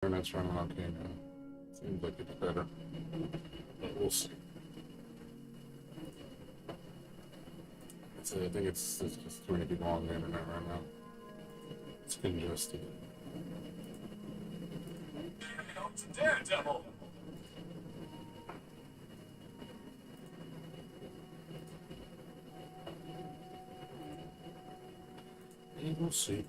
Internet's running okay now. Seems like it's better. But we'll see. I think it's just too many people on the internet right now. It's congested. Daredevil! We'll see.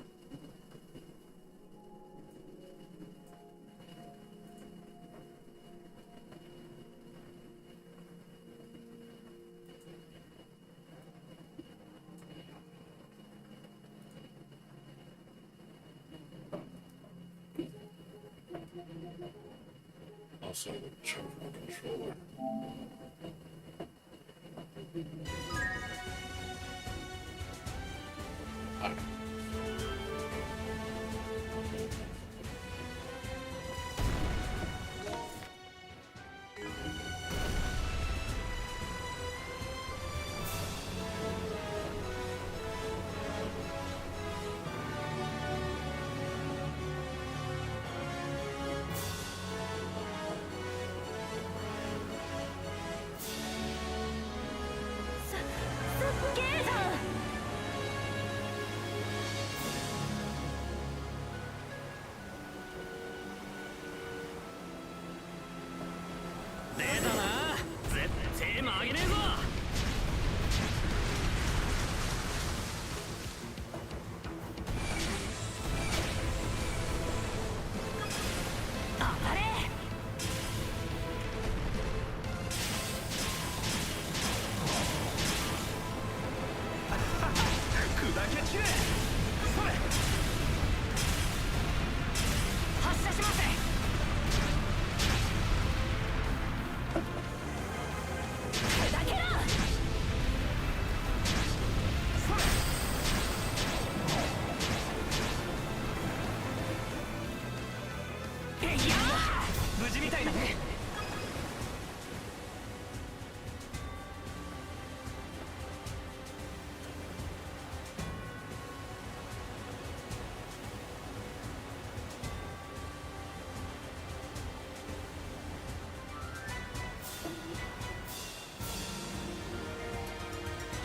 Also, check my controller. Hi.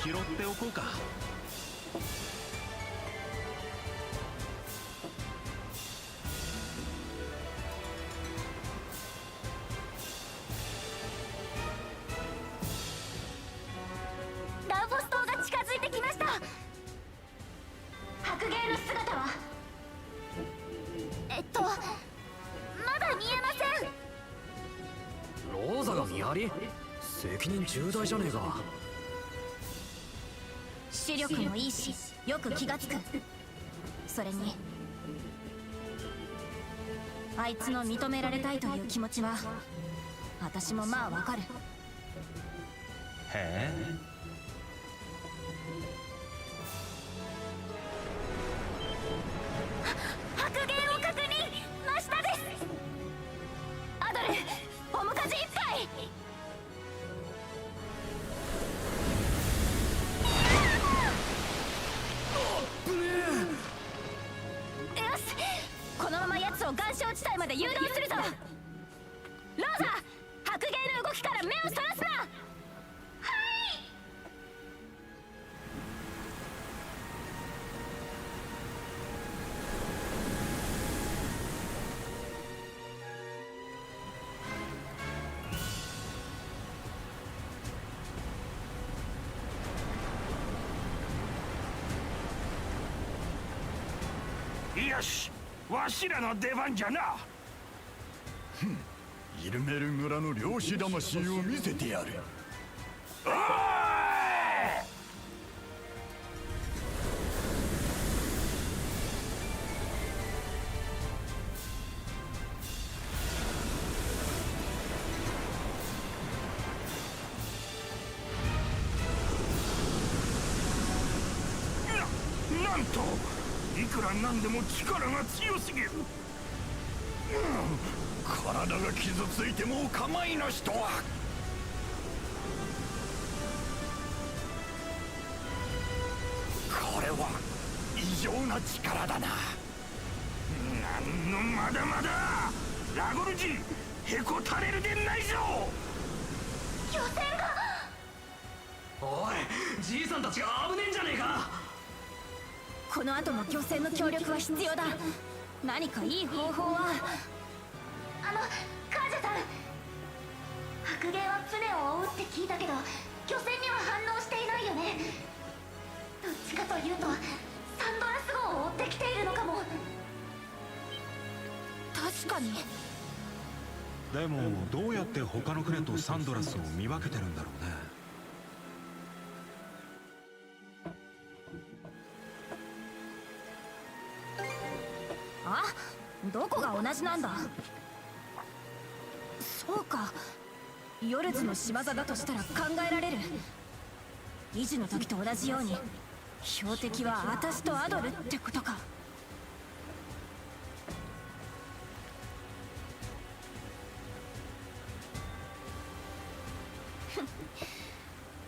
拾っておこうか。ランフォス島が近づいてきました。白芸の姿はまだ見えません。ローザが見張り？責任重大じゃねえか。視力もいいし、よく気がつく。それにあいつの認められたいという気持ちは私もまあわかる。へえ。白芸を確認。真下です。アドル、面かじいっぱい。よし、このまま奴を岩礁地帯まで誘導するぞ。ローザ、白芸の動きから目をそらすな。はい。よし、わしらの出番じゃな。イルメル村の漁師魂を見せてやる。おーい！なんといくらなんでも力が強すぎる。体が傷ついてもお構いなしとは。これは異常な力だな。なんのまだまだゴルジへこたれるでないぞ。漁船が。おい、じいさんたちが危ねえんじゃねえか。この後も漁船の協力は必要だ。何かいい方法は。カージャさん、白芸は船を追うって聞いたけど漁船には反応していないよね。どっちかというとサンドラス号を追ってきているのかも。確かに。でもどうやって他の船とサンドラスを見分けてるんだろうね。あ、どこが同じなんだ。そうか、ヨルツの仕業だとしたら考えられる。維持の時と同じように標的は私とアドルってことか。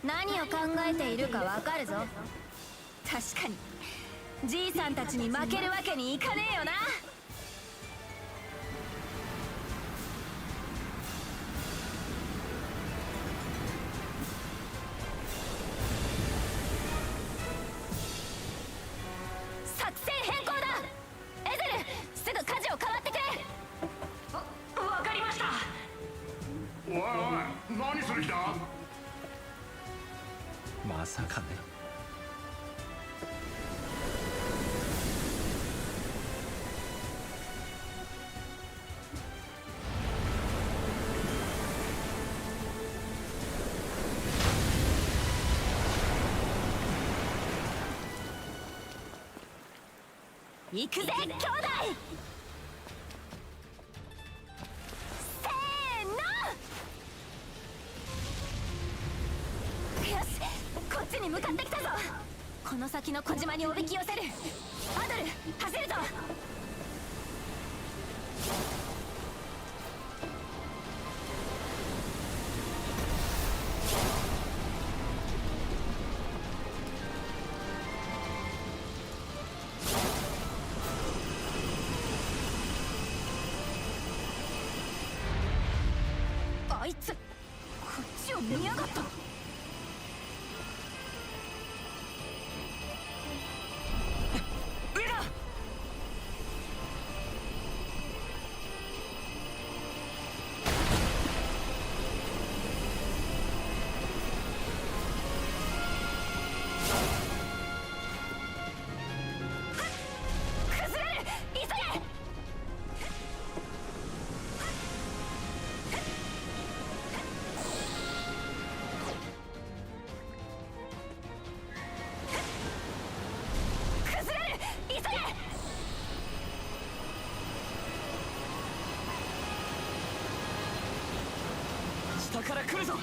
何を考えているかわかるぞ。確かにじいさんたちに負けるわけにいかねえよな。作戦変更だ。エゼル、すぐ舵を変わってくれ。わかりました。おいおい、何する気だ。まさかね。行くぜ兄弟。せーの。よし、こっちに向かってきたぞ。この先の小島におびき寄せる。アドル、走るぞ。あいつこっちを見やがった。上だ。崩れる、急げ。崩れる、急げ。下から来るぞ。よ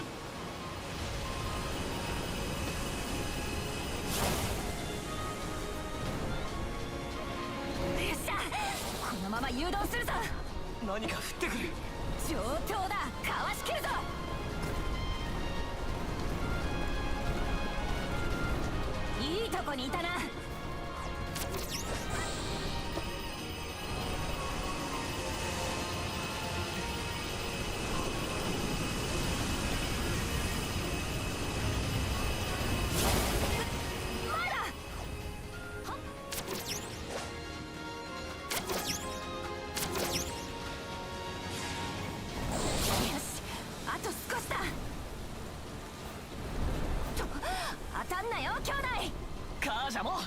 っしゃ、このまま誘導するぞ。何か降ってくる。上等だ、かわしきるぞ。いいとこにいたな。まだ。よし、あと少しだ。当たんなよ兄弟。カージャも。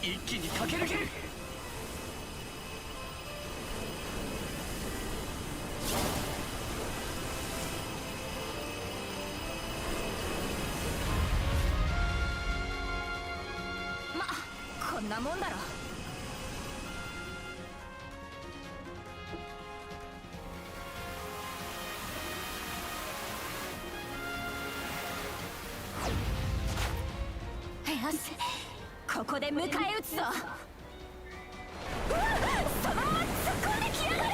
一気に駆け抜ける。こんなももんだろ。よし、ここで迎え撃つぞ。うわっ、そのまま突っ込んできやがる。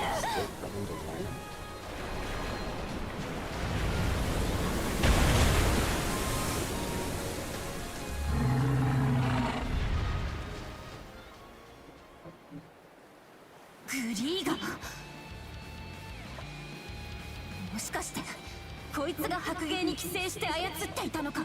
グリーガン、もしかしてこいつが白芸に寄生して操っていたのか。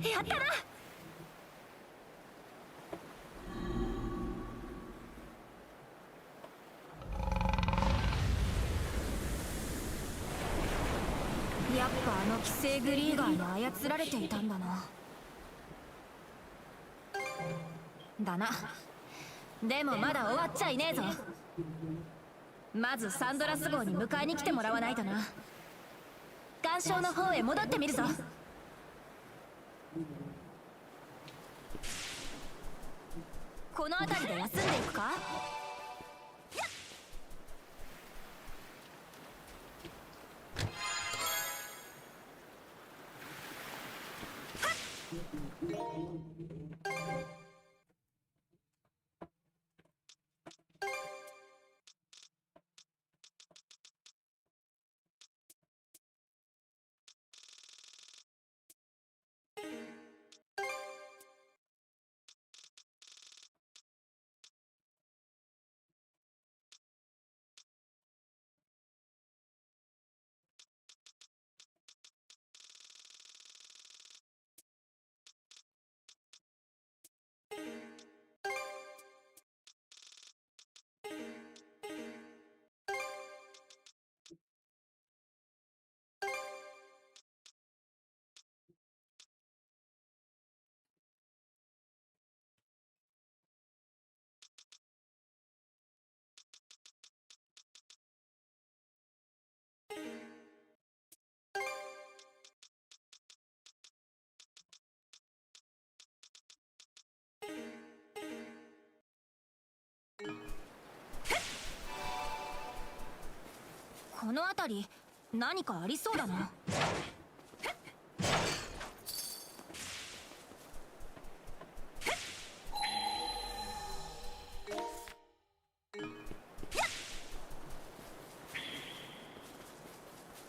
やったな。適正グリーガーに操られていたんだな。だな。でもまだ終わっちゃいねえぞ。まずサンドラス号に迎えに来てもらわないとな。岩礁の方へ戻ってみるぞ。この辺りで休んでいくか。この辺り何かありそうだな。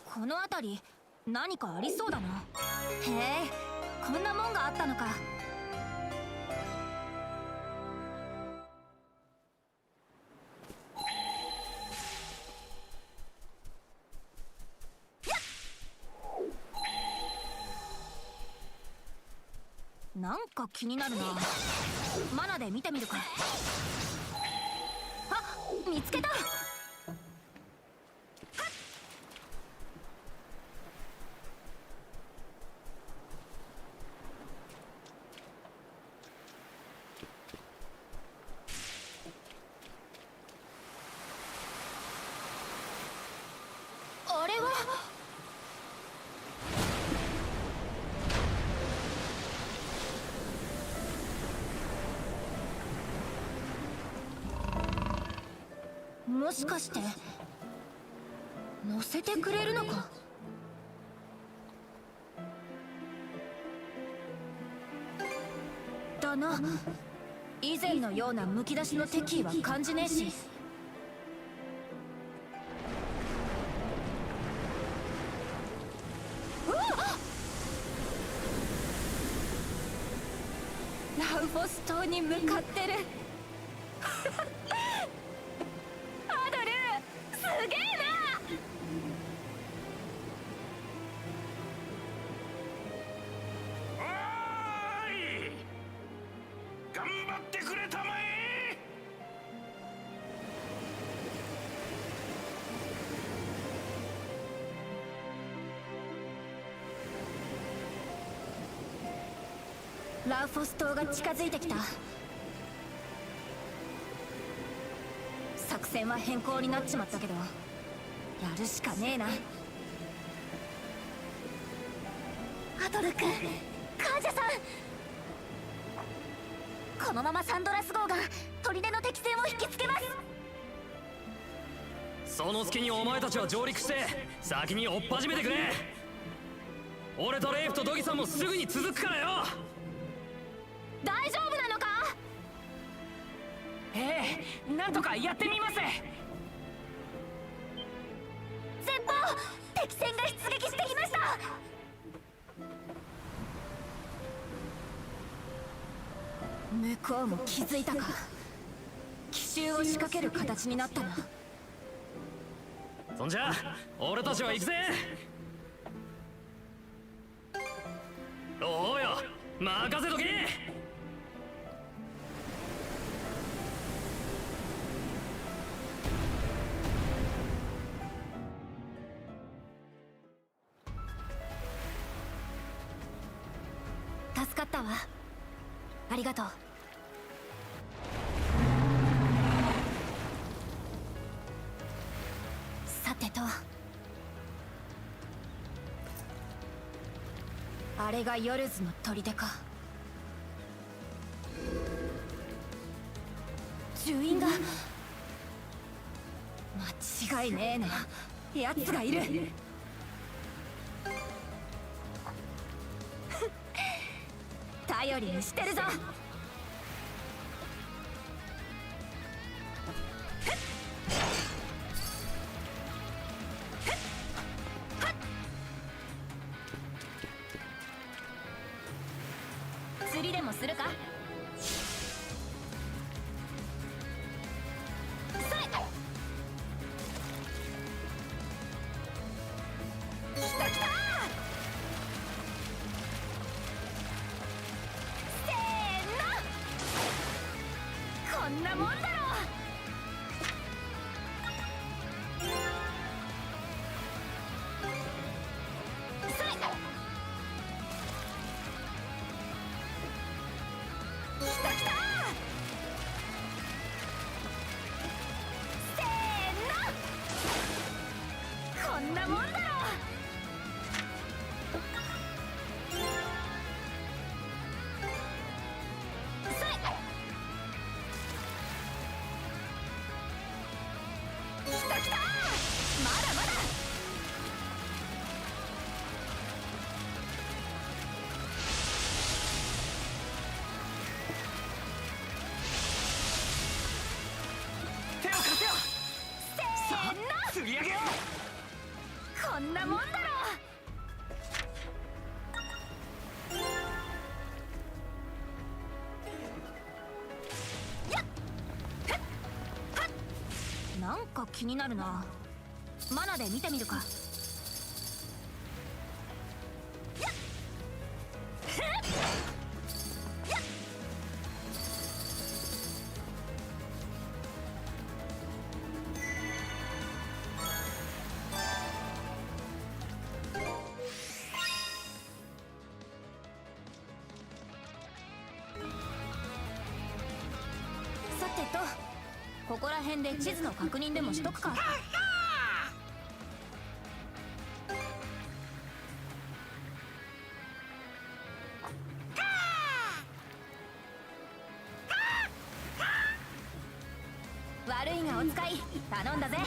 この辺り何かありそうだな。へえ、こんなもんがあったのか。なんか気になるな。マナで見てみるか。あ、見つけた。あれはもしかして乗せてくれるのか。だな。以前のようなむき出しの敵意は感じねえし。ラウフォス島に向かってる。アドルすげえな。おーい、頑張ってくれたまえ。ラウフォス島が近づいてきた。作戦は変更になっちまったけどやるしかねえな。アトル君、カージャさん、このままサンドラス号が砦の敵戦を引きつけます。その隙にお前たちは上陸して先に追っ始めてくれ。俺とレイフとドギさんもすぐに続くからよ。大丈夫なのか。ええ、なんとかやってみます。前方、敵戦が出撃してきました。向こうも気づいたか。奇襲を仕掛ける形になったな。そんじゃ俺たちは行くぜ。おうよ、任せとけ。助かったわ。ありがとう。さてと、あれがヨルズの砦か。呪印が間違いねえな。奴がいる。頼りにしてるぞ。釣りでもするか。それ。来た来た。せーの。こんなもんだろ。それ。来た来た。せーの。こんなもんだろ。それ。来た来た。まだまだ。手を貸せよ。せーの。釣り上げよこんなもんだろ。やっへっはっ。なんか気になるな。マナで見てみるか。やっへっやっ。さてと、ここら辺で地図の確認でもしとくか。悪いがお使い頼んだぜ。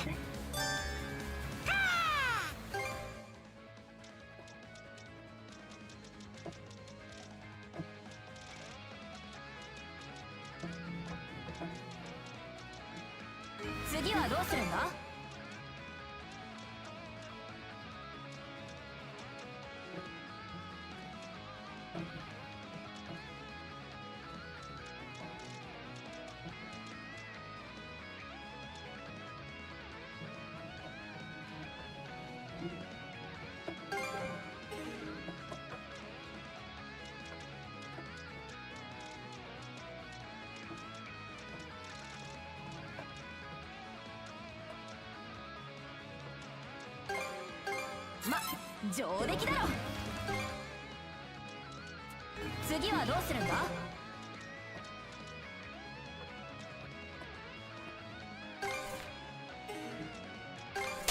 次はどうするんだ。ま、上出来だろ。次はどうするんだ。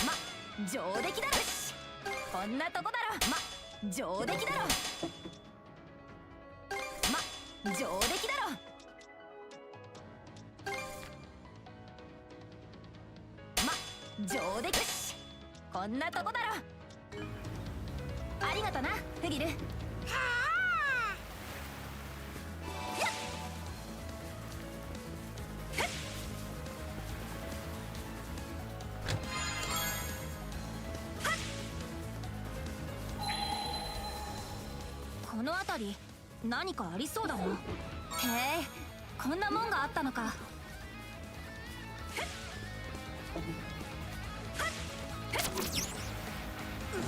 ま、上出来だろ。しこんなとこだろ。ま、上出来だろ。ま、上出来だろ。ま、上出来しこんなとこだろ。ありがとな、フギル。はあ。やっ。ふっ。はっ。この辺り何かありそうだな。へえ、こんなもんがあったのか。ふっ。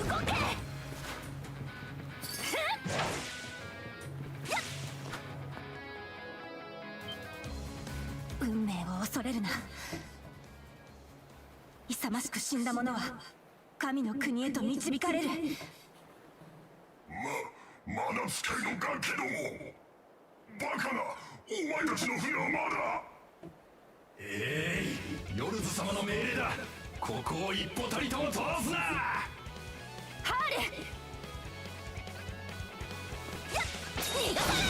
動け。運命を恐れるな。勇ましく死んだ者は神の国へと導かれる。まだ使いのガキども。バカな、お前たちの船はまだ。ヨルズ様の命令だ。ここを一歩たりとも通すな。ハール、逃がされ。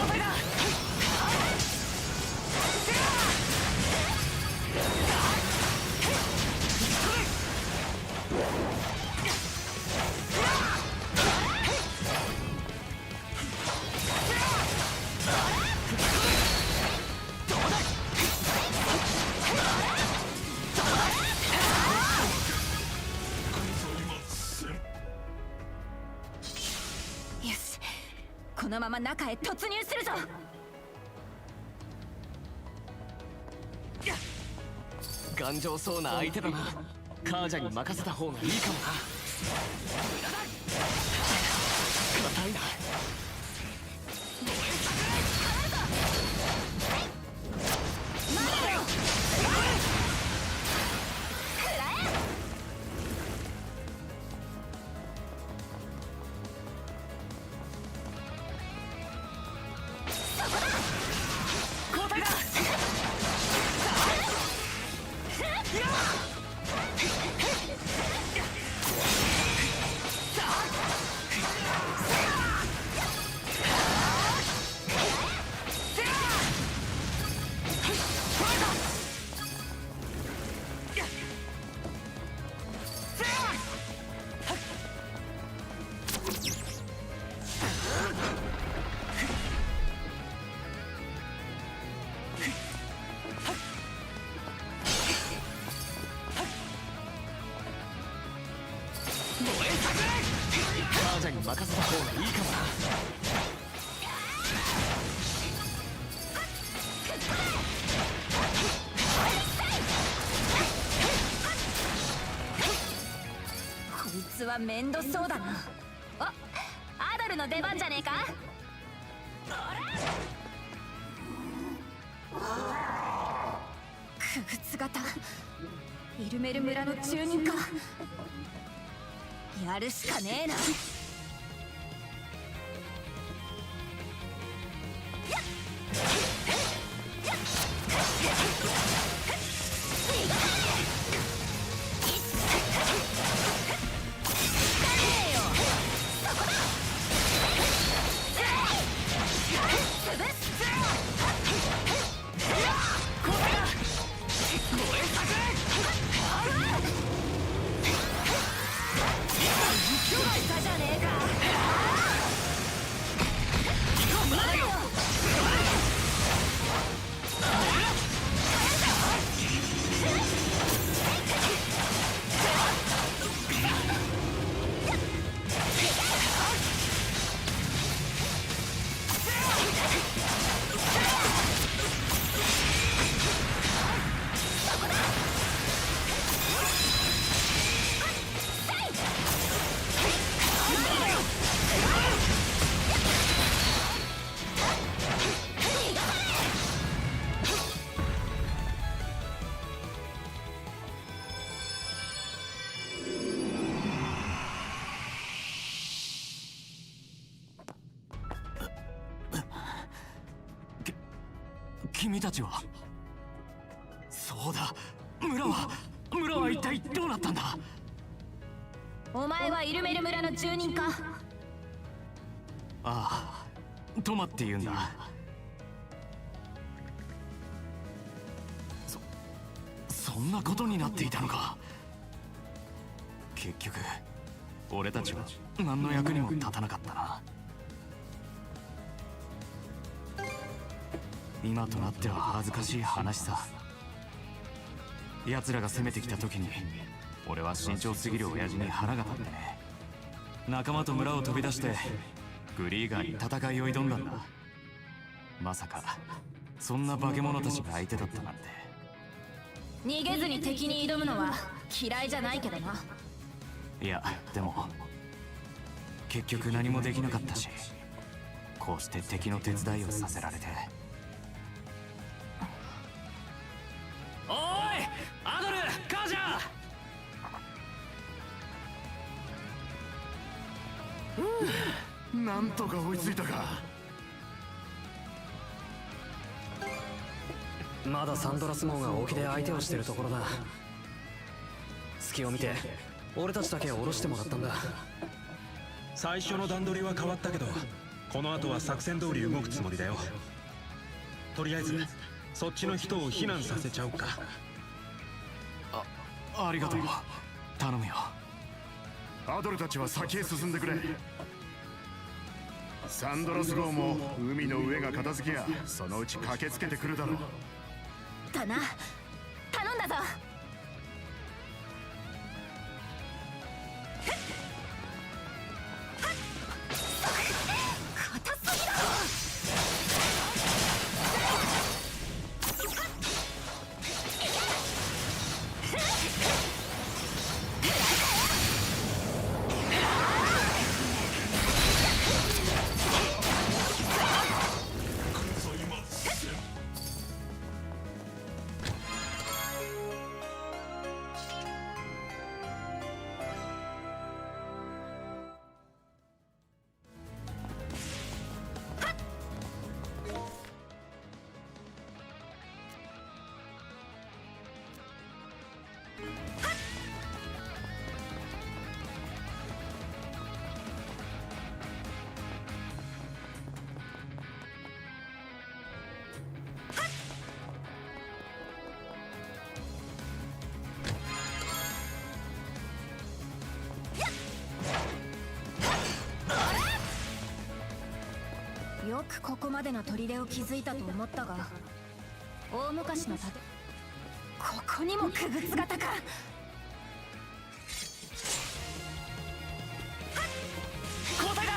これだ。よし、このまま中へ突入するぞ。頑丈そうな相手だな。カージャに任せた方がいいかもな。硬いな。カージャに任せた方がいいかもな。こいつは面倒そうだな。お、アドルの出番じゃねえか。くぐつ型イルメル村の住人か。やるしかねえな。じゃねえか。君たちは。そうだ、村は一体どうなったんだ。お前はイルメル村の住人か。ああ、トマって言うんだ。そんなことになっていたのか。結局俺たちは何の役にも立たなかったな。今となっては恥ずかしい話さ。奴らが攻めてきた時に俺は慎重すぎる親父に腹が立ってね、仲間と村を飛び出してグリーガーに戦いを挑んだんだ。まさかそんな化け物たちが相手だったなんて。逃げずに敵に挑むのは嫌いじゃないけどな。いやでも結局何もできなかったし、こうして敵の手伝いをさせられて。おいアドル、カージャー。なんとか追いついたか。まだサンドラス号が沖で相手をしてるところだ。隙を見て俺たちだけ降ろしてもらったんだ。最初の段取りは変わったけど、この後は作戦通り動くつもりだよ。とりあえずそっちの人を避難させちゃおうか。ありがとう。頼むよ。アドルたちは先へ進んでくれ。サンドラス号も海の上が片付きやそのうち駆けつけてくるだろう。だな。頼んだぞ。よくここまでの砦を築いたと思ったが、大昔の建て、ここにも傀儡型か。交代だ。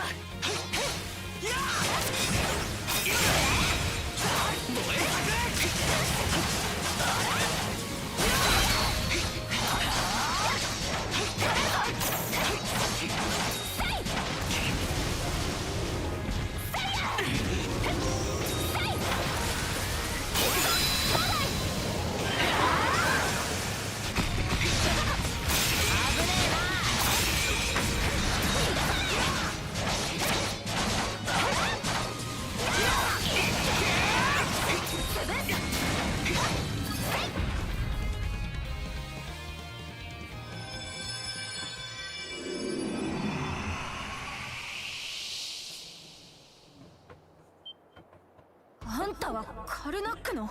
あんたはカルナックの？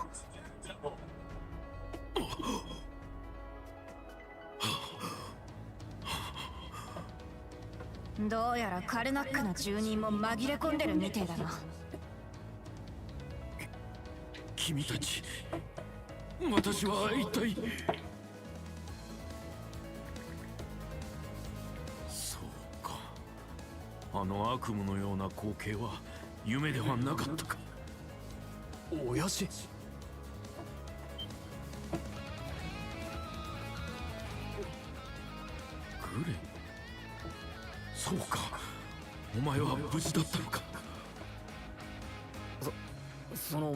どうやらカルナックの住人も紛れ込んでるみてえだな。君たち、私は一体。そうか、あの悪夢のような光景は夢ではなかったか。親父。グレン、そうか、お前は無事だったのか。その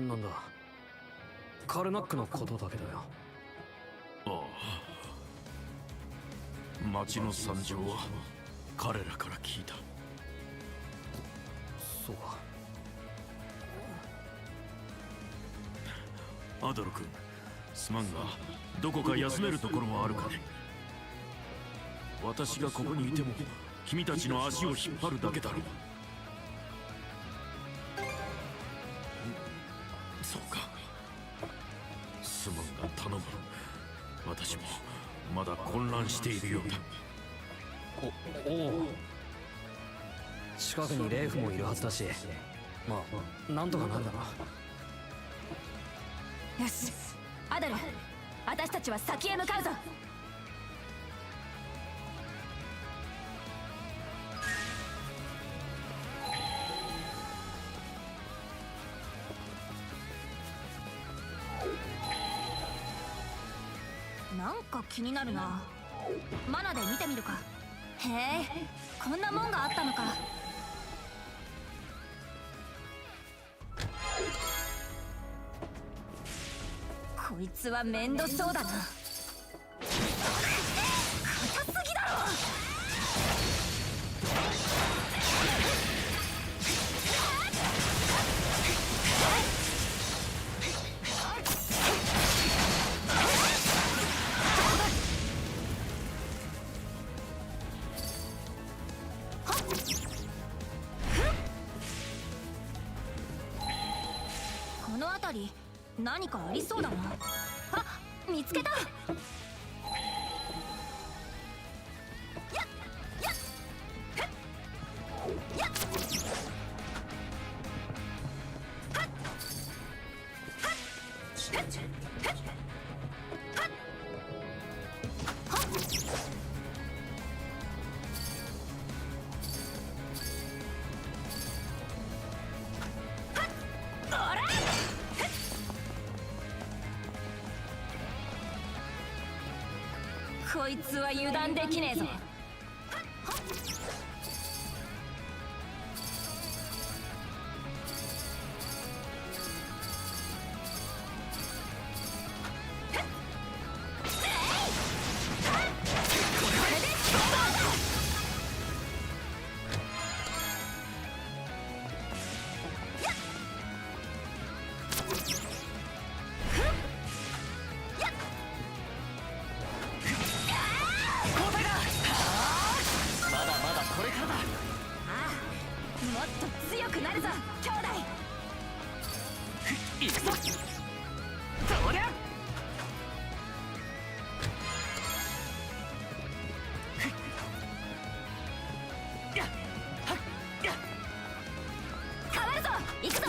なんだ、カルナックのことだけだよ。ああ、町の惨状は彼らから聞いた。そうか。アドル君、すまんがどこか休めるところはあるかね。私がここにいても君たちの足を引っ張るだけだろう。そうか、すまんが頼む。私もまだ混乱しているようだ。おう。近くにレイフもいるはずだし、まあなんとかなるだろう。よし、アドル、私たちは先へ向かうぞ。なんか気になるな。マナで見てみるか。へえ、こんなもんがあったのか。こいつは面倒そうだな。硬すぎだろ。り何かありそうだな。あ、見つけた。こいつは油断できねえぞ。もっと強くなるぞ兄弟。行くぞ。どうだ。変わるぞ。行くぞ。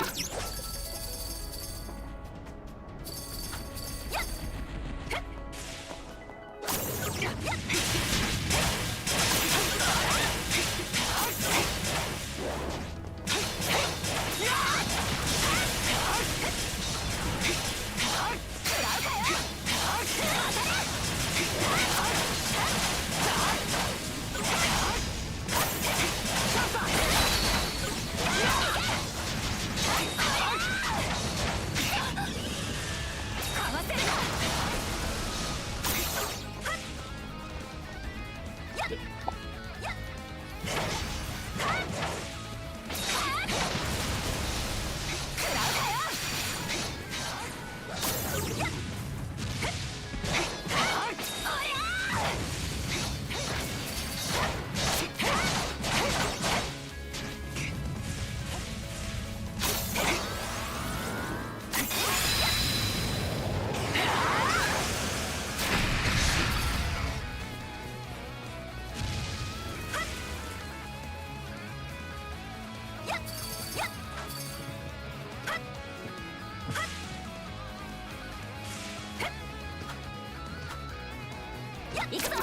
行くぞ。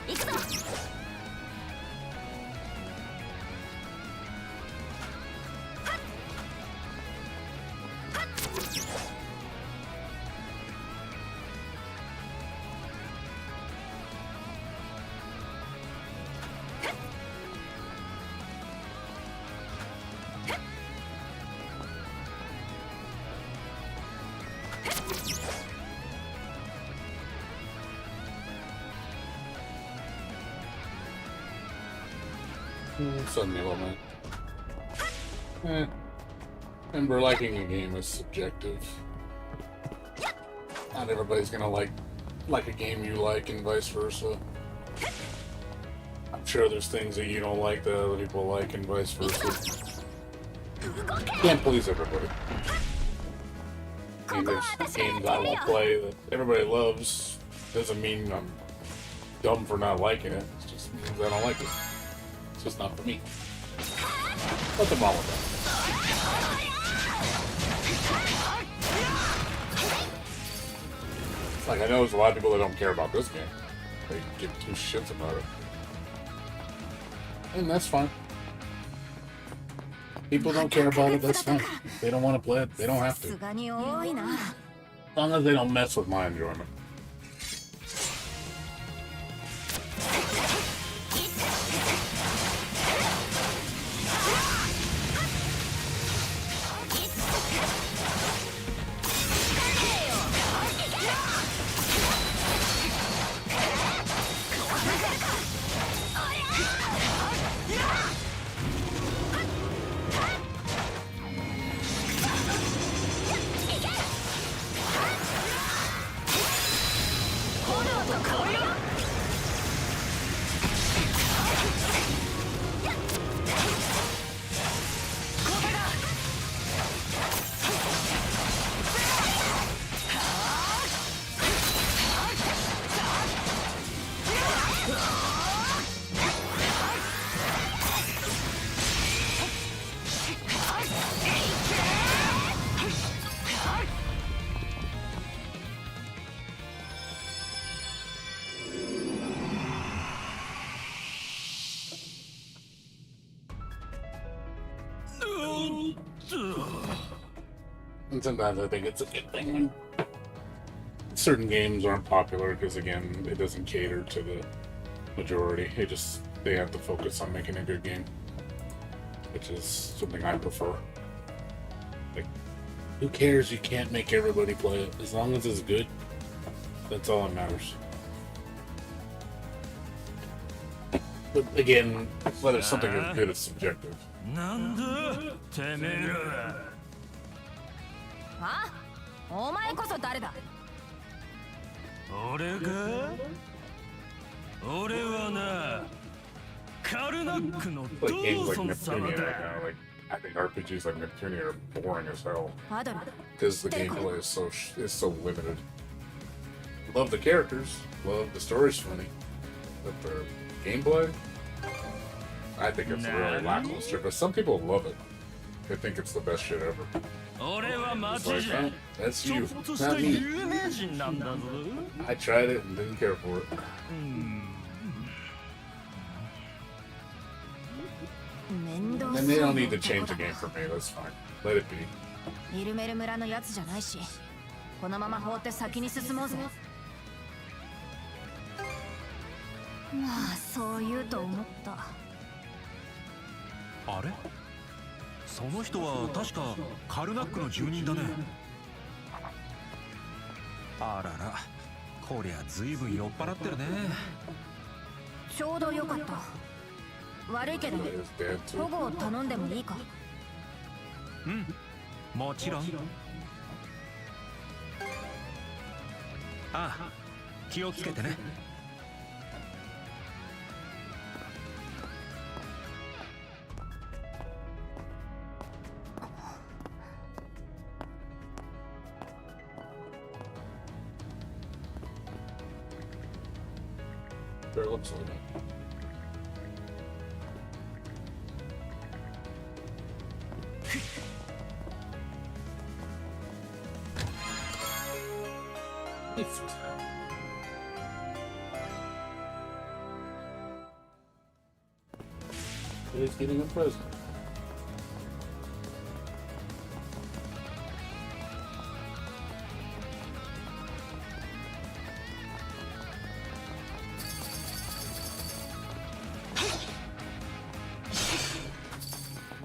行くぞ。Suddenly, well, man. Remember, liking a game is subjective. Not everybody's gonna like a game you like, and vice versa. I'm sure there's things that you don't like that other people like, and vice versa. Can't please everybody. I mean, there's games I won't play that everybody loves. Doesn't mean I'm dumb for not liking it. It just means I don't like it. It's just not for me. Nothing wrong with that. It's like, I know there's a lot of people that don't care about this game. They give two shits about it. And that's fine. People don't care about it, that's fine. If they don't want to play it, they don't have to. As long as they don't mess with my enjoyment. And sometimes I think it's a good thing when certain games aren't popular because, again, it doesn't cater to the majority. They have to focus on making a good game, which is something I prefer. Like, who cares? You can't make everybody play it. As long as it's good, that's all that matters. But again, whether something is good is subjective. なんだてめえら。あ、お前こそ誰だ。俺か？俺はな、カルナックの Like ド games ー like ソン Neptunia 様 right だ。 now, like I think RPGs like Neptunia are boring as hell アドラ because the gameplay is so limited. Love the characters, love the story's funny, but the gameplay, I think it's really lackluster. But some people love it. They think it's the best shit ever. 俺は It's 町 like, じゃ。 eh, that's ちょ you, っとした not me. 有名人なんだぞ。I tried it and didn't care for it. 面倒 And they don't need to change the game for me. That's fine. Let it be. イルメル村のやつじゃないし、このまま放って先に進もうぜ。まあそう言うと思った。あれ、その人は確かカルナックの住人だね。あらら、こりゃ随分酔っ払ってるね。ちょうどよかった。悪いけど His dad 保 too. 護を頼んでもいいか。うん、もちろん。ああ、気をつけてね。Sure looks like it. He's getting a present.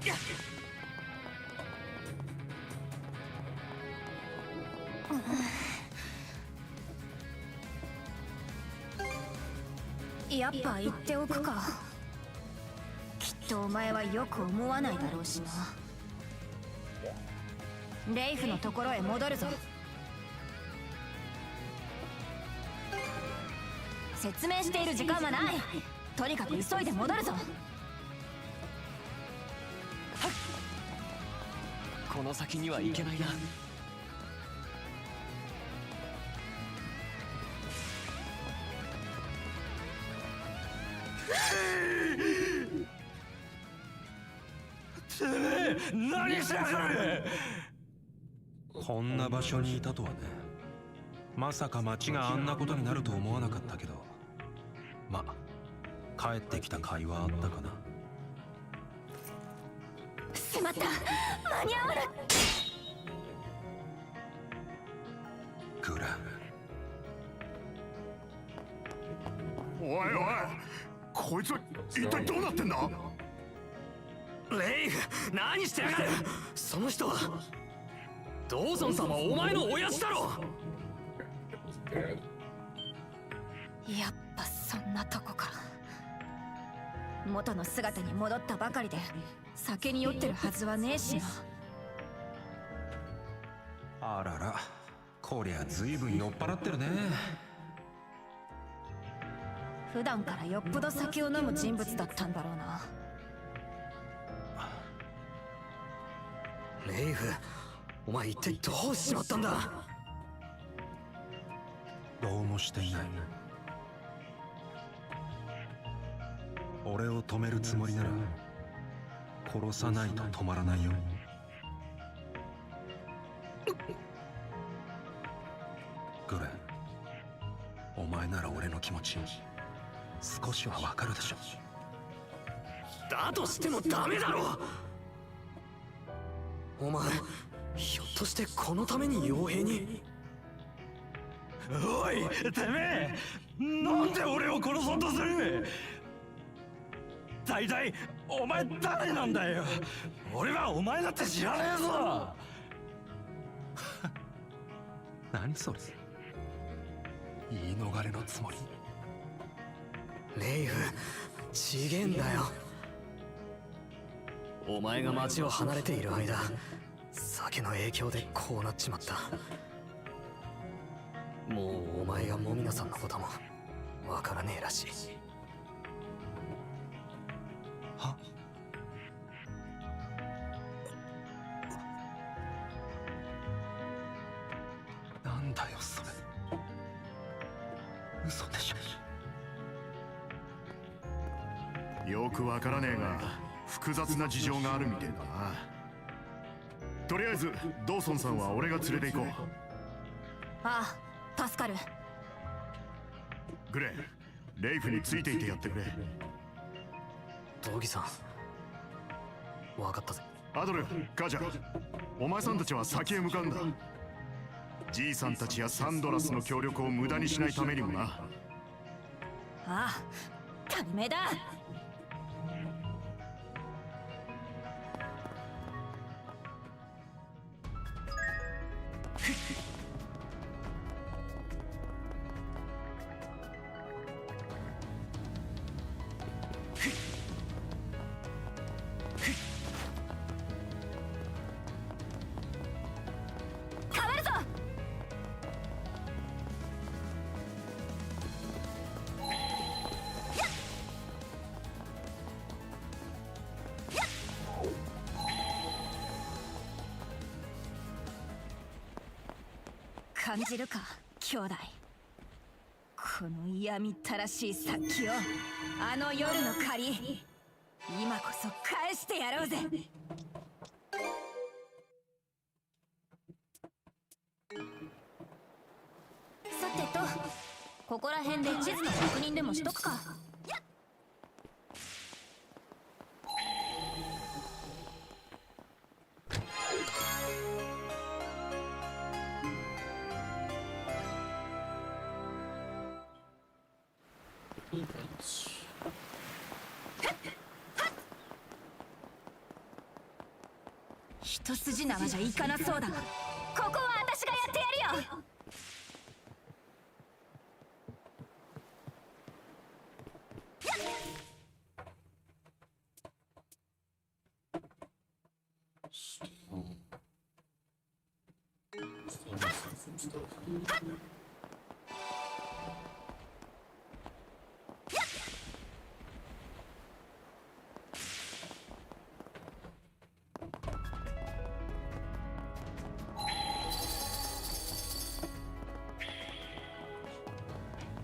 Yeah. やっぱ言っておくか。きっとお前はよく思わないだろうしな。レイフのところへ戻るぞ。説明している時間はない。とにかく急いで戻るぞ。この先には行けないな。てめえ何しやがる。こんな場所にいたとはね。まさか町があんなことになると思わなかったけど、ま、帰ってきた甲斐はあったかな。しまった、間に合わない。グラン、おいおい、こいつは一体どうなってんだ。レイフ、何してやがる。その人はドーソン様、お前の親父だろ。やっぱそんなとこか。元の姿に戻ったばかりで酒に酔ってるはずはねえしな。あらら、こりゃ随分酔っ払ってるね。普段からよっぽど酒を飲む人物だったんだろうな。レイフ、お前一体どうしちまったんだ。どうもしていない。俺を止めるつもりなら殺さないと止まらないよ。グレン、お前なら俺の気持ち少しはわかるでしょ。だとしてもダメだろ。お前ひょっとしてこのために傭兵に。おいてめえ、なんで俺を殺そうとする。大体お前誰なんだよ。俺はお前だって知らねえぞ。何それ、言い逃れのつもり。レイフ、ちげえんだよ。お前が町を離れている間、酒の影響でこうなっちまった。もうお前やモミナさんのこともわからねえらしい。は、なんだよそれ、嘘でしょ。よくわからねえが複雑な事情があるみてえだな。とりあえずドーソンさんは俺が連れて行こう。ああ、助かる。グレン、レイフについていてやってくれ。道義さん、わかったぜ。アドル、カジャ、お前さんたちは先へ向かうんだ。じいさんたちやサンドラスの協力を無駄にしないためにもな。ああ、当たり前だ。変わるぞ。感じるか、兄弟。この嫌みったらしい殺気を、あの夜の借り、今こそ返してやろうぜ。さてと、ここら辺で地図の確認でもしとくか。一筋縄じゃいかなそうだ。ここは私がやってやるよ。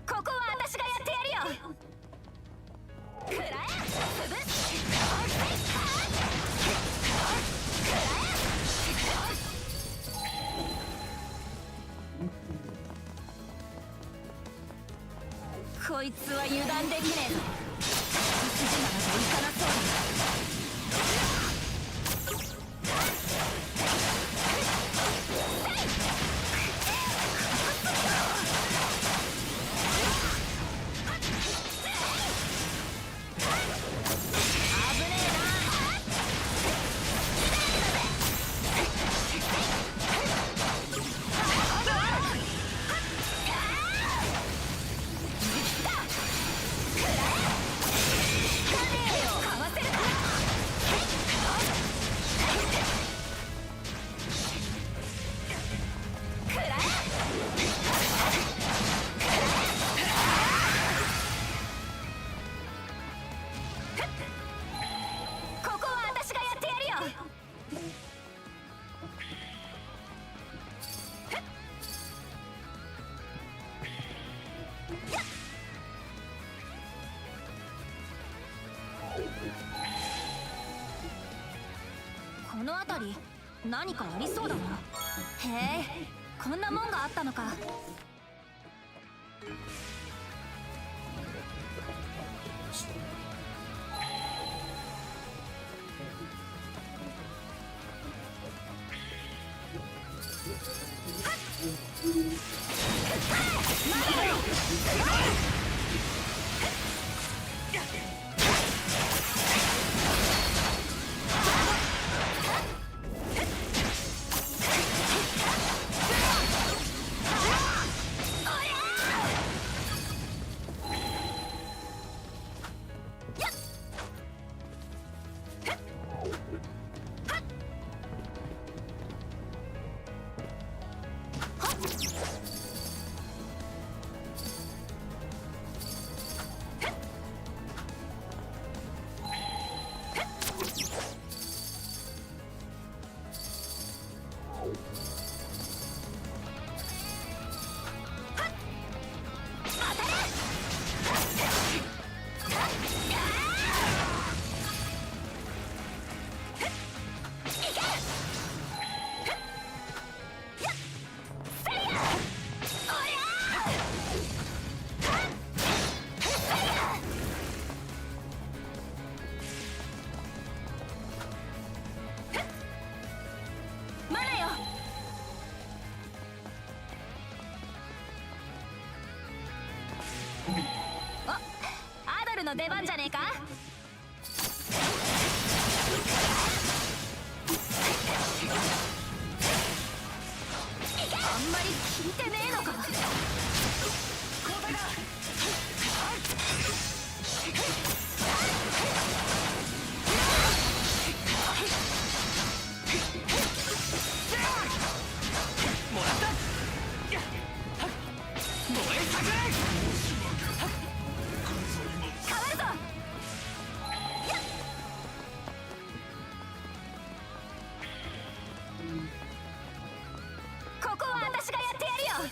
ここは私がやってやるよ。くらえ、潰す。こいつは油断できねえぞ。一筋縄じゃいかなそうだ。ここは私がやってやるよ。この辺り何かありそうだな。へえ、こんなもんがあったのか。の出番じゃねえか。あんまり聞いてねえのか。交代だ。もらった。燃え盛れ。変わるぞ。ここは私がやってやるよ。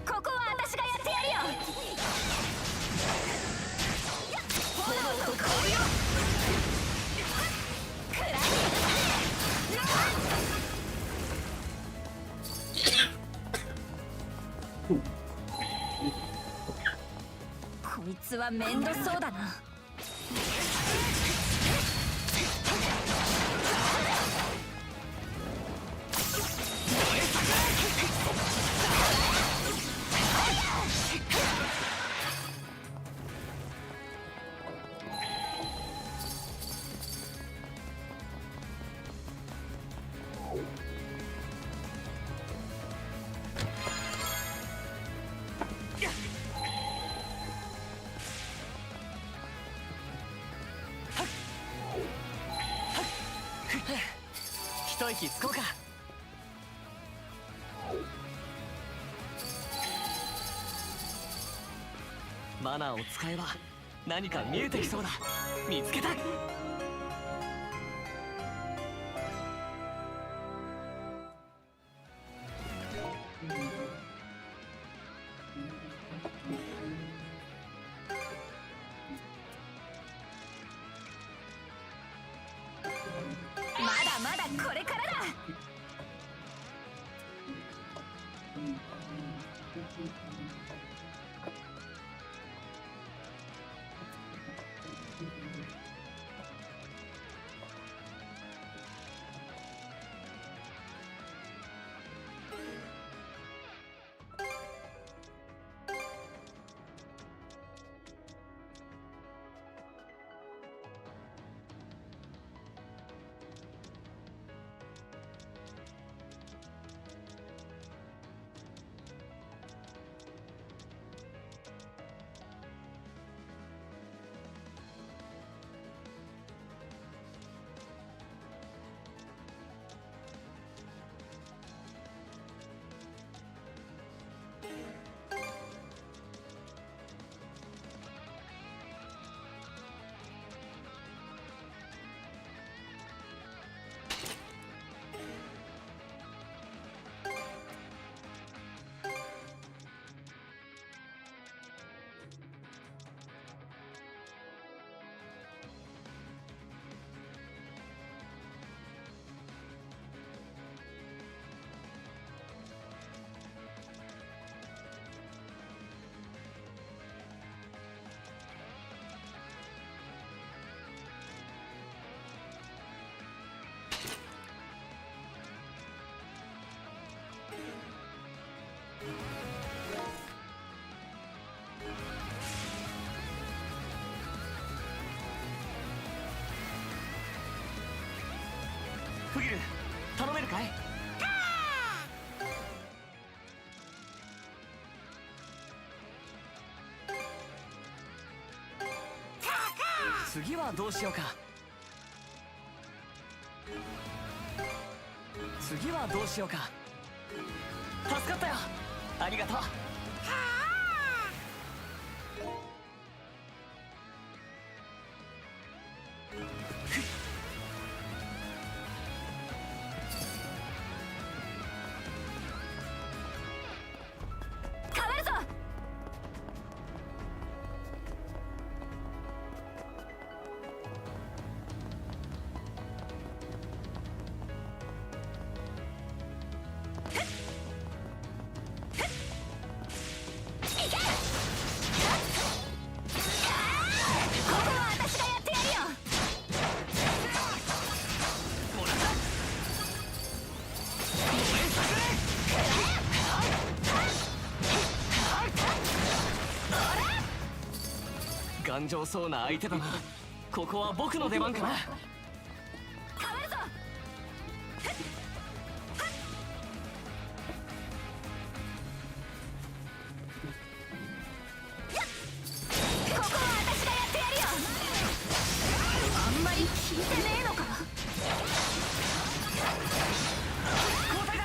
ここは私がやってやるよ。炎と香りをくらこいつは面倒そうだな。一息つこうか。マナーを使えば何か見えてきそうだ。見つけた。まだまだこれからだ。ル頼めるかい？次はどうしようか。次はどうしようか。助かったよ、ありがとう。変わるぞ。頑丈そうな相手だな。ここは僕の出番かな。変わるぞ。ここは私がやってやるよ。あんまり効いてねえのか。交代だ。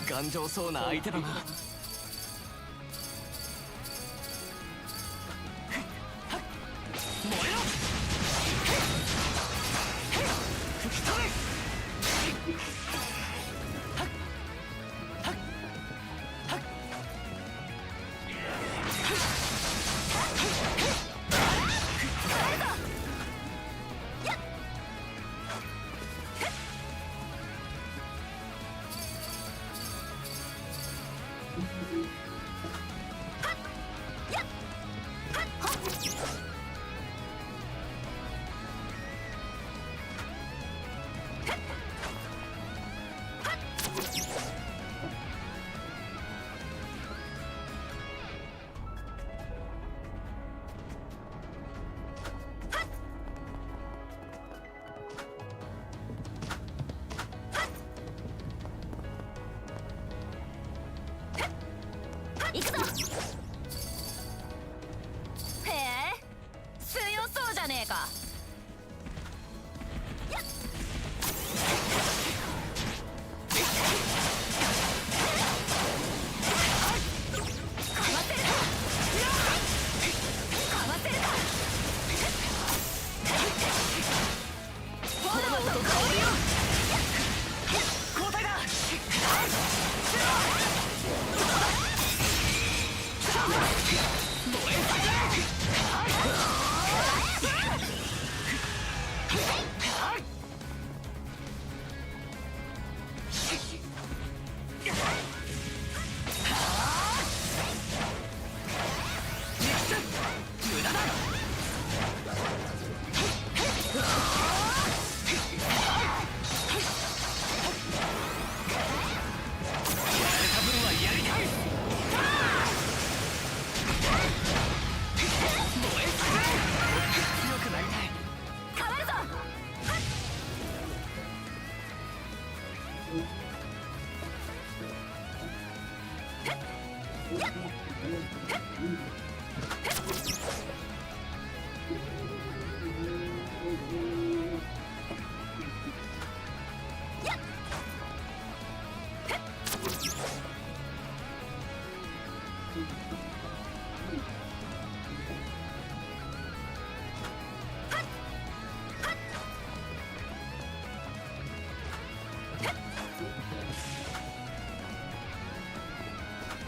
頑丈そうな相手だな。燃えろ。吹き飛べ。行くぞ。へえ、強そうじゃねえか。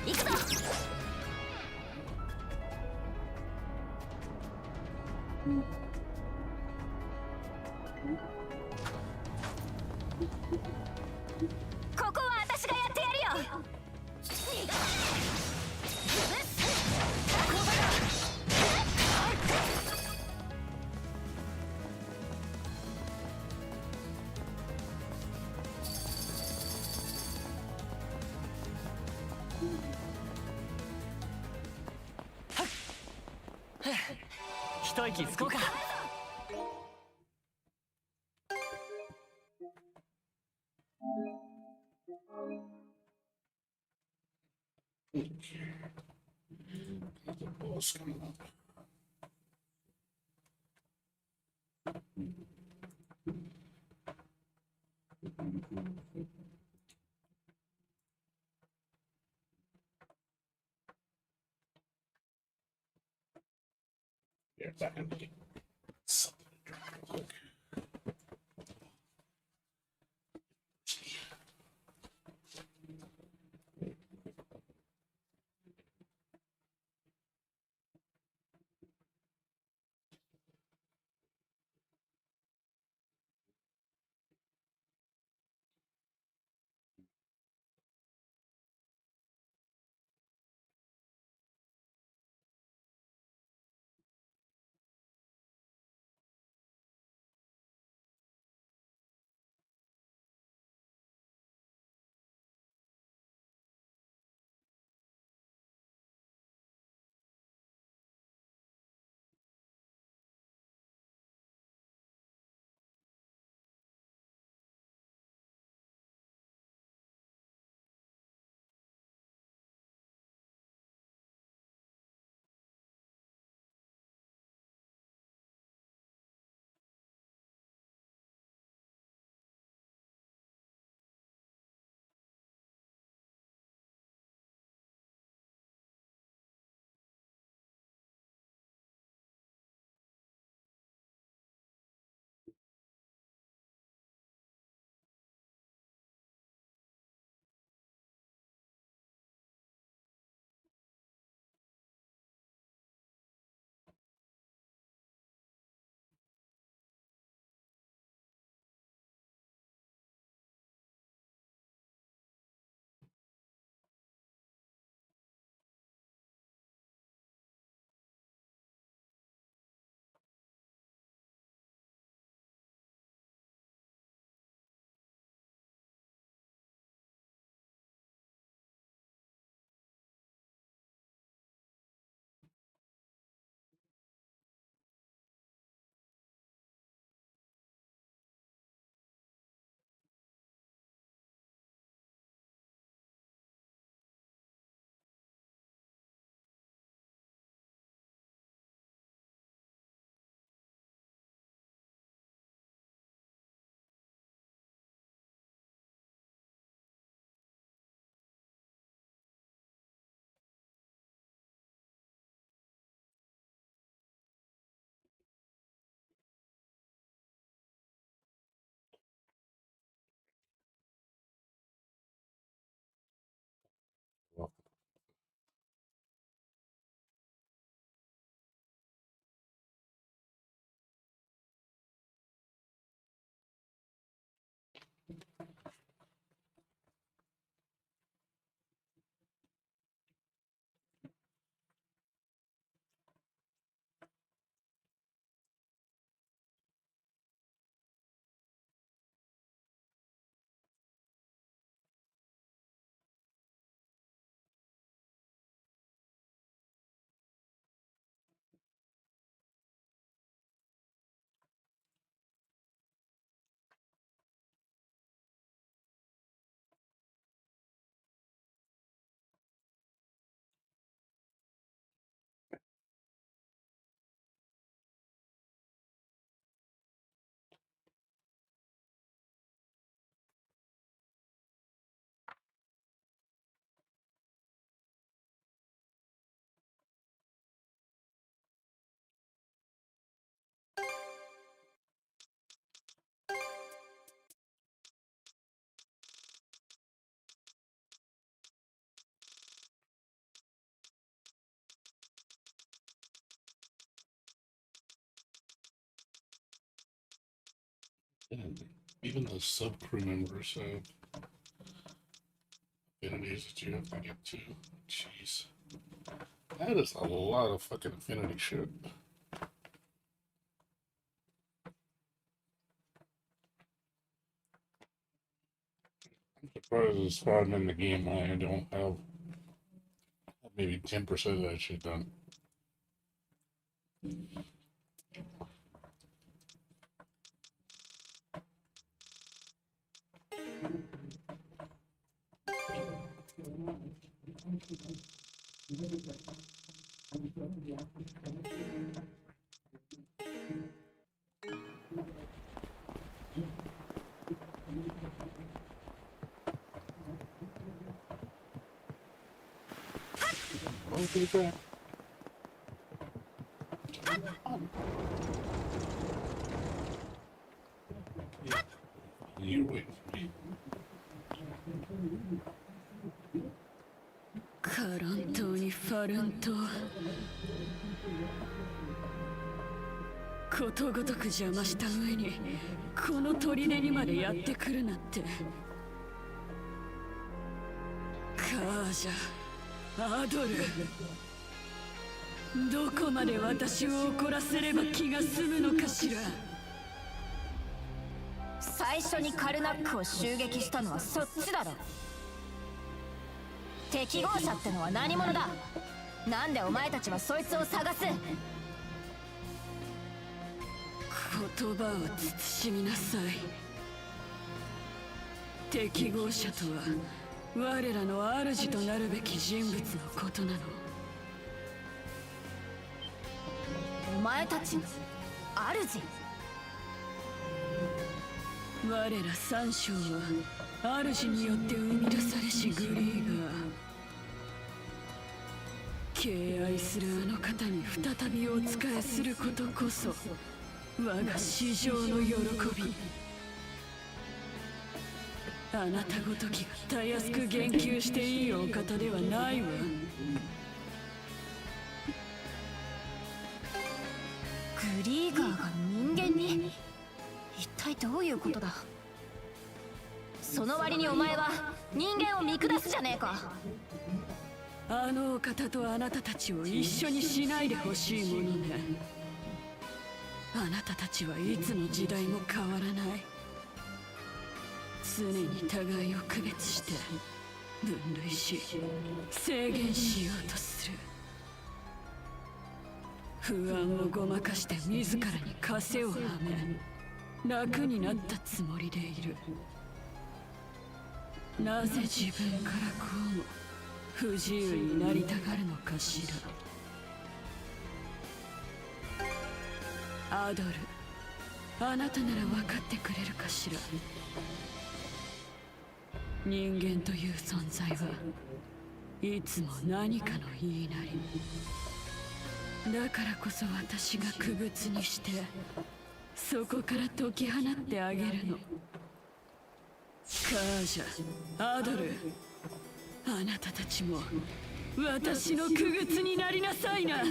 行くぞ。ここは私がやってやるよ。一息つこうか。The boss coming up. Yeah, back in the game. Something to drink real quick. And even the sub crew members have affinities that you have to get to. Jeez. That is a lot of fucking affinity shit. I'm surprised as far I'm in the game I don't have maybe 10% of that shit done. You wait for me. カラン島にファルン島ことごとく邪魔した上にこの砦にまでやってくるなんて。カージャ、アドル、どこまで私を怒らせれば気が済むのかしら。最初にカルナックを襲撃したのはそっちだろ。適合者ってのは何者だ。なんでお前たちはそいつを探す。言葉を慎みなさい。適合者とは我らの主となるべき人物のことなの。お前たちの主。我ら三将は主によって生み出されしグリーが敬愛するあの方に再びお仕えすることこそ我が至上の喜び。あなたごときがたやすく言及していいお方ではないわ。グリーガーが人間に。一体どういうことだ。その割にお前は人間を見下すじゃねえか。あのお方とあなたたちを一緒にしないでほしいものね。あなたたちはいつの時代も変わらない。常に互いを区別して分類し制限しようとする。不安をごまかして自らに枷をはめ楽になったつもりでいる。なぜ自分からこうも不自由になりたがるのかしら。アドル、あなたなら分かってくれるかしら。人間という存在はいつも何かの言いなり。だからこそ私が区別にしてそこから解き放ってあげるの。カージャ、アドル、あなたたちも私の区別になりなさいな。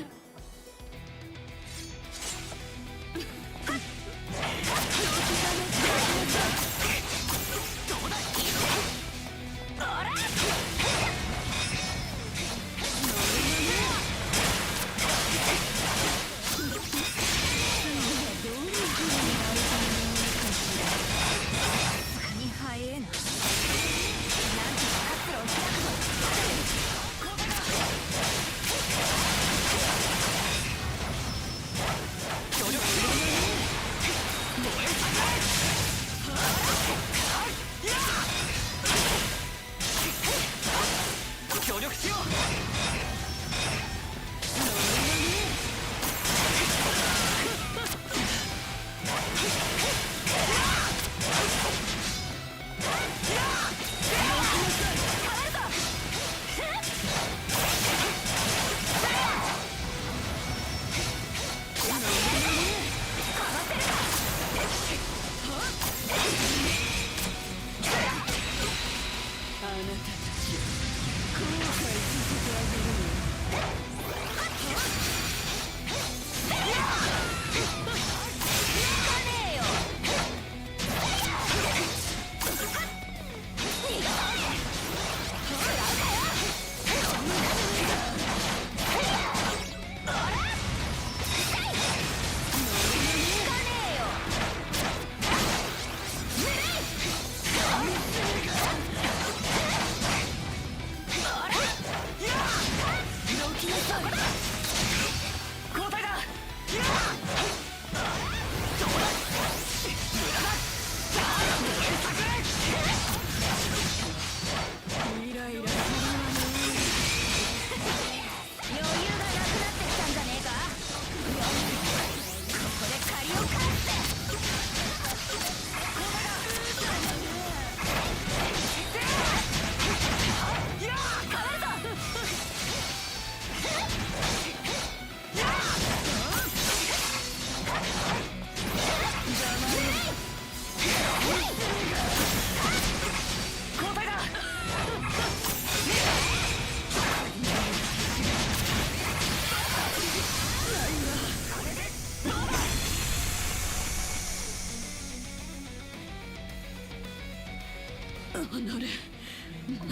ま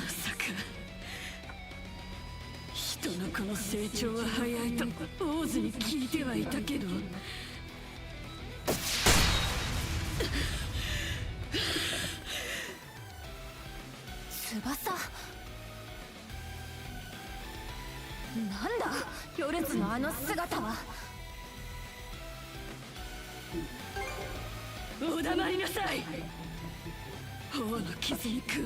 さか人の子の成長は早いと王子に聞いてはいたけど、翼。なんだヨルツのあの姿は。お黙りなさい。王の傷に加え、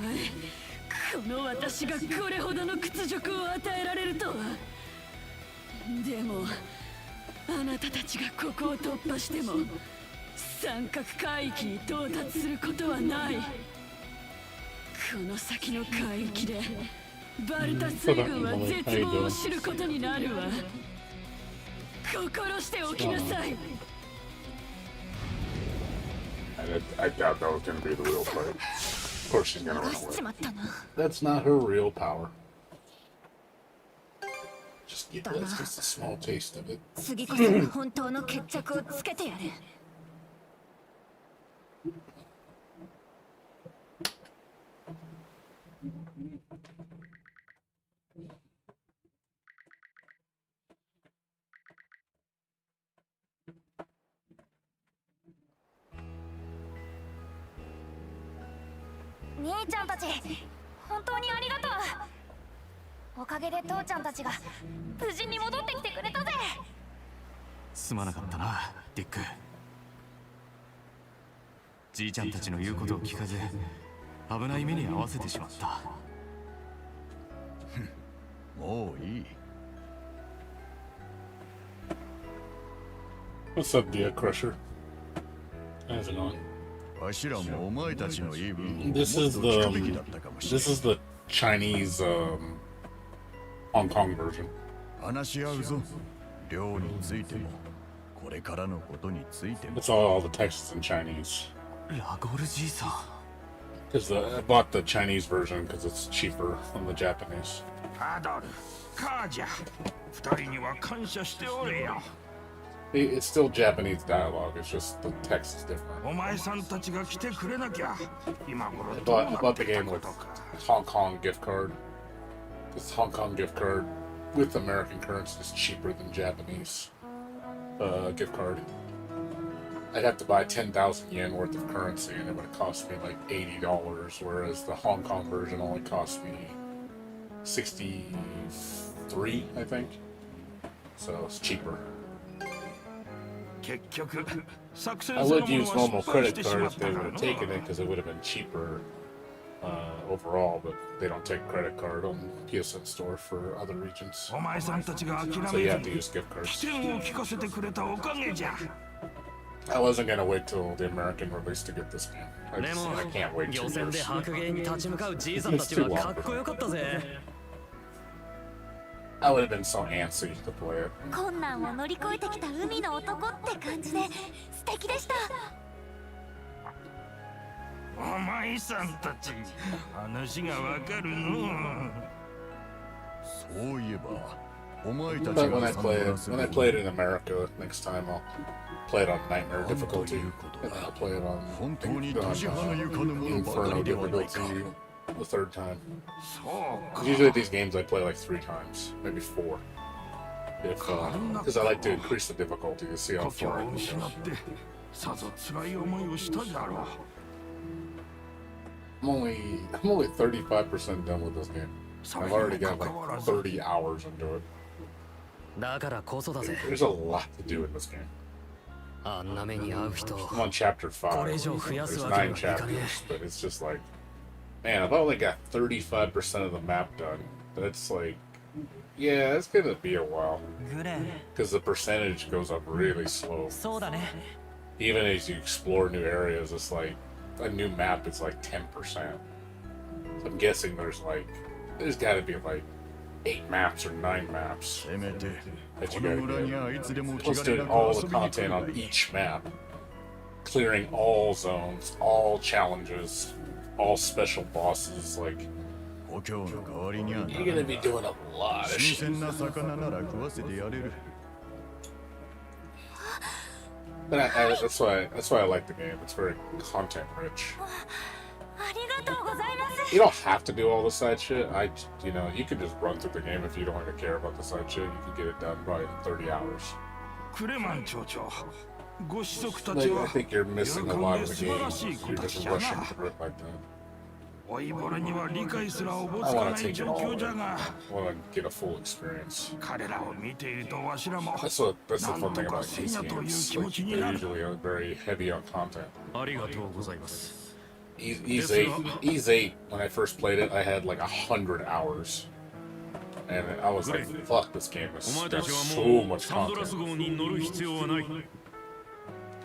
この私がこれほどの屈辱を与えられるとは。でもあなたたちがここを突破しても三角海域に到達することはない。この先の海域でバルタ水軍は絶望を知ることになるわ。心しておきなさい。I doubt that was gonna be the real fight. Of course she's gonna run しちま away. ったな。 That's not her real power. Just give だな。 us just a small taste of it. 次こそが本当の決着をつけてやる。兄ちゃんたち、本当にありがとう。おかげで父ちゃんたちが無事に戻ってきてくれたぜ。すまなかったな、ディック。じいちゃんたちの言うことを聞かず危ない目に遭わせてしまった。もういい。 What's up, Dia Crusher? How's it going? わしらもお前たちの言い分をもっと This is 聞くべきだったかもしれ this ん。 is the Chinese Hong Kong version. 話し合うぞ。量についても、これからのことについても。 It's all the text in Chinese. ラゴルじいさん。 Because I bought the Chinese version because it's cheaper than the Japanese. アドル、カーじゃ。二人には感謝しておれよ。It's still Japanese dialogue. It's just the text is different. お前さんたちが来てくれなきゃ、今頃 I どう bought, I なっ bought the てた game こ with とか。 Hong Kong gift card. This Hong Kong gift card with American currency is cheaper than Japanese gift card. I'd have to buy 10,000 yen worth of currency and it would cost me like $80, whereas the Hong Kong version only cost me 63, I think. So it's cheaper. 結局、作戦 I その would も use のは normal 失敗し credit てしま card っ if た they か would ら have taken の it because it would have been cheaper overall, but they don't take credit card on PSN store for other regions. お前さんたちが諦 So め you ず have to に use gift 起 cards. 点を聞かせてくれたおかげじゃ。 I wasn't gonna wait till the American release to get this game. I で just も I can't wait 漁 2 船で years. 白芸に立ち向かうじいさんたちはかっこよかったぜ。 I would have been so antsy to play it. 困難を乗り越えてきた海の男って感じで素敵でした。お前さんたち、話がわかるの。そういえば、お前たち But when が I サンド play ラ it, ス when I play it in America next time, I'll play it on nightmare difficulty. And I'll play it on 本当に閉じ鼻ゆかぬものばか Inferno りではないか。 difficulty the third time. そうか。 'Cause usually these games I play like 3 times, maybe 4. If because I like to increase the difficulty to see how 故郷 far I を can 失 go. ってさぞ辛い思いをしたじゃろう。 I'm only 35% done with this game. それ I've にも already か got か like わらず、 30 hours into it. だからこそだぜ。 There's a lot to do in this game. あんな目に遭う人。 I'm on chapter 5. これ以上増やす There's わけに 9 はいかね chapters, but it's just like, man, I've only got 35% of the map done. That's like, yeah, it's gonna be a while. グレー Because the percentage goes up really slow. そうだね。 Even as you explore new areas, it's like, a new map is like 10%. So I'm guessing there's gotta be like 8 maps or 9 maps せめて、 that こ you の gotta 村に get. はいつでも気 Plus 兼ね doing なく all 遊 the びに来て content く on れ。 each map. Clearing all zones, all challenges, all special bosses, like 故郷の代わりにはな you're gonna be doing a lot of 新 shit. 鮮な魚なら食わせてやれる。 But that's why I like the game. It's very content rich. ありがとうございます。You don't have to do all the side shit. You know, you can just run through the game if you don't really care about the side shit. You can get it done probably in 30 hours. クレマン町長、ご子息た Like, ち I は think you're 喜ん missing a で lot of the 素晴 game. らしい子 You're た just ちや rushing な。 through it like that. 老いぼれには理解すらおぼつ I か want な to い take it 状 all 況 in. じゃが、 I want to get a full experience. 彼らを見ているとわしらも That's the な fun んと thing か about せ these んやという games. 気持 Like, ちに they're なる。 usually very heavy on content. ありがとうございます。 Ease 8, when I first played it, I had like 100 hours. And I was like, fuck, this game お is 前たち there's は so もう much サンドラス content. 号に乗る必要はない。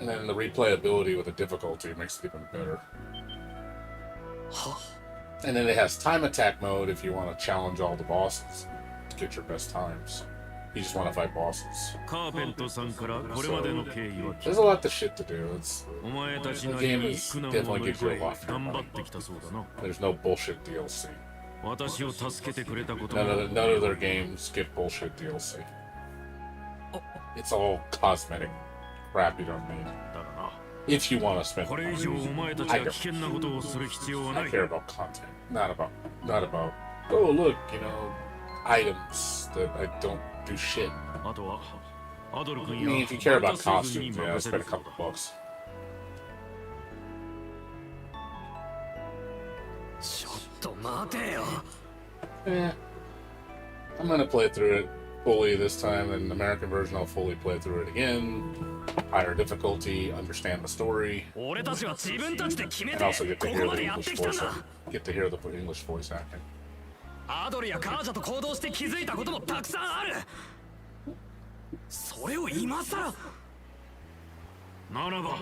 And then the replayability with the difficulty makes it even better. And then it has time attack mode if you want to challenge all the bosses to get your best times. You just want to fight bosses. カーペントさんからこれまでの経緯は聞 There's い a lot of shit to do. お前たち The なり game に is 苦難を乗 definitely り gives 越 you a え lot for your 頑張 money. ってきたそうだな。 There's no bullshit DLC. 私を助けてくれたこと None も of their games get bullshit DLC. It's all cosmetic crap you don't need. だがな。 If you want to spend これ以上お前たちが危険なことをする必要はな I い。 care about content, not about oh look, you know, items that I don't do shit. あとはアドル I 君 mean, や if you care バ about ルタス軍に costumes, yeah, I 任せ spent る a そう couple だ。 bucks. ちょっと待てよ。 Eh, I'm gonna play through it fully this time. In the American version, I'll fully play through it again. Higher difficulty, understand the story, 俺たちは自分たちで決め and て also get to こ hear こま the でやっ English てきたん voice. だ。 Get to hear the English voice acting. アドルやカージャと行動して気づいたこともたくさんある。それを今さら。ならば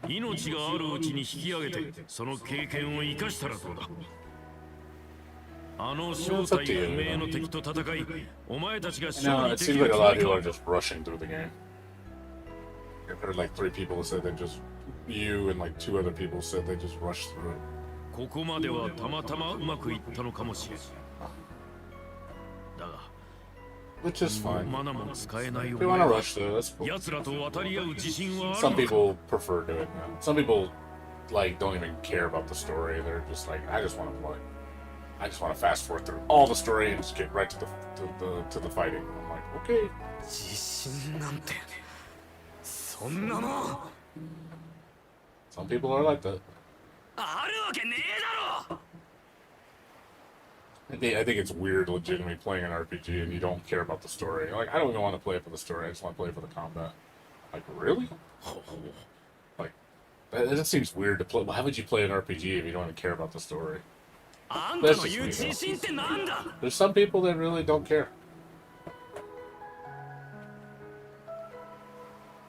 命があるうちに引き上げてその経験を生かしたらどうだ。あの正体不明の敵と戦い、お前たちが You know, 勝利 it でき seems る like a 気 lot of に people か are just rushing through the game. I've heard like 3 people who said they just you and like 2 other people said they just rushed through it. ここまではたまたまうまくいったのかもしれん。だが Which is fine. マナも使えない If お you 前 want to は rush through, that's cool. 奴らと渡り合う自信はある Some のか。 people prefer doing that. Some people like don't even care about the story. They're just like, I just want to play. I just want to fast forward through all the story and just get right to the fighting. I'm like, okay. 自信なんてそんなもん Some people are like that. あるわけねえだろ。 I think it's weird, legitimately playing an RPG and you don't care about the story. Like, I don't even want to play it for the story. I just want to play it for the combat. Like, really? Like, it just seems weird to play. Why would you play an RPG if you don't even care about the story? あんたの言う自信ってなんだ。 There's some people that really don't care.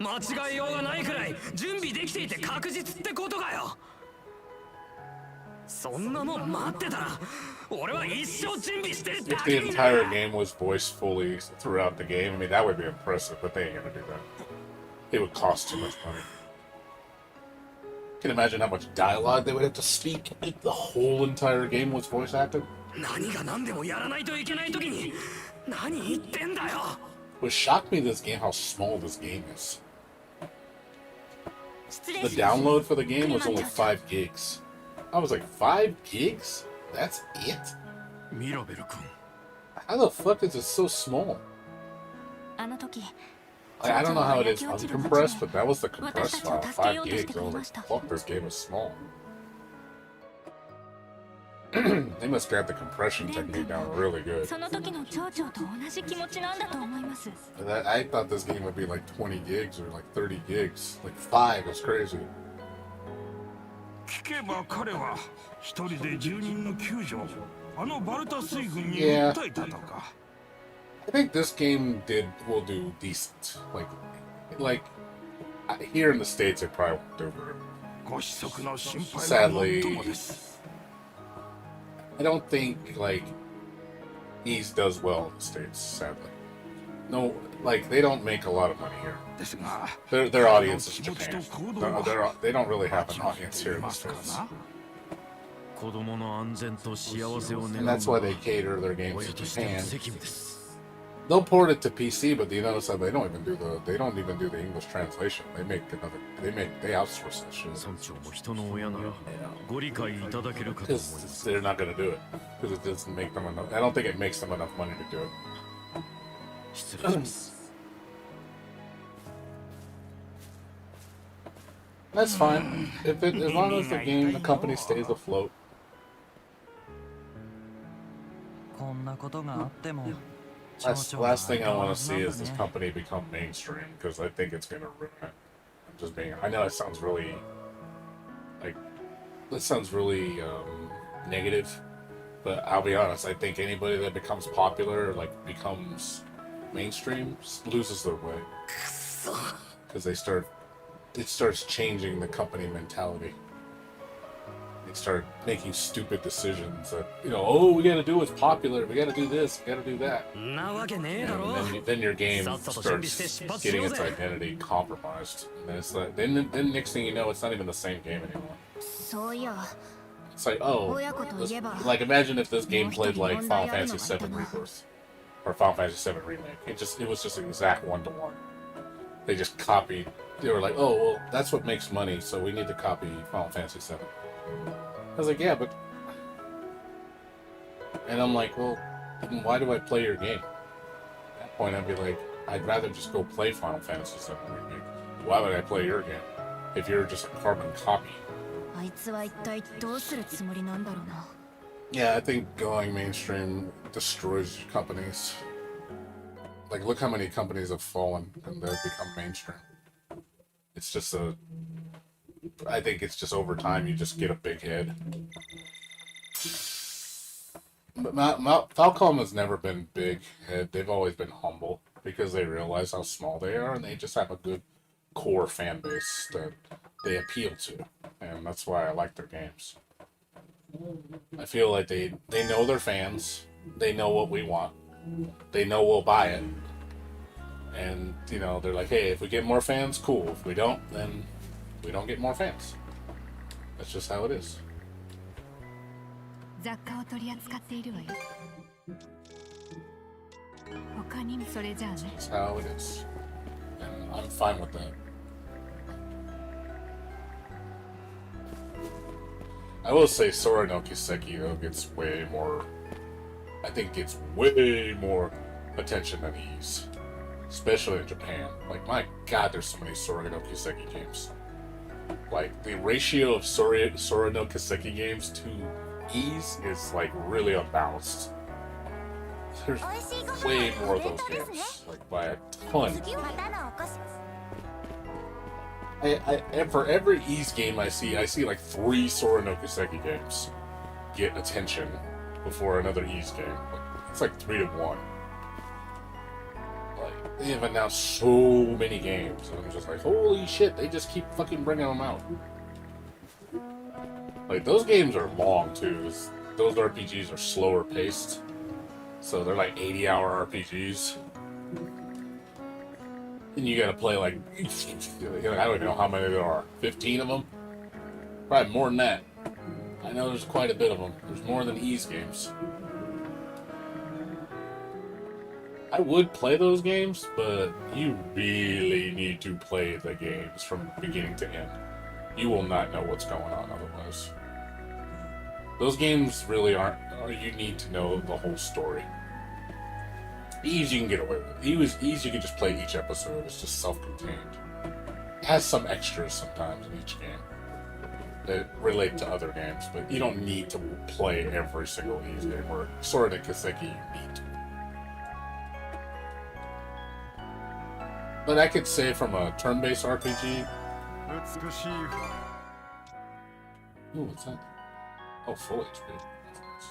間違いようがないくらい準備できていて確実ってことかよ。そんなもん待ってたら俺は一生準備してるだ If け the にな entire る。 game was voiced fully throughout the game, I mean, that would be impressive, but they ain't gonna do that. It would cost too much money. Can you imagine how much dialogue they would have to speak if the whole entire game was voice acted? 何が何でもやらないといけない時に何言ってんだよ。 What shocked me this game, how small this game is. The download for the game was only 5 gigs. I was like, 5 gigs? That's it? ミラベル君。 How the fuck is it so small? あの時 I don't know how it is uncompressed, but that was the compressed file, 5 gigs. I was like, fuck, this game is small. They must have got the compression technique down really good. その時の町長と同じ気持ちなんだと思います。 I thought this game would be like 20 gigs or like 30 gigs. Like 5 was crazy. 聞けば彼は一人で住人の救助をあのバルタ水軍に Yeah. 訴えたとか。 I think this game will do decent. Like here in the States, it probably won't do very. ご子息の心配は Sadly, 最もです。 I don't think like East does well in the States. Sadly, no, like they don't make a lot of money here. ですが、 Their audience is 気持ち Japan. と行動は They don't really have an 間違っ audience て here い in the ますか States. な。子供の安全と幸せを願う And の that's why が they cater their games 親 to としての Japan. 責務です。they'll port it to PC, but you notice that they don't even do the English translation. They outsource that shit. 村長も人の親ならご理解いただけるかと思います。 They're not gonna do it because it doesn't make them enough. I don't think it makes them enough money to do it. 失礼します。 That's fine. As long as the company stays afloat. こんなことがあっても Last thing I want to see is this company become mainstream because I think it's gonna ruin it. I know it sounds really negative, but I'll be honest. I think anybody that becomes popular, becomes mainstream, loses their way because it starts changing the company mentality. They start making stupid decisions that, we gotta do what's popular, we gotta do this, we gotta do that. And then your game starts getting its identity compromised. And it's like, then next thing you know, it's not even the same game anymore. It's like, like imagine if this game played like Final Fantasy VII Rebirth or Final Fantasy VII Remake. It was just an exact 1-to-1. They just copied. They were like, oh, well, that's what makes money, so we need to copy Final Fantasy VII. I was like, yeah, but... And I'm like, well, then why do I play your game? At that point, I'd be like, I'd rather just go play Final Fantasy VII Remake. Why would I play your game if you're just a carbon copy? Yeah, I think going mainstream destroys companies. Like, look how many companies have fallen and they've become mainstream. It's just I think it's just over time you just get a big head. But Falcom has never been big head. They've always been humble because they realize how small they are and they just have a good core fan base that they appeal to. And that's why I like their games. I feel like they know their fans. They know what we want. They know we'll buy it. And, they're like, hey, if we get more fans, cool. If we don't, then we don't get more fans. That's just how it is. That's how it is. And I'm fine with that. I will say Sora no Kiseki, though, gets way more... I think gets way more attention than Ys. Especially in Japan. Like, my god, there's so many Sora no Kiseki games. Like, the ratio of Sora no Kiseki games to Ys is, really unbalanced. There's way more of those games. Like, by a ton. For every Ys game I see 3 Sora no Kiseki games get attention before another Ys game. It's like 3 to 1. They have announced so many games, and I'm just like, holy shit, they just keep fucking bringing them out. Like, those games are long, too. Those RPGs are slower paced. So they're like 80-hour RPGs. And you gotta play I don't even know how many there are. 15 of them? Probably more than that. I know there's quite a bit of them. There's more than Ys games. I would play those games, but you really need to play the games from beginning to end. You will not know what's going on otherwise. Those games really aren't... You need to know the whole story. Ys you can get away with. Ys you can just play each episode. It's just self-contained. It has some extras sometimes in each game that relate to other games, but you don't need to play every single Ys game. Or Sora no Kiseki, you need to. But I could say from a turn-based RPG... Ooh, what's that? Oh, full HP. That's nice.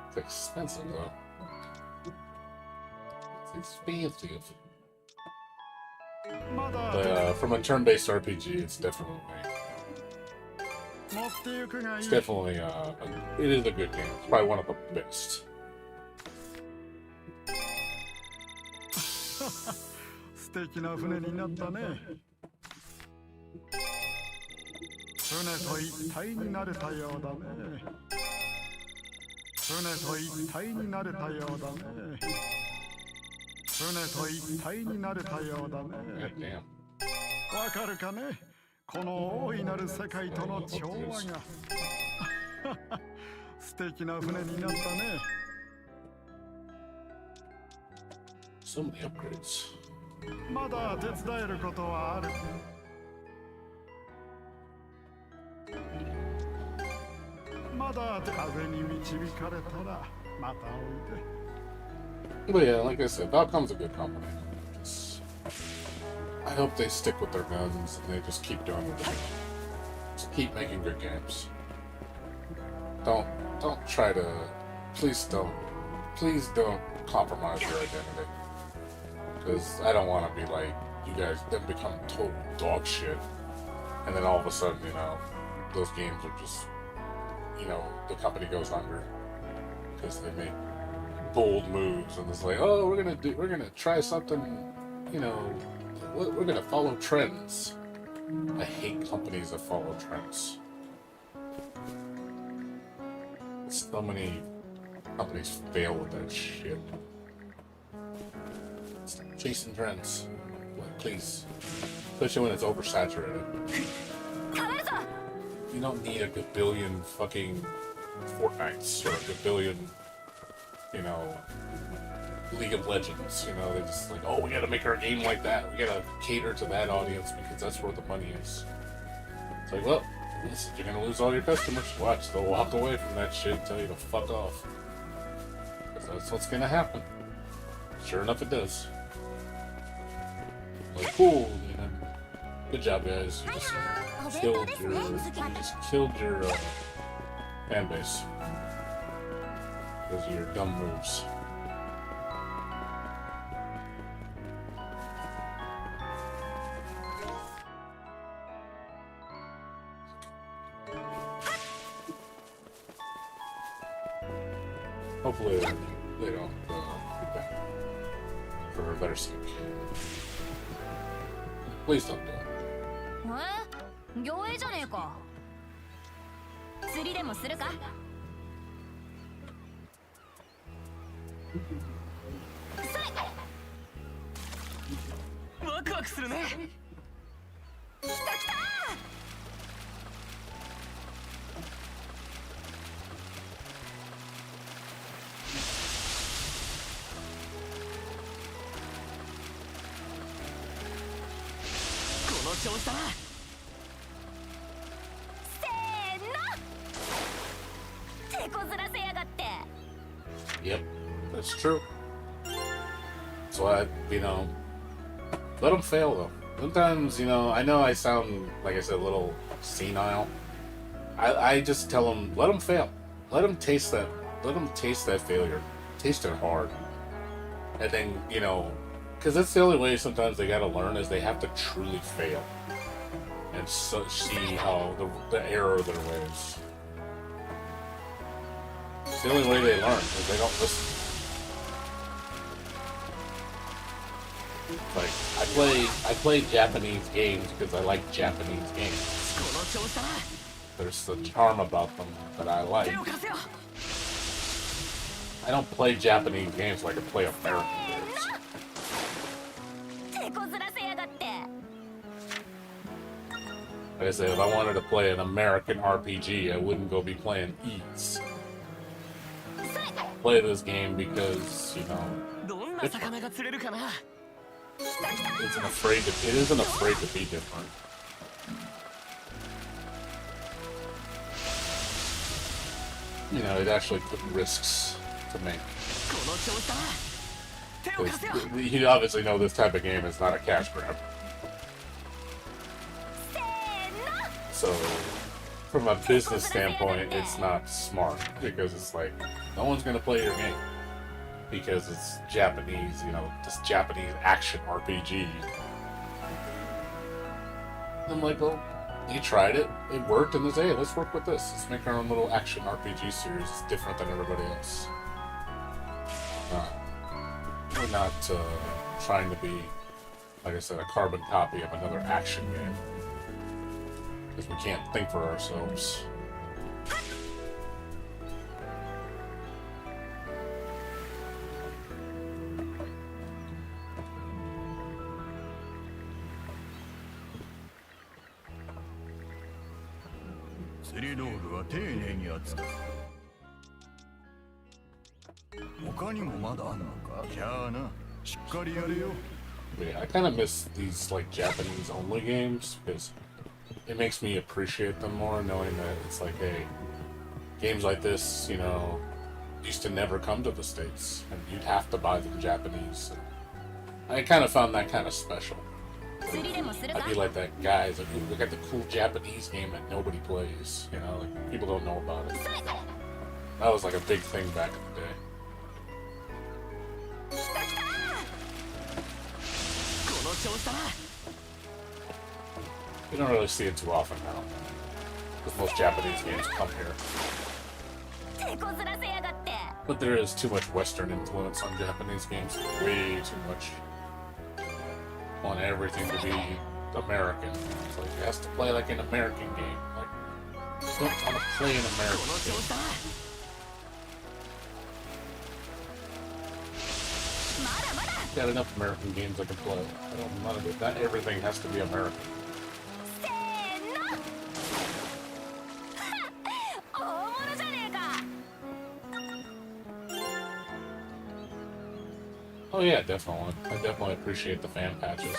It's expensive, though. It's expensive. But from a turn-based RPG, it's definitely... it is a good game. It's probably one of the best. 素敵な船になったね。船と一体になれたようだね。船と一体になれたようだね。船と一体になれたようだ God ね。 damn. わかるかね、この大いなる世界との調和が。素敵な船になったね。 So many upgrades. まだ手伝えることはある。まだ風に導かれたらまたおいで。 But yeah, like I said, Valcom's a good company. Just, I hope they stick with their guns and they just keep doing what they're doing. Just keep making good games. Don't try to, please don't compromise your identity. Because I don't want to be like, you guys then become total dog shit. And then all of a sudden, you know, those games are just, you know, the company goes under. Because they make bold moves and it's like, oh, we're gonna try something, you know, we're gonna follow trends. I hate companies that follow trends. So many companies fail with that shit. Stop chasing trends, like, please, especially when it's oversaturated. You don't need a gabillion fucking Fortnites or a gabillion, you know, League of Legends. You know, they're just like, oh, we gotta make our game like that. We gotta cater to that audience because that's where the money is. It's like, well, listen, you're gonna lose all your customers. Watch, they'll walk away from that shit and tell you to fuck off. Because that's what's gonna happen. Sure enough, it does. Like, cool, you know, good job, guys. You just killed your fan base because of your dumb moves. Hopefully they don't do that for a better sake. Please don't do it. 魚影じゃねえか。釣りでもするか。ワクワクするね。来た来た。この調子だな。 Yep, that's true. So I, you know, let them fail though. Sometimes, you know I sound, like I said, a little senile. I just tell them, let them fail. Let them taste that failure. Taste it hard. And then, you know, because that's the only way sometimes they gotta learn is they have to truly fail. And so see how the error of their ways. It's the only way they learn, is they don't listen. Like, I play Japanese games because I like Japanese games. There's the charm about them that I like. I don't play Japanese games like I play American games. Like I said, if I wanted to play an American RPG, I wouldn't go be playing Eats. Play this game because, you know, it isn't afraid to be different. You know, it actually took risks to make. You obviously know this type of game is not a cash grab. So, from a business standpoint, it's not smart because it's like, no one's gonna play your game because it's Japanese, you know, this Japanese action RPG. I'm like, well, you tried it, it worked, and they say, hey, let's work with this. Let's make our own little action RPG series. It's different than everybody else. We're not trying to be, like I said, a carbon copy of another action game. Because we can't think for ourselves. 釣り道具は丁寧に扱う。他にもまだあんのか。じゃあな、しっかりやれよ。Yeah, I kind of miss these like Japanese only games because it makes me appreciate them more, knowing that it's like, hey, games like this, you know, used to never come to the States, and you'd have to buy them Japanese. I kind of found that kind of special. I'd be like that guy, it's like, ooh, look at the cool Japanese game that nobody plays, you know, like people don't know about it. That was like a big thing back in the day. You don't really see it too often now, because most Japanese games come here. But there is too much Western influence on Japanese games, way too much. Want everything to be American. It's like, it has to play like an American game. Like, I don't want to play an American game. Got enough American games I can play. I don't want to do that. Everything has to be American. Oh yeah, definitely. I definitely appreciate the fan patches.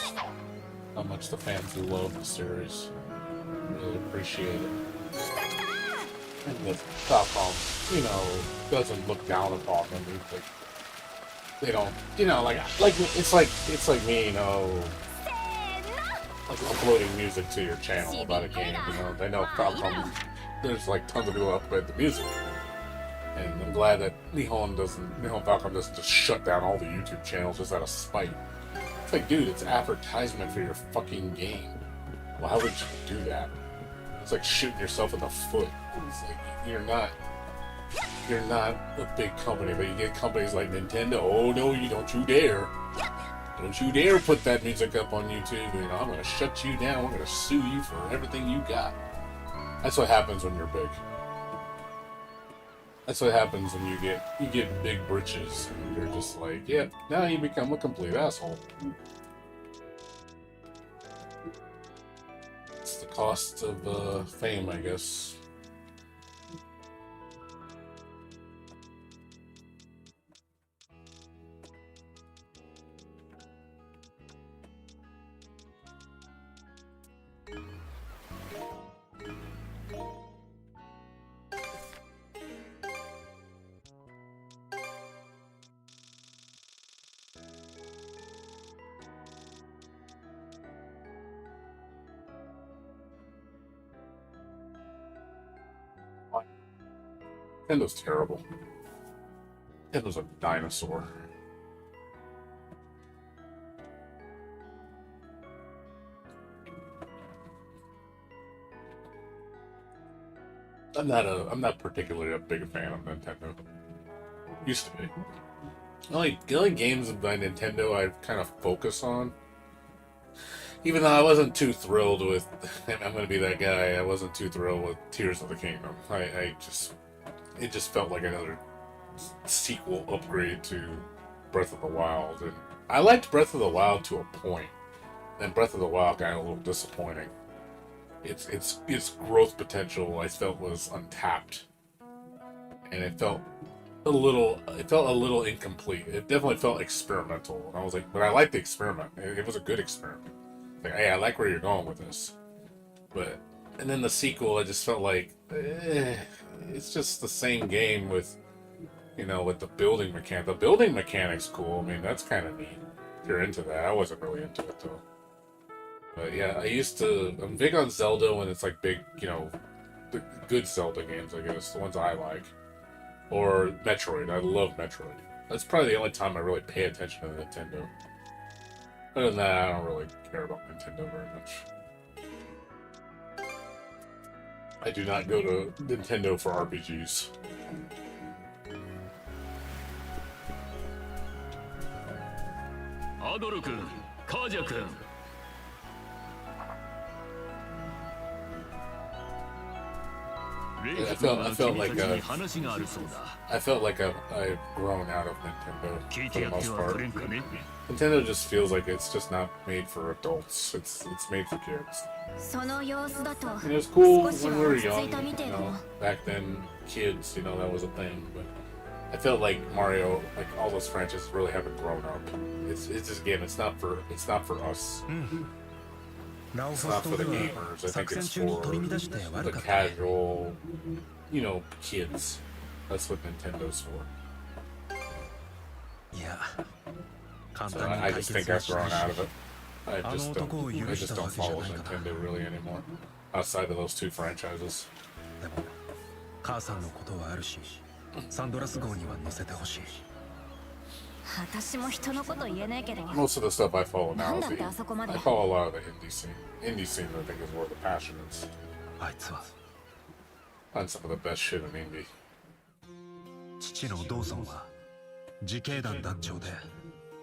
How much the fans do love the series. Really appreciate it. And the Capcom, you know, doesn't look down upon them. Like, they don't, you know, like it's like me, you know, like uploading music to your channel about a game. You know, they know Capcom. There's like tons of people who upload the music. And I'm glad that Nihon Falcom doesn't just shut down all the YouTube channels just out of spite. It's like, dude, it's advertisement for your fucking game. Why would you do that? It's like shooting yourself in the foot. It's like, you're not a big company, but you get companies like Nintendo. Oh no, don't you dare. Don't you dare put that music up on YouTube. You know, I'm gonna shut you down. I'm gonna sue you for everything you got. That's what happens when you're big. That's what happens when you get big britches and you're just like, yeah, now you become a complete asshole. It's the cost of fame, I guess. Nintendo's terrible. Nintendo's a dinosaur. I'm not particularly a big fan of Nintendo. Used to be. The only games by Nintendo I kind of focus on, even though I wasn't too thrilled with, I'm gonna be that guy, I wasn't too thrilled with Tears of the Kingdom. It just felt like another sequel upgrade to Breath of the Wild. And I liked Breath of the Wild to a point. Then Breath of the Wild got a little disappointing. Its growth potential I felt was untapped. And it felt a little incomplete. It definitely felt experimental. And I was like, but I liked the experiment. It was a good experiment. Like, hey, I like where you're going with this. And then the sequel, I just felt like, it's just the same game with, you know, with the building mechanic. The building mechanic's cool. I mean, that's kind of neat. If you're into that. I wasn't really into it, though. But yeah, I'm big on Zelda when it's like big, you know, the good Zelda games, I guess. The ones I like. Or Metroid. I love Metroid. That's probably the only time I really pay attention to Nintendo. Other than that, I don't really care about Nintendo very much. I do not go to Nintendo for RPGs. Adoro-kun, Kaja-kun. I felt like I've grown out of Nintendo for the most part. Nintendo just feels like it's just not made for adults. It's made for kids. その様子だと And it was cool 少し when は we were 落ち着 young, いたみてえ you だ know. な Back then, kids, you know, that was a thing. But I felt like Mario, like all those franchises, really haven't grown up. It's just again, it's not for us. It's not for the gamers. I think it's for the casual, you know, kids. That's what Nintendo's for. いや、 So I just think I've grown out of it. I just don't follow Nintendo really anymore. Outside of those two franchises. でも母さんのことはあるし、サンドラス号には乗せてほしい。私も人のこと言えないけど Most of the stuff I follow now なん is だってあそこまで I follow a lot of the indie scene. Indie scene, I think, is where the passion is. あいつは Find some of the best shit in indie. 父のドーソンは自警団団長で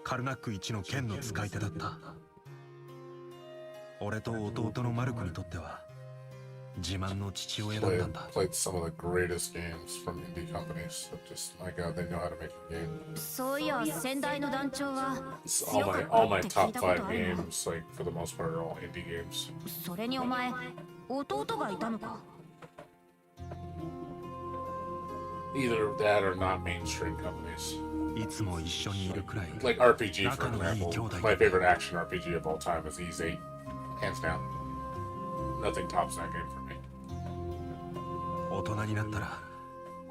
カルナック一の剣の使い手だった。俺と弟のマルクにとっては自慢の父親だったんだ。 Played some of the greatest games from indie companies. Just my God, they know how to make a game. そういや先代の団長は It's 強かっ all た my って聞い top たこと 5あるの games, like for the most part, are all indie games. それにお前弟がいたのか Either that or not mainstream companies. いつも一緒にいるくらい Like RPG, for 仲のいい兄 example. 弟 My favorite action RPG of all time is Ys 8. Hands down. Nothing tops that game for me. 大人になったら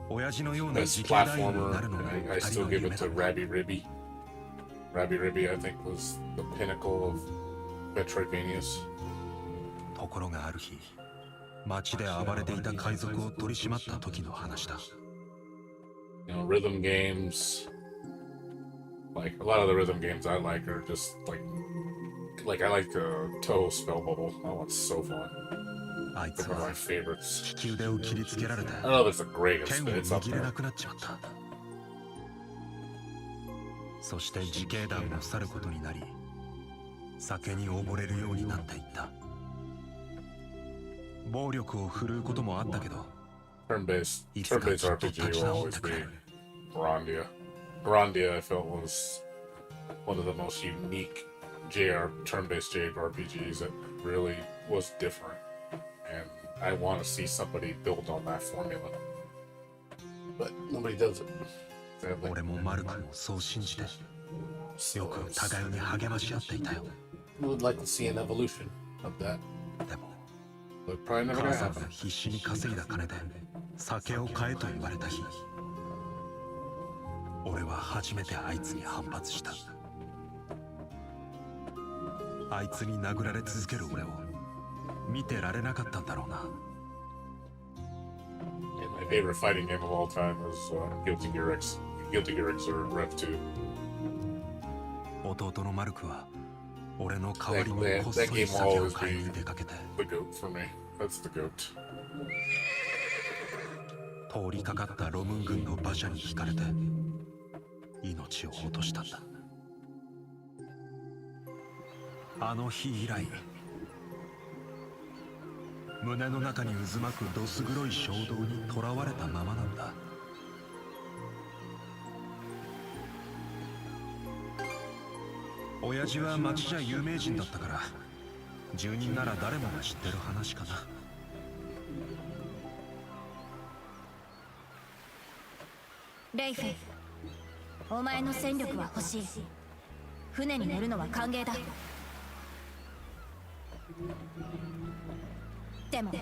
親父のような Best 自警団員にな platformer, るのが I 二人 still の give 夢 it だ to Rabby Ribby. Rabby Ribby, I think, was the pinnacle of Metroidvanias. ところがある日街で暴れていた海賊を取り締まった時の話だ。 You know, rhythm games. Like a lot of the rhythm games I like are just like I like Toe Spell Bubble. That one's so fun. あい It's つ one of は my favorites. 利き腕を切りつけられて I don't know if it's the greatest, 剣を but it's up 握れ there. なくなっちまった。そして自警団を去ることになり酒に溺れるようになっていった。暴力を振るうこともあったけど Turn-based RPG will always be Grandia. Grandia, I felt, was one of the most unique turn-based JRPGs that really was different. And I want to see somebody build on that formula. But nobody does it. Sadly. 俺もマルクもそう信じてよ So く互いに励まし合っていたよ。 I would like to see an evolution of that. でも But probably never 母 gonna さん happen. が必死に稼いだ金で酒を買えと言われた日俺は初めてあいつに反発した。あいつに殴られ続ける俺を見てられなかったんだろうな。 And my favorite fighting game of all time is Guilty Gear X. Guilty Gear X or Rev 2. 弟のマルクは俺の代わりに That こっそ game り will 酒を always 買い be に出かけて the GOAT for me. That's the GOAT. 通りかかったロムン軍の馬車にひかれて命を落としたんだ。あの日以来胸の中に渦巻くどす黒い衝動にとらわれたままなんだ。親父は町じゃ有名人だったから住人なら誰もが知ってる話かな。レイフお前の戦力は欲しい。船に乗るのは歓迎だ。でも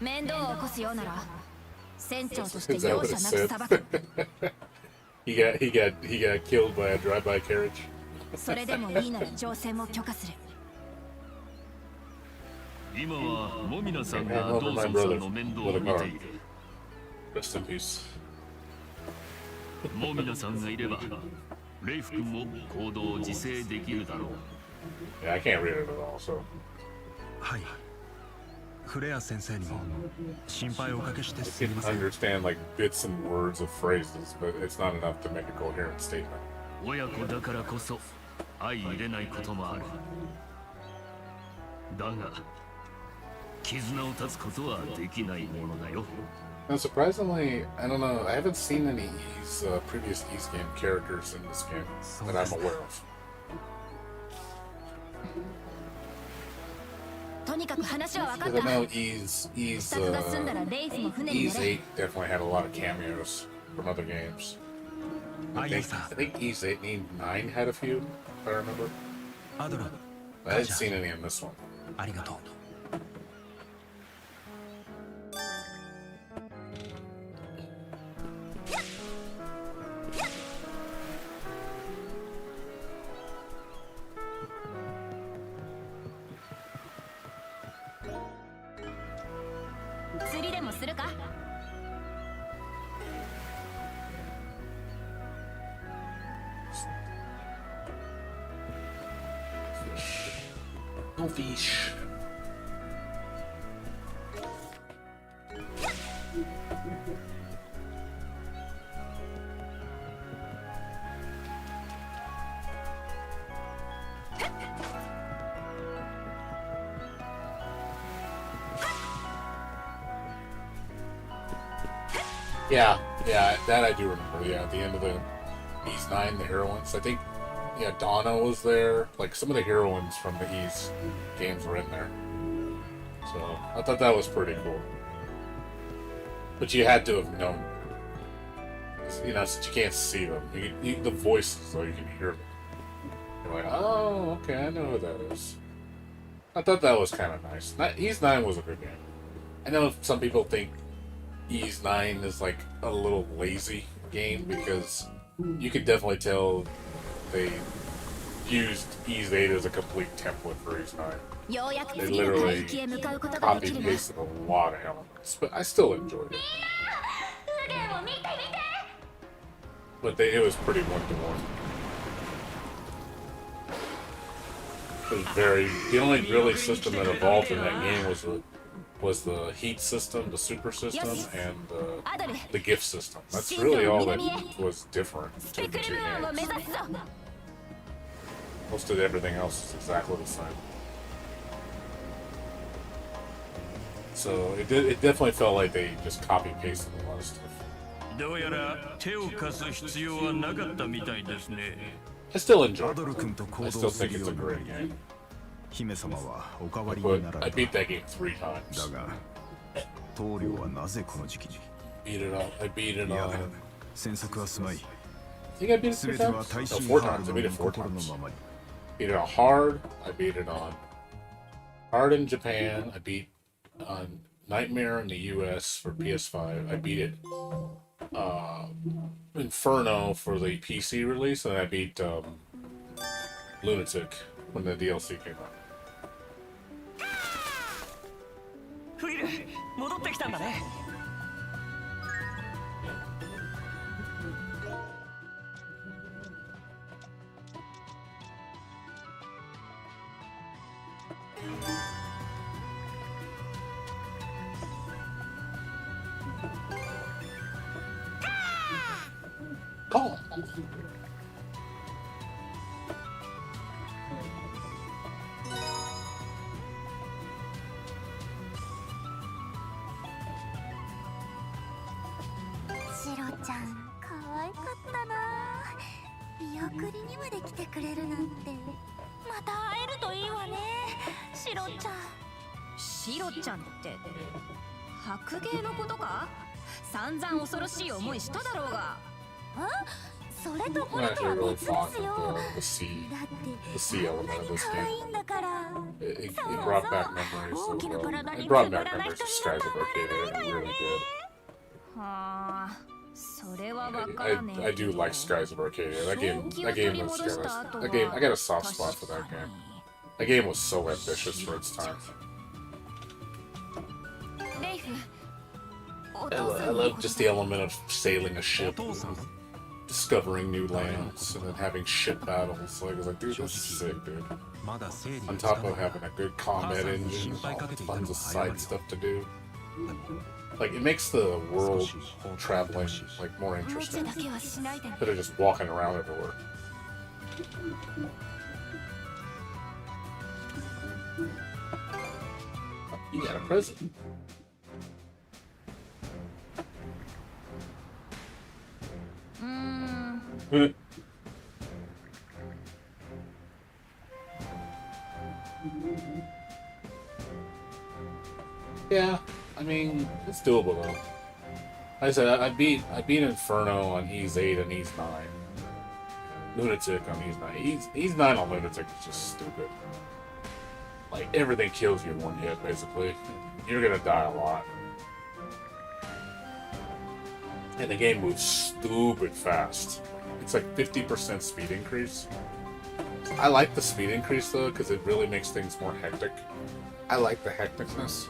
面倒を起こすようなら船長として Is that 容 what 赦 it なく said? 裁く。he got killed by a drive-by carriage. それでもいいなら乗船を許可する。今はモミナさん I が help ドー my ソンさ brother んの面倒 with を a 見て car. いる。 Rest in peace. モミナさんがいればレイフ君も行動を自制できるだろう。 Yeah, I can't read it at all, so. はい。フレア先生にも心配をおかけして I すみ can ません。 understand like bits and words of phrases, but it's not enough to make a coherent statement. 親子だからこそ相入れないこともある。だが絆を断つことはできないものだよ。 Now, surprisingly, I don't know. I haven't seen any previous Ys game characters in this game that I'm aware of. とにかく話は分かっ Because た I know Ys 支度が済んだらレイズも船に Ys 乗れ 8 definitely had a lot of cameos from other games. I think Ys 8 and 9 had a few, if I remember. アドラ I hadn't seen any in this one. ありがとう。釣りでもするか No fish. Yeah, that I do remember. Yeah, at the end of the Ys 9, the heroines. I think, yeah, Donna was there. Like, some of the heroines from the Ys games were in there. So, I thought that was pretty cool. But you had to have known. You know, since you can't see them. The voices, though, you can hear them. You're like, oh, okay, I know who that is. I thought that was kind of nice. Ys 9 was a good game. I know some people think Ys 9 is like a little lazy game because you could definitely tell they used Ys 8 as a complete template for Ys 9. ようやく They 次の海 literally 域へ向かうことができ copy るな pasted a lot of elements, but I still enjoyed it. 船を見て見て But it was pretty one-to-one. It was the only really system that evolved in that game was the heat system, the super system, and the gift system. That's really all that was different スペ between ク the ル two ムーンを目 games. 指すぞ Most of everything else is exactly the same. So it definitely felt like they just copy pasted a lot of stuff. どうやら手を貸す必要はなかったみたいですね。 I still enjoy ア it. ドル君と I 行 still 動す think る it's よ a うにな great り game. 姫様はお代わり But になら I れた beat that game 3 times. だが棟梁はなぜこの時期に Beat it up. I beat it いや on. 詮索はすまい I think I beat it 3全ては times? 大 No, 衆 4 times. ハー I ド beat の it 4心の times. ままに Beat it on hard. I beat it on hard in Japan. I beat on Nightmare in the US for PS5. I beat it Inferno for the PC release, and I beat Lunatic when the DLC came out. フィル戻ってきたんだね。Call. シロちゃん可愛かったな見送りにまで来てくれるなんてまた会えるといいわねシロちゃんシロちゃんって白芸のことか散々恐ろしい思いしただろうがそれとこ I'm れとは actually really 別で fond すよ of the sea, だって the sea あん element な of に this 可愛 game. いんだから It そう brought そう back memories 大きな of 体 it に brought つぶら back な memories 人 of に Skies は of たまらない Arcadia. の It よ really ね did. はあそれはわからねえ I do like Skies of Arcadia. That game was that game. I got a soft spot for that game. That game was so ambitious for its time. レイフ I love just the element of sailing a ship, お父さん discovering new lands, and then having ship battles. Like, I was like, dude, this is sick, dude. まだ整理 On がつか top な of い having a good combat engine, tons of side stuff to do. Like, it makes the world traveling like more 無茶 interesting だけはしないでね instead of just walking around everywhere. You got a present. Yeah, I mean, it's doable though. Like I said, I beat Inferno on Ease 8 and Ease 9. Lunatic on Ease 9. Ease 9 on Lunatic is just stupid. Like, everything kills you in one hit, basically. You're gonna die a lot. And the game moves stupid fast. It's like 50% speed increase. I like the speed increase though, because it really makes things more hectic. I like the hecticness.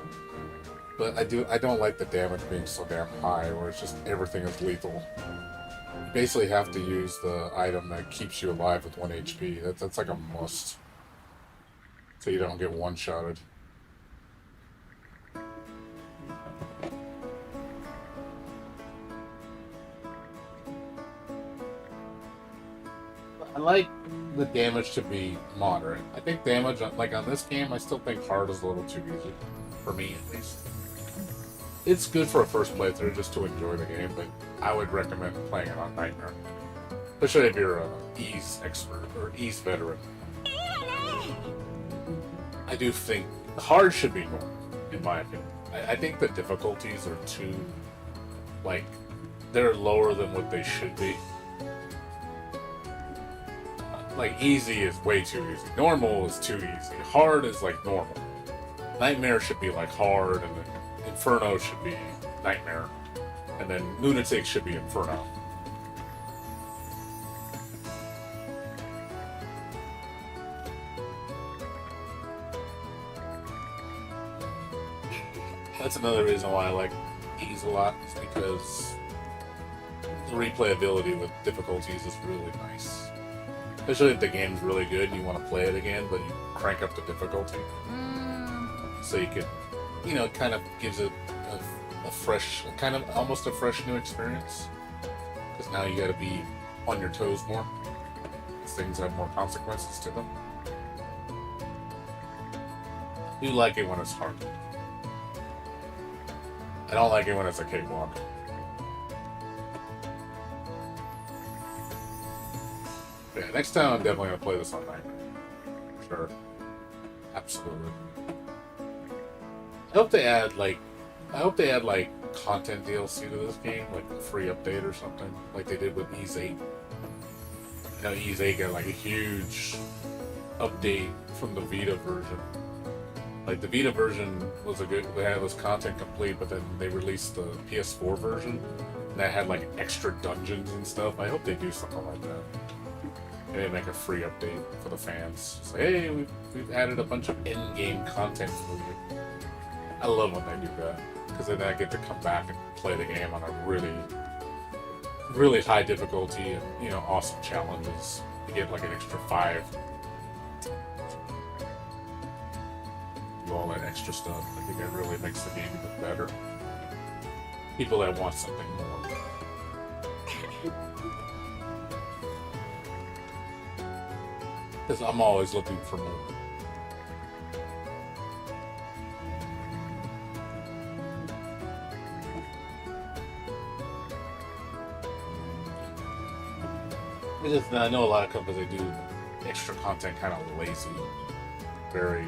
But I don't like the damage being so damn high, where it's just everything is lethal. You basically have to use the item that keeps you alive with 1 HP. That's like a must. So you don't get one-shotted. I like the damage to be moderate. I think damage, like on this game, I still think hard is a little too easy. For me, at least. It's good for a first playthrough just to enjoy the game, but I would recommend playing it on Nightmare. Especially if you're a Ease expert or Ease veteran. I do think hard should be normal, in my opinion. I think the difficulties are too, like, they're lower than what they should be. Like, easy is way too easy. Normal is too easy. Hard is like normal. Nightmare should be like hard, and then Inferno should be Nightmare, and then Lunatic should be Inferno. That's another reason why I like Ease a lot, is because the replayability with difficulties is really nice. Especially if the game's really good and you want to play it again, but you crank up the difficulty. So you could, you know, it kind of gives it a fresh, kind of almost a fresh new experience. Because now you gotta be on your toes more. Things have more consequences to them. I do like it when it's hard. I don't like it when it's a cakewalk. Yeah, next time I'm definitely gonna play this on Nightmare. Sure. Absolutely. I hope they add like content DLC to this game, like a free update or something, like they did with Ease 8. You know, Ease 8 got like a huge update from the Vita version. Like the Vita version was was content complete, but then they released the PS4 version, and that had like extra dungeons and stuff. I hope they do something like that. And they make a free update for the fans. Say, hey, we've added a bunch of in-game content for you. I love when they do that, because then I get to come back and play the game on a really, really high difficulty and, you know, awesome challenges. You get like an extra 5. All that extra stuff. I think it really makes the game even better. People that want something more. Because I'm always looking for more. I know a lot of companies, they do extra content kind of lazy. Very,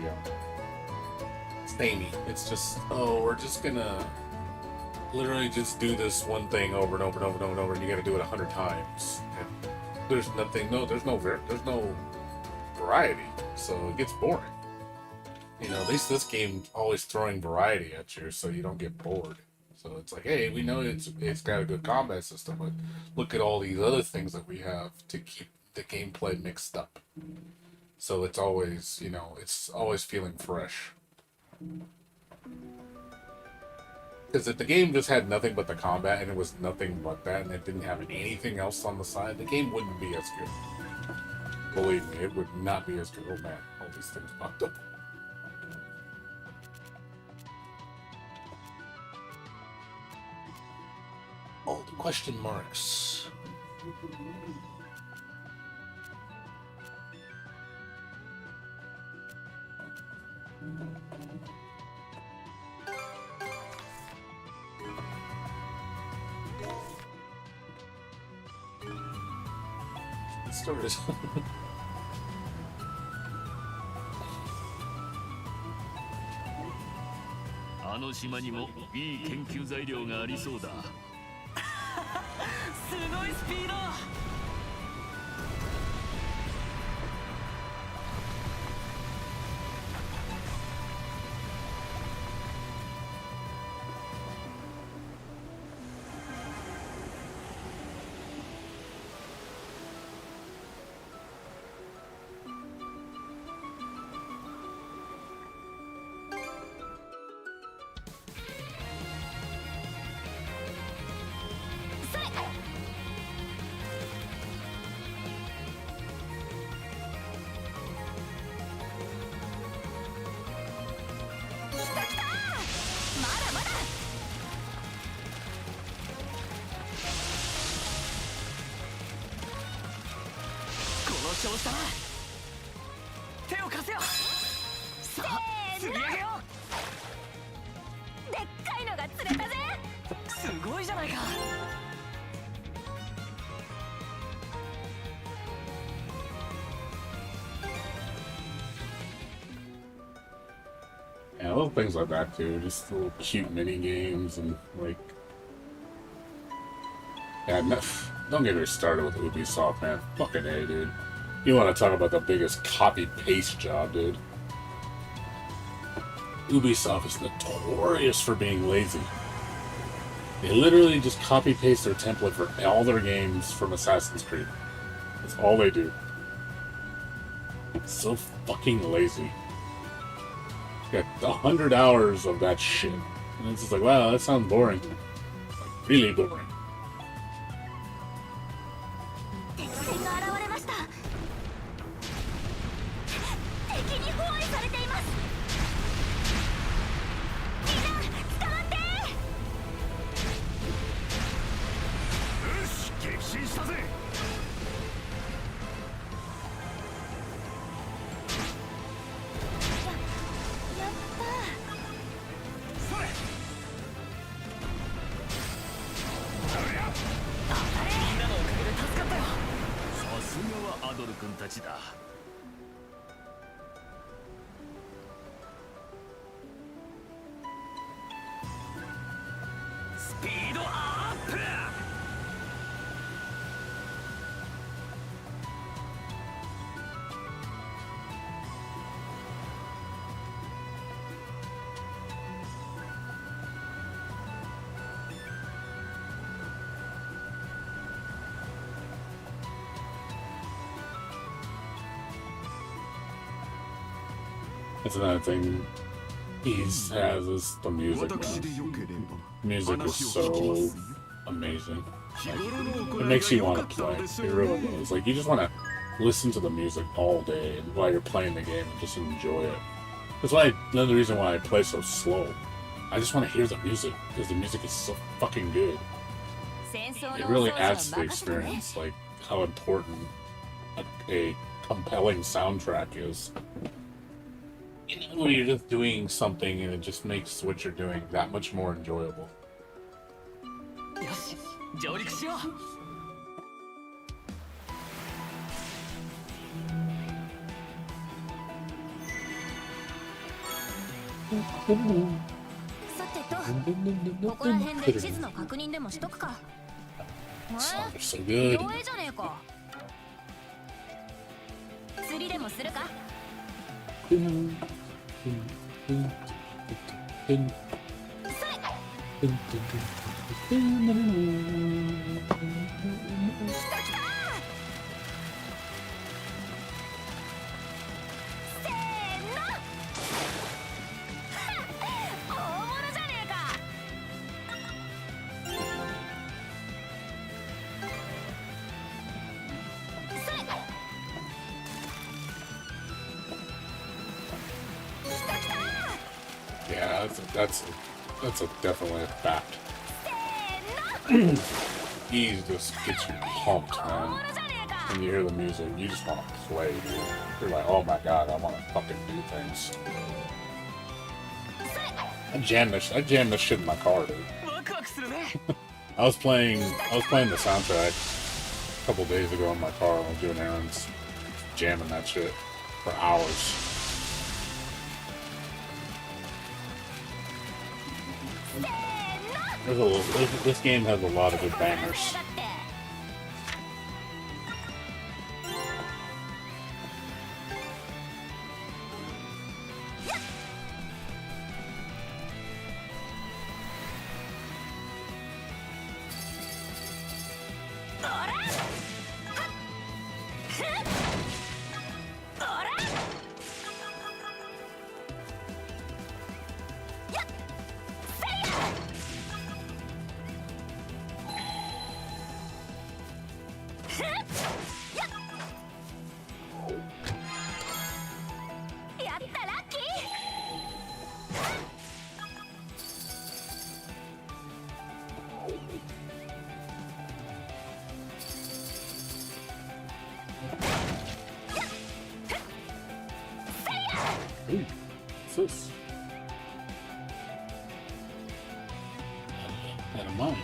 samey. It's just, oh, we're just gonna literally just do this one thing over and over and over and over and over, and you gotta do it 100 times. And there's nothing, there's no variety, so it gets boring. You know, at least this game's always throwing variety at you, so you don't get bored. So it's like, hey, we know it's got a good combat system, but look at all these other things that we have to keep the gameplay mixed up. So it's always, you know, it's always feeling fresh. Because if the game just had nothing but the combat and it was nothing but that and it didn't have anything else on the side, the game wouldn't be as good. Believe me, it would not be as good. Oh man, all these things popped up. All the question marks. stories. あの島にもいい研究材料がありそうだ。すごいスピード。調子だな。手を貸せよ。さあ釣り上げよう。でっかいのが釣れたぜ。すごいじゃないか。Yeah, little things like that too, just little cute mini games and like, yeah, don't get me started with Ubisoft, man. Fucking A, dude. You want to talk about the biggest copy-paste job, dude. Ubisoft is notorious for being lazy. They literally just copy-paste their template for all their games from Assassin's Creed. That's all they do. It's so fucking lazy. Got 100 hours of that shit. And it's just like, wow, that sounds boring. Like, really boring. That's another thing he has is the music. Music is so amazing. Like, it makes you want to play. It really does. Like, you just want to listen to the music all day while you're playing the game and just enjoy it. That's why another reason why I play so slow. I just want to hear the music because the music is so fucking good. It really adds to the experience, like how important a compelling soundtrack is. You know, when you're just doing something and it just makes what you're doing that much more enjoyable. So good. Yeah, that's definitely a fact. He just gets you pumped, man. When you hear the music, you just want to play, dude. You're like, oh my god, I want to fucking do things. I jammed this shit in my car, dude. I was playing the soundtrack couple days ago in my car when I was doing errands, jamming that shit for hours. This game has a lot of good bangers. Ooh, what's this? Out of mine.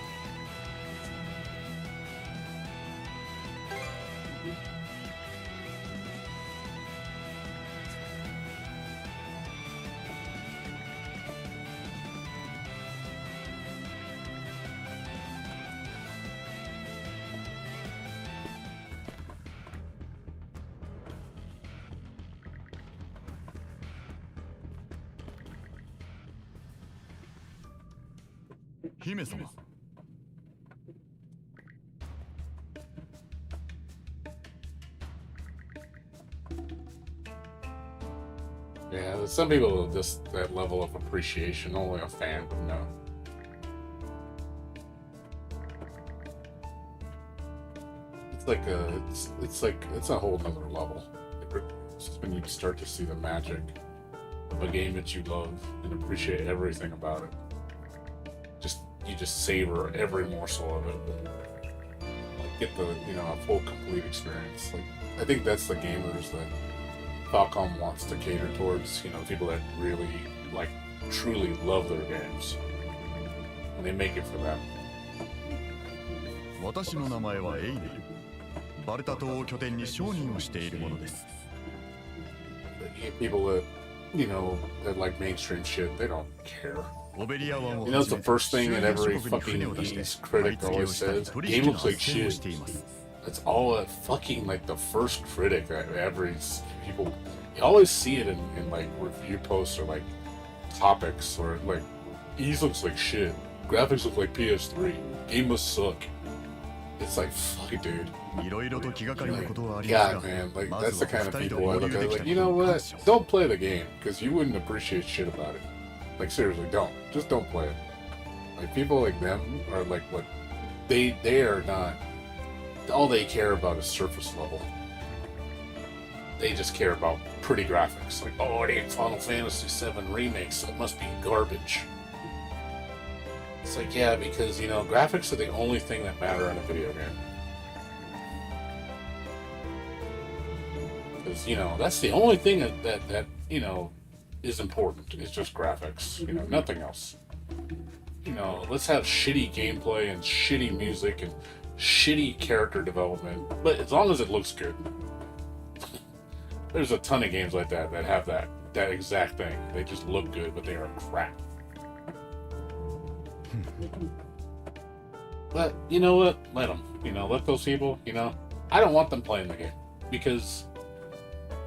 Yeah, some people just that level of appreciation only a fan would know. It's like it's a whole nother level. It's just when you start to see the magic of a game that you love and appreciate everything about it. You just savor every morsel of it. Like get the a full complete experience. Like I think that's the gamers that Falcom wants to cater towards. People that really truly love their games, and they make it for them. 私の名前はエイネル。バルタ島を拠点に商人をしているものです。People that that like mainstream shit, they don't care. It's the first thing that every fucking East critic always says. Game looks like shit. That's all that fucking the first critic that every people. You always see it in review posts or topics or Ease looks like shit. Graphics look like PS3. Game must suck. It's fuck, dude. God, man, that's the kind of people I look at. You know what? Don't play the game because you wouldn't appreciate shit about it. Seriously, don't. Just don't play it. People like them are what they are not. All they care about is surface level. They just care about pretty graphics. Oh, it ain't Final Fantasy VII Remake, so it must be garbage. It's yeah, because, graphics are the only thing that matter in a video game. Because, that's the only thing that is important. It's just graphics. Nothing else. Let's have shitty gameplay and shitty music and shitty character development, but as long as it looks good. There's a ton of games like that have that exact thing. They just look good, but they are crap. But you know what? Let them. Let those people. I don't want them playing the game because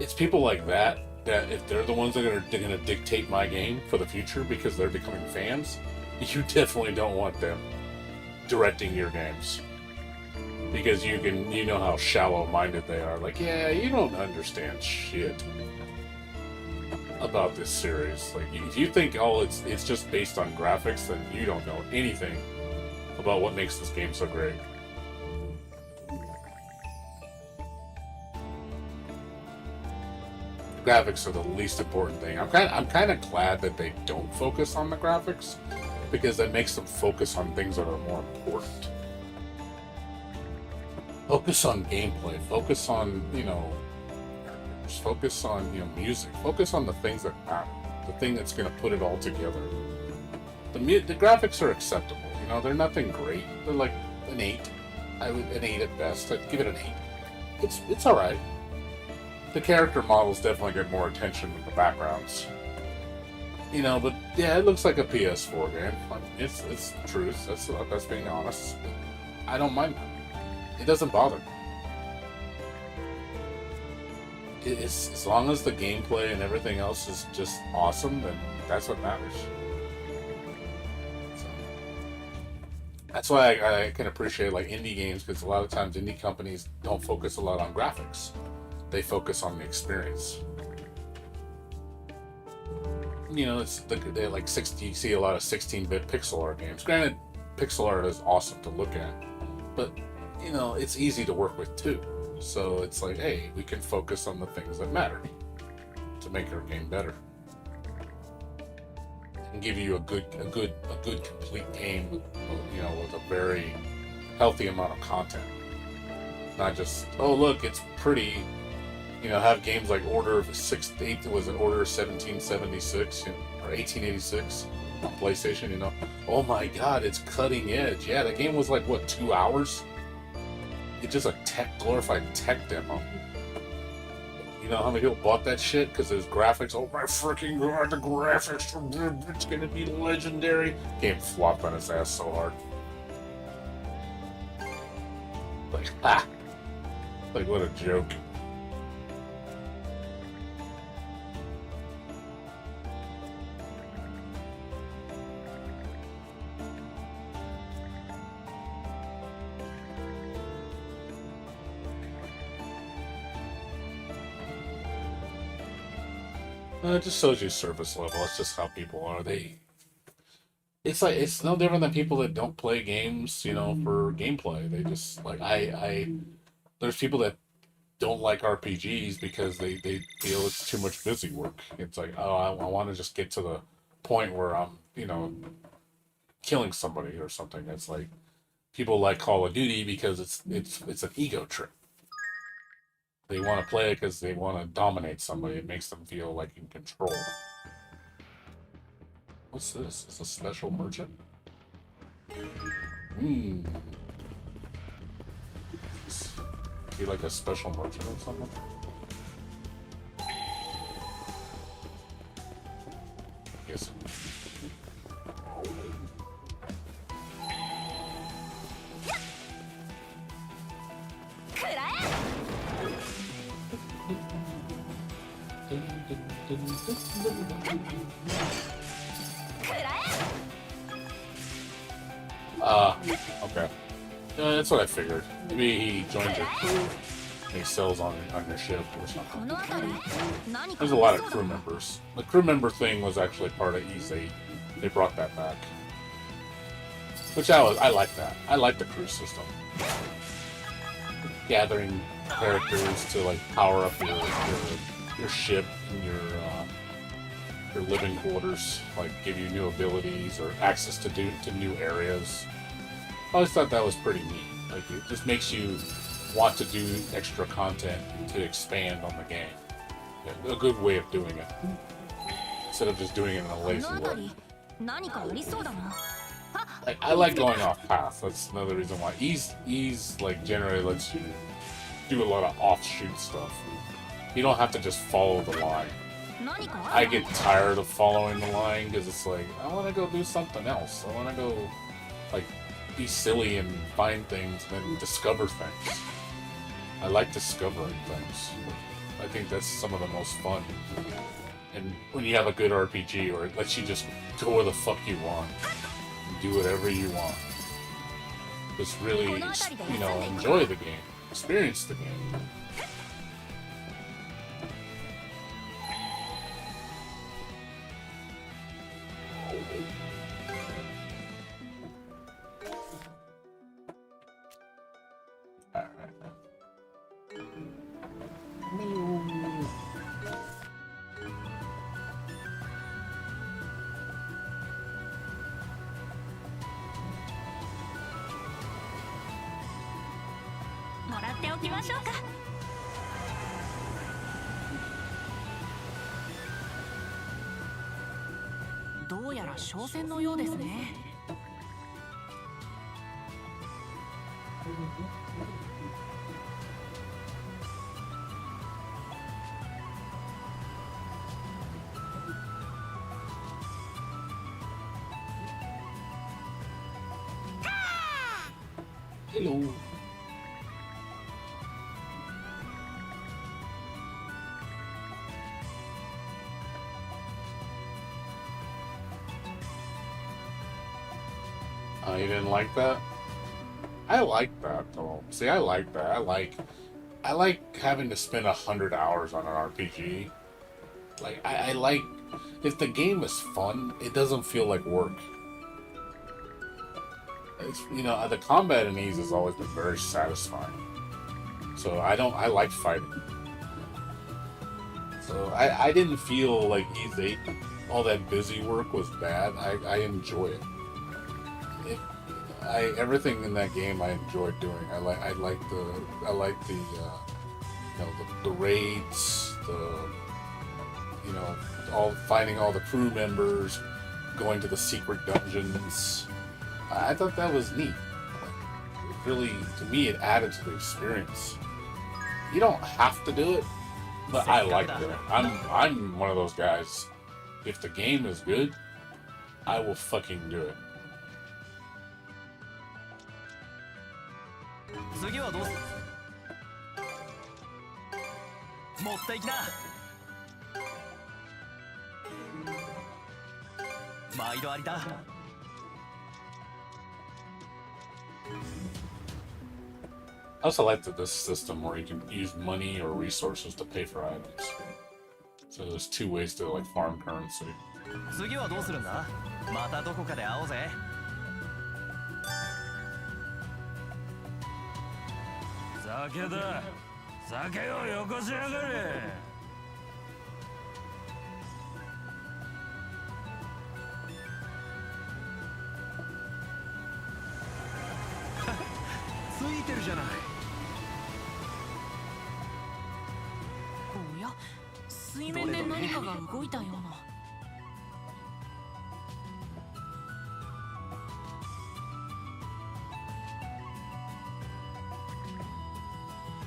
it's people like that if they're the ones that are gonna dictate my game for the future because they're becoming fans, you definitely don't want them directing your games. Because you know how shallow-minded they are. Yeah, you don't understand shit about this series. If you think it's just based on graphics, then you don't know anything about what makes this game so great. Graphics are the least important thing. I'm kind of glad that they don't focus on the graphics because that makes them focus on things that are more important. Focus on gameplay. Focus on focus on music. Focus on the things that matter. The thing that's going to put it all together. The graphics are acceptable. They're nothing great. They're an 8. I would an 8 at best. I'd give it an 8. It's all right. The character models definitely get more attention than the backgrounds. You know, but yeah, it looks like a PS4 game. It's the truth. That's being honest. I don't mind that. It doesn't bother me. It's, as long as the gameplay and everything else is just awesome, then that's what matters. So, that's why I can appreciate like indie games, because a lot of times indie companies don't focus a lot on graphics. They focus on the experience. You know, they're like 60. You see a lot of 16-bit pixel art games. Granted, pixel art is awesome to look at, but you know, it's easy to work with too. So it's like, hey, we can focus on the things that matter to make our game better and give you a good complete game, you know, with a very healthy amount of content. Not just, oh look, it's pretty. You know, have games like Order 1776 or 1886 on PlayStation. You know, oh my God, it's cutting edge. Yeah, the game was like what, 2 hours? It's just a glorified tech demo. You know how many people bought that shit because there's graphics? Oh my freaking God, the graphics! It's gonna be legendary. Game flopped on its ass so hard. Like, ha! Like, what a joke. It just shows you service level. It's just how people are. It's like, it's no different than people that don't play games, you know, for gameplay. They just like there's people that don't like RPGs because they feel it's too much busy work. It's like, oh, I want to just get to the point where I'm, you know, killing somebody or something. It's like people like Call of Duty because it's an ego trip. They want to play it because they want to dominate somebody. It makes them feel like in control. What's this? It's a special merchant? Be like a special merchant or something? Yes. Okay. That's what I figured. Maybe he joins your crew and he sells on your ship or something. There's a lot of crew members. The crew member thing was actually part of E8. They brought that back. Which I like that. I like the crew system. Gathering characters to like power up your ship and your living quarters, like give you new abilities or access to new areas. I always thought that was pretty neat. Like, it just makes you want to do extra content to expand on the game. Yeah, a good way of doing it, instead of just doing it in a lazy way. Like, I like going off path. That's another reason why Ease like generally lets you do a lot of offshoot stuff. You don't have to just follow the line. I get tired of following the line because it's like, I want to go do something else. I want to go, like, be silly and find things and then discover things. I like discovering things. I think that's some of the most fun. And when you have a good RPG, or it lets you just go where the fuck you want and do whatever you want. Just really, you know, enjoy the game. Experience the game.どうやら商戦のようですね。Hello. Oh, you didn't like that? I like that though. See, I like that. I like having to spend 100 hours on an RPG. Like, I like if the game is fun, it doesn't feel like work. It's, you know, the combat in these has always been very satisfying. So I like fighting. So I didn't feel like Ys 8, all that busy work was bad. I enjoy it. Everything in that game I enjoyed doing. I like the you know, the raids, you know, finding all the crew members, going to the secret dungeons. I thought that was neat. Like, really, to me, it added to the experience. You don't have to do it, but I like it. I'm one of those guys. If the game is good, I will fucking do it. 次はどうする持っていきな毎度ありだ I also like this system where you can use money or resources to pay for items. So there's two ways to like farm currency. 次はどうするんだまたどこかで会おうぜ 酒だ酒をよこしやがれついてるじゃないおや水面で何かが動いたような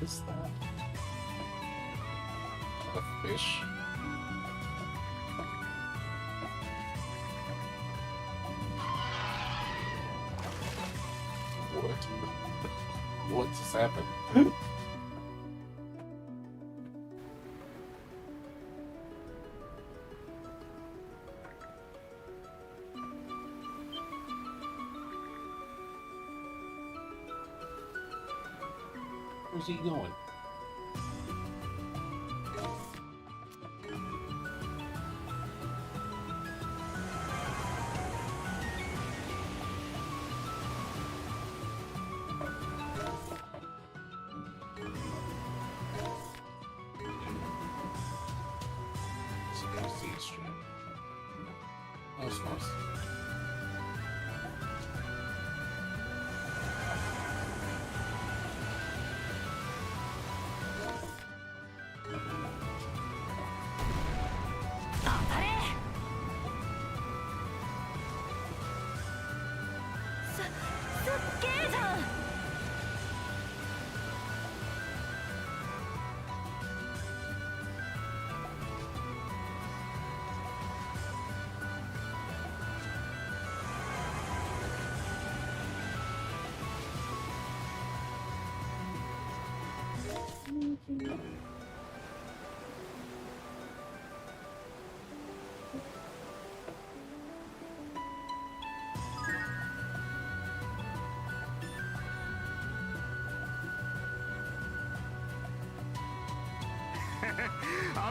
What's that? A fish? What? What just happened? Where's he going? That's nice. What?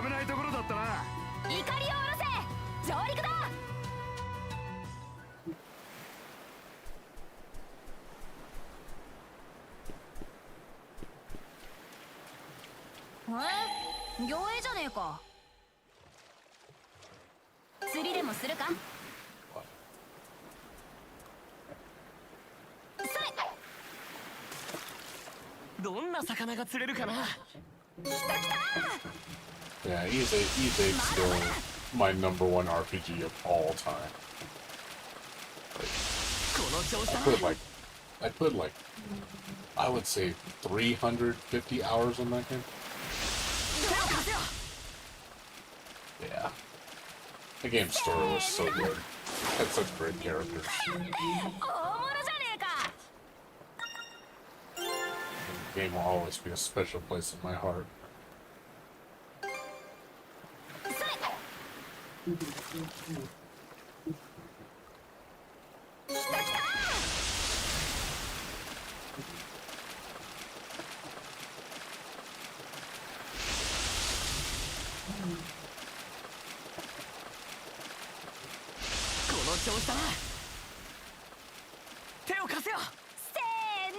危ないところだったな。怒りを下ろせ上陸だ魚影じゃねえか釣りでもするかそれどんな魚が釣れるかな Yeah, Ys 8's still my #1 RPG of all time. Like, I put like I put like, I would say 350 hours on that game. Yeah. The game's story was so good. Had such great characters. The game will always be a special place in my heart. 調子だな。手を貸せよ。せーの。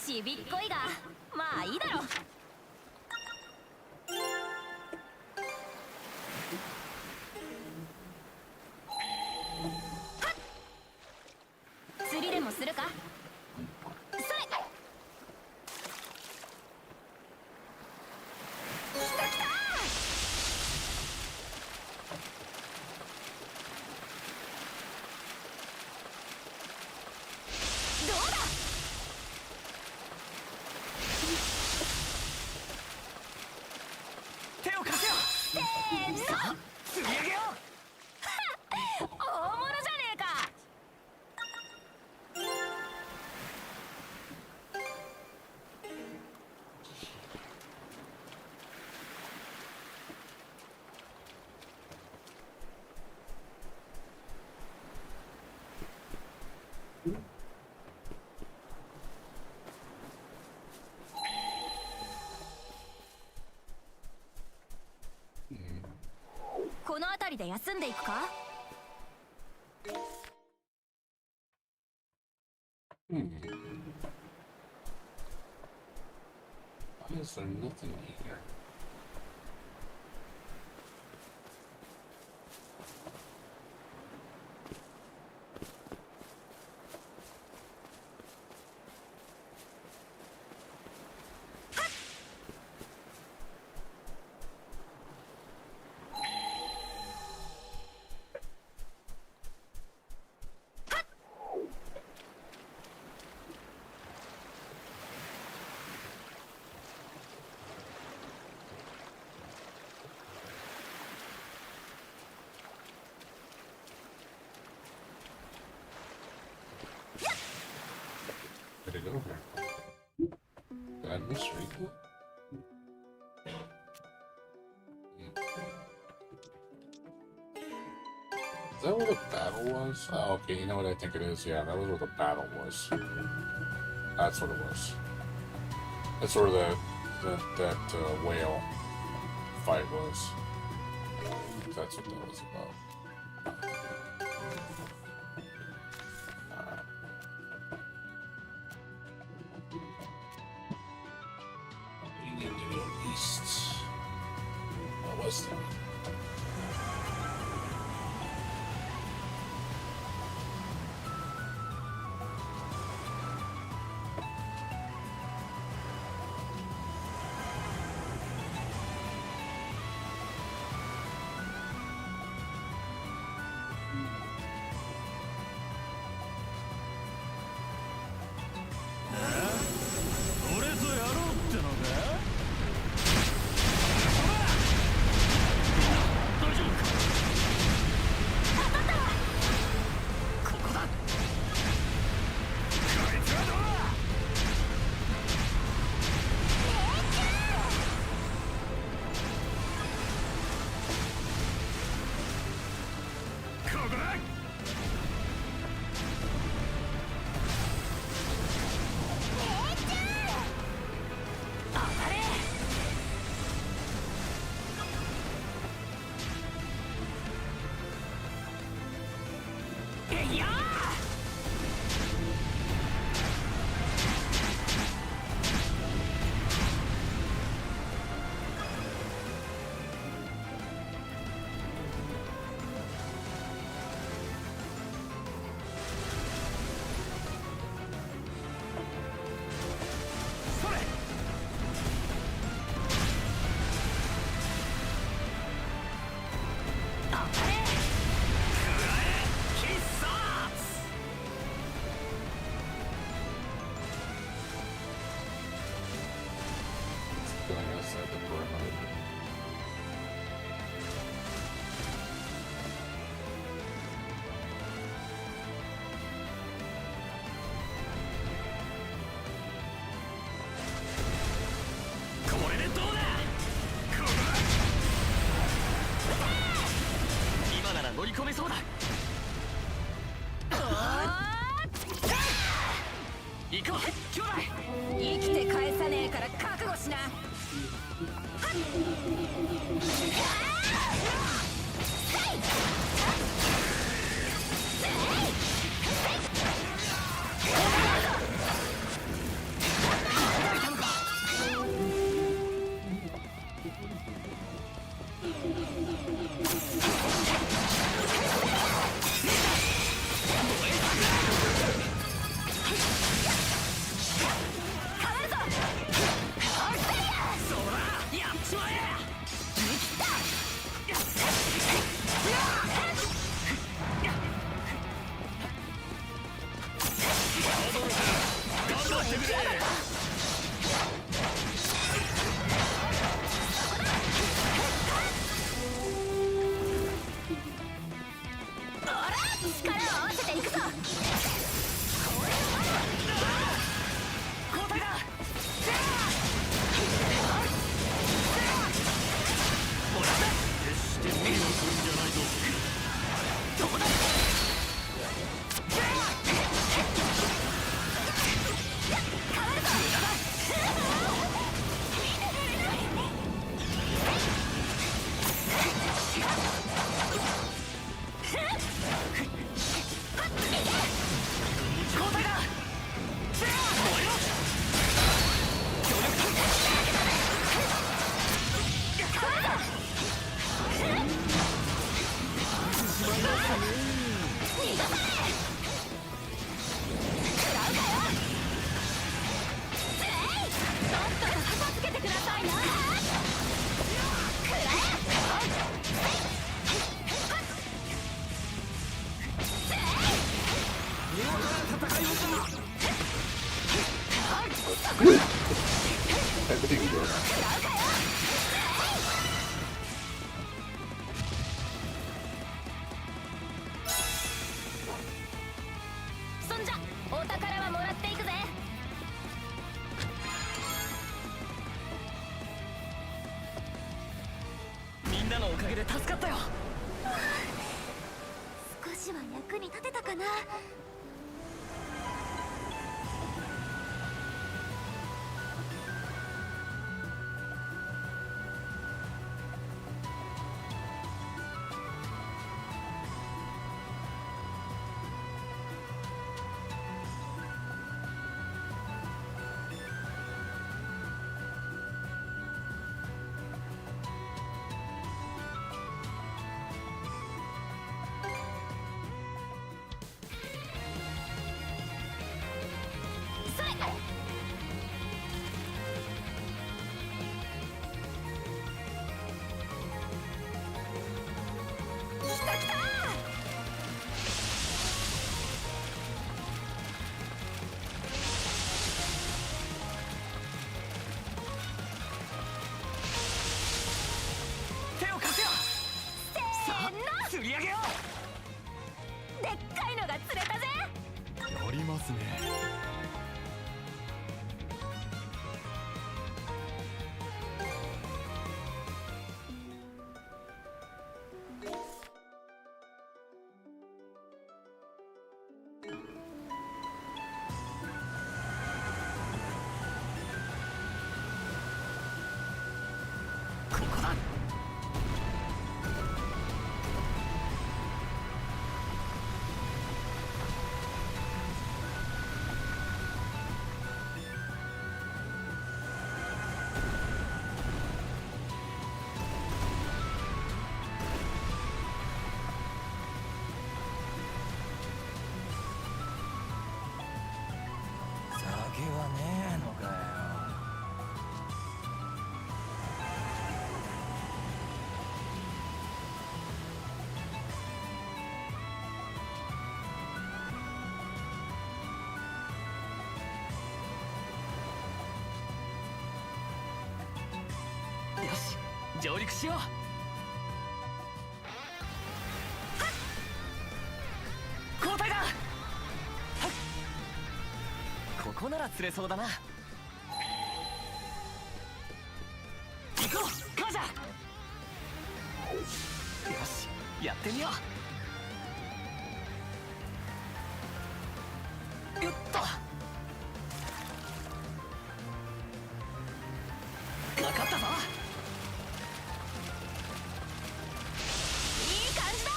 ちびっこいがまあいいだろ。釣りでもするか。それ。来た来た。どうだ。手を貸せよ。せーの。釣り上げよう。大物じゃねえか。この辺りで休んでいくか。Why is there nothing here? Did it go here? Did I misread it? Is that where the battle was? Oh, okay, you know what I think it is? Yeah, that was where the battle was. That's what it was. That's where that whale fight was. That's what that was about. We need to go east. West. これでどうだ。今なら乗り込めそうだ。行こう兄弟。生きて返さねえから覚悟しな。力を合わせていくぞ。交代だ。決して無理をするんじゃないぞ。どこだ。そんじゃお宝はもらっていくぜ。みんなのおかげで助かったよ。少しは役に立てたかな。手を貸せよ。せーの。釣り上げよでっかいのが釣れたぜ。やりますね。ここだ。酒はねえのかよ。上陸しよう。交代だ。ここなら釣れそうだな。行こうカージャ。よしやってみよう。よっとかかったぞ。いい感じだ。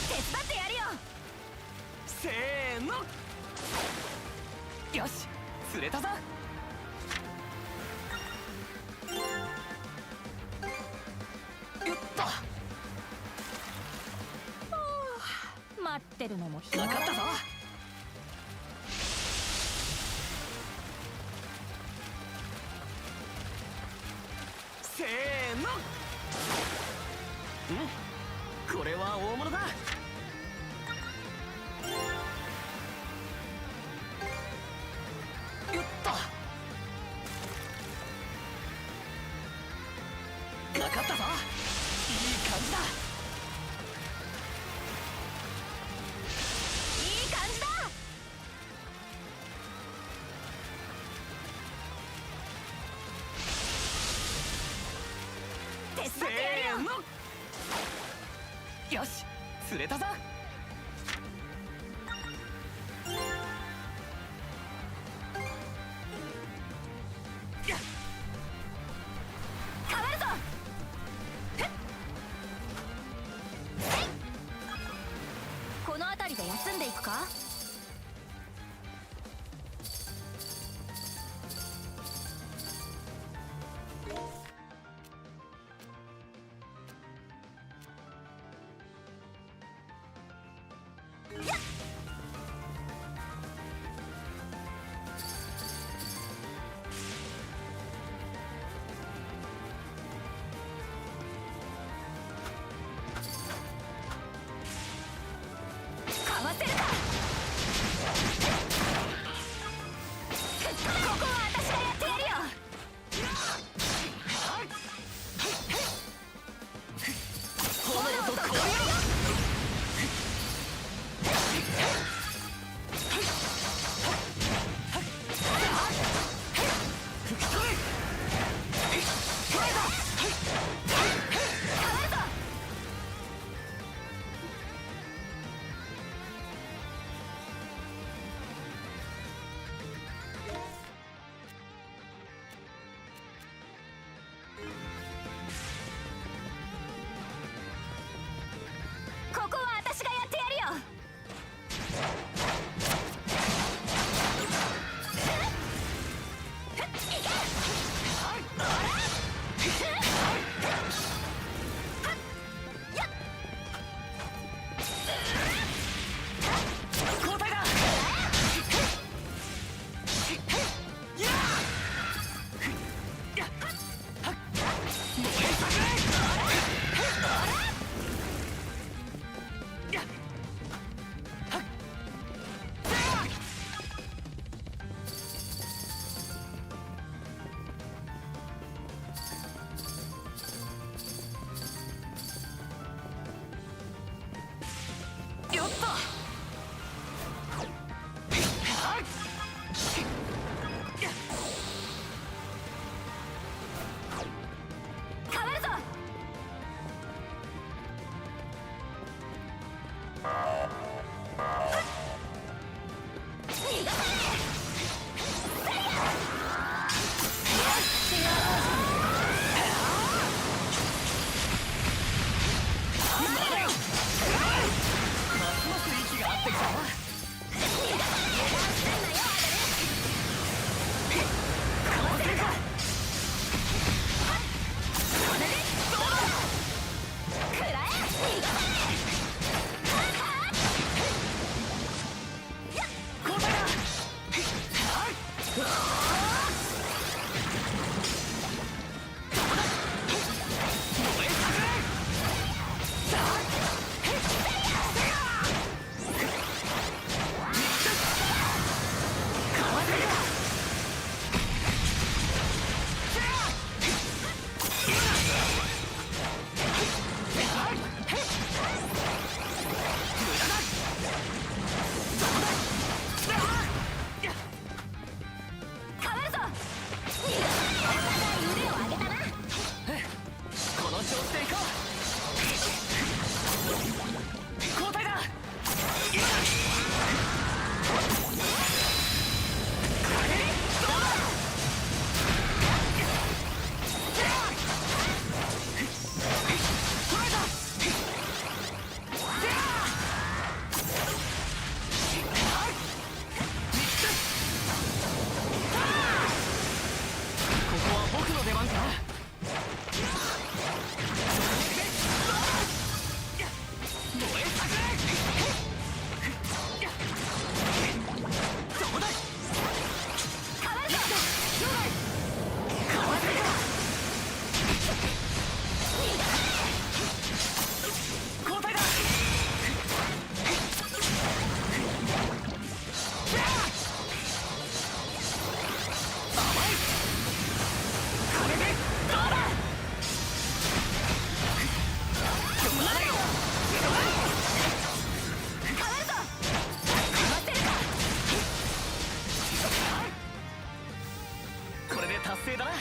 手伝ってやるよ。せーの。よし釣れたぞ。よっと待ってるのも暇だ。かかったぞ。せーの。これは大物だ。よっとかかったぞ。いい感じだ。いい感じだ。手伝ってやるよ。よし釣れたぞ。変わるぞ。この辺りで休んでいくか。かわせるか。達成だな。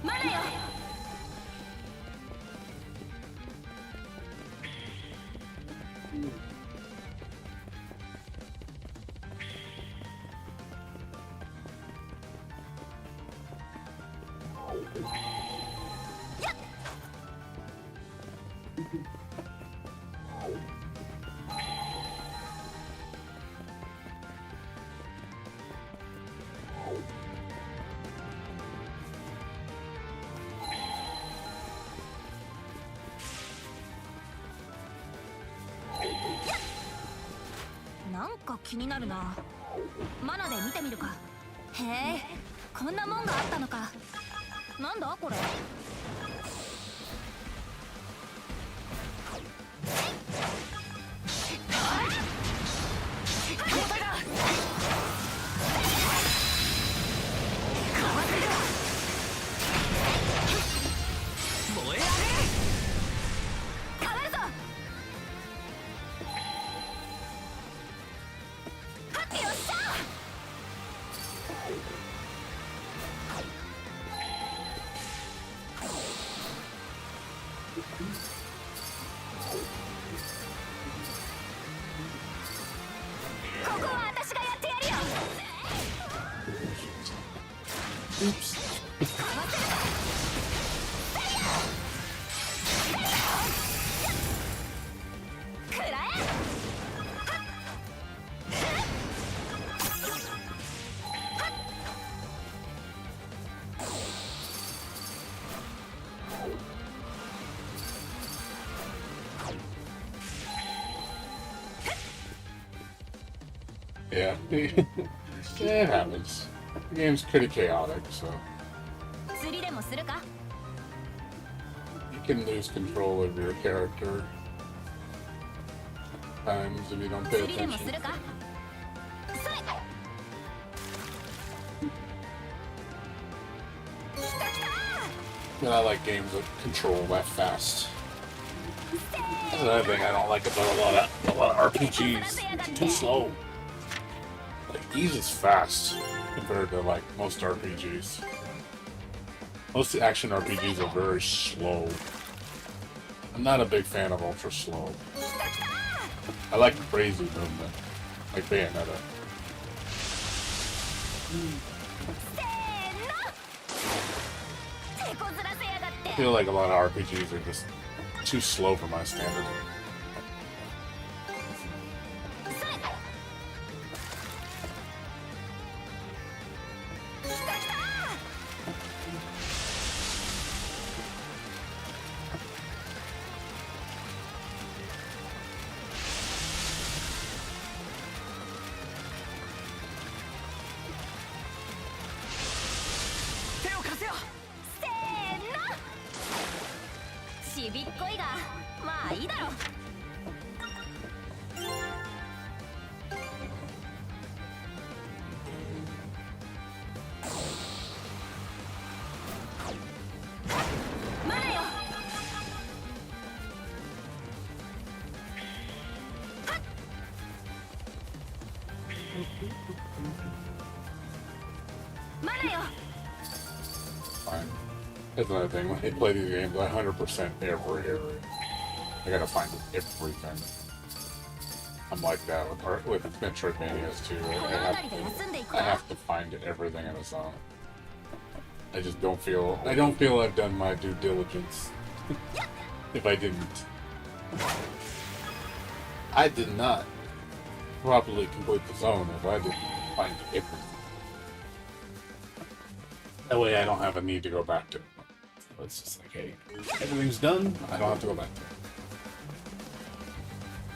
まだよ。なんか気になるな。マナで見てみるか。へえ、こんなもんがあったのか。なんだこれ。ここは私がやってやるよ。くらえ。Yeah, it happens. The game's pretty chaotic, so 釣りでもするか。 you can lose control of your character times if you don't pay 釣りでも attention. するか。それ。 And I like games that control that fast. That's another thing I don't like about a lot of RPGs. It's too slow. Like these is fast compared to like most RPGs. Most action RPGs are very slow. I'm not a big fan of ultra slow. I like crazy movement, like Bayonetta. I feel like a lot of RPGs are just too slow for my standard. Fine. That's another thing. When I play these games, I 100% every area. I gotta find everything. I'm like that with Metroidvanias too. I have to find everything in a zone. I just don't feel. I don't feel I've done my due diligence. If I didn't, I did not properly complete the zone if I didn't find everything. That way I don't have a need to go back to it. It's just like, hey, everything's done, I don't have to go back to it.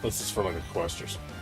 This is for like a quest or something.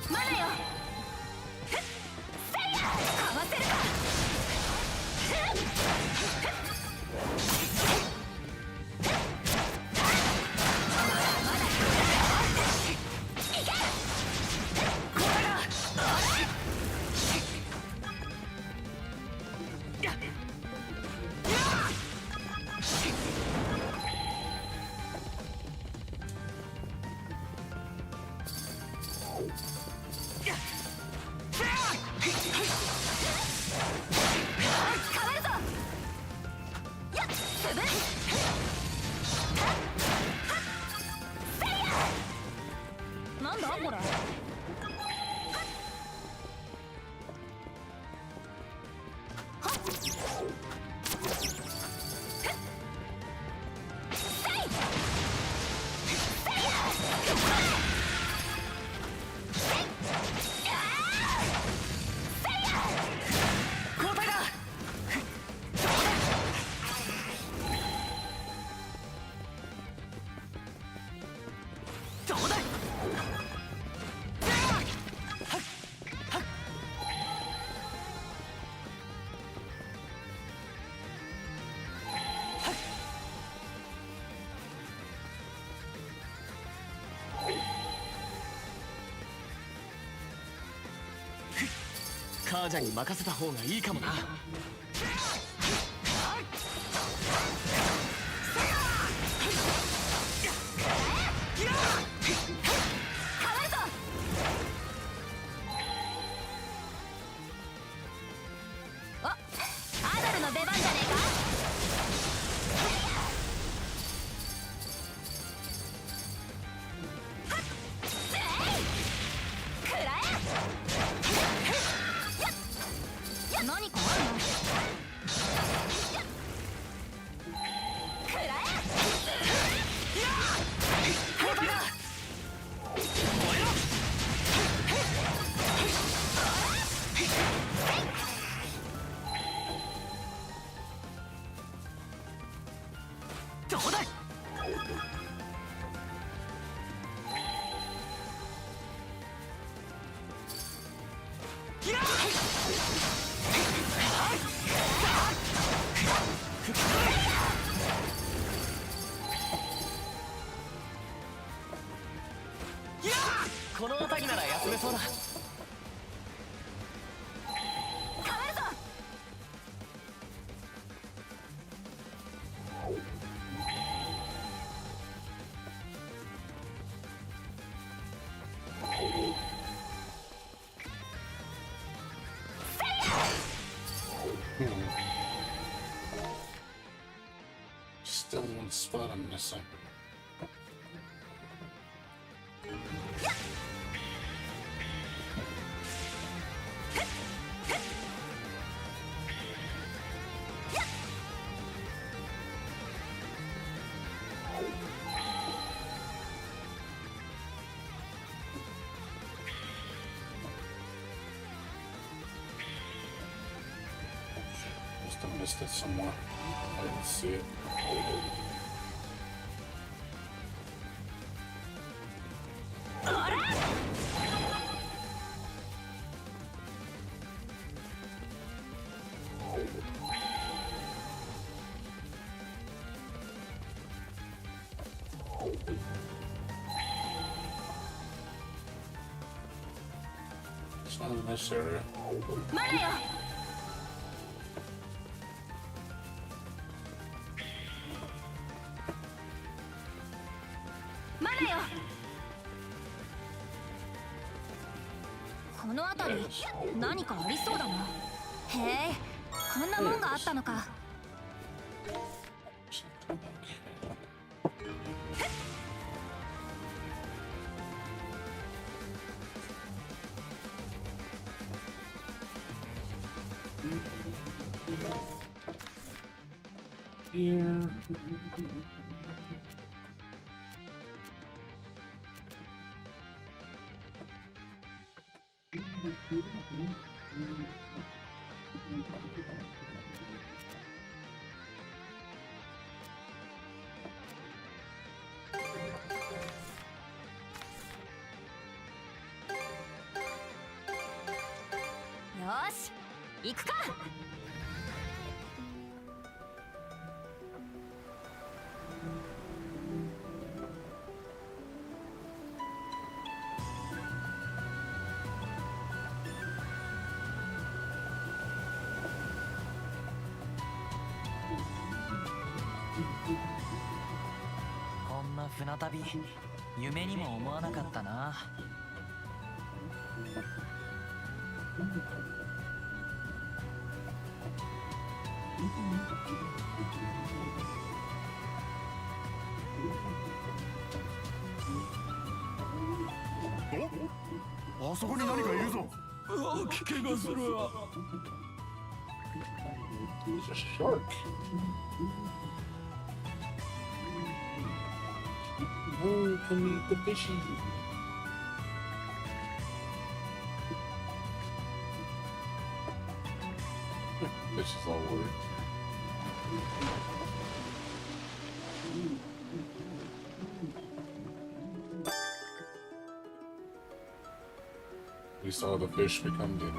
まだよ。せいやかわせるか。なんだこれ。カージャに任せた方がいいかもな。お、アドルの出番じゃねえか。何かあるの？くらえ！どうだい！この辺りなら休めそうだ。Still one spot I'm missing. Must have missed it somewhere. I didn't see it. It's not in this area. まだよ。まだよ。この辺り何かありそうだな。へえ、こんなもんがあったのか。Here. し行くか。こんな船旅夢にも思わなかったな。お、あそこに何かいるぞ。うわ、危険がするわ。He's a shark. Oh, come eat the fishy. Fish is all worried. We saw the fish become dinner.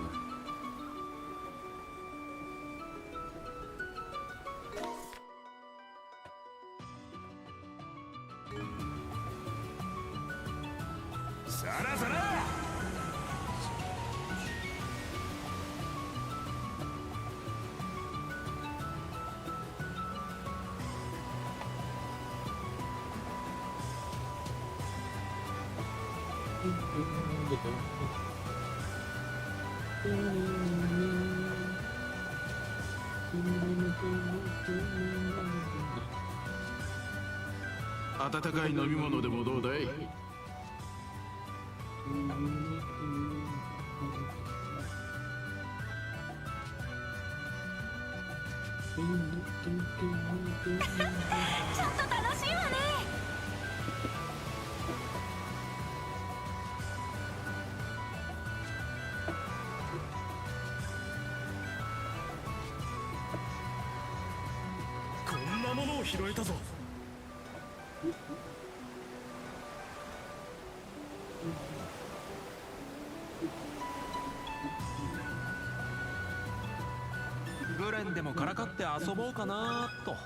Look at that. 温かい飲み物でもどうだい？ちょっと楽しいわね。こんなものを拾えたぞ。グレンでもからかって遊ぼうかなと。曇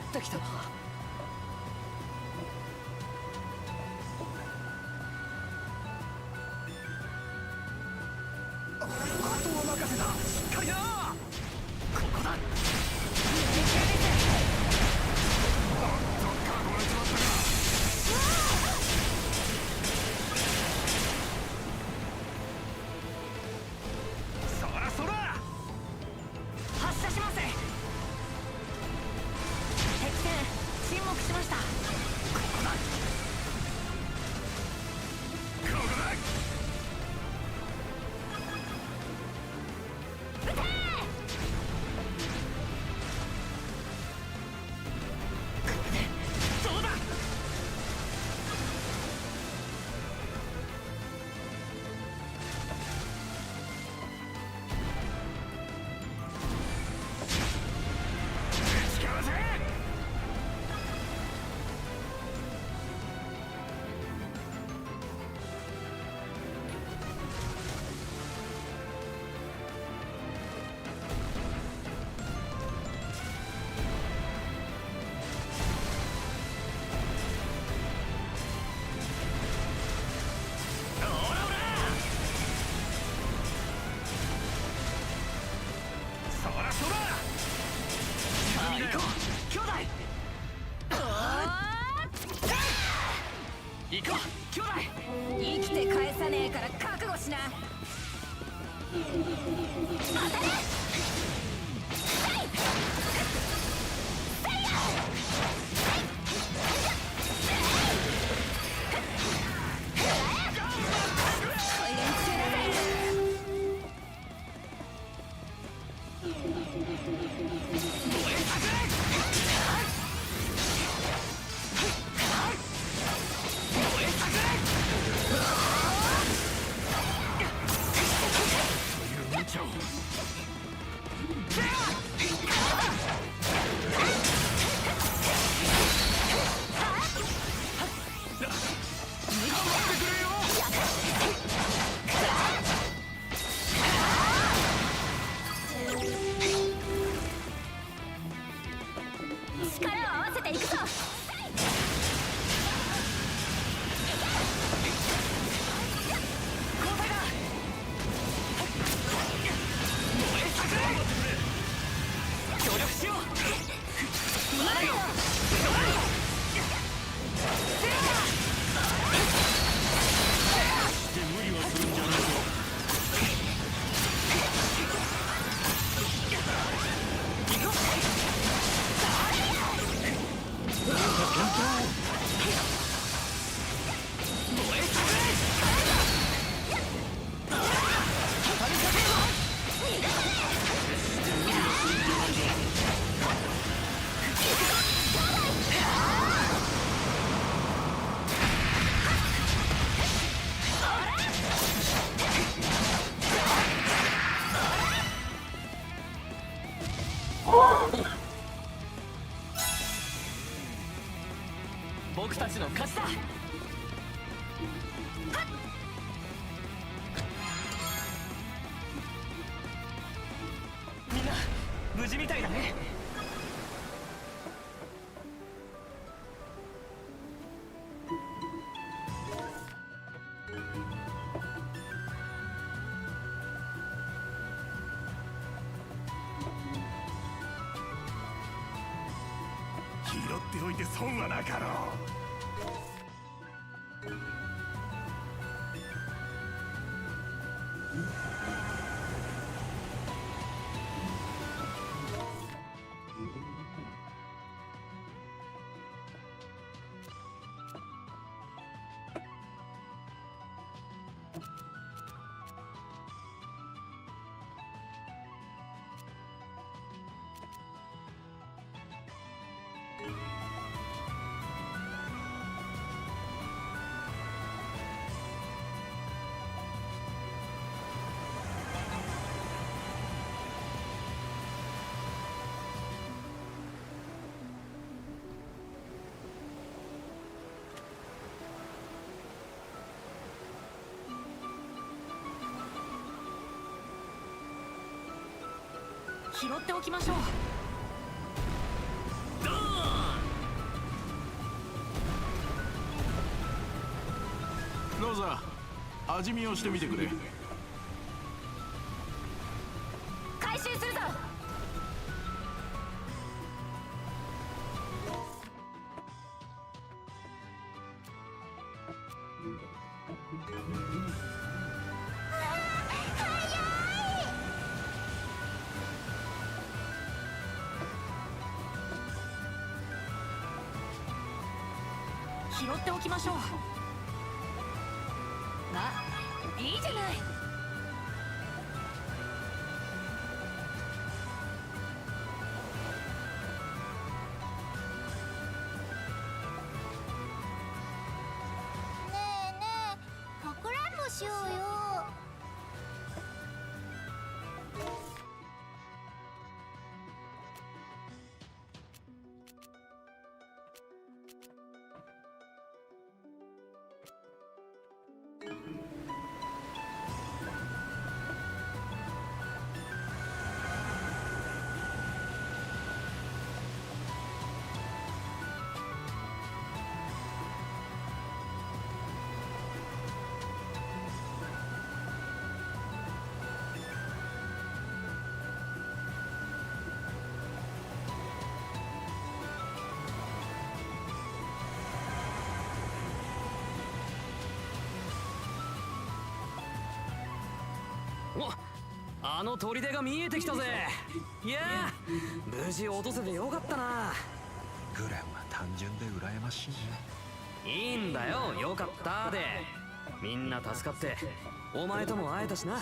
ってきたな。あとは任せた。しっかりな。ここだ。発射します。敵船沈黙しました。ここだ。撃てー。どうだ。行こう兄弟。生きて返さねえから覚悟しな。当たれ。勝ちだ。みんな無事みたいだね。拾っておいて損はなかろう。拾っておきましょう。ローザ、味見をしてみてくれ。回収するぞ。拾っておきましょう。まあいいじゃない。ねえねえ、かくれんぼしようよ。お、あの砦が見えてきたぜ。いやー、無事落とせてよかったな。グレンは単純で羨ましいね。いいんだよ、よかったで。みんな助かってお前とも会えたしな。うんうん、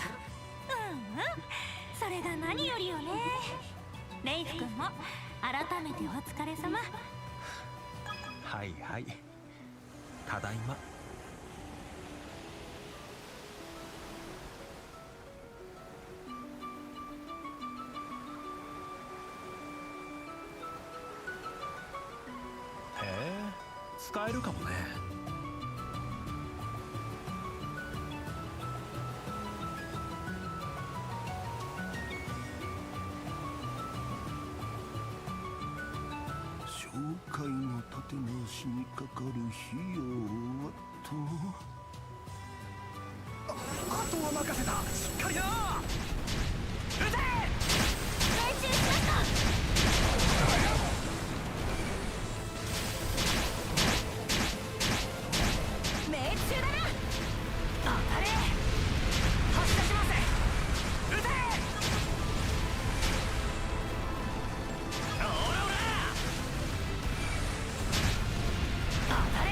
それが何よりよね。レイフ君も改めてお疲れ様。はいはい、ただいま。へえ、使えるかもね。紹介の立て直しにかかる費用はと。あとは任せた。しっかりな。撃て。命中しました。命中だな。当たれ。発射します。撃て。オラオラ。当たれ。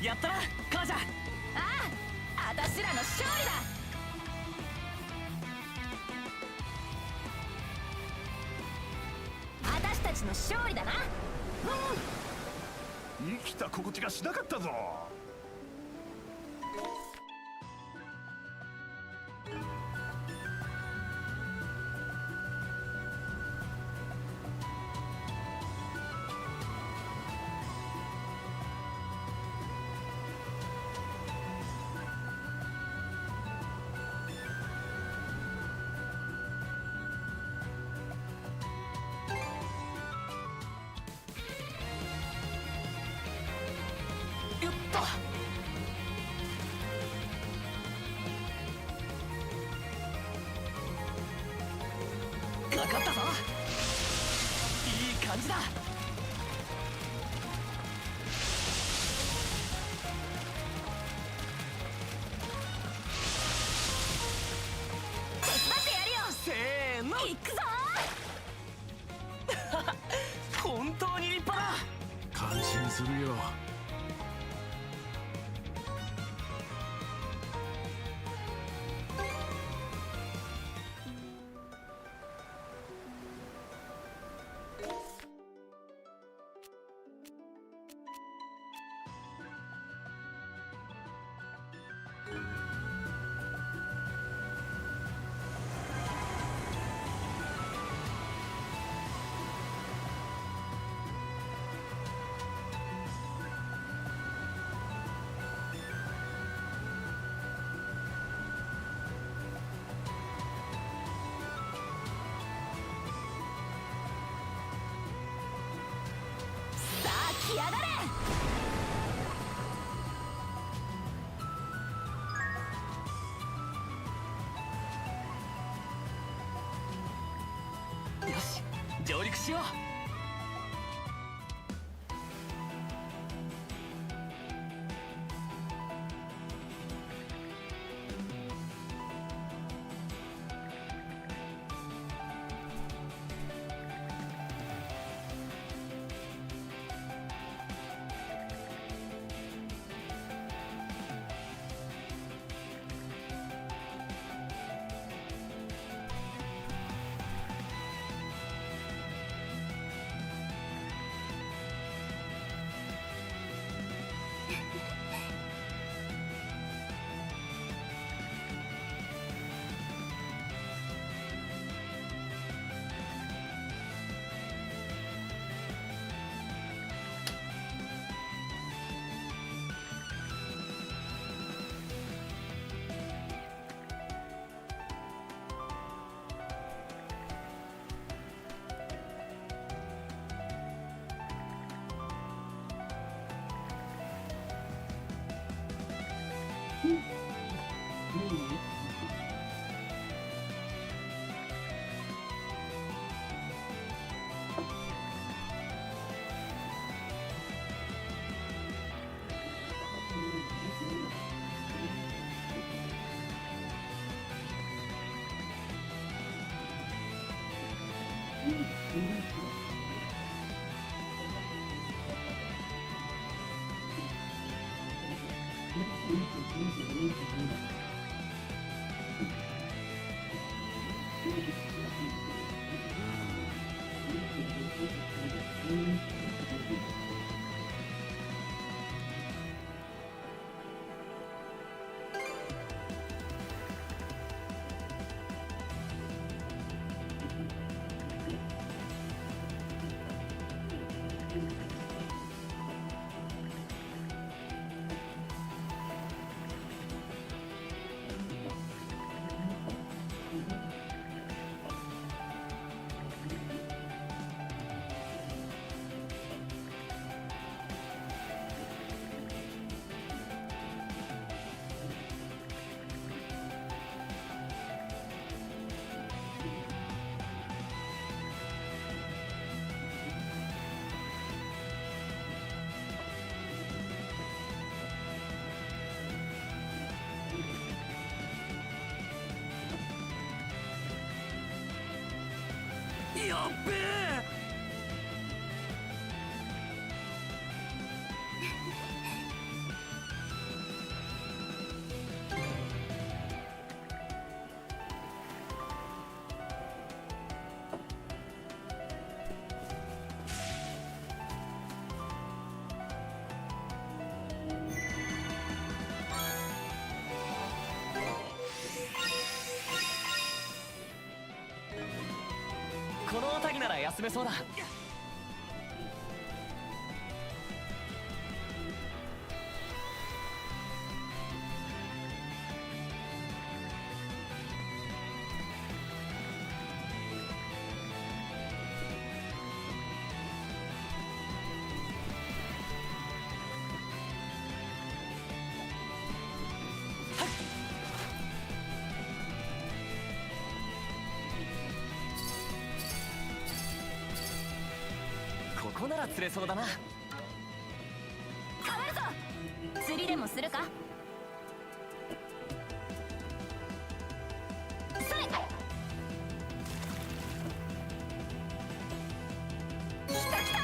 やったな母ちゃん。ああ、私らの勝利だ。私たちの勝利だな。生きた心地がしなかったぞ。よっと。かかったぞ。いい感じだ。手伝ってやるよ。せーの、行くぞ本当に立派だ。感心するよ。さあ来やがれ。よし、上陸しよう。やっべえ。この辺りなら休めそうだ。ここなら釣れそうだな。変わるぞ。釣りでもするか。それ。来た来た。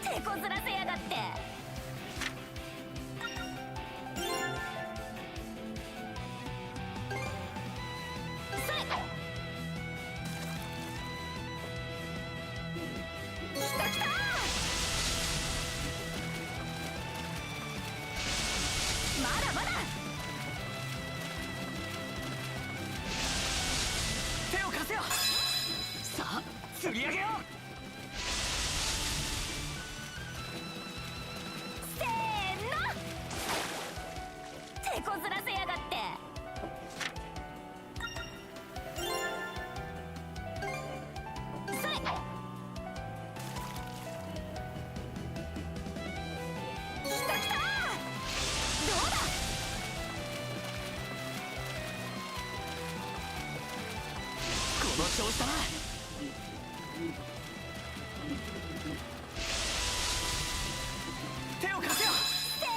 手こずらせやがって。それ。来た来た。まだまだ。手を貸せよ。さあ釣り上げよう。手こずらせやがって。それ。来た来た。どうだ。この調子だな。手を貸せよ。せー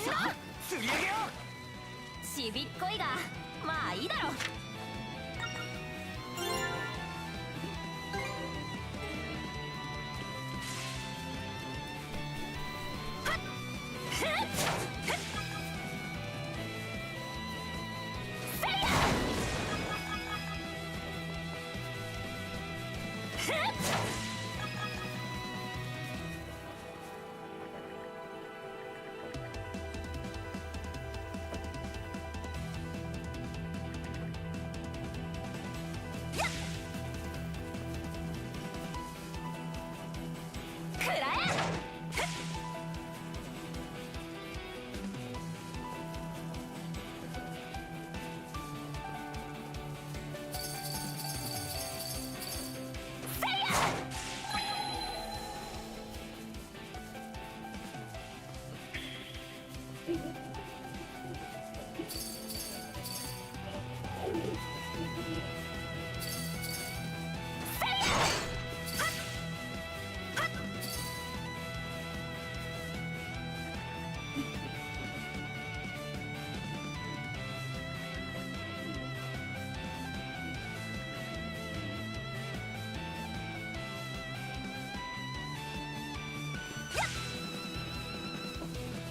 の。さあ釣り上げよう。ちびっこいがまあいいだろう。はっふっふっせいやふっ。くらえ。せいや。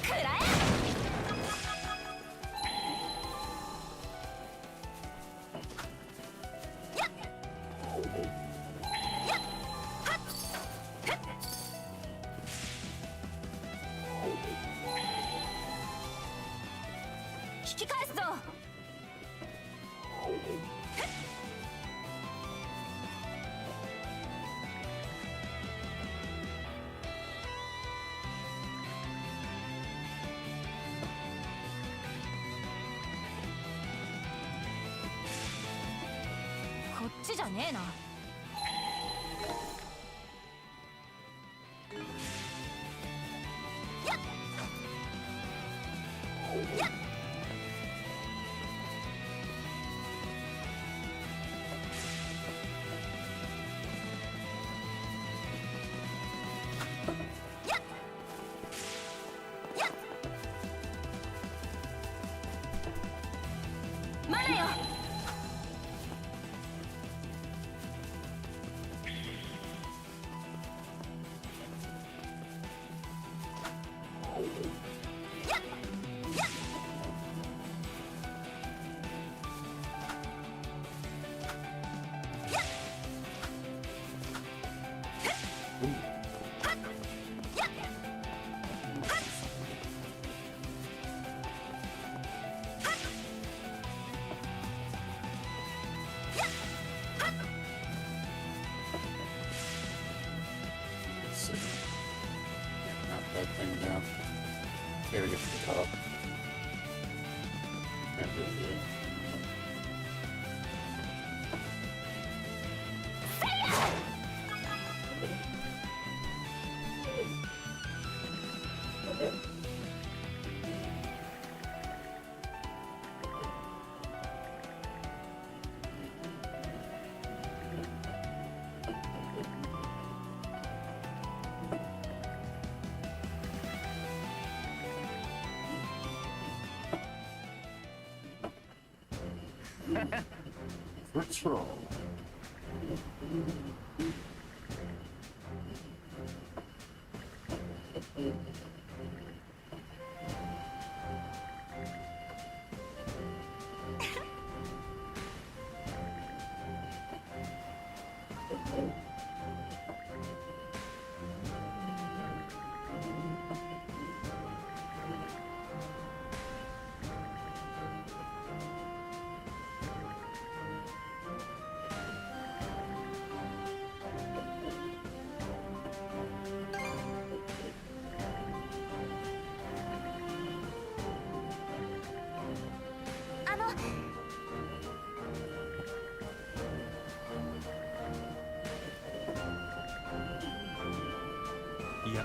くらえ。やっやっはっふっ。引き返すぞ。こっちじゃねえな。やっやっ。やっやっ。まだよ。やっやっ。that thing down. Gotta get to the top. Can't do it yet. Patrol.いや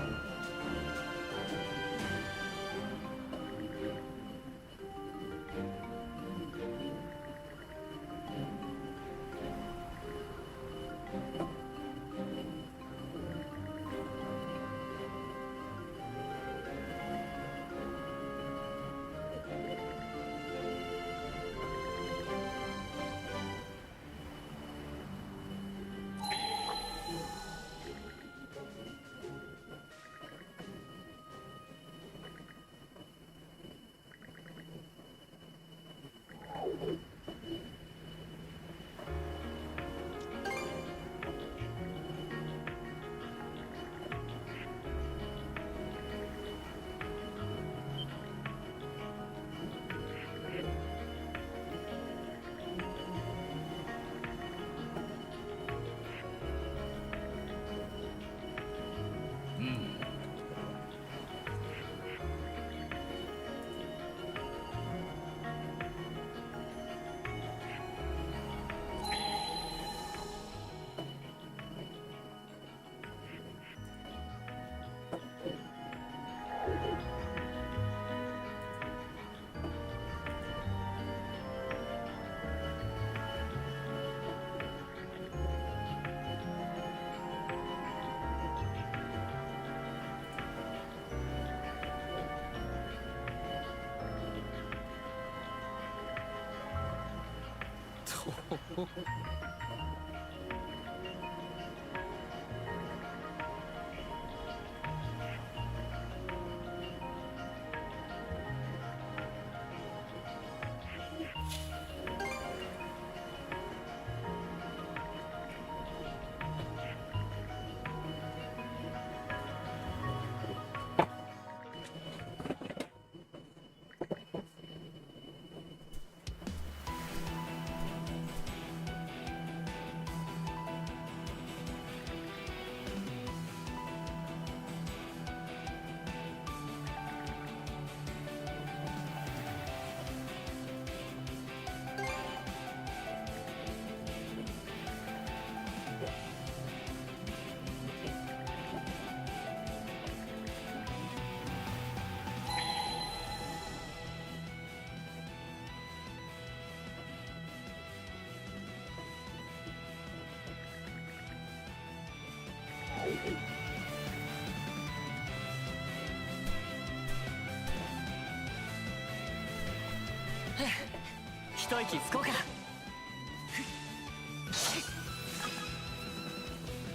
一息つこうか。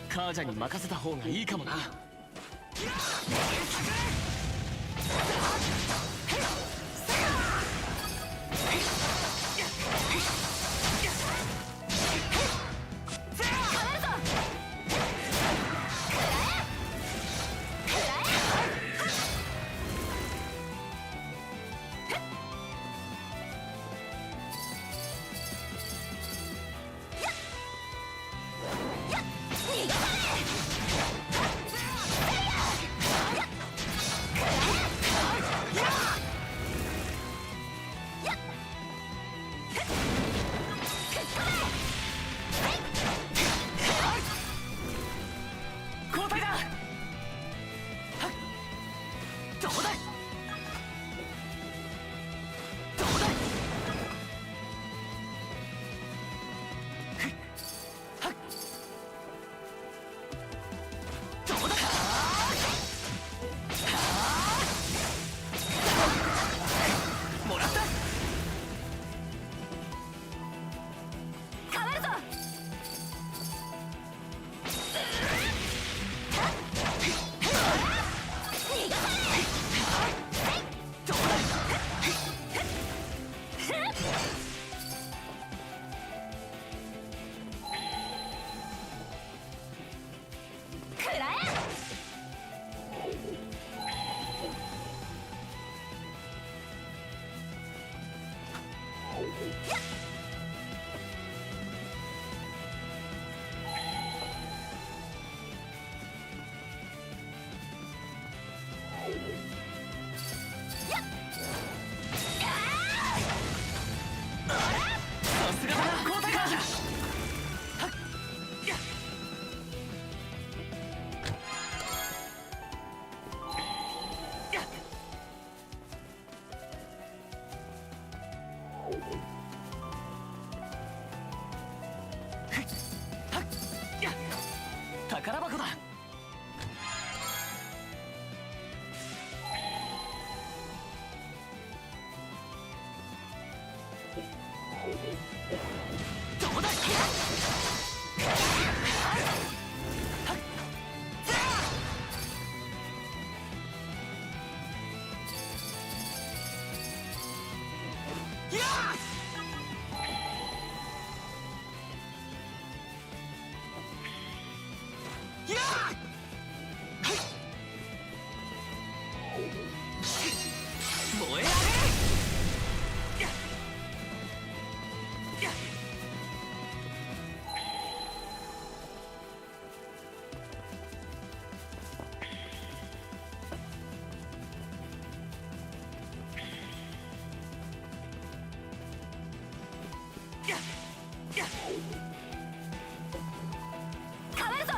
カージャに任せた方がいいかもな。逃がされ変わるぞ。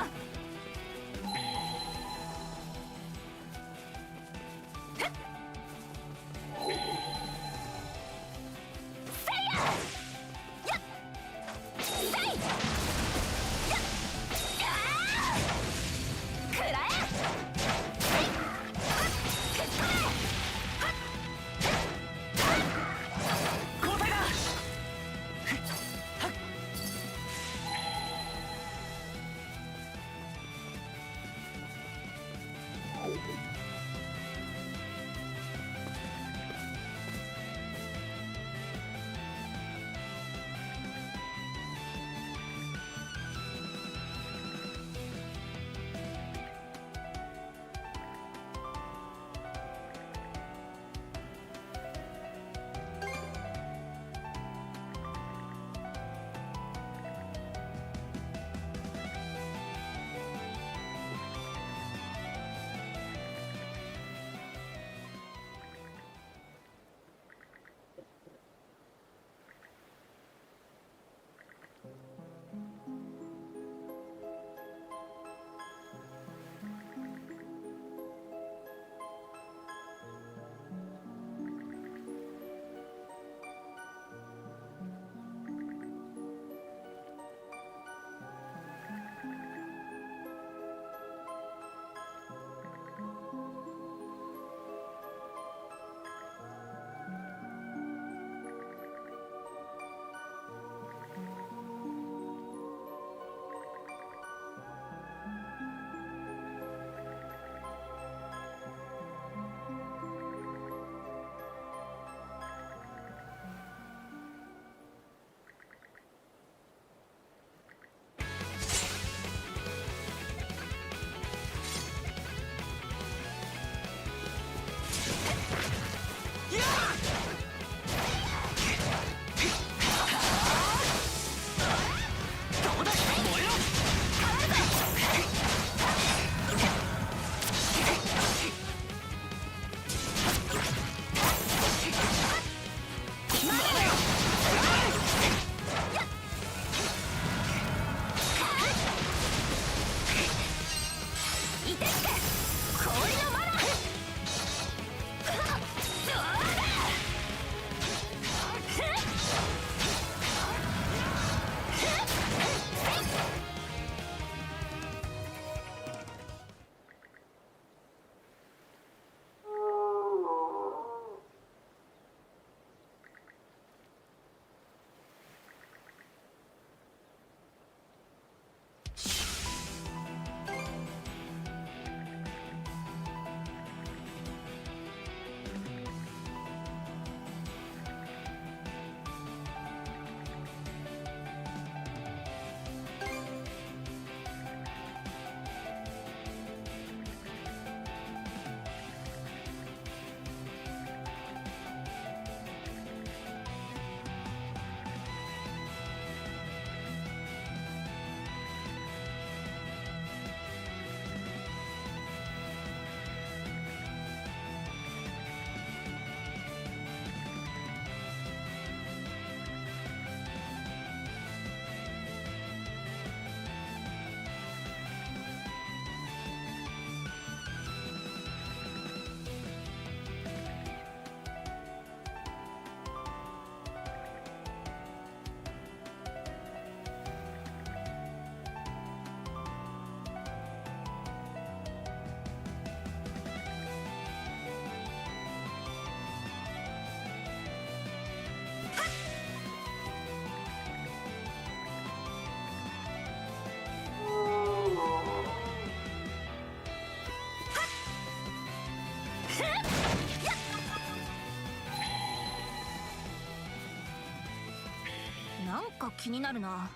か気になるな。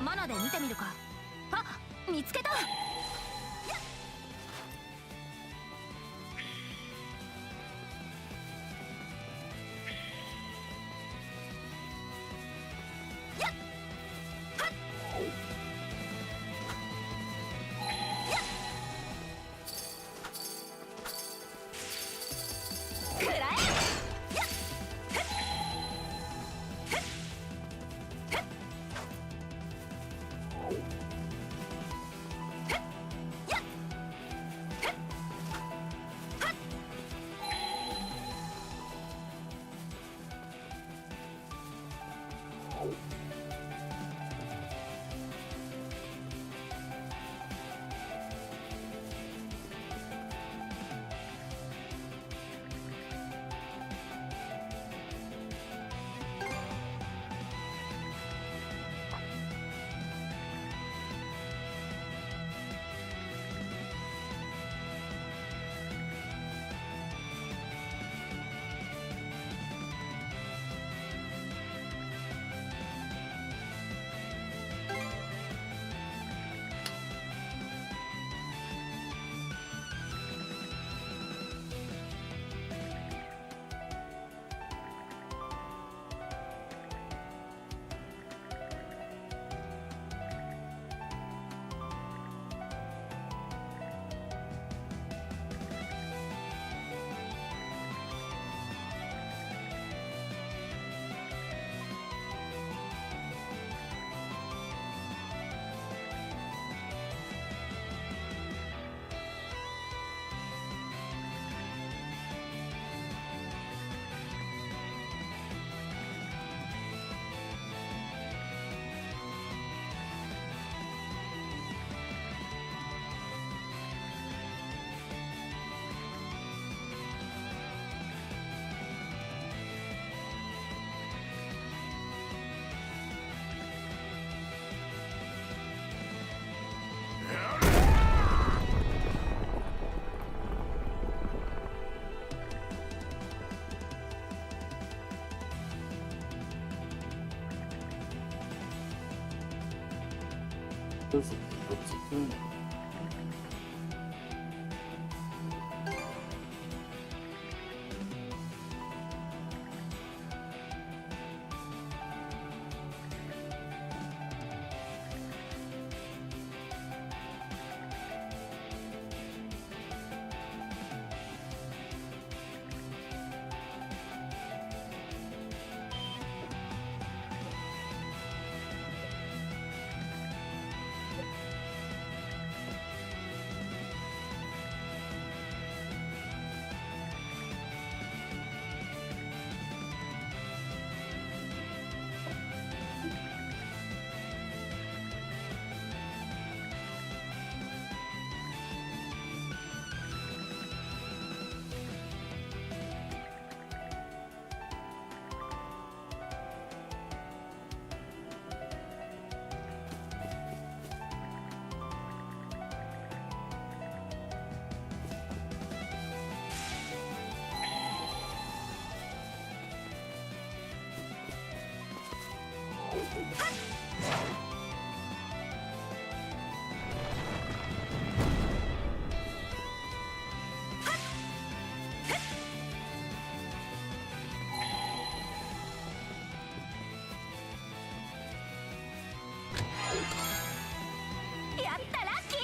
マナで見てみるか。あ、見つけた。やったラッキー。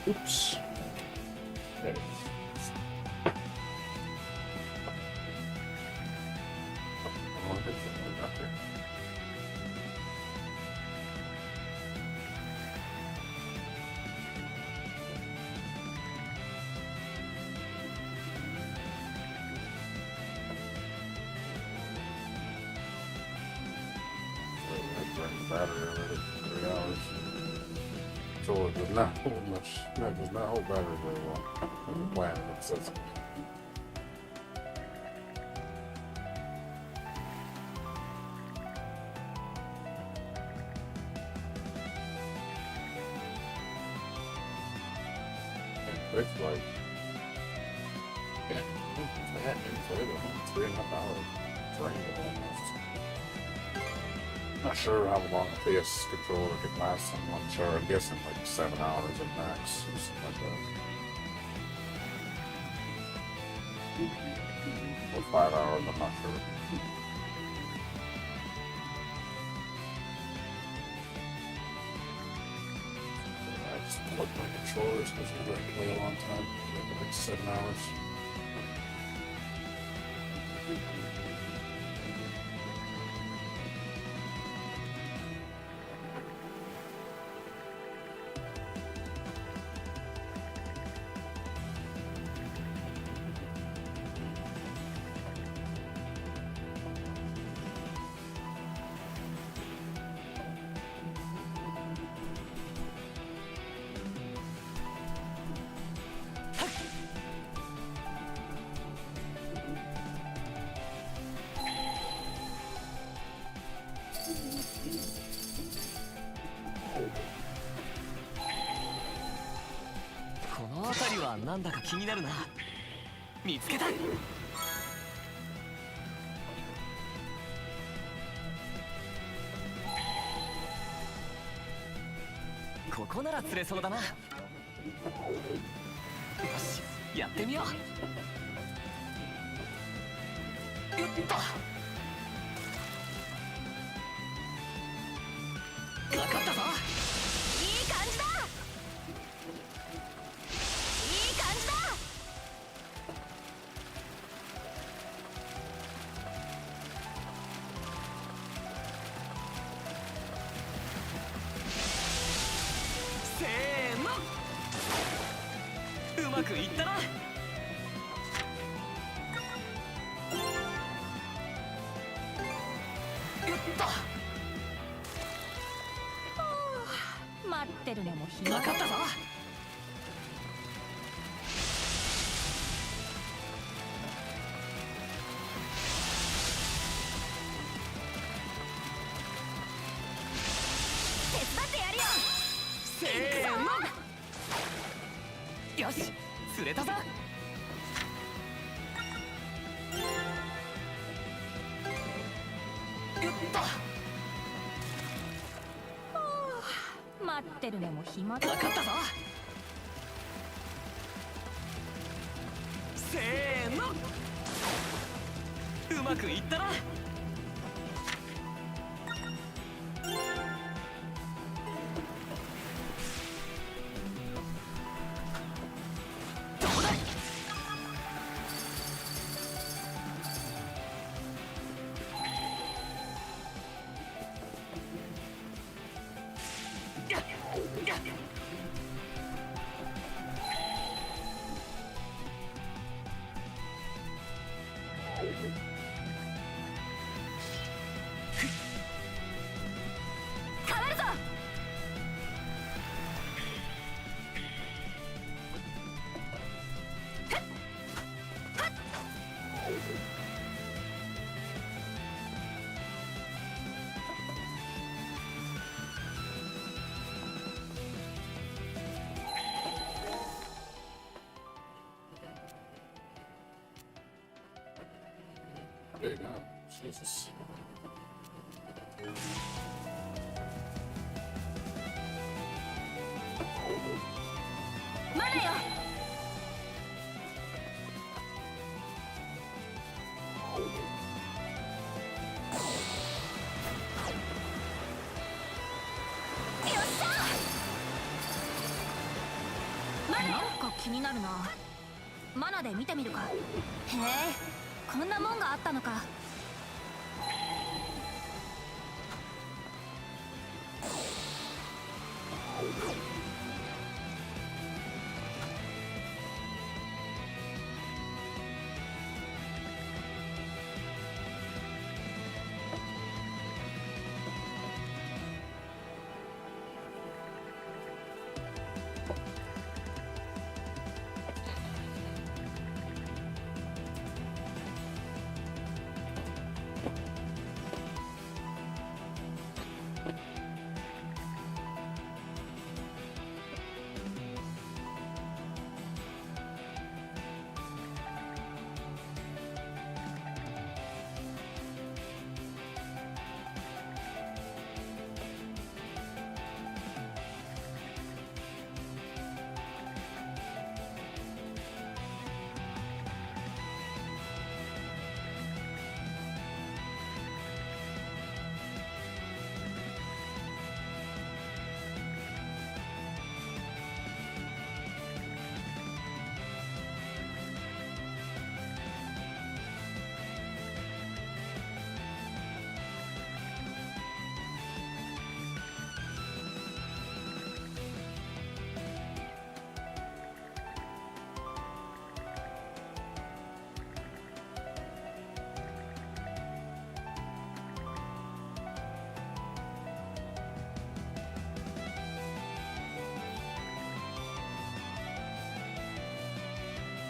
Oops. There it is. Oh, I think it's up there. I drained the battery already. 3 hours. So it does not hold much. That does not hold battery very well. On the plan it says. It's like, yeah, that inflated on 3.5 hours. Drained almost. Not sure how long a PS controller can last on one charge. I'm guessing like 7 hours at max or something like that. Or 5 hours, I'm not sure. I just plugged my controllers because they're going to play a long time. Like 7 hours.なんだか気になるな。見つけた。ここなら釣れそうだな。よし、やってみよう。よっと。かかったぞ。いい感じだ。うまくいったな。よっと。待ってるのも暇だ。かかったぞ。手伝ってやるよ。せーの。よし、釣れたぞ。よっと。待ってるのも暇だ。かかったぞ。せーの。うまくいったな。変わるぞ。Big up. Jesus. まだよ。なんか気になるな。マナで見てみるか。へえ、こんなもんがあったのか。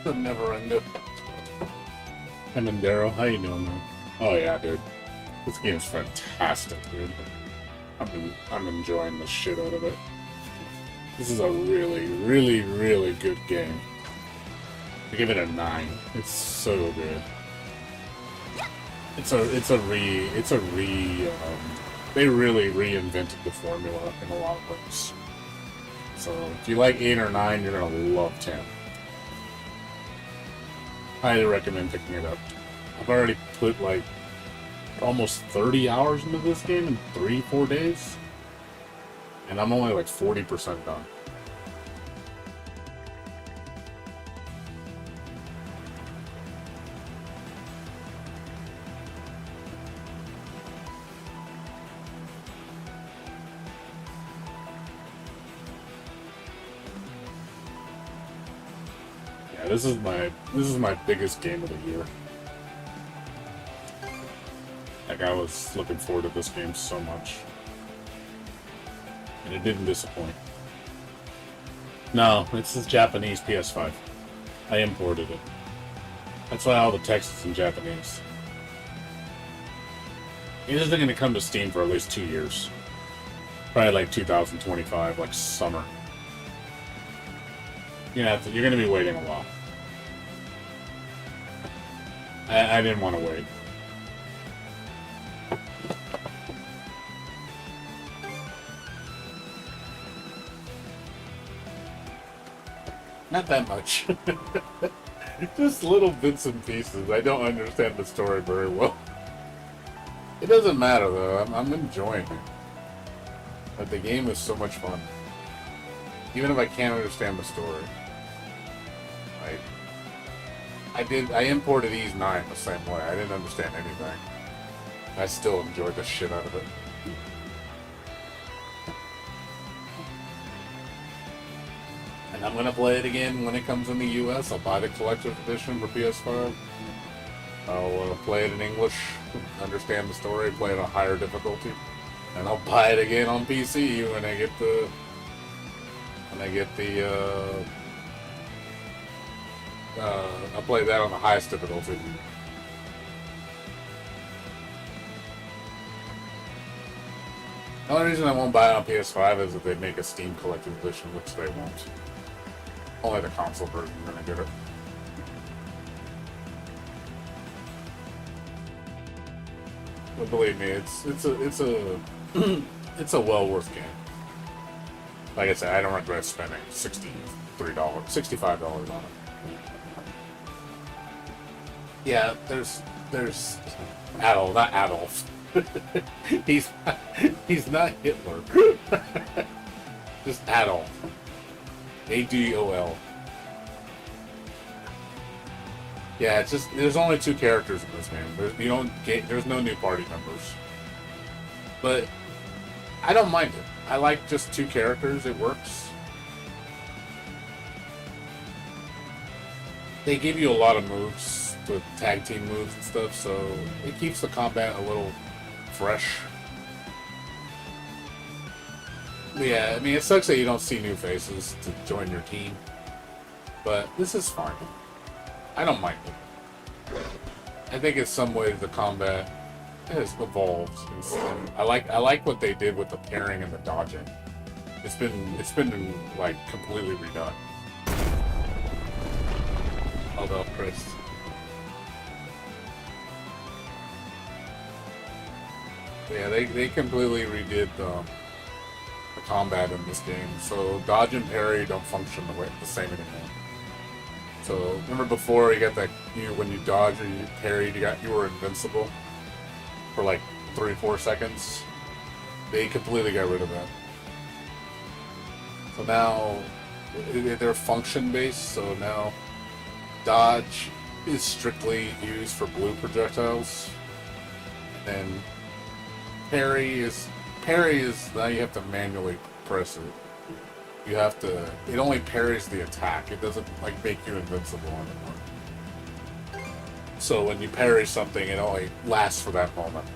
The never ended. Hemendero, how you doing, man? Oh yeah, dude. This game's fantastic, dude. I'm enjoying the shit out of it. This is a really, really, really good game. I give it a 9. It's so good. They really reinvented the formula in a lot of ways. So if you like 8 or 9, you're gonna love 10. Highly recommend picking it up. I've already put like almost 30 hours into this game in 3-4 days, and I'm only like 40% done. Yeah, this is my biggest game of the year. Like, I was looking forward to this game so much. And it didn't disappoint. No, it's this Japanese PS5. I imported it. That's why all the text is in Japanese. It isn't going to come to Steam for at least 2 years. Probably like 2025, like summer. You're going to be waiting a while. I didn't want to wait. Not that much. Just little bits and pieces. I don't understand the story very well. It doesn't matter though. I'm enjoying it. But the game is so much fun. Even if I can't understand the story. I imported Ys 9 the same way. I didn't understand anything. I still enjoyed the shit out of it. And I'm gonna play it again when it comes in the US. I'll buy the collector's edition for PS5. I'll play it in English, understand the story, play it on higher difficulty, and I'll buy it again on PC when I get the I'll play that on the highest difficulty. The only reason I won't buy it on PS5 is if they make a Steam collector's edition, which they won't. Only the console version is gonna get it. But believe me, it's a well worth game. Like I said, I don't regret spending $65 on it. Yeah, there's Adolf, not Adolf. he's not Hitler. Just Adolf. ADOL. Yeah, it's just there's only 2 characters in this game. There's no new party members. But I don't mind it. I like just 2 characters. It works. They give you a lot of moves, with tag team moves and stuff, so it keeps the combat a little fresh. Yeah, I mean, it sucks that you don't see new faces to join your team, but this is fine. I don't mind it. I think in some ways the combat has evolved. I like what they did with the parrying and the dodging. It's been like completely redone. Hold up, Chris. Yeah, they completely redid the combat in this game. So dodge and parry don't function the same anymore. So remember before you got that when you dodge or you parried, you were invincible for like 3-4 seconds. They completely got rid of that. So now they're function based. So now dodge is strictly used for blue projectiles, and parry is now you have to manually press it. You have to. It only parries the attack. It doesn't like make you invincible anymore. So when you parry something, it only lasts for that moment.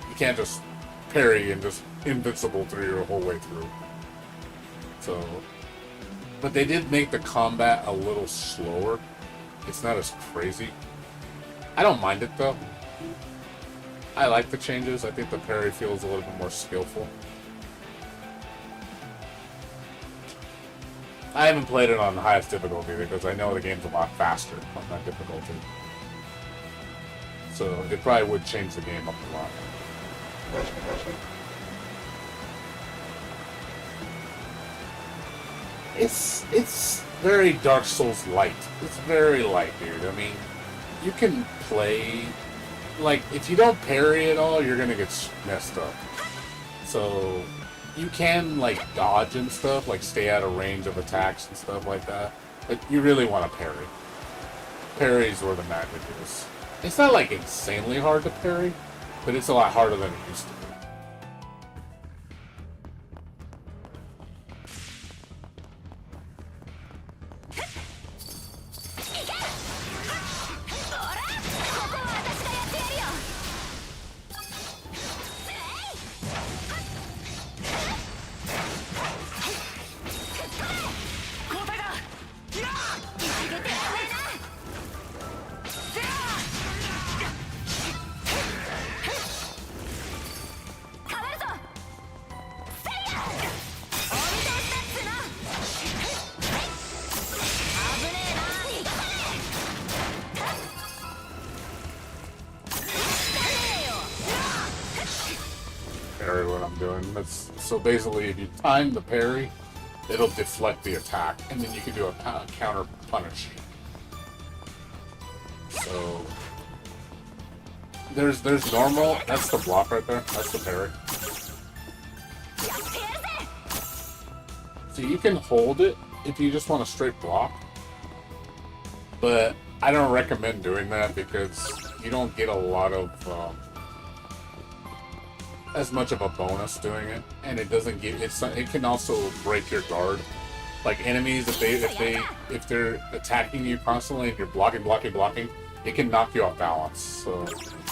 You can't just parry and just invincible through your whole way through. So, but they did make the combat a little slower. It's not as crazy. I don't mind it though. I like the changes. I think the parry feels a little bit more skillful. I haven't played it on the highest difficulty because I know the game's a lot faster on that difficulty. So it probably would change the game up a lot. It's very Dark Souls light. It's very light, dude. I mean, you can play... Like, if you don't parry at all, you're gonna get messed up. So, you can, like, dodge and stuff, like stay out of range of attacks and stuff like that. But you really want to parry. Parry's where the magic is. It's not, like, insanely hard to parry, but it's a lot harder than it used to be. What I'm doing. So basically, if you time the parry, it'll deflect the attack, and then you can do a counter punish. So there's normal. That's the block right there. That's the parry. So you can hold it if you just want a straight block, but I don't recommend doing that because you don't get a lot of as much of a bonus doing it, and it doesn't give it can also break your guard. Like enemies, if they're attacking you constantly and you're blocking, it can knock you off balance. So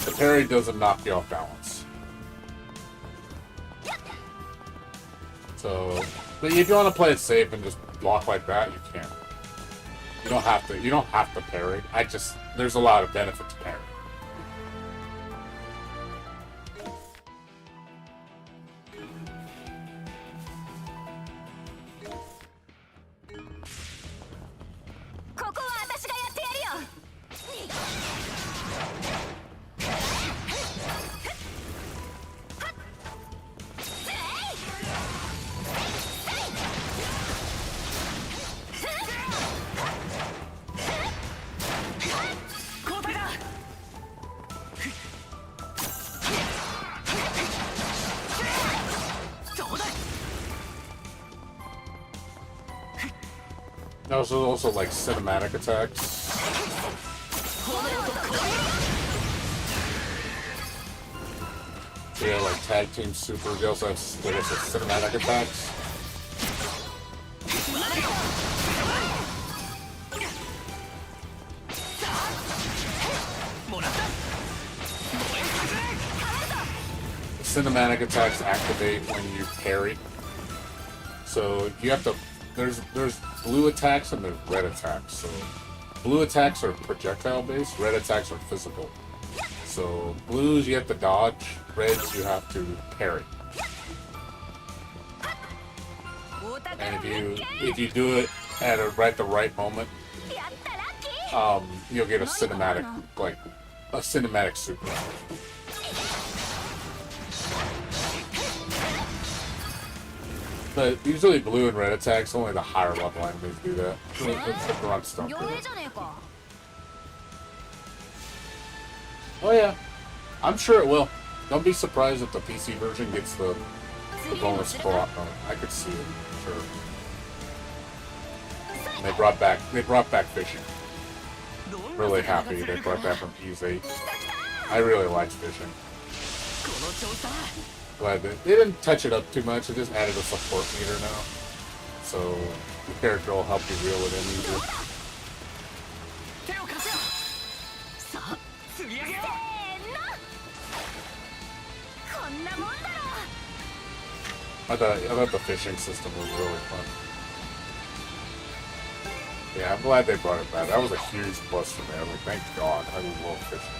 the parry doesn't knock you off balance. So, but if you want to play it safe and just block like that, you can. You don't have to. You don't have to parry. There's a lot of benefit to parry. There's also like cinematic attacks. you have like tag team super. You also have like I said, cinematic attacks. Cinematic attacks activate when you parry. So you have to. There's blue attacks and there's red attacks. So blue attacks are projectile based. Red attacks are physical. So blues you have to dodge. Reds you have to parry. And if you do it at the right moment, you'll get a cinematic super. But usually blue and red attacks, only the higher level enemies do that. The grunt stuff. Oh yeah, I'm sure it will. Don't be surprised if the PC version gets the bonus co-op mode. I could see it, sure. And they brought back fishing. Really happy they brought that from PS8. I really liked fishing. Glad they didn't touch it up too much. They just added a support meter now, so the character will help you reel it in easier. I thought the fishing system was really fun. Yeah, I'm glad they brought it back. That was a huge plus for me. I was like, thank God. I love fishing.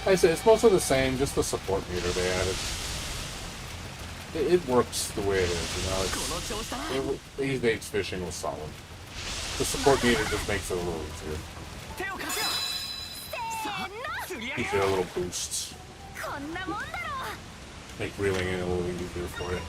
Like I said, it's mostly the same, just the support meter they added. It works the way it is, you know. These days fishing was solid. The support meter just makes it a little easier. Gives you a little boost. Make reeling in a little easier for you.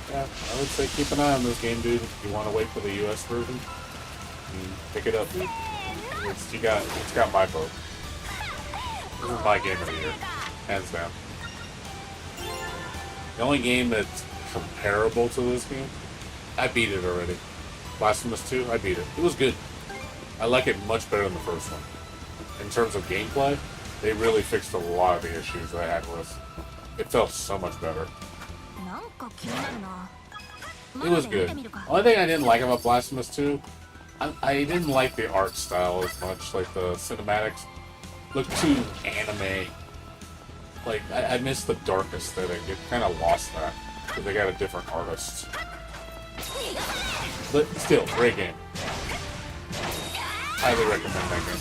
Yeah, I would say keep an eye on this game, dude. If you want to wait for the US version, pick it up, dude. It's got my vote. This is my game of the year, hands down. The only game that's comparable to this game, I beat it already. Blasphemous 2, I beat it. It was good. I like it much better than the first one. In terms of gameplay, they really fixed a lot of the issues I had with it. It felt so much better. It was good. Only thing I didn't like about Blasphemous 2, I didn't like the art style as much. Like the cinematics looked too anime. Like I missed the dark aesthetic. It kind of lost that because they got a different artist. But still, great game. Highly recommend that game.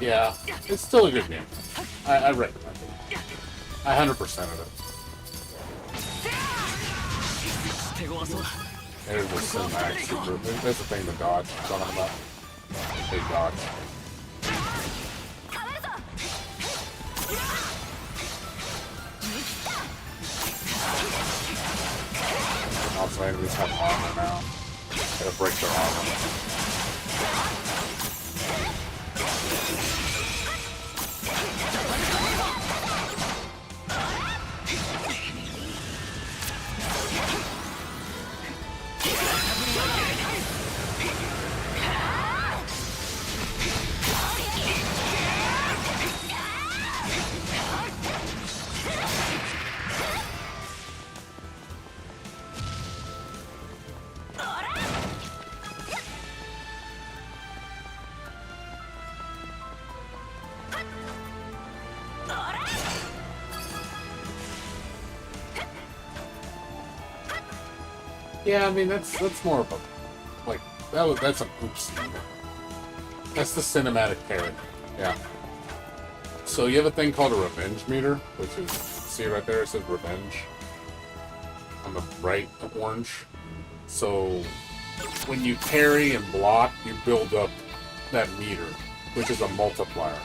Yeah, it's still a good game. I recommend it. I 100% of it. There's the cinematic super. That's the thing the dodge I'm talking about. Big dodge. Also, enemies have armor now. Gotta break their armor. Yeah, I mean that's more of a like that's a group scene. That's the cinematic parry. Yeah. So you have a thing called a revenge meter, which is see right there it says revenge on the right, orange. So when you parry and block, you build up that meter, which is a multiplier.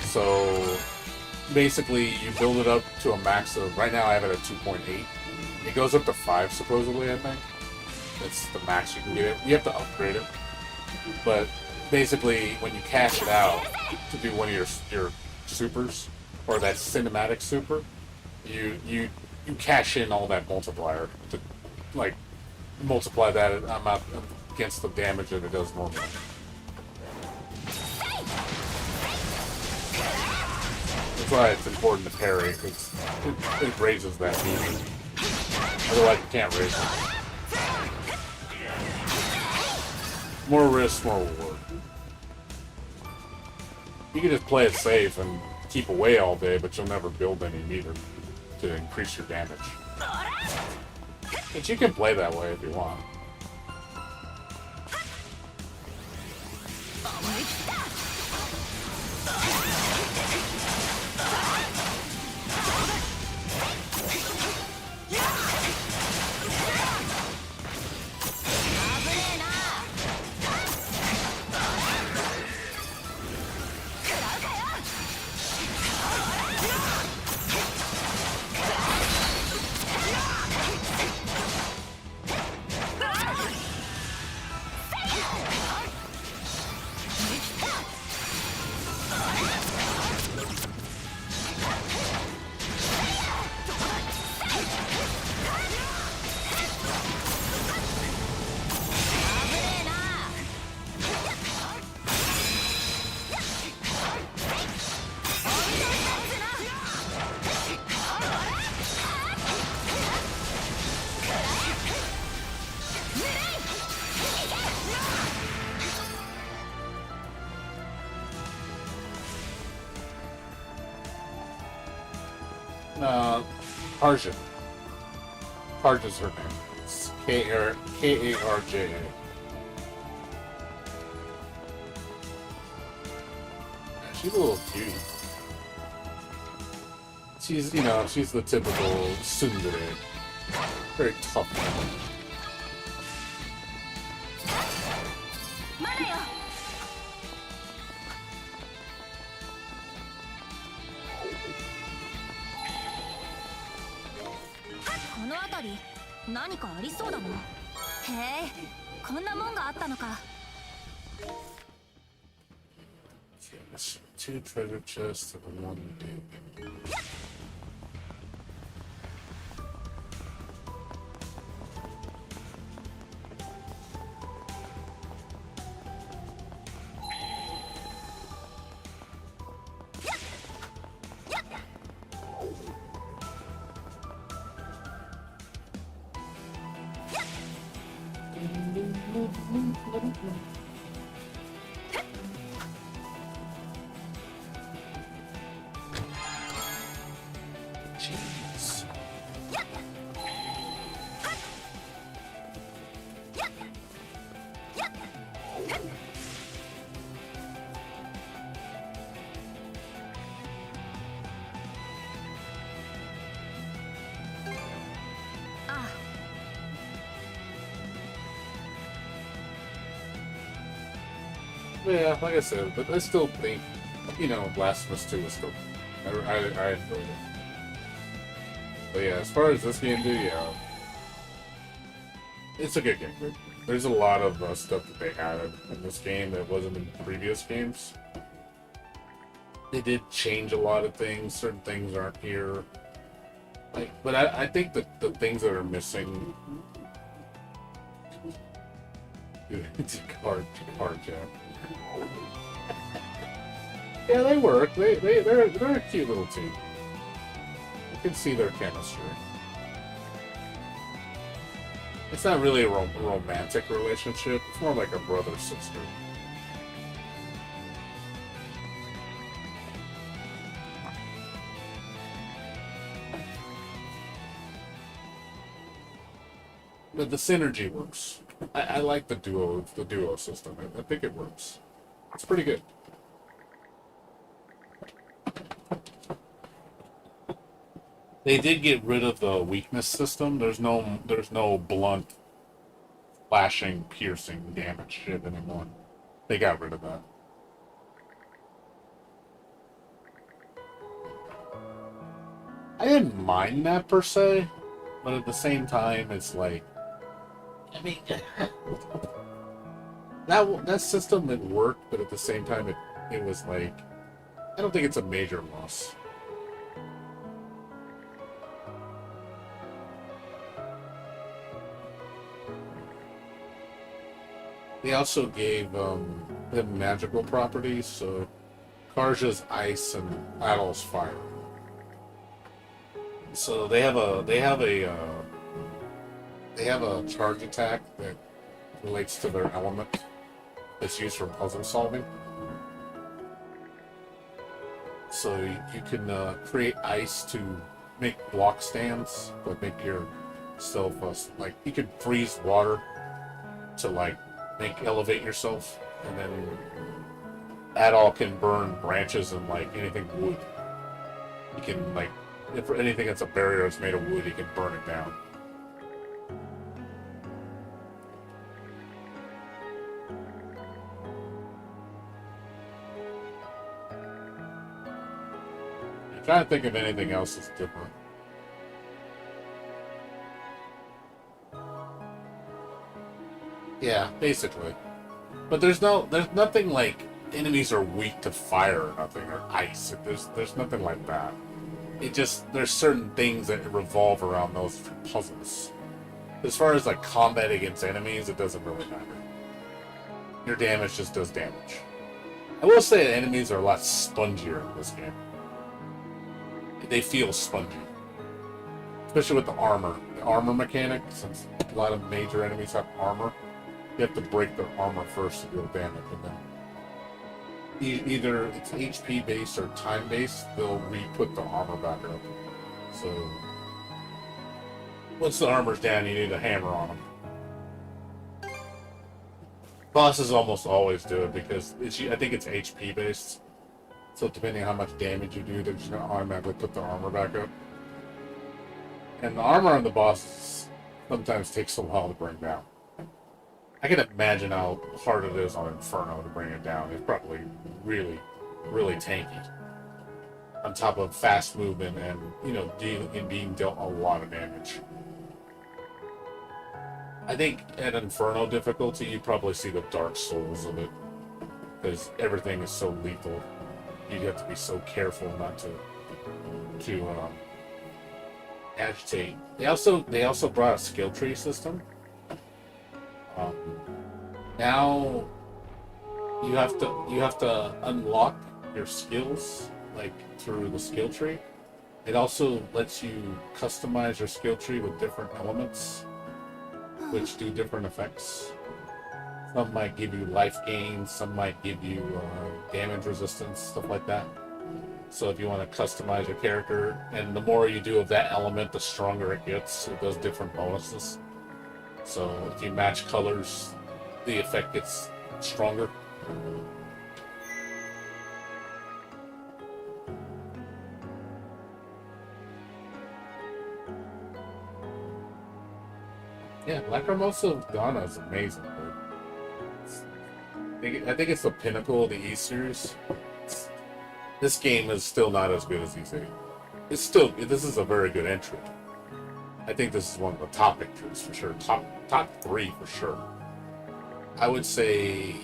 So basically you build it up to a max of right now I have it at 2.8. It goes up to 5 supposedly, I think. That's the max you can get it. You have to upgrade it. But basically, when you cash it out to do one of your supers, or that cinematic super, you cash in all that multiplier to like multiply that amount against the damage that it does normally. That's why it's important to parry, because it raises that meter. Otherwise, you can't raise it. More risk, more reward. You can just play it safe and keep away all day, but you'll never build any meter to increase your damage. But you can play that way if you want. Karja. Karja's her name. It's Karja. She's a little cutie. She's, you know, she's the typical tsundere. Very tough woman. 何かありそうだな。へえ、こんなもんがあったのか。Two treasure chests and one dig. Jeez. Yeah, like I said, but I still think, you know, Last of Us 2 is still. I enjoyed it. But yeah, as far as this game do, yeah, it's a good game. There's a lot of stuff that they added in this game that wasn't in previous games. They did change a lot of things. Certain things aren't here. Like, but I think that the things that are missing. It's a card jam. Yeah, they work. They're a cute little team. You can see their chemistry. It's not really a romantic relationship. It's more like a brother-sister. But the synergy works. I like the duo system. I think it works. It's pretty good. They did get rid of the weakness system. There's no blunt, flashing, piercing damage shit anymore. They got rid of that. I didn't mind that per se, but at the same time, it's like, I mean, that system it worked, but at the same time, it was like, I don't think it's a major loss. They also gave them magical properties, so Karja's ice and Adol's fire. So they have a charge attack that relates to their element that's used for puzzle solving. So you can create ice to make block stands, but make yourself like you could freeze water to like elevate yourself, and then Adol can burn branches and like anything wood. You can like if anything that's a barrier that's made of wood, you can burn it down. I'm trying to think of anything else that's different. Yeah, basically. But there's nothing like enemies are weak to fire or nothing, or ice. There's nothing like that. It just, there's certain things that revolve around those puzzles. As far as like combat against enemies, it doesn't really matter. Your damage just does damage. I will say that enemies are a lot spongier in this game. They feel spongy. Especially with the armor. The armor mechanic, since a lot of major enemies have armor, you have to break their armor first to deal damage, and then either it's HP based or time based, they'll re-put the armor back up. So once the armor's down, you need a hammer on them. Bosses almost always do it because I think it's HP based. So depending on how much damage you do, they're just gonna automatically put the armor back up. And the armor on the boss sometimes takes a while to bring down. I can imagine how hard it is on Inferno to bring it down. It's probably really, really tanky. On top of fast movement and, you know, being dealt a lot of damage. I think at Inferno difficulty, you probably see the Dark Souls of it. Because everything is so lethal. You have to be so careful not to agitate. They also brought a skill tree system. Now you have to unlock your skills like through the skill tree. It also lets you customize your skill tree with different elements, which do different effects. Some might give you life gain, some might give you damage resistance, stuff like that. So if you want to customize your character, and the more you do of that element, the stronger it gets. It does different bonuses. So if you match colors, the effect gets stronger. Yeah, Lacrimosa of Ghana is amazing, dude. I think it's the pinnacle of the E series. This game is still not as good as Ease 8. It's still, this is a very good entry. I think this is one of the top entries for sure. Top 3 for sure. I would say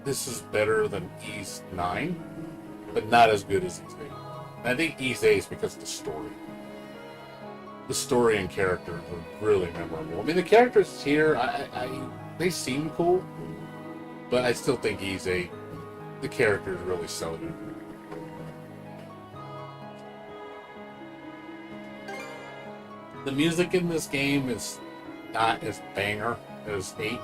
this is better than Ease 9, but not as good as Ease 8. And I think Ease 8 is because of the story. The story and characters are really memorable. I mean, the characters here, they seem cool, but I still think Ease 8, the characters really sell it. The music in this game is not as banger as 8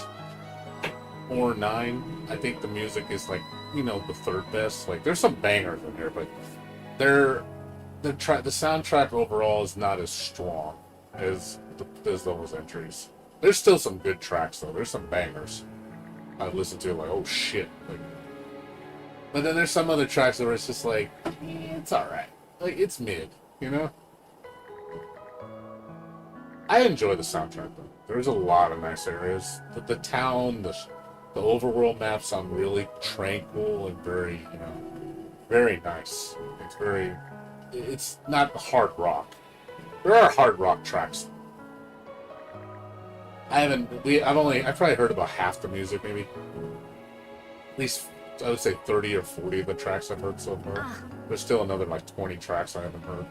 or 9. I think the music is like, you know, the third best. Like, there's some bangers in here, but the soundtrack overall is not as strong as those entries. There's still some good tracks though. There's some bangers I listen to like, oh shit. Like, but then there's some other tracks where it's just like, it's alright. Like, it's mid, you know? I enjoy the soundtrack though. There's a lot of nice areas. The town, the overworld maps sound really tranquil and very, you know, very nice. It's not hard rock. There are hard rock tracks. I've probably heard about half the music, maybe. At least I would say 30 or 40 of the tracks I've heard so far. There's still another like 20 tracks I haven't heard.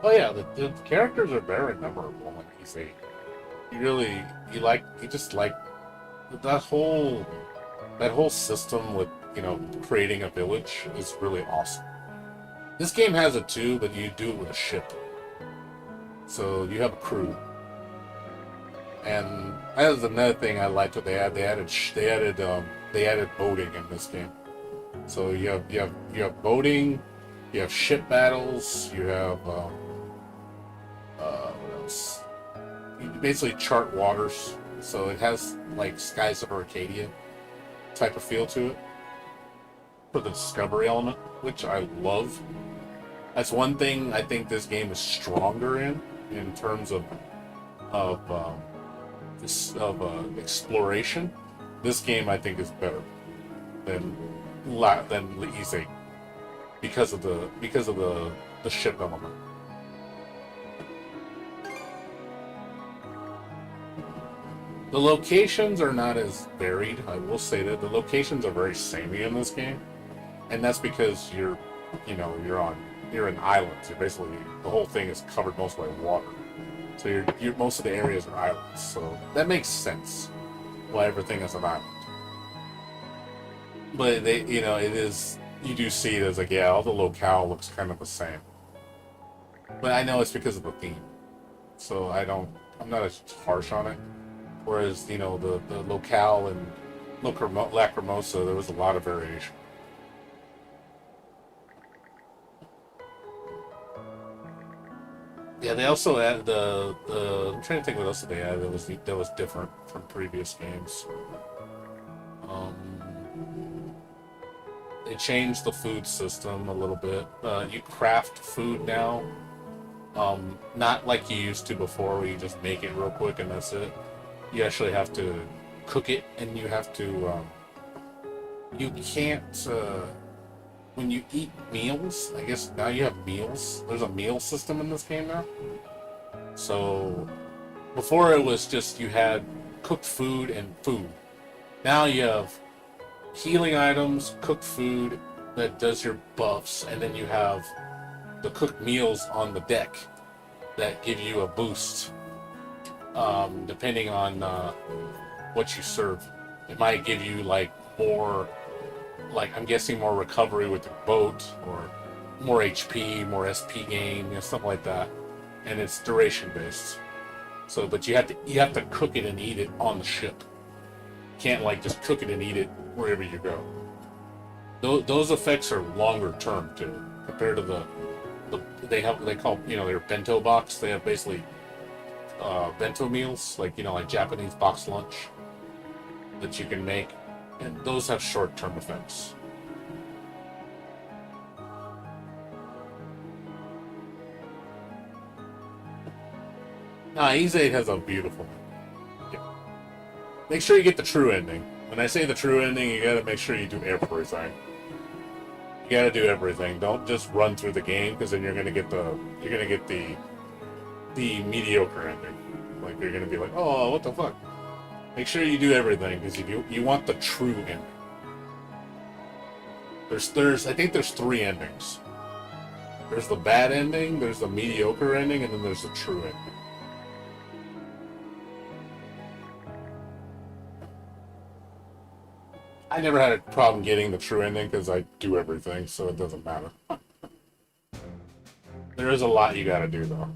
Oh yeah, the characters are very memorable in Ease 8. You just like that whole system with, you know, creating a village is really awesome. This game has it too, but you do it with a ship. So you have a crew. And that was another thing I liked what they added boating in this game. So you have boating, you have ship battles, you have what else? You basically chart waters, so it has like Skies of Arcadia type of feel to it for the discovery element, which I love. That's one thing I think this game is stronger in terms of exploration. This game I think is better than Ease 8 because of the ship element. The locations are not as varied. I will say that the locations are very samey in this game, and that's because you're in islands. You're basically, the whole thing is covered mostly by water, so most of the areas are islands. So that makes sense why everything is an island. But you do see it as like, yeah, all the locale looks kind of the same. But I know it's because of the theme, so I'm not as harsh on it. Whereas, the locale and Lacrimosa, there was a lot of variation. Yeah, they also added I'm trying to think what else they added that was different from previous games. They changed the food system a little bit. You craft food now. Not like you used to before, where you just make it real quick and that's it. You actually have to cook it, and you have to, you can't, when you eat meals, I guess now you have meals. There's a meal system in this game now. So, before it was just you had cooked food and food. Now you have healing items, cooked food that does your buffs, and then you have the cooked meals on the deck that give you a boost. Depending on what you serve. It might give you like more, like I'm guessing more recovery with the boat, or more HP, more SP gain, stuff like that. And it's duration based. So, but you have to cook it and eat it on the ship. You can't like just cook it and eat it wherever you go. Those effects are longer term too, compared to they call their bento box. They have basically bento meals, like Japanese box lunch that you can make, and those have short-term effects. Nah, Ease 8 has a beautiful. Yeah. Make sure you get the true ending. When I say the true ending, you gotta make sure you do everything. You gotta do everything. Don't just run through the game, because then you're gonna get the mediocre ending. Like you're gonna be like, oh, what the fuck? Make sure you do everything, because you want the true ending. I think there's 3 endings. There's the bad ending, there's the mediocre ending, and then there's the true ending. I never had a problem getting the true ending because I do everything, so it doesn't matter. There is a lot you gotta do, though.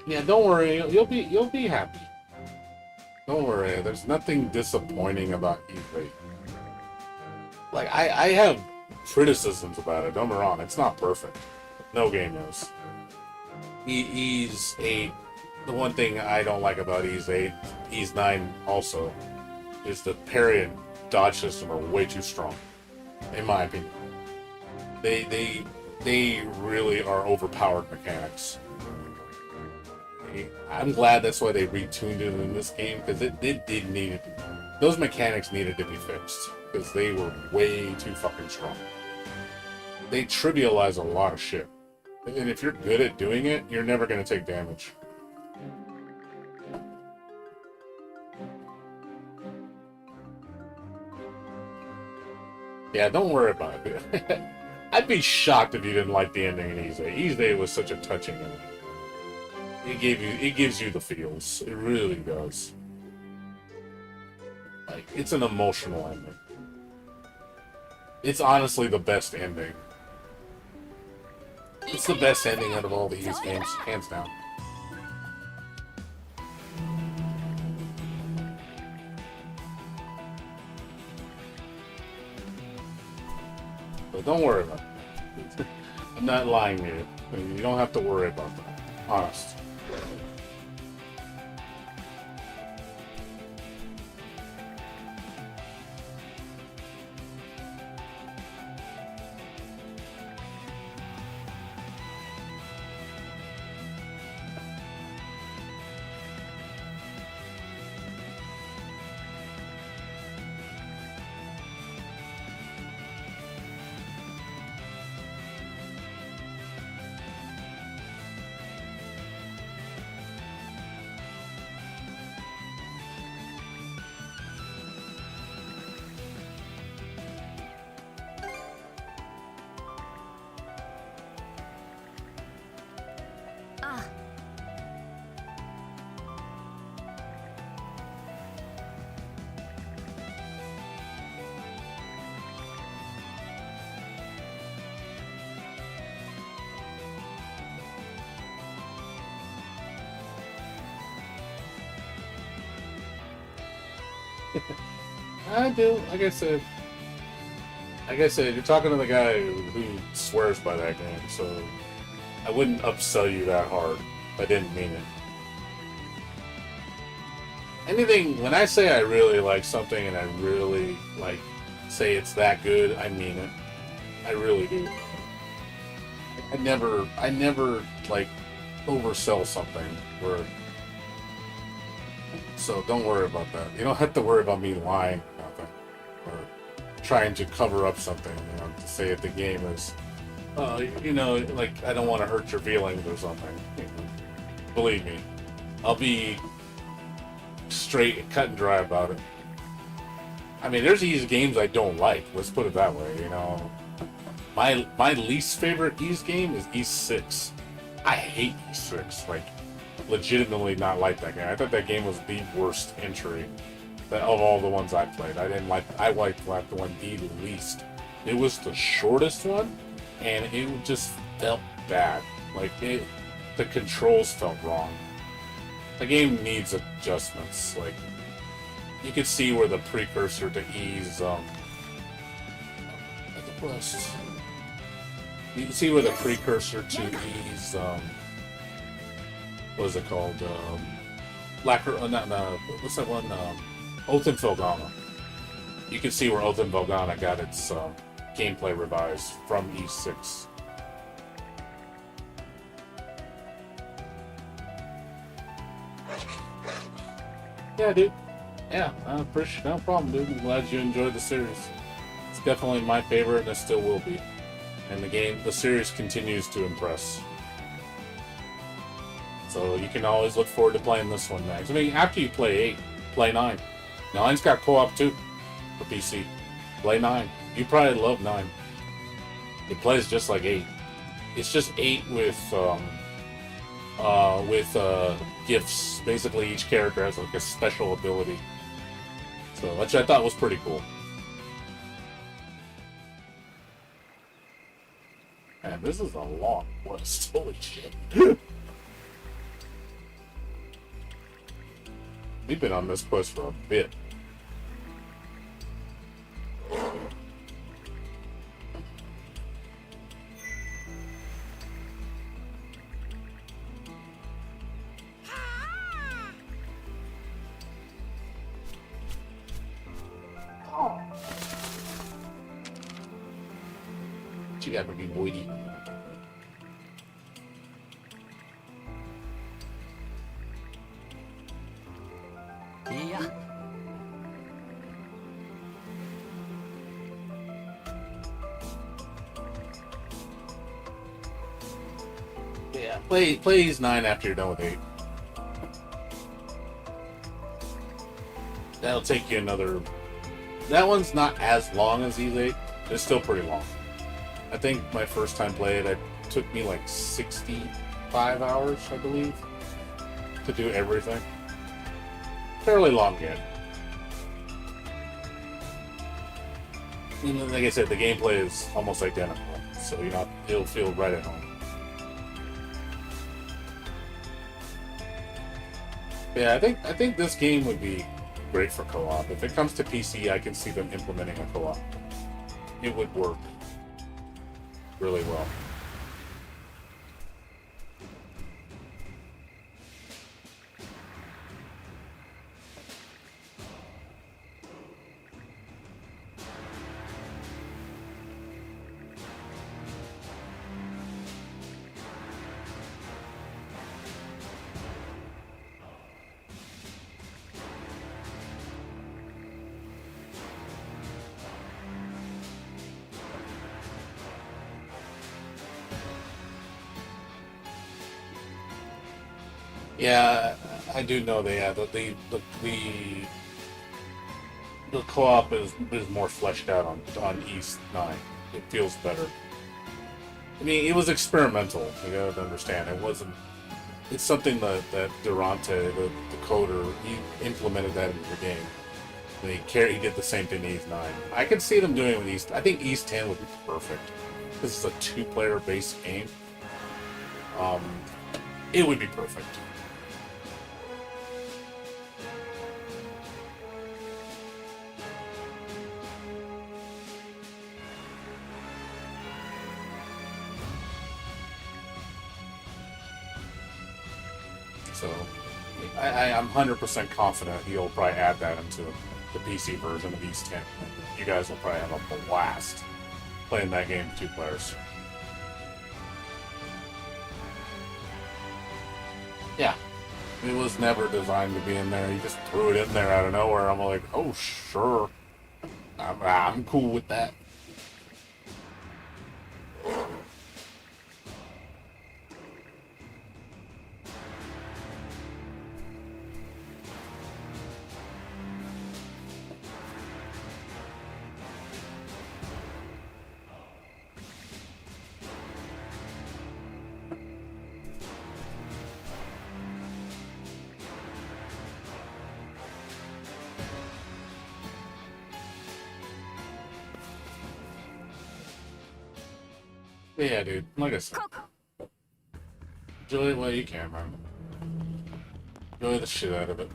Yeah, don't worry. You'll be happy. Don't worry. There's nothing disappointing about E3. Like I have criticisms about it. Don't get me wrong. It's not perfect. No game is. Ease 8. The one thing I don't like about Ease 8, Ease 9 also, is the parry and dodge system are way too strong, in my opinion. They really are overpowered mechanics. I'm glad that's why they retuned it in this game, because it did need it. Those mechanics needed to be fixed, because they were way too fucking strong. They trivialize a lot of shit. And if you're good at doing it, you're never going to take damage. Yeah, don't worry about it. I'd be shocked if you didn't like the ending in Ease 8. Ease 8 was such a touching ending. It gives you the feels. It really does. Like, it's an emotional ending. It's honestly the best ending. It's the best ending out of all these games, hands down. But don't worry about it. I'm not lying to you. You don't have to worry about that. Honest. I do. Like I said, you're talking to the guy who swears by that game, so I wouldn't upsell you that hard. I didn't mean it. Anything, when I say I really like something and I really like say it's that good, I mean it. I really do. I never like oversell something where. So don't worry about that. You don't have to worry about me lying about that or trying to cover up something, to say that the game is, like I don't want to hurt your feelings or something. Believe me, I'll be straight, cut and dry about it. I mean, there's these games I don't like. Let's put it that way. My least favorite Ys game is Ys 6. I hate Ys 6. Like, legitimately not like that game. I thought that game was the worst entry of all the ones I played. I liked the one the least. It was the shortest one, and it just felt bad. Like, the controls felt wrong. The game needs adjustments. Like, you could see where the precursor to Ys, you can see where the precursor to Ys, what is it called? what's that one? Oath and Felgana. You can see where Oath and Felgana got its gameplay revised from E6. Yeah, dude. Yeah, no problem, dude. I'm glad you enjoyed the series. It's definitely my favorite, and it still will be. And the series continues to impress. So you can always look forward to playing this one next. I mean, after you play 8, play 9. 9's got co-op too for PC. Play 9. You probably love 9. It plays just like 8. It's just 8 with gifts. Basically, each character has like a special ability. So, which I thought was pretty cool. Man, this is a long quest. Holy shit. We've been on this quest for a bit. You gotta be weighty. Yeah, play 9 after you're done with 8. That'll take you another. That one's not as long as these 8. It's still pretty long. I think my first time playing it took me like 65 hours, I believe, to do everything. Fairly long game. And like I said, the gameplay is almost identical, so it'll feel right at home. Yeah, I think this game would be great for co-op. If it comes to PC, I can see them implementing a co-op. It would work really well. Yeah, I do know that. The co-op is more fleshed out on East 9. It feels better. I mean, it was experimental. You gotta understand. It wasn't. It's something that Durante, the coder, he implemented that into the game. And he did the same thing in East 9. I could see them doing it with East. I think East 10 would be perfect. This is a 2-player based game. It would be perfect. So, I'm 100% confident he'll probably add that into the PC version of East 10. You guys will probably have a blast playing that game with 2 players. Yeah. It was never designed to be in there. He just threw it in there out of nowhere. I'm like, oh, sure. I'm cool with that. Yeah, dude. Like I said, enjoy it while you can, man. Enjoy the shit out of it.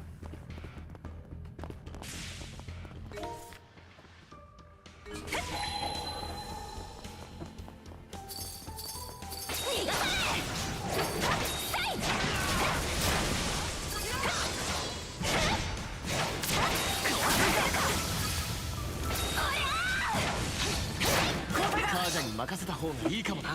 がいいかもな。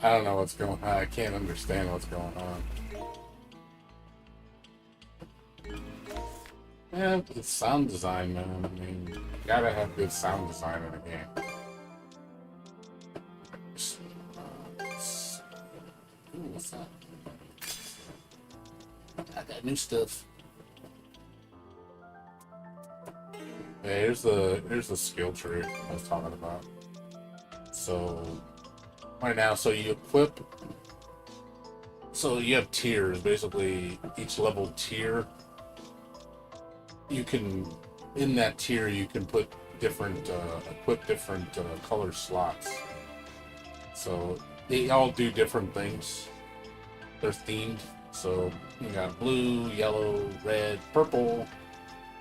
I don't know what's going on. I can't understand what's going on. Yeah, it's sound design, man. I mean, you gotta have good sound design in a game. Ooh, what's that? I got new stuff. Yeah, here's the skill tree I was talking about. So right now, so you equip. So you have tiers. Basically, each level tier, you can, in that tier, you can put different, equip different color slots. So they all do different things. They're themed. So you got blue, yellow, red, purple,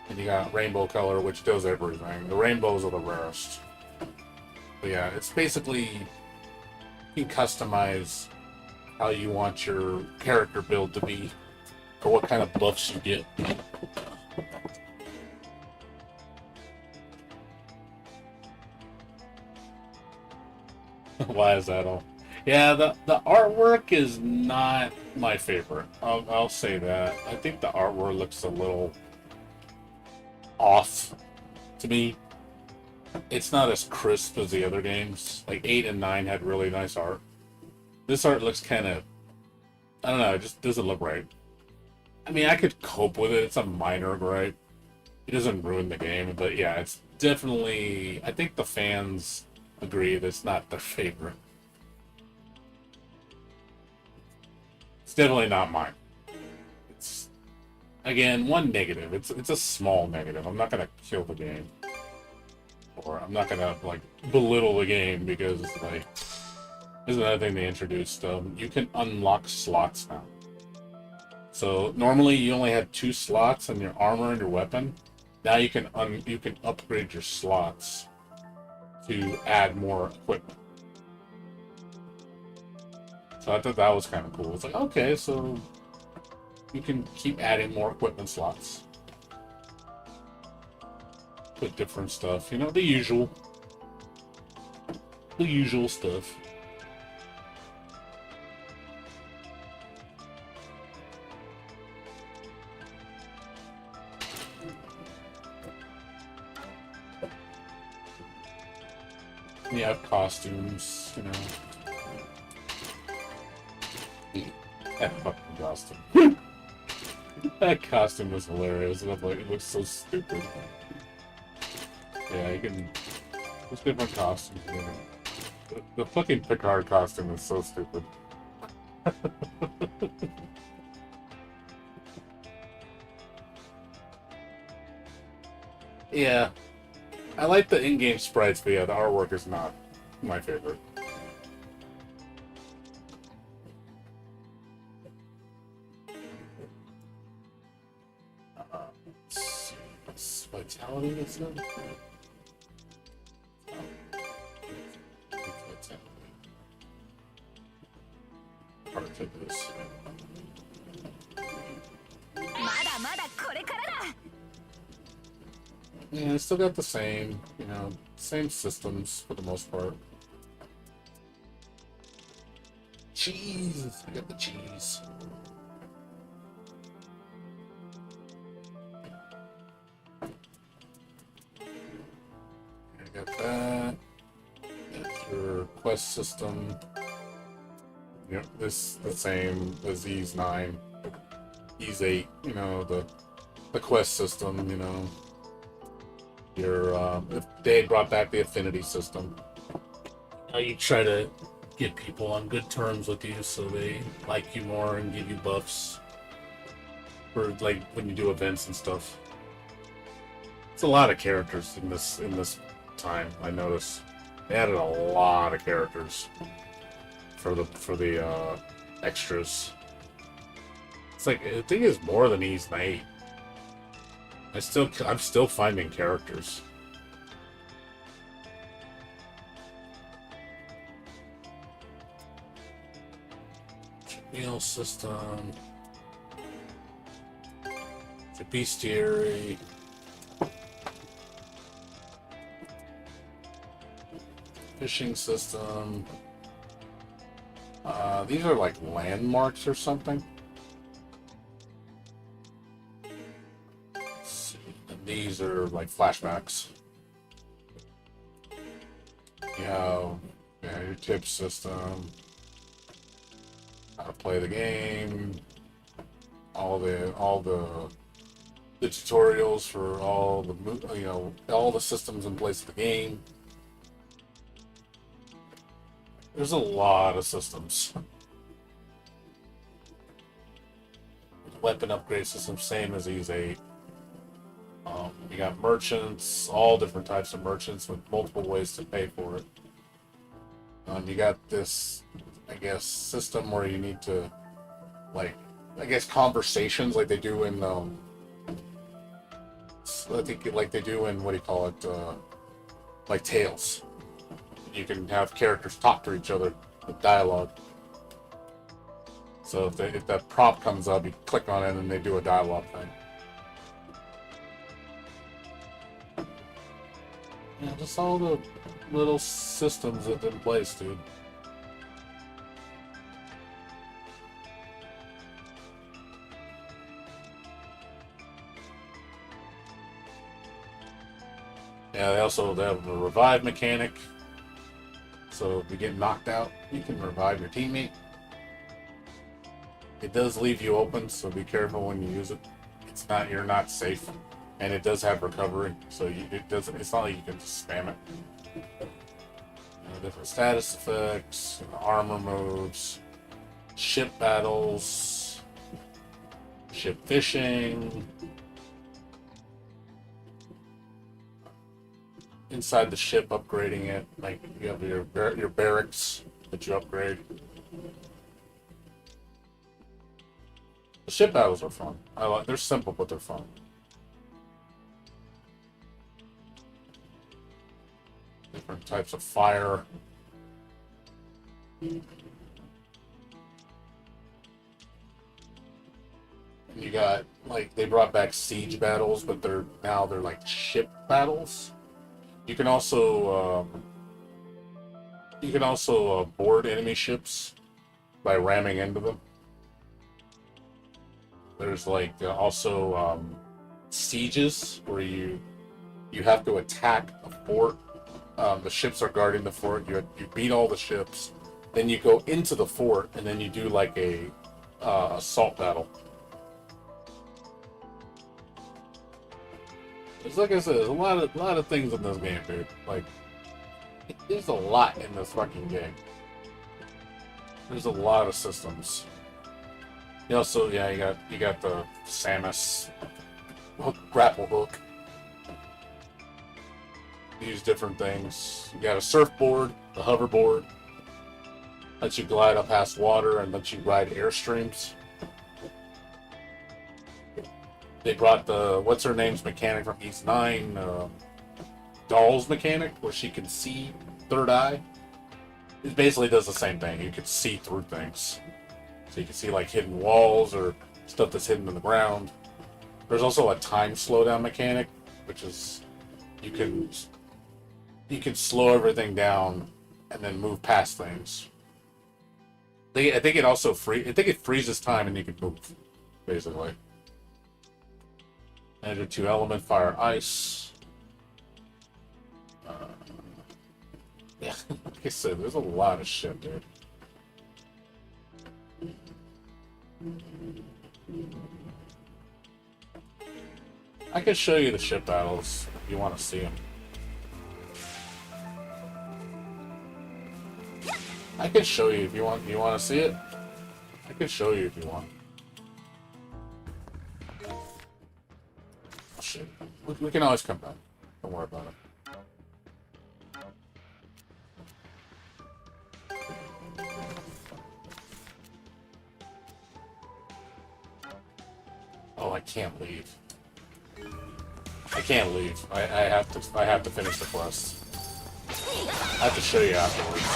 and you got rainbow color, which does everything. The rainbows are the rarest. But yeah, it's basically, you can customize how you want your character build to be, or what kind of buffs you get. Why is that all? Yeah, the artwork is not my favorite. I'll say that. I think the artwork looks a little off to me. It's not as crisp as the other games. Like 8 and 9 had really nice art. This art looks kind of, I don't know, it just doesn't look right. I mean, I could cope with it. It's a minor gripe. It doesn't ruin the game, but yeah, it's definitely, I think the fans agree that it's not their favorite. It's definitely not mine. It's, again, one negative. It's a small negative. I'm not gonna kill the game, or I'm not gonna like belittle the game, because like, there's another thing they introduced. You can unlock slots now. So normally you only had 2 slots in your armor and your weapon. Now you can upgrade your slots to add more equipment. So I thought that was kind of cool. It's like, okay, so you can keep adding more equipment slots. Put different stuff, you know, the usual stuff. You have costumes, you know. That fucking costume. That costume was hilarious. Like, it looks so stupid. Yeah, you can. There's different costumes. You know. The fucking Picard costume is so stupid. Yeah. I like the in-game sprites, but yeah, the artwork is not my favorite. Vitality, that's not. Part of this. Yeah, I still got the same, you know, same systems for the most part. Cheese! I got the cheese. I got that. That's your quest system. know, this the same as Ys 9, Ys 8. You know, the quest system. You know, if they brought back the affinity system. You try to get people on good terms with you so they like you more and give you buffs for like when you do events and stuff. It's a lot of characters in this time. I noticed they added a lot of characters for the extras. It's like I think it's more than Ys 8. I'm still finding characters. Meal system. The bestiary. Fishing system. These are like landmarks or something. Let's see. And these are like flashbacks. You have your tip system. How to play the game, all the tutorials for all the all the systems in place of the game. There's a lot of systems. Weapon upgrade system, same as Ys 8. You got merchants, all different types of merchants with multiple ways to pay for it. You got this, I guess, system where you need to, like, I guess conversations like they do in, I think like they do in, what do you call it, like Tales. You can have characters talk to each other with dialogue. So if that prompt comes up, you click on it and they do a dialogue thing. Yeah, just all the little systems that's in place, dude. Yeah, they have a revive mechanic. So if you get knocked out, you can revive your teammate. It does leave you open, so be careful when you use it. You're not safe. And it does have recovery, so it's not like you can just spam it. Different status effects, armor moves, ship battles, ship fishing. Inside the ship, upgrading it, like you have your barracks that you upgrade. The ship battles are fun. They're simple, but they're fun. Different types of fire. And you got, like, they brought back siege battles, but they're like ship battles. You can also board enemy ships by ramming into them. There's like also sieges where you have to attack a fort. The ships are guarding the fort. You beat all the ships, then you go into the fort, and then you do like a assault battle. It's like I said, there's a lot of things in this game, dude. Like, there's a lot in this fucking game. There's a lot of systems. You also, you got the Samus grapple hook. Use different things. You got a surfboard, the hoverboard. Lets you glide up past water and lets you ride airstreams. They brought the what's her name's mechanic from Ys 9, Doll's mechanic, where she can see third eye. It basically does the same thing. You can see through things, so you can see like hidden walls or stuff that's hidden in the ground. There's also a time slowdown mechanic, which is you can slow everything down and then move past things. I think it freezes time and you can move, basically. And your 2 element, fire, ice. Yeah, like I said, there's a lot of shit, dude. I can show you the ship battles if you want to see them. I can show you if you want. You want to see it? I can show you if you want. Oh, shit. We can always come back. Don't worry about it. Oh, I can't leave. I can't leave. I have to finish the quest. I have to show you afterwards.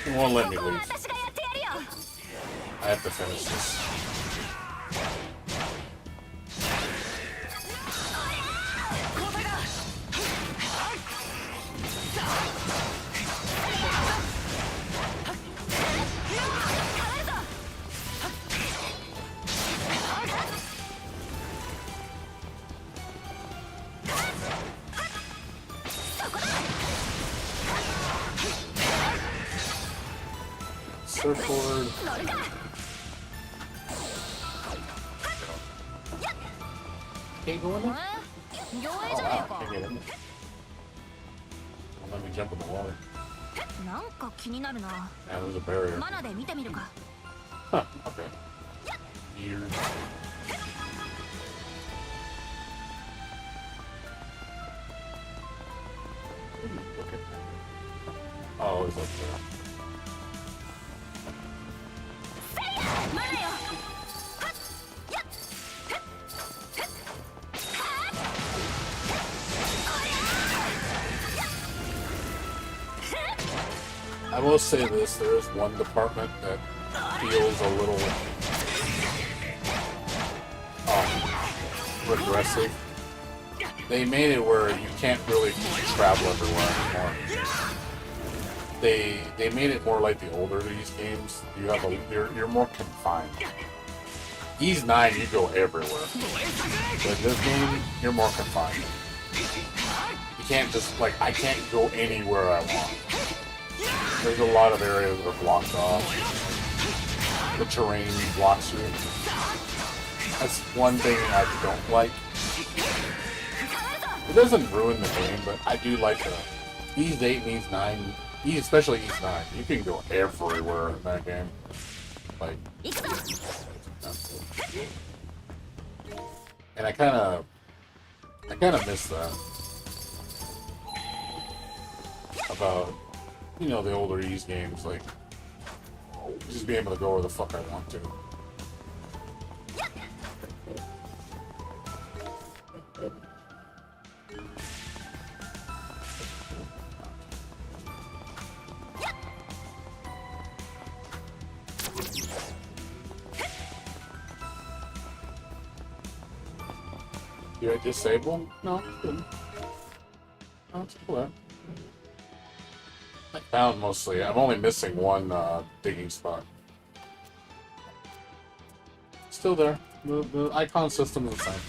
It won't let me leave. I have to finish this. Surfboard. Can't go in there? Oh, wow. Can't get in there. Don't let me jump in the water. Yeah, there's a barrier. Huh, okay. Weird. Look at that. Oh, it's up there. I will say this, there is one department that feels a little regressive. They made it where you can't really travel everywhere anymore. They made it more like the older these games. You have you're more confined. Ys 9 you go everywhere. But this game, you're more confined. You can't just I can't go anywhere I want. There's a lot of areas that are blocked off. The terrain blocks you. That's one thing I don't like. It doesn't ruin the game, but I do like Ys 8 and Ys 9, especially Ys 9. You can go everywhere in that game. And I kind of miss that about, the older Ys games, just being able to go where the fuck I want to. You had disable? No, couldn't. Oh, it's cool. I found mostly. I'm only missing one digging spot. Still there. The icon system is the same.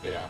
Yeah.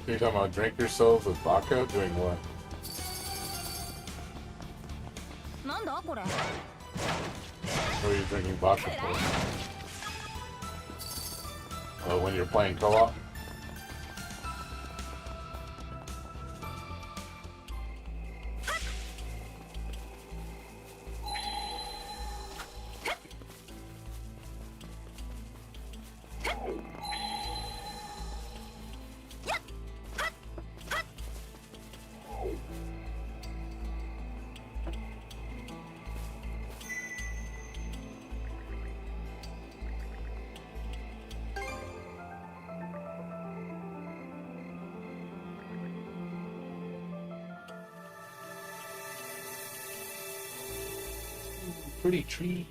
You're talking about drink yourselves with vodka? Doing what? なんだこれ What are you drinking vodka for? When you're playing co-op? Pretty tree.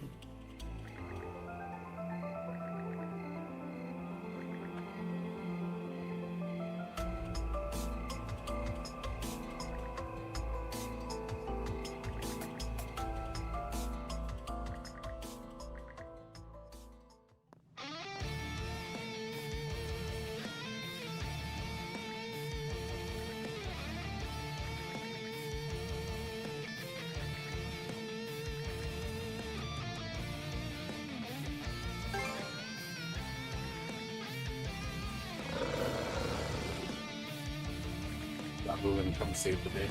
Babu and come save the day.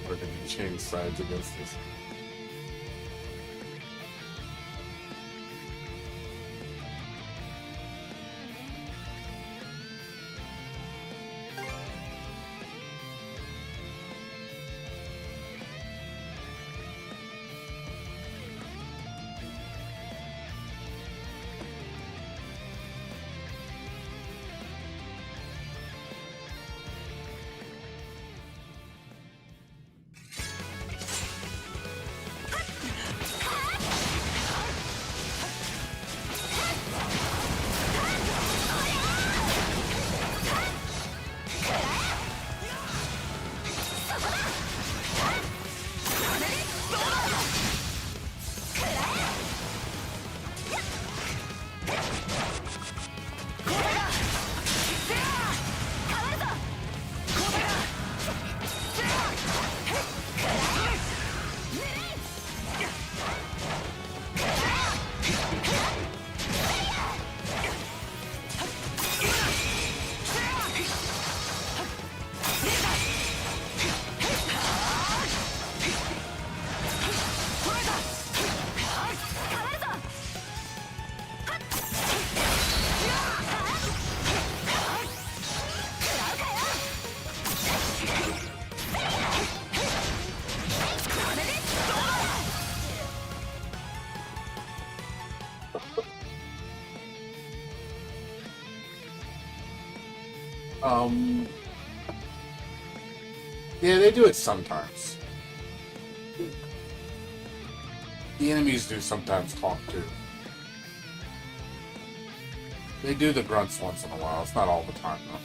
We're going to change sides against this. Yeah, they do it sometimes. The enemies do sometimes talk too. They do the grunts once in a while. It's not all the time though.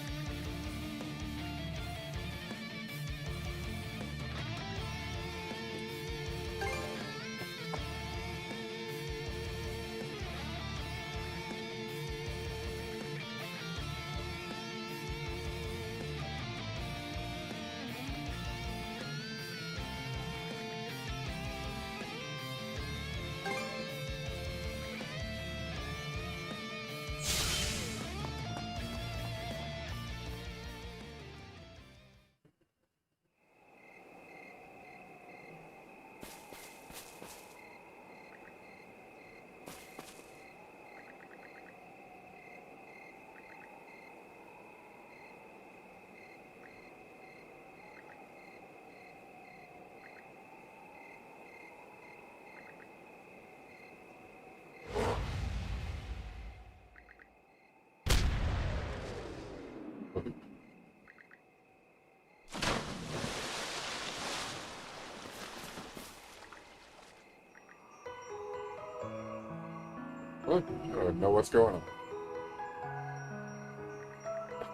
What? I don't know what's going on.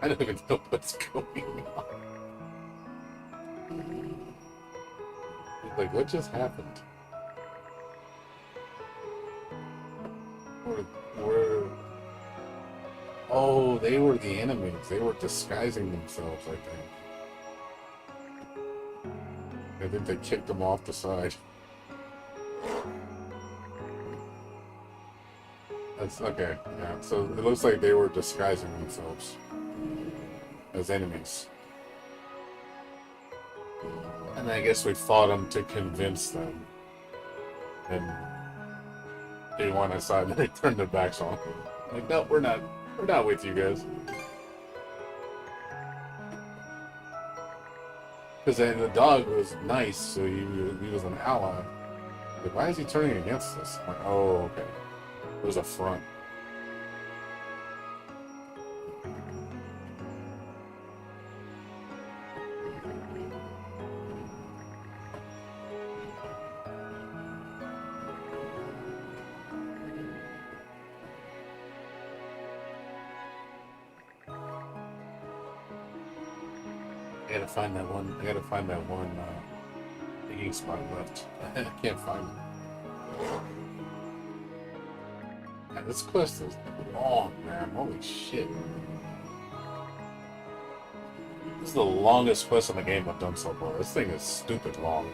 I don't even know what's going on. Like, what just happened? Were oh, they were the enemies. They were disguising themselves, I think they kicked them off the side. That's okay, yeah. So it looks like they were disguising themselves as enemies. And I guess we fought them to convince them. And they went aside and they turned their backs on. Like, no, we're not with you guys. Because then the dog was nice, so he was an ally. Like, why is he turning against us? I'm like, oh, okay. It was a front. I gotta find that one digging spot left. I can't find it. Yeah, this quest is long, man. Holy shit. This is the longest quest in the game I've done so far. This thing is stupid long.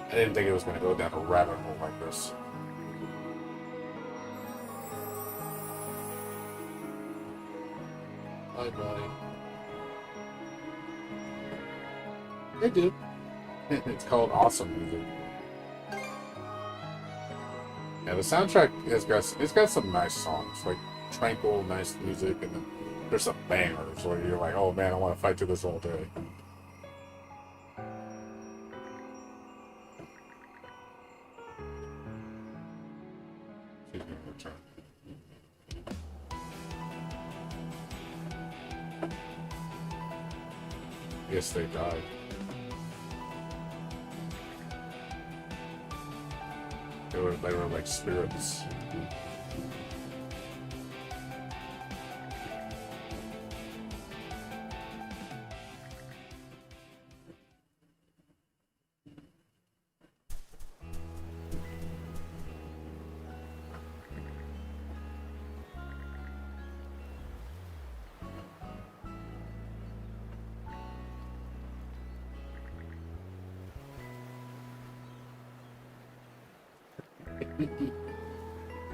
I didn't think it was gonna go down a rabbit hole like this. Bye bye. Hey, dude. It's called Awesome Music. Yeah, the soundtrack it's got some nice songs, like tranquil, nice music, and then there's some bangers where you're like, oh man, I want to fight to this all day. Excuse me, return. I guess they died. They were like spirits.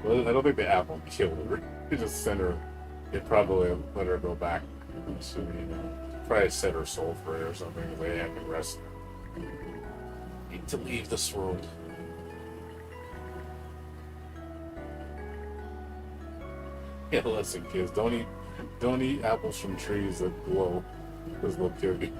Well, I don't think the apple killed her. They just sent her. They probably let her go back. So, probably set her soul free or something. They had to rest. Need to leave this world. Yeah, listen, kids. Don't eat apples from trees that glow, because they'll kill you.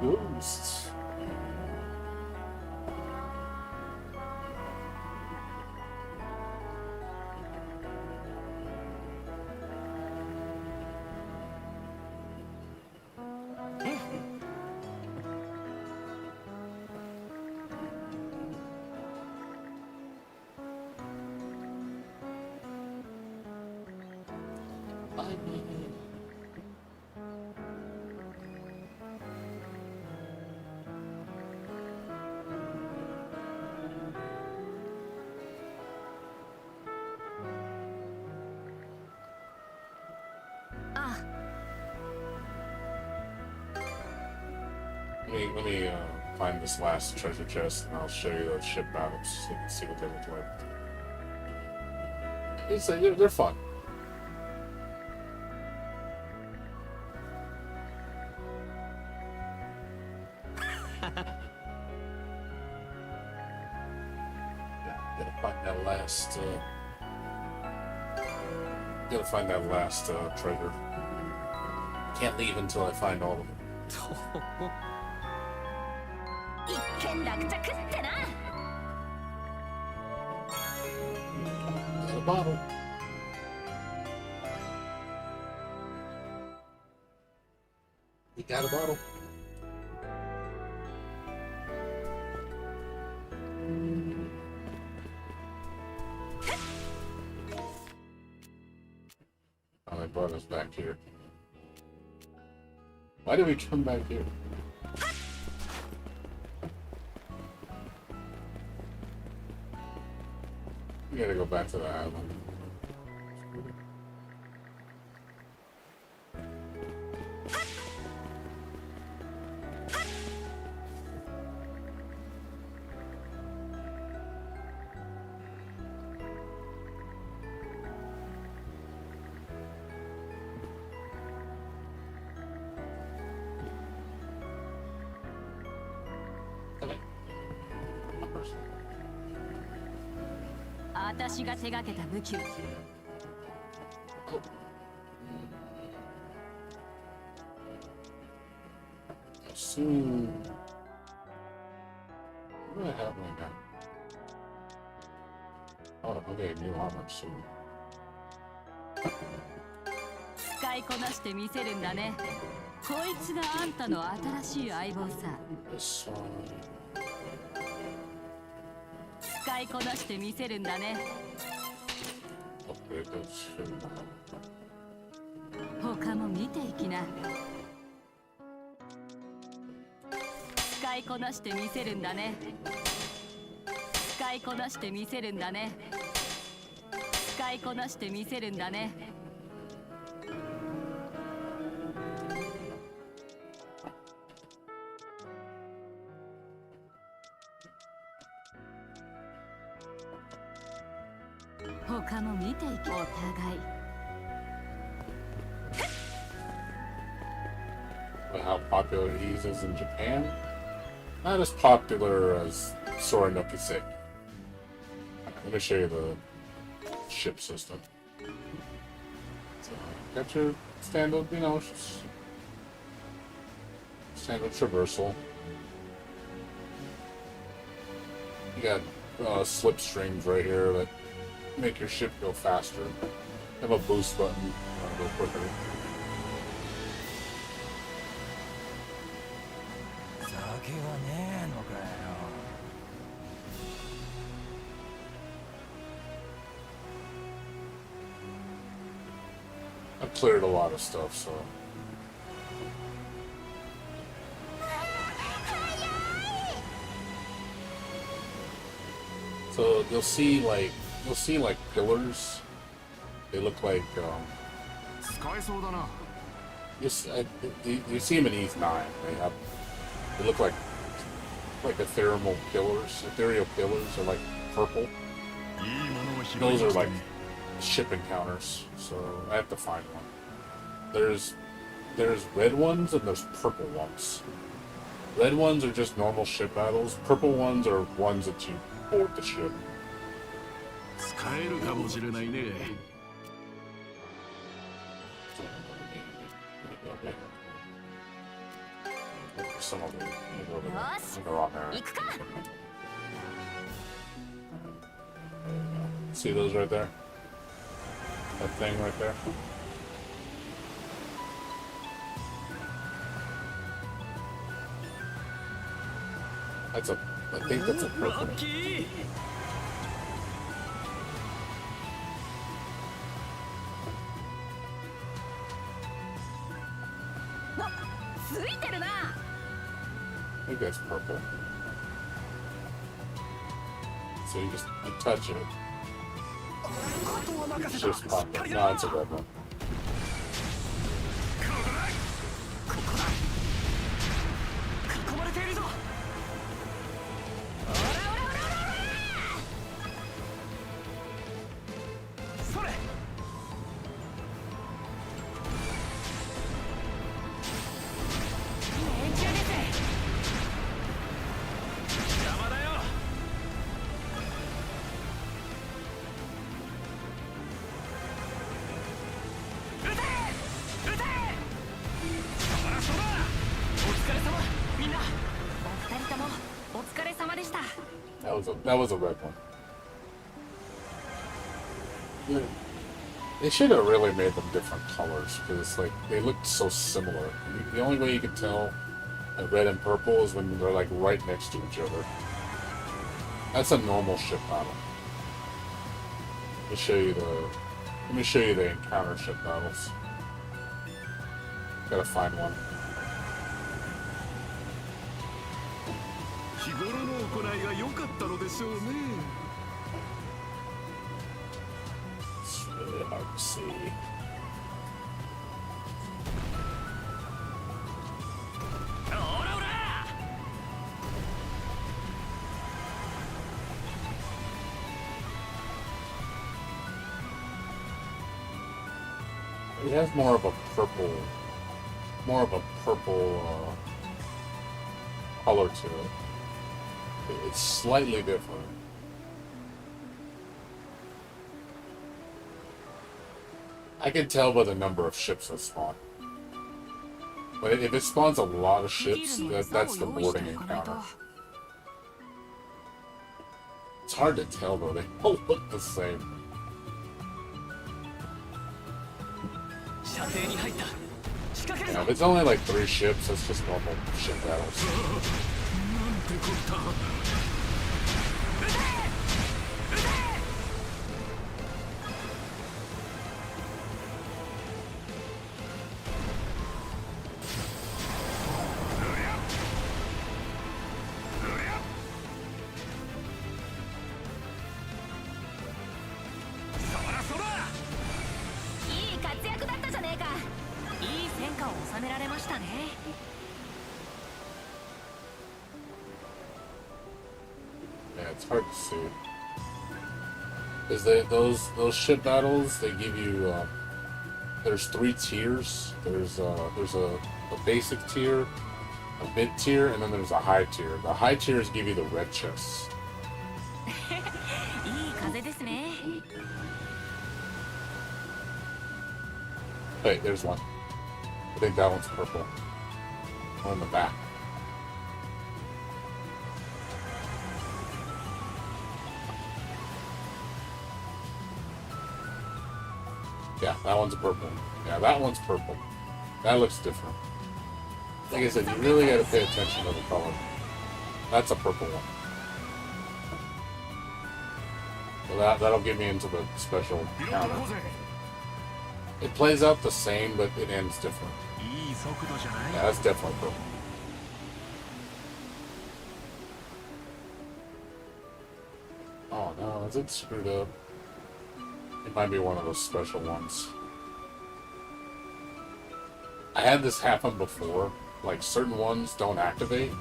Ghosts. Let me find this last treasure chest, and I'll show you those ship battles so you can see what they look like. They're fun. Gotta find that last treasure. Can't leave until I find all of them. There's a bottle. You got a bottle. back here? Why did we come back here? We gotta go back to the island. Okay. 私が手がけた武器を Soon. What do I have right now? Oh, okay, new armor soon. 使いこなしてみせるんだね。こいつがあんたの新しい相棒さ。 This one. 使いこなしてみせるんだね。 Upgrade those. 他も見ていきな。使いこなしてみせるんだね。使いこなしてみせるんだね。使いこなしてみせるんだね。 他も見ていきお互い How popular he is in Japan? Not as popular as Sora no Kiseki. Let me show you the ship system. So, got your standard, you know, standard traversal. You got slip strings right here that make your ship go faster. Have a boost button to go quicker. I've cleared a lot of stuff, so. So you'll see like pillars. They look like you see them in Eve 9. They look like ethereal pillars. Ethereal pillars are like purple. Those are like ship encounters, so I have to find one. There's red ones and there's purple ones. Red ones are just normal ship battles. Purple ones are ones that you board the ship. Some of them in the wrong area. See those right there? That thing right there? I think that's a purple. I think that's purple. So you touch it. It's just pop up. No, it's a red one. That was a red one. They should have really made them different colors because like they looked so similar. The only way you could tell red and purple is when they're like right next to each other. That's a normal ship battle. Let me show you the encounter ship battles. Gotta find one. 日頃の行いが良かったのでしょうね。 It's really hard to see. It has more of a purple color to it. It's slightly different. I can tell by the number of ships that spawn. But if it spawns a lot of ships, that's the boarding encounter. It's hard to tell though, they all look the same. Yeah, if it's only like 3 ships, that's just normal ship battles. Yeah, it's hard to see. Is those ship battles? They give you there's 3 tiers. There's a basic tier, a mid tier, and then there's a high tier. The high tiers give you the red chests. Wait, there's one. I think that one's purple. On the back. Yeah, that one's purple. Yeah, that one's purple. That looks different. Like I said, you really gotta pay attention to the color. That's a purple one. So that'll get me into the special counter. It plays out the same, but it ends different. Yeah, that's definitely purple. Oh no, is it screwed up? It might be one of those special ones. I had this happen before. Like, certain ones don't activate.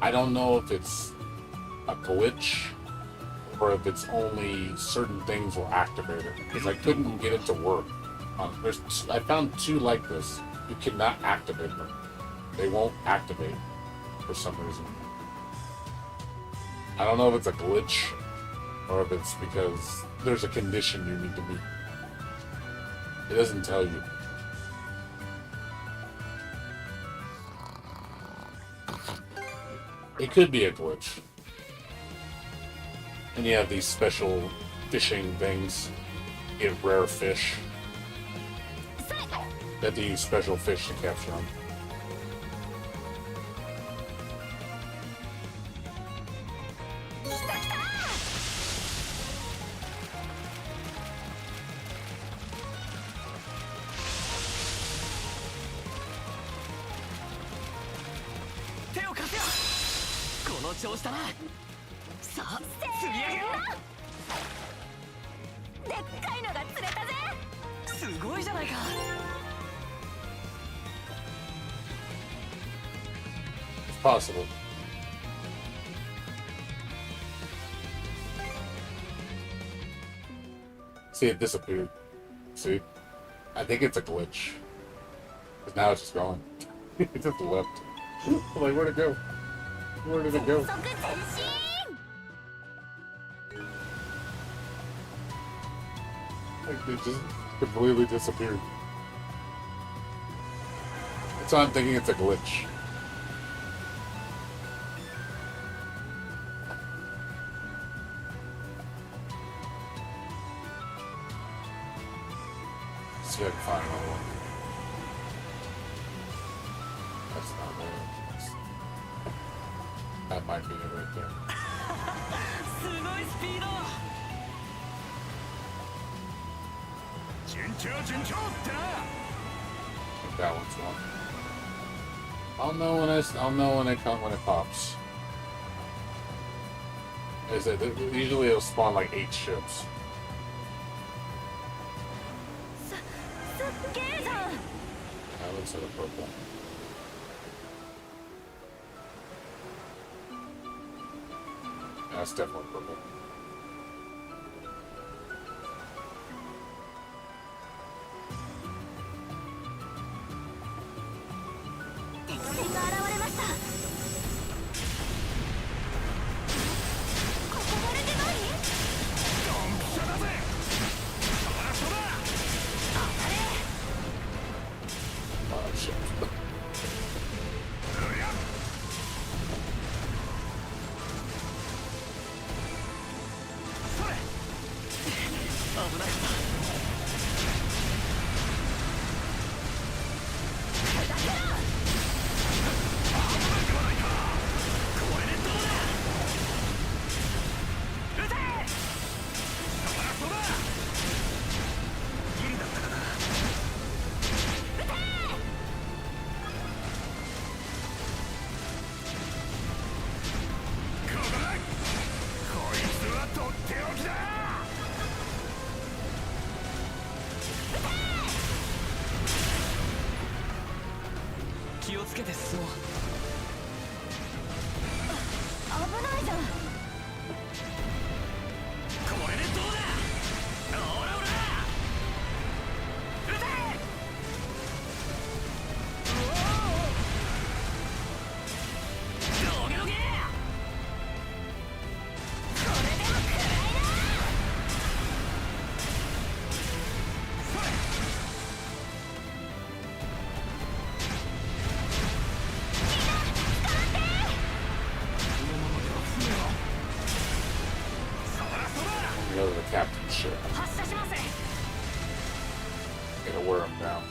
I don't know if it's a glitch or if it's only certain things will activate it. Because I couldn't get it to work. I found 2 like this. You cannot activate them. They won't activate for some reason. I don't know if it's a glitch or if it's because there's a condition you need to meet. It doesn't tell you. It could be a glitch. And you have these special fishing things. You get rare fish. You have to use special fish to capture them. It's possible. See, it disappeared. See? I think it's a glitch. Because now it's just gone. It just left. I'm like, where'd it go? Where did it go? Like, it just completely disappeared. That's why I'm thinking it's a glitch. Let's see if I can find another one. That's not there. That might be it right there. That one's one. I'll know when it pops. Is it usually it'll spawn like 8 ships. That looks like a purple. That's definitely purple. Oh shit. Go to the captain's ship. Gotta wear him down.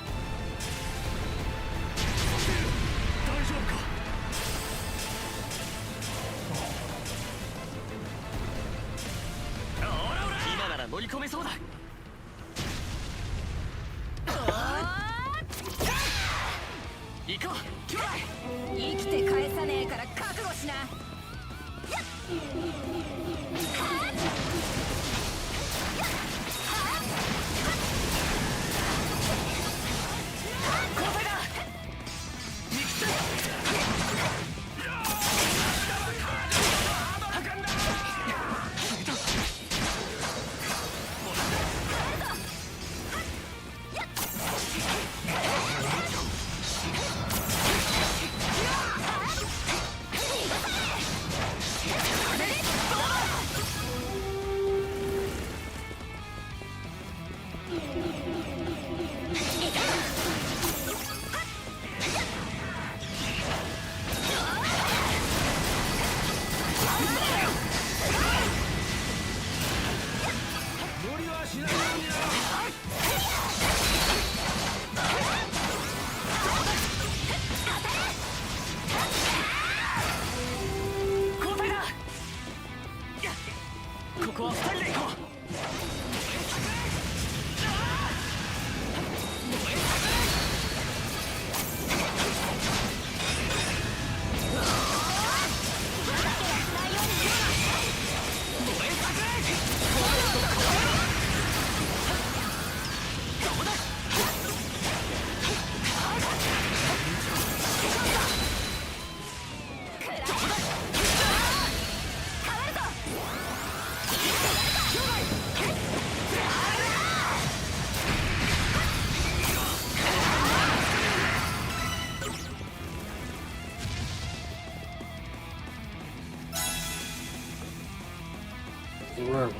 Where are we?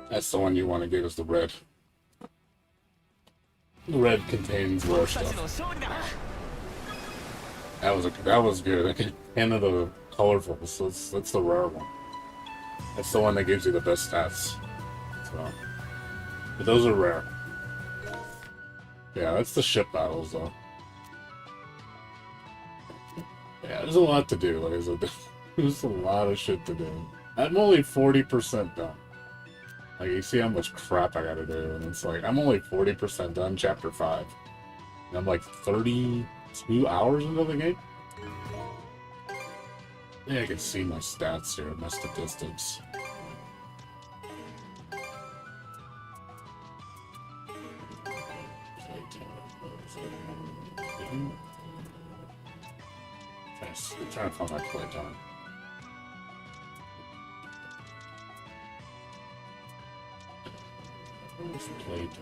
That's the one you want to get, is the red. The red contains rare stuff. That was good. And of the colorful, so that's the rare one. That's the one that gives you the best stats. So, but those are rare. Yeah, that's the ship battles though. Yeah, there's a lot to do. Like, there's a lot of shit to do. I'm only 40% done. Like, you see how much crap I gotta do, and it's like, I'm only 40% done, chapter 5. And I'm like 32 hours into the game? Yeah, I can see my stats here, my statistics. I'm trying to find my playtime. Where's playtime?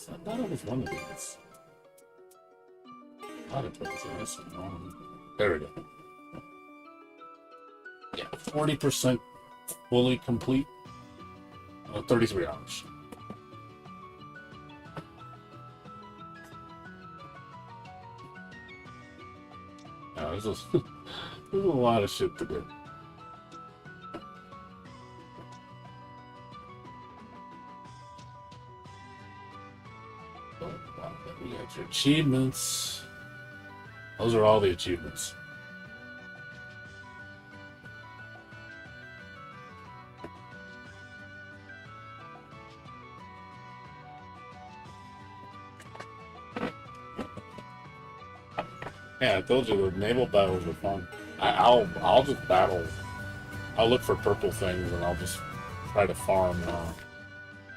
I thought it was one of these. I thought it was this one. There we go. Yeah, 40% fully complete. 33 hours. No, there's a lot of shit to do. We got your achievements. Those are all the achievements. Yeah, I told you the naval battles are fun. I'll just battle. I'll look for purple things and I'll just try to farm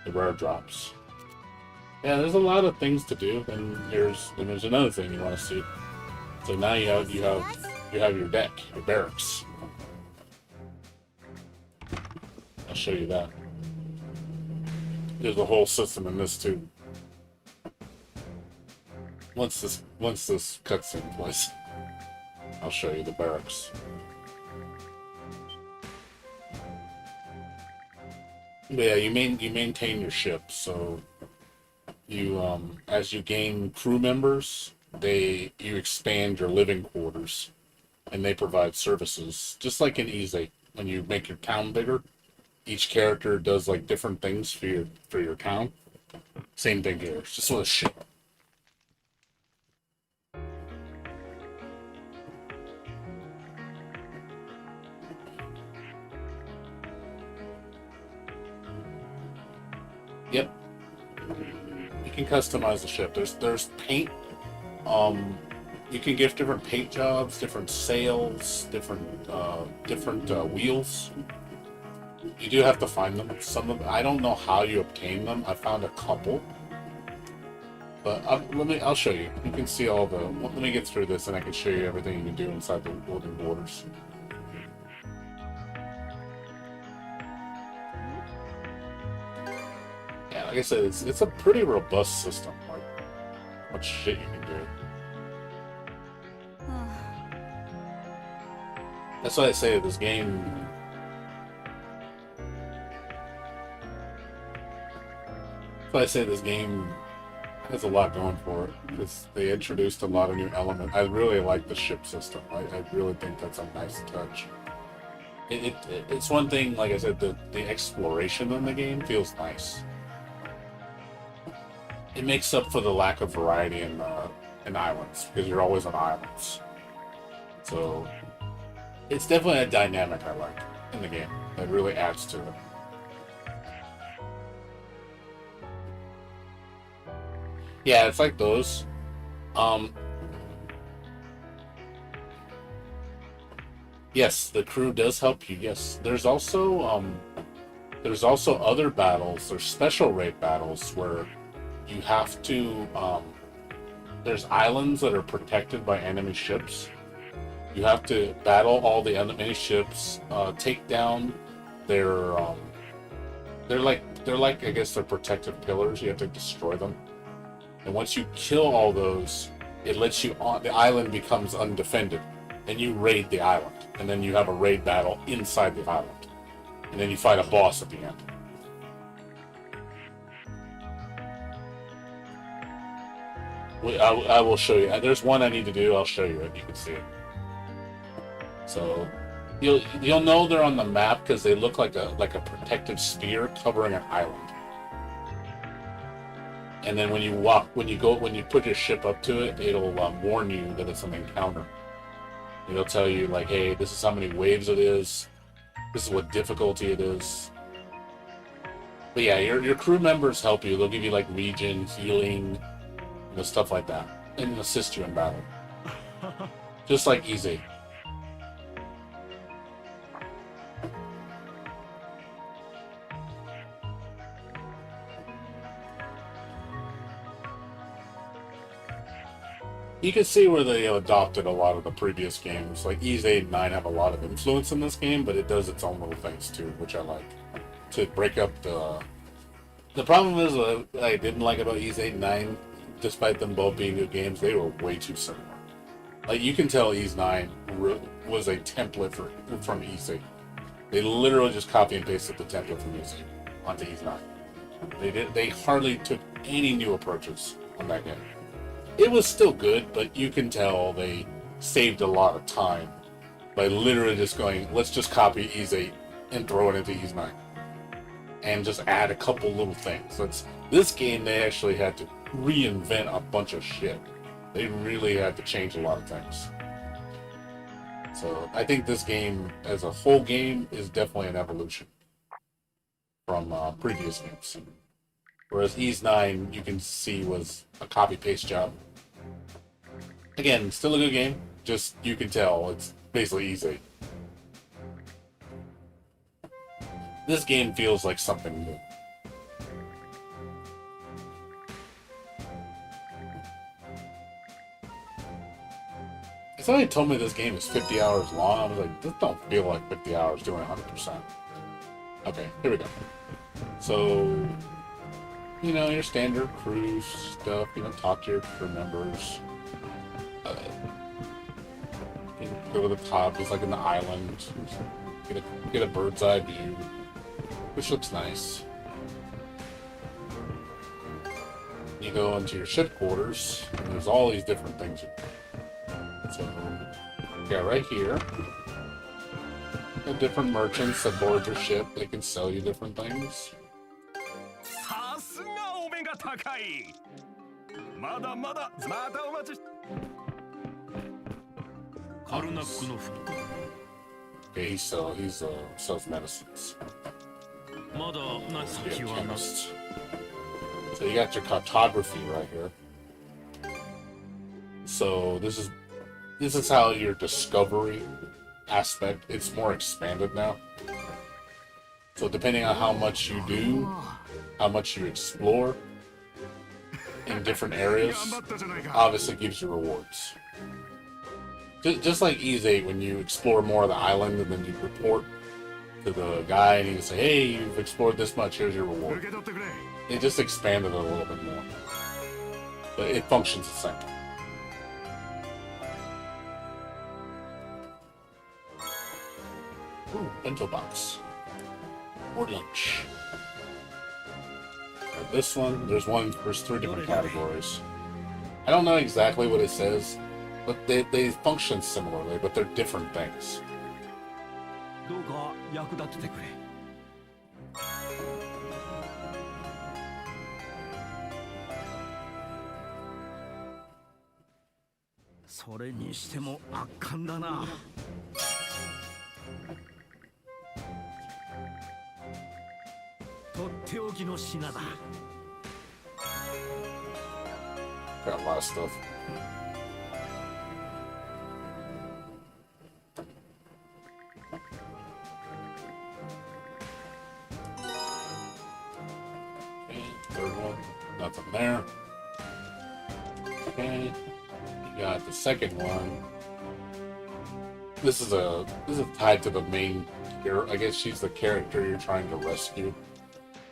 the rare drops. Yeah, there's a lot of things to do, and there's another thing you want to see. So now you have your deck, your barracks. I'll show you that. There's a whole system in this too. Once this cutscene plays, I'll show you the barracks. But yeah, you maintain your ship, so you as you gain crew members, you expand your living quarters, and they provide services just like in Easy. When you make your town bigger, each character does like different things for your town. Same thing here, it's just with a ship. Yep. You can customize the ship. There's paint. You can give different paint jobs, different sails, different wheels. You do have to find them. I don't know how you obtain them. I found a couple, but I'll show you. You can see all the. Let me get through this, and I can show you everything you can do inside the golden borders. Yeah, like I said, it's a pretty robust system. Like, much shit you can do. That's why I say this game. That's why I say this game has a lot going for it, because they introduced a lot of new elements. I really like the ship system. I really think that's a nice touch. It's one thing, like I said, the exploration in the game feels nice. It makes up for the lack of variety in islands, because you're always on islands. So it's definitely a dynamic I like in the game that really adds to it. Yeah, it's like those. Yes, the crew does help you. Yes, there's also other battles. There's special raid battles where you have to. There's islands that are protected by enemy ships. You have to battle all the enemy ships, take down their. They're like I guess they're protective pillars. You have to destroy them. And once you kill all those, it lets you on. The island becomes undefended, and you raid the island. And then you have a raid battle inside the island, and then you fight a boss at the end. I will show you. There's one I need to do. I'll show you it. You can see it. So you'll know they're on the map because they look like a protective sphere covering an island. And then when you put your ship up to it, it'll warn you that it's an encounter. It'll tell you like, hey, this is how many waves it is. This is what difficulty it is. But yeah, your crew members help you. They'll give you like regen, healing, stuff like that, and assist you in battle. Just like easy. You can see where they adopted a lot of the previous games. Like Ys 8 and 9 have a lot of influence in this game, but it does its own little things too, which I like. To break up the problem is I didn't like about Ys 8 and 9, despite them both being good games, they were way too similar. Like you can tell Ys 9 was a template from Ys 8. They literally just copy and pasted the template from Ys 8 onto Ys 9. They hardly took any new approaches on that game. It was still good, but you can tell they saved a lot of time by literally just going, let's just copy Ys 8 and throw it into Ys 9. And just add a couple little things. This game, they actually had to reinvent a bunch of shit. They really had to change a lot of things. So I think this game, as a whole game, is definitely an evolution from previous games. Whereas Ys 9, you can see, was a copy-paste job. Again, still a good game, just you can tell it's basically Ys 8. This game feels like something new. If somebody told me this game is 50 hours long, I was like, this don't feel like 50 hours doing 100%. Okay, here we go. So, your standard crew stuff, talk to your crew members. You can go to the top, just like in the island. Get a bird's eye view, which looks nice. You go into your ship quarters, and there's all these different things. So, yeah, right here, the different merchants that board your ship, they can sell you different things. Okay, he sells medicines. Be a chemist. So you got your cartography right here. So this is how your discovery aspect, it's more expanded now. So depending on how much you do, how much you explore in different areas, obviously gives you rewards. Just like Ys 8, when you explore more of the island and then you report to the guy and he can say, hey, you've explored this much, here's your reward. It just expanded it a little bit more. But it functions the same. Ooh, bento box. Or lunch. This one, there's 3 different categories. I don't know exactly what it says, but they function similarly, but they're different things. Got a lot of stuff. Okay, third one, nothing there. Okay, you got the second one. This is tied to the main hero. I guess she's the character you're trying to rescue.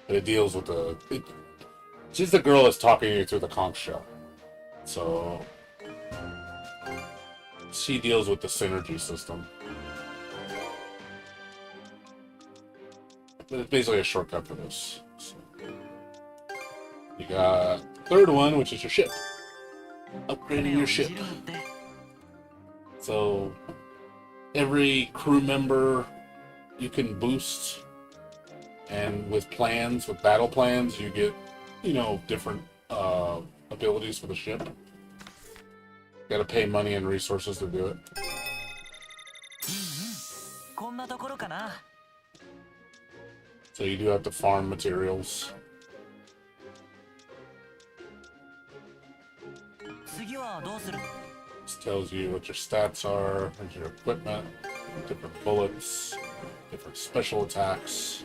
But it deals with she's the girl that's talking you through the conch shell. So she deals with the synergy system. But it's basically a shortcut for this. So, you got the third one, which is your ship. Upgrading your ship. So every crew member you can boost. And with battle plans, you get, different abilities for the ship. Gotta pay money and resources to do it. こんなところかな。 So you do have to farm materials. 次はどうする？ This tells you what your stats are, and your equipment, different bullets, different special attacks.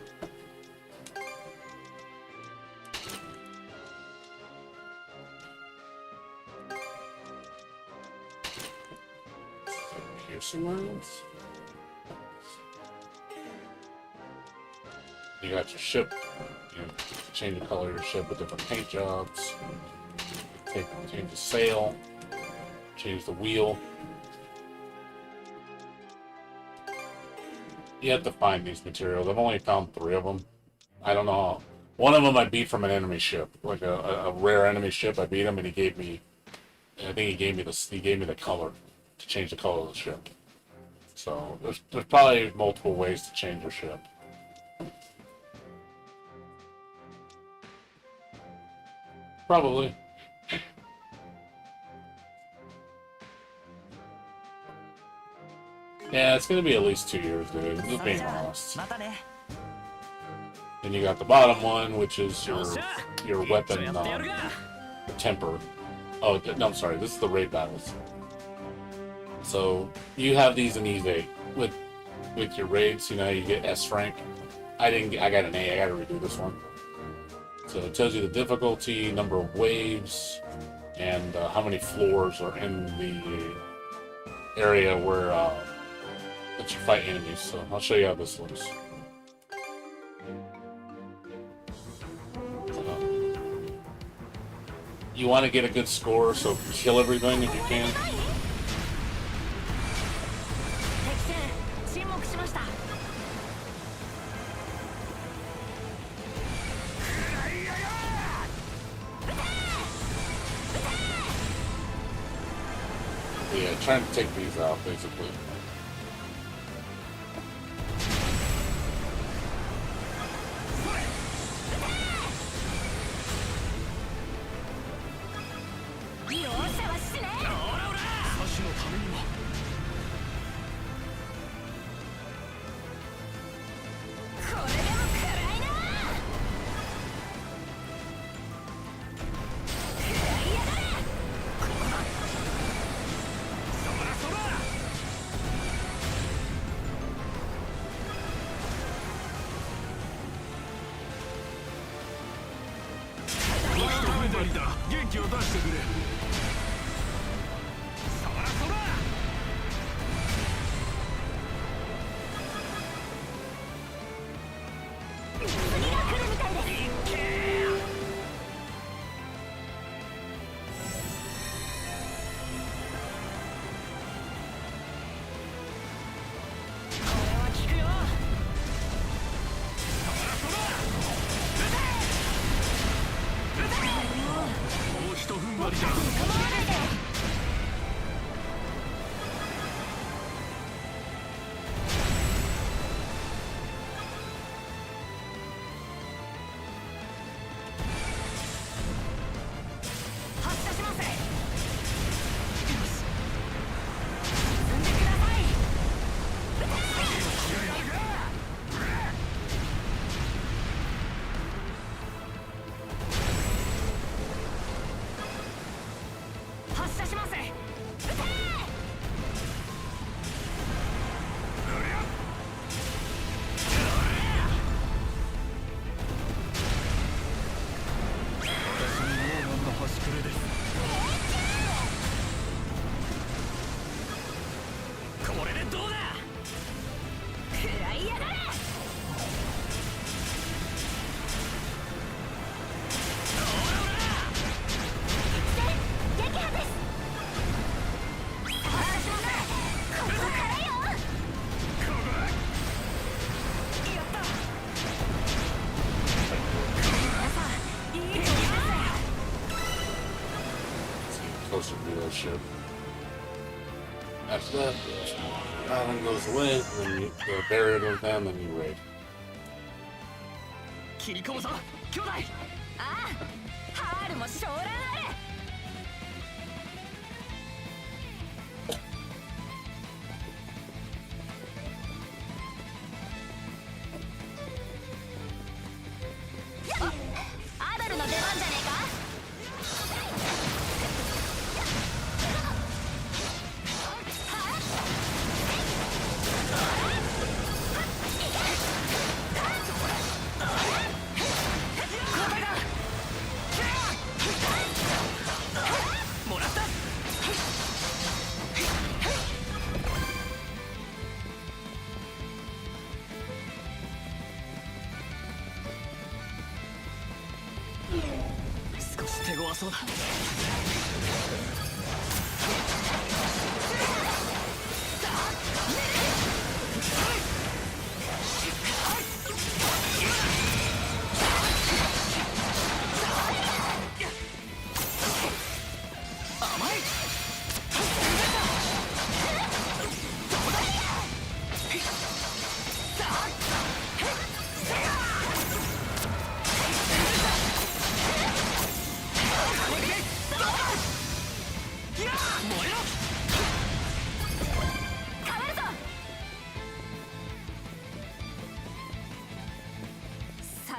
Piercing rounds. You got your ship. You know, change the color of your ship with different paint jobs. Change the sail. Change the wheel. You have to find these materials. I've only found 3 of them. I don't know. One of them I beat from an enemy ship, like a rare enemy ship. I beat him, and he gave me. I think he gave me the color to change the color of the ship. So there's probably multiple ways to change your ship. Probably. Yeah, it's gonna be at least 2 years, dude. Just being honest. Then you got the bottom one, which is your weapon temper. Oh no, I'm sorry. This is the raid battles. So you have these in Ease 8 with your raids. You know, you get S rank. I got an A. I got to redo this one. So it tells you the difficulty, number of waves, and how many floors are in the area where that you fight enemies. So I'll show you how this looks. You want to get a good score, so kill everything if you can. Yeah, trying to take these out, basically. Closer to that ship. After that, the island goes away, then the barrier goes down, then you raid. 切り込むぞ兄弟。ああ、ハールもしょうらんあれ。アダルの出番じゃねえか。もらった。少し手強そうだ。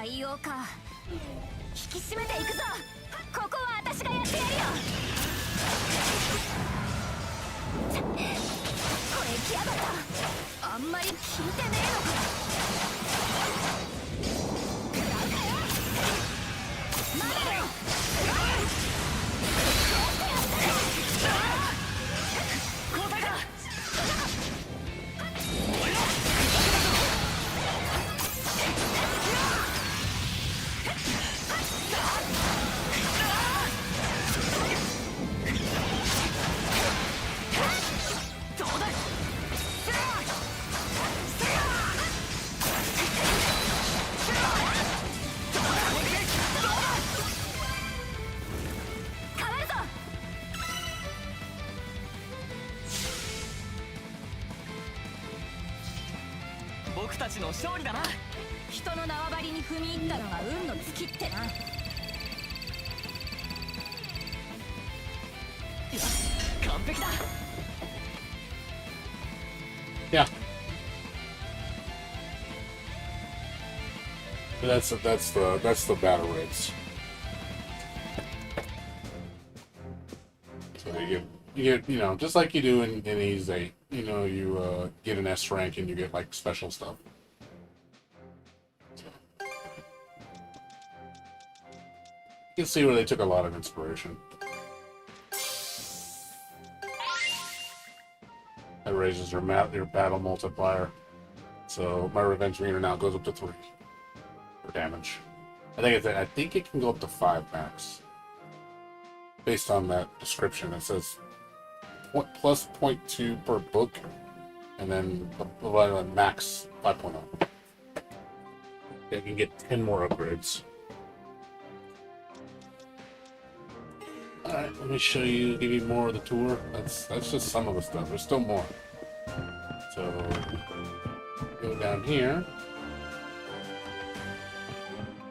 採用か。引き締めていくぞ。ここは私がやってやるよ。これ来やがった。あんまり効いてねえのか。食らうかよ。まだよ。交代だ。僕たちの勝利だな。人の縄張りに踏み入ったのが運の尽きってな。よし、完璧だ。Yeah. That's the battle rates. So you get just like you do in E8. You get an S rank and you get like special stuff. You can see where they took a lot of inspiration. That raises your battle multiplier. So my revenge meter now goes up to 3 for damage. I think it can go up to 5 max. Based on that description, it says plus 0.2 per book, and then max 5.0. They can get 10 more upgrades. Alright, let me show you, give you more of the tour. That's just some of the stuff. There's still more. So, go down here.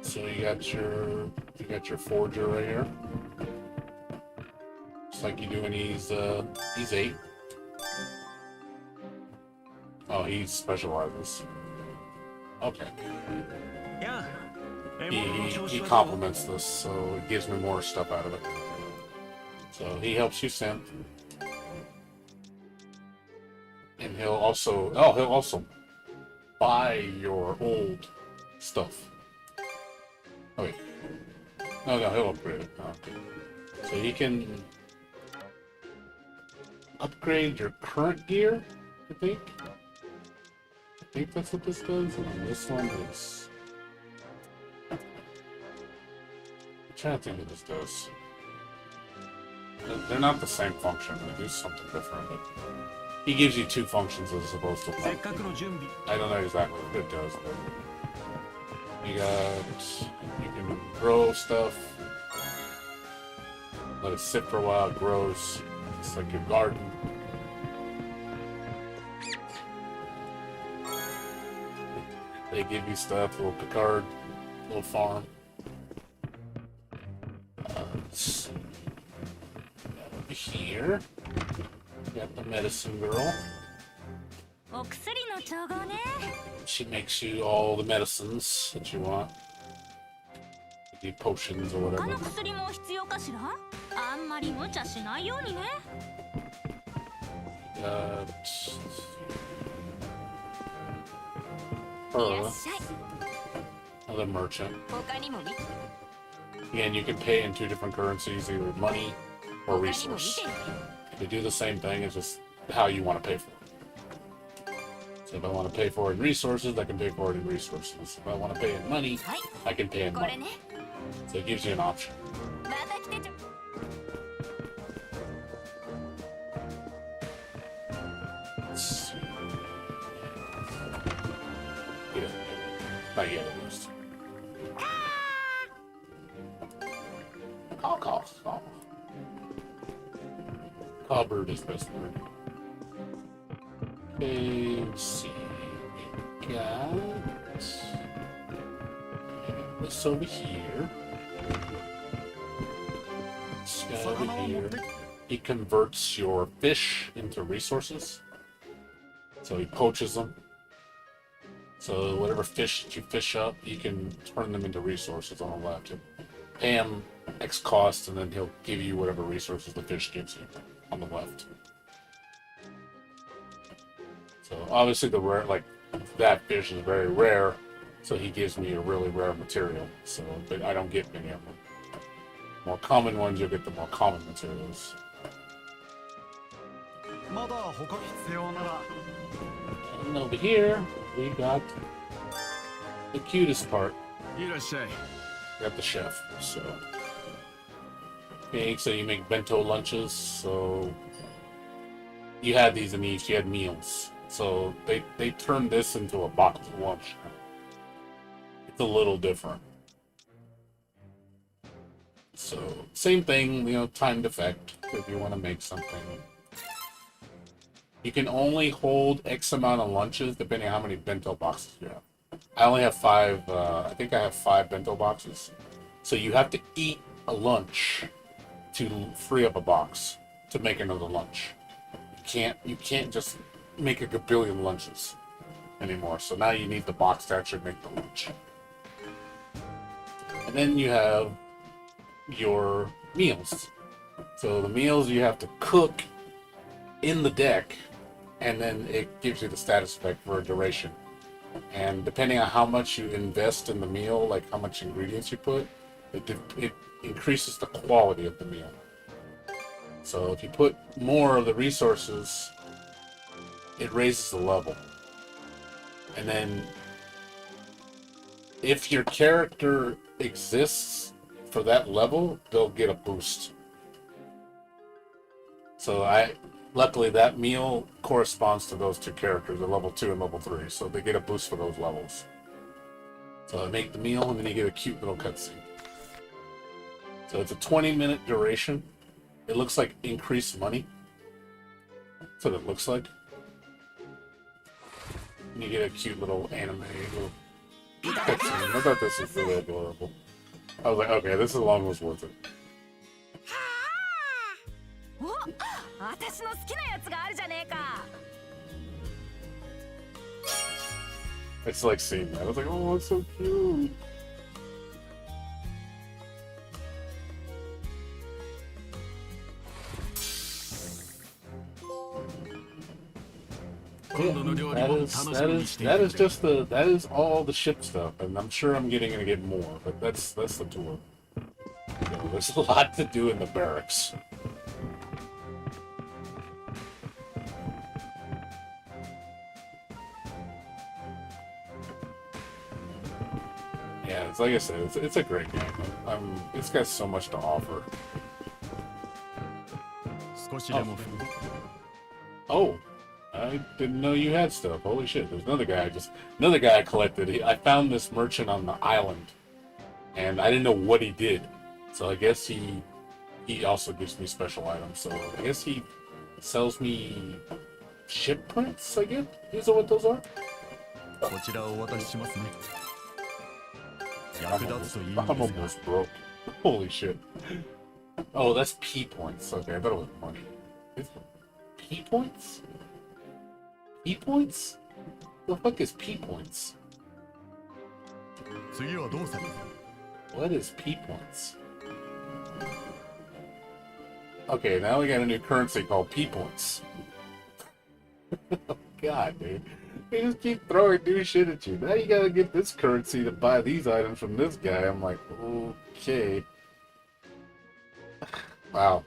So you got your forger right here. Just like you do in E's 8. Oh, he specializes. Okay. Yeah. He complements this, so it gives me more stuff out of it. So he helps you synth. And he'll also buy your old stuff. Oh wait. No, he'll upgrade it. Oh, okay. So you can upgrade your current gear, I think. I think that's what this does. And this one is... I'm trying to think what this does. They're not the same function. They do something different. But he gives you 2 functions as opposed to 1. I don't know exactly what it does, but you can grow stuff. Let it sit for a while. It grows. It's like your garden. They give you stuff. A little Picard, a little farm. here. Got the medicine girl. お薬の調合ね。 She makes you all the medicines that you want. The potions or 他 whatever. の薬も必要かしら？あんまり無茶しないようにね。Uh, いら her, っしゃい。 another merchant. 他にも見 Again, you can pay in two different currencies, either money or 他にも見 resource. てみて。 They do the same thing, it's just how you want to pay for it. So if I want to pay for it in resources, I can pay for it in resources. If I want to pay in money, はい。 I can pay in これ money. ね。 So it gives you an option. また来てちょ。 Let's see. Yeah. Not yet, at least. Call. Callbird is best word. Okay, let's see. We got this over here. This guy over here. He converts your fish into resources. So he poaches them. So whatever fish that you fish up, you can turn them into resources on the left. You pay him X cost, and then he'll give you whatever resources the fish gives you on the left. So obviously the rare, like that fish is very rare, so he gives me a really rare material. So, but I don't get many of them. More common ones, you'll get the more common materials. And over here, we got the cutest part. We got the chef. So, okay, so you make bento lunches. So you had these in each. You had meals. So they turned this into a box lunch. It's a little different. So same thing, you know, timed effect. If you want to make something. You can only hold X amount of lunches depending on how many bento boxes you have. I only have 5, I think I have 5 bento boxes. So you have to eat a lunch to free up a box to make another lunch. You can't just make a gabillion lunches anymore. So now you need the box to actually make the lunch. And then you have your meals. So the meals you have to cook in the deck, and then it gives you the status effect for a duration. And depending on how much you invest in the meal, like how much ingredients you put, it increases the quality of the meal. So if you put more of the resources, it raises the level. And then if your character exists for that level, they'll get a boost. So luckily that meal corresponds to those two characters, at level 2 and level 3, so they get a boost for those levels. So I make the meal, and then you get a cute little cutscene. So it's a 20-minute duration. It looks like increased money. That's what it looks like. And you get a cute little anime little cutscene. I thought this was really adorable. I was like, okay, this long was worth it. お、私の好きなやつがあるじゃねえか。 It's like seeing that. I was like, oh, it's so cute. Yeah, that is all the ship stuff, and I'm sure I'm gonna get more, but that's the tour. You know, there's a lot to do in the barracks. Yeah, it's like I said, it's a great game. It's got so much to offer. Oh, I didn't know you had stuff. Holy shit! There's another guy I collected. I found this merchant on the island, and I didn't know what he did. So I guess he also gives me special items. So I guess he sells me ship prints. I guess is that what those are? I'm almost broke. Holy shit. Oh, that's P points. Okay, I thought it was money. P points? P points? The fuck is P points? 次はどうする？ What is P points? Okay, now we got a new currency called P points. Oh god, dude. They just keep throwing new shit at you. Now you gotta get this currency to buy these items from this guy. I'm like, okay. Wow.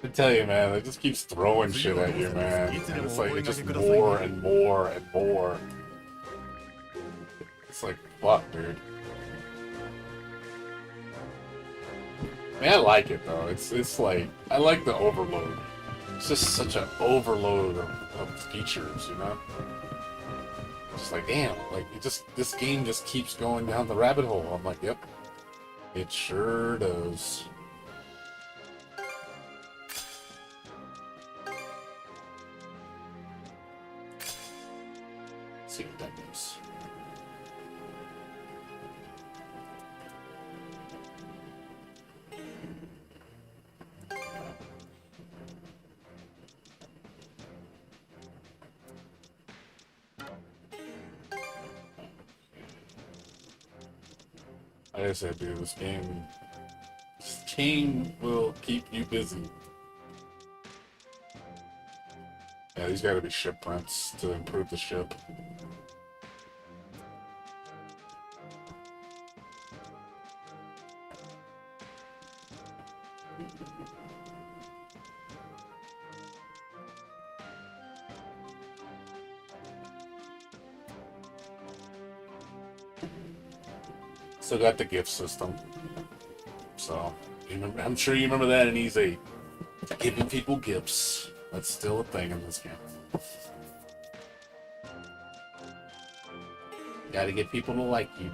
I tell you, man, it just keeps throwing shit at you, man. And it's like, it's just more and more and more. It's like, fuck, dude. I mean, I like it, though. It's like, I like the overload. It's just such an overload of features, you know? Just like, damn, like, this game just keeps going down the rabbit hole. I'm like, yep, it sure does. Let's see what that is. Like I said, dude, this game will keep you busy. Yeah, these gotta be ship prints to improve the ship. Still got the gift system. So, I'm sure you remember that in Easy. Giving people gifts. That's still a thing in this game. Gotta get people to like you.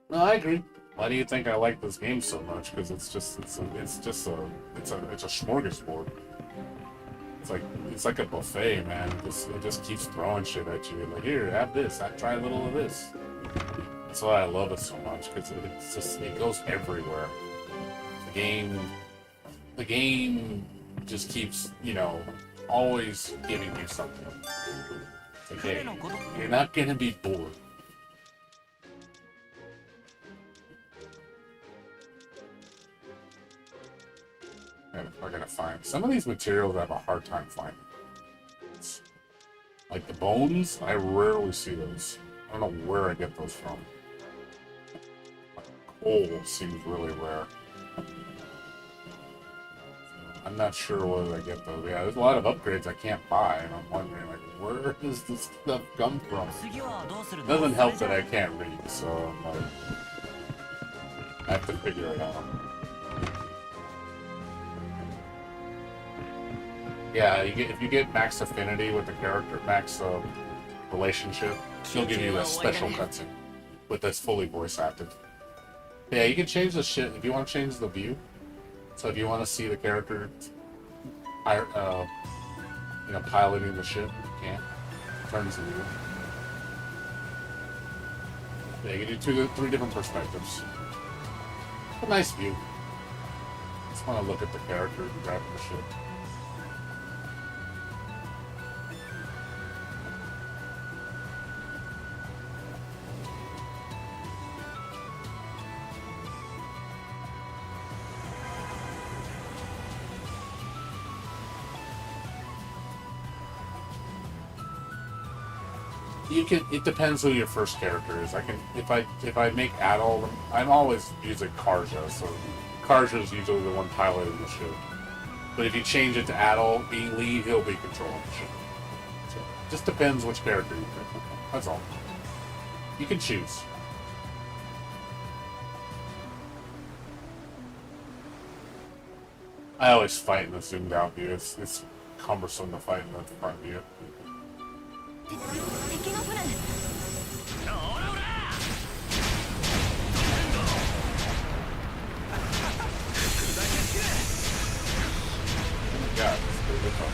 No, I agree. Why do you think I like this game so much? Because it's a smorgasbord. It's like a buffet, man. It just keeps throwing shit at you. Like, here, have this. I try a little of this. That's why I love it so much, because it goes everywhere. The game just keeps, you know, always giving you something. It's like, hey, you're not gonna be bored. We're gonna find some of these materials. I have a hard time finding. Like the bones, I rarely see those. I don't know where I get those from. Coal seems really rare. I'm not sure where I get those. Yeah, there's a lot of upgrades I can't buy, and I'm wondering, like, where does this stuff come from? It doesn't help that I can't read, so I'm like, I have to figure it out. Yeah, if you get max affinity with the character, max relationship, she'll give you a special cutscene, but that's fully voice acted. Yeah, you can change the shit if you want to change the view. So if you want to see the character, piloting the ship, you can. Turns the view. Yeah, you can do three different perspectives. A nice view. Just want to look at the character driving the ship. It depends who your first character is. If I make Adol, I'm always using Karja, so Karja is usually the one piloting the ship. But if you change it to Adol being lead, he'll be controlling the ship. So it just depends which character you pick. That's all. You can choose. I always fight in the zoomed out view. It's cumbersome to fight in the front view. God, it's pretty good fun.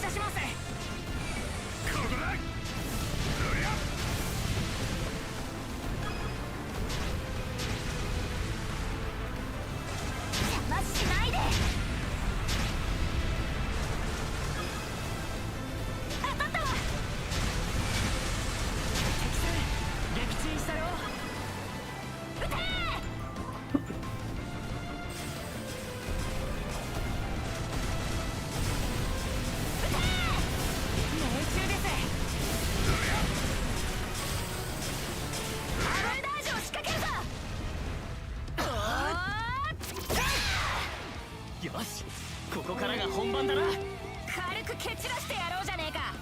射します。邪魔しないで。当たったわ。敵さん撃沈したよ。撃て命中です。アロエダージを仕掛けるぞ。よし、ここからが本番だな。軽く蹴散らしてやろうじゃねえか。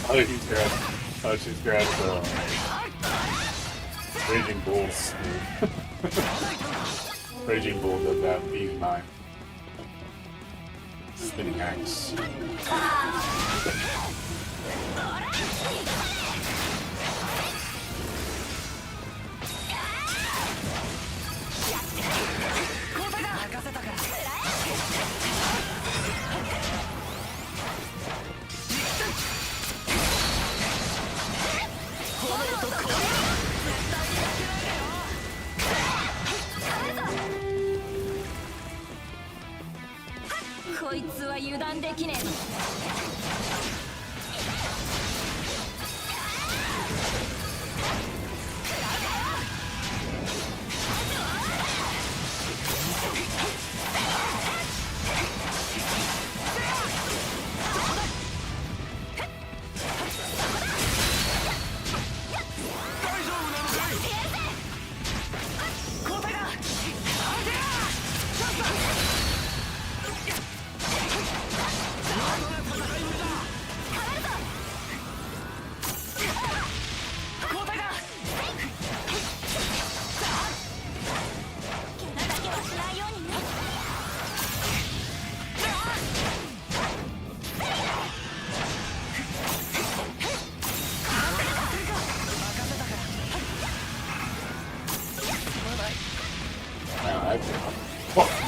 Oh, he's grabbed. Oh, she's grabbed Raging Bull's. Raging Bull does that. He's mine. Spinning axe. 任せたから。こいつは油断できねえぞ。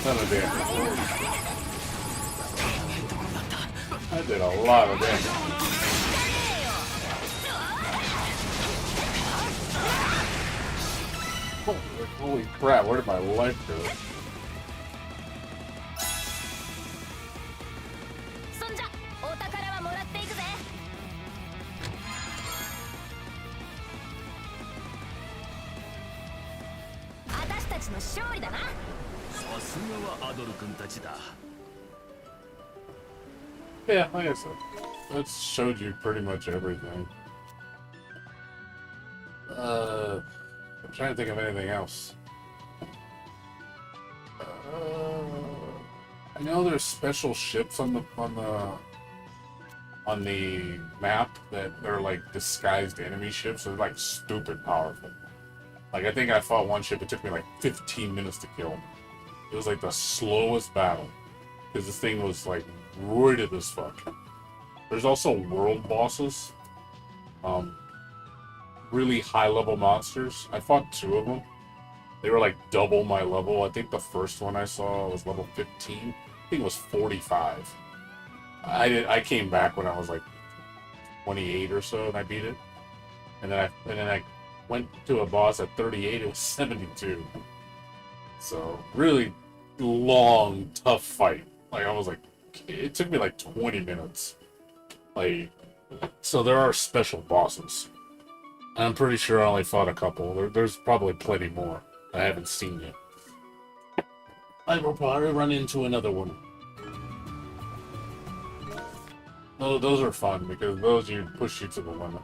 Ton of damage. I did a lot of damage. Holy crap, where did my life go? そんじゃお宝はもらっていくぜ。私たちの勝利だな。さすがはアドル君たちだ。 Yeah, like I said, that showed you pretty much everything. I'm trying to think of anything else. I know there's special ships on the map that are like disguised enemy ships. They're like stupid powerful. Like I think I fought one ship. It took me like 15 minutes to kill. It was like the slowest battle because this thing was like roided as fuck. There's also world bosses. Really high level monsters. I fought 2 of them. They were like double my level. I think the first one I saw was level 15. I think it was 45. I came back when I was like 28 or so and I beat it. And then I went to a boss at 38. It was 72. So really long, tough fight. Like I was like, it took me like 20 minutes. Like, so there are special bosses. I'm pretty sure I only fought a couple. There's probably plenty more I haven't seen yet. I will probably run into another one. Those are fun because those you push you to the limit.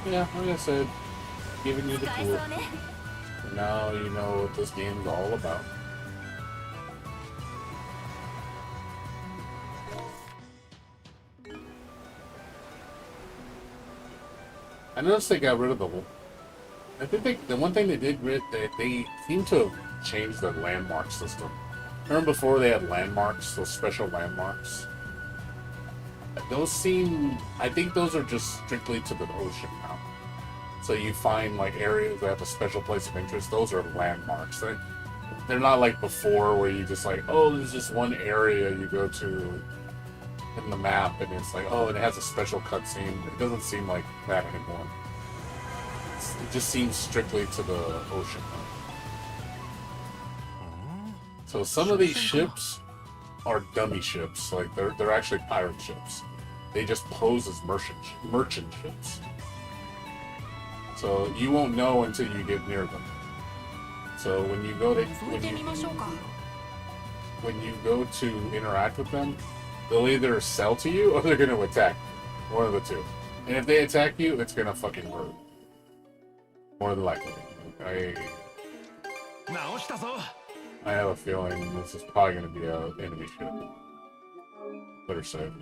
Yeah, like I said, giving you the tool. Now you know what this game is all about. I noticed they got rid of the. I think the one thing they did they seem to have changed the landmark system. Remember before they had landmarks, those special landmarks? Those seem. I think those are just strictly to the ocean now. So you find like areas that have a special place of interest. Those are landmarks. They're not like before where you just like, oh, there's just one area you go to in the map and it's like, oh, it has a special cutscene. It doesn't seem like that anymore. It just seems strictly to the ocean. So some of these ships are dummy ships. Like they're actually pirate ships. They just pose as merchant ships. So you won't know until you get near them. So when you go to interact with them, they'll either sell to you or they're going to attack you. One of the two. And if they attack you, it's going to fucking hurt. More than likely. I have a feeling this is probably going to be an enemy ship. Better save.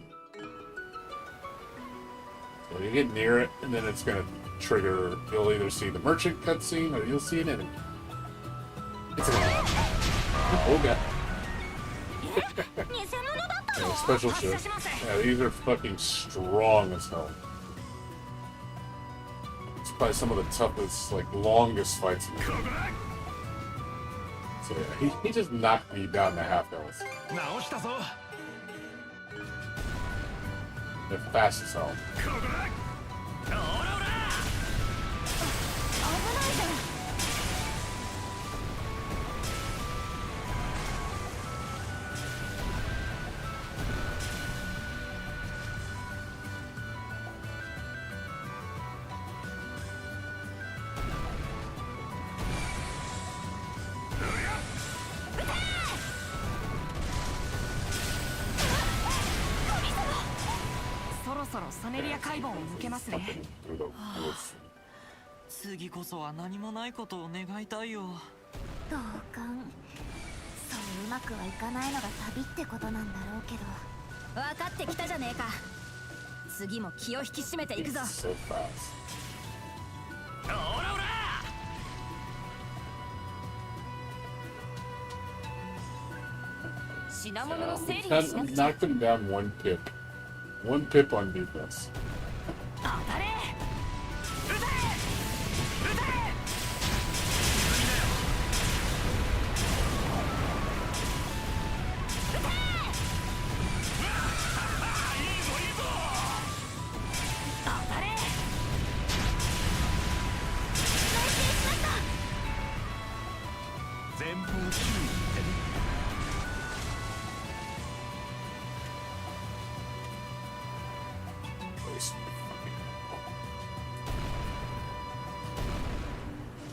So you get near it, and then it's going to trigger. You'll either see the merchant cutscene or you'll see an enemy. It's an enemy. Oh god. Yeah, special ship. Yeah, these are fucking strong as hell. It's probably some of the toughest, like, longest fights in the game. So yeah, he just knocked me down to half health. They're fast as hell.次こそは何もないことを願いたいよ。同感。そううまくはいかないのが旅ってことなんだろうけど。分かってきたじゃねえか。次も気を引き締めていくぞ。品物の整理をしなくちゃ。Knocked him down one pip. One pip on defense.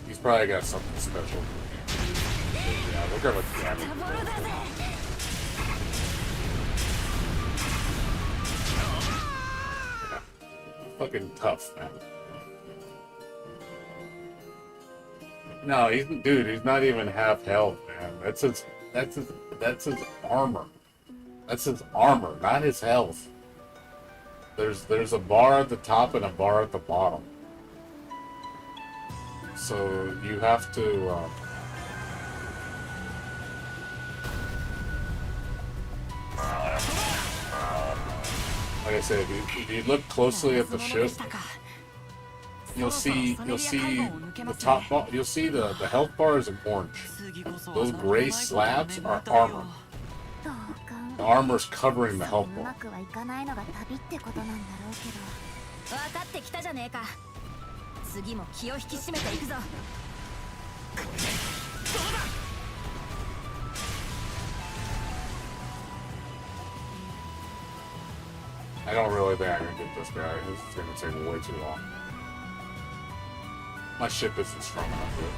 He's probably got something special. Yeah, look at what damage. Yeah. Fucking tough, man. No, he's not even half health, man. That's his armor. That's his armor, not his health. There's a bar at the top and a bar at the bottom. So you have to like I said, if you look closely at the ship, you'll see the top bar, you'll see the health bar is in orange. Those gray slabs are armor. The armor's covering the health bar. I don't really think I can get this guy. This is gonna take way too long. My ship isn't strong enough yet.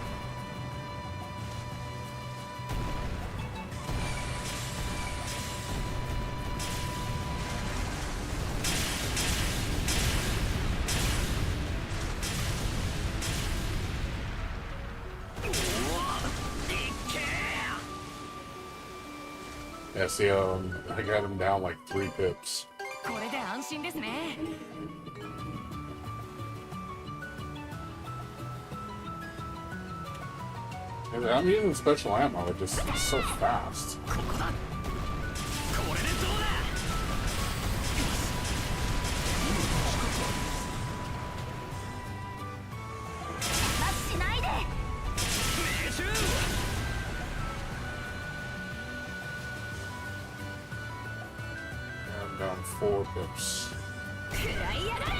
Yeah, see, I got him down like 3 pips. これで安心ですね。I'm using special ammo, it just it's so fast. ここだ。これでどうだ。ラッしないで。命中。I'm down 4 pips. 食らいやがれ。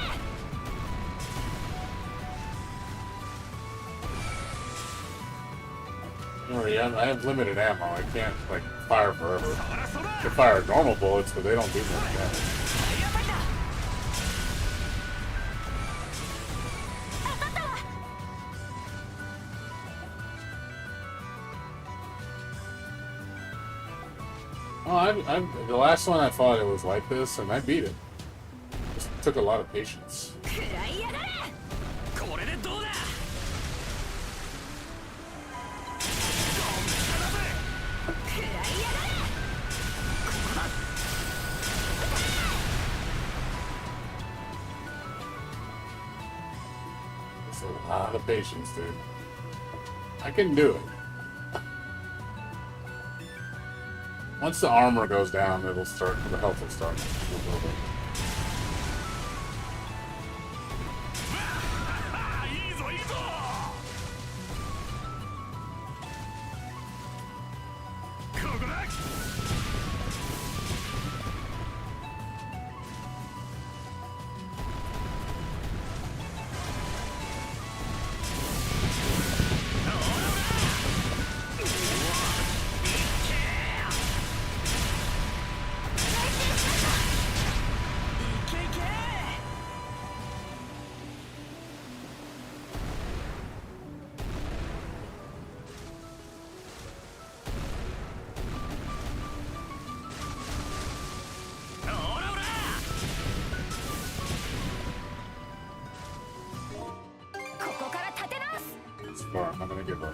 I have limited ammo. I can't like fire forever. I can fire normal bullets, but they don't do much damage. Oh, the last one I fought, it was like this, and I beat it. Just took a lot of patience. 食らいやがれ。これでどうだ。 It's a lot of patience, dude. I can do it. Once the armor goes down, it'll start. The health will start. I'm not gonna give up.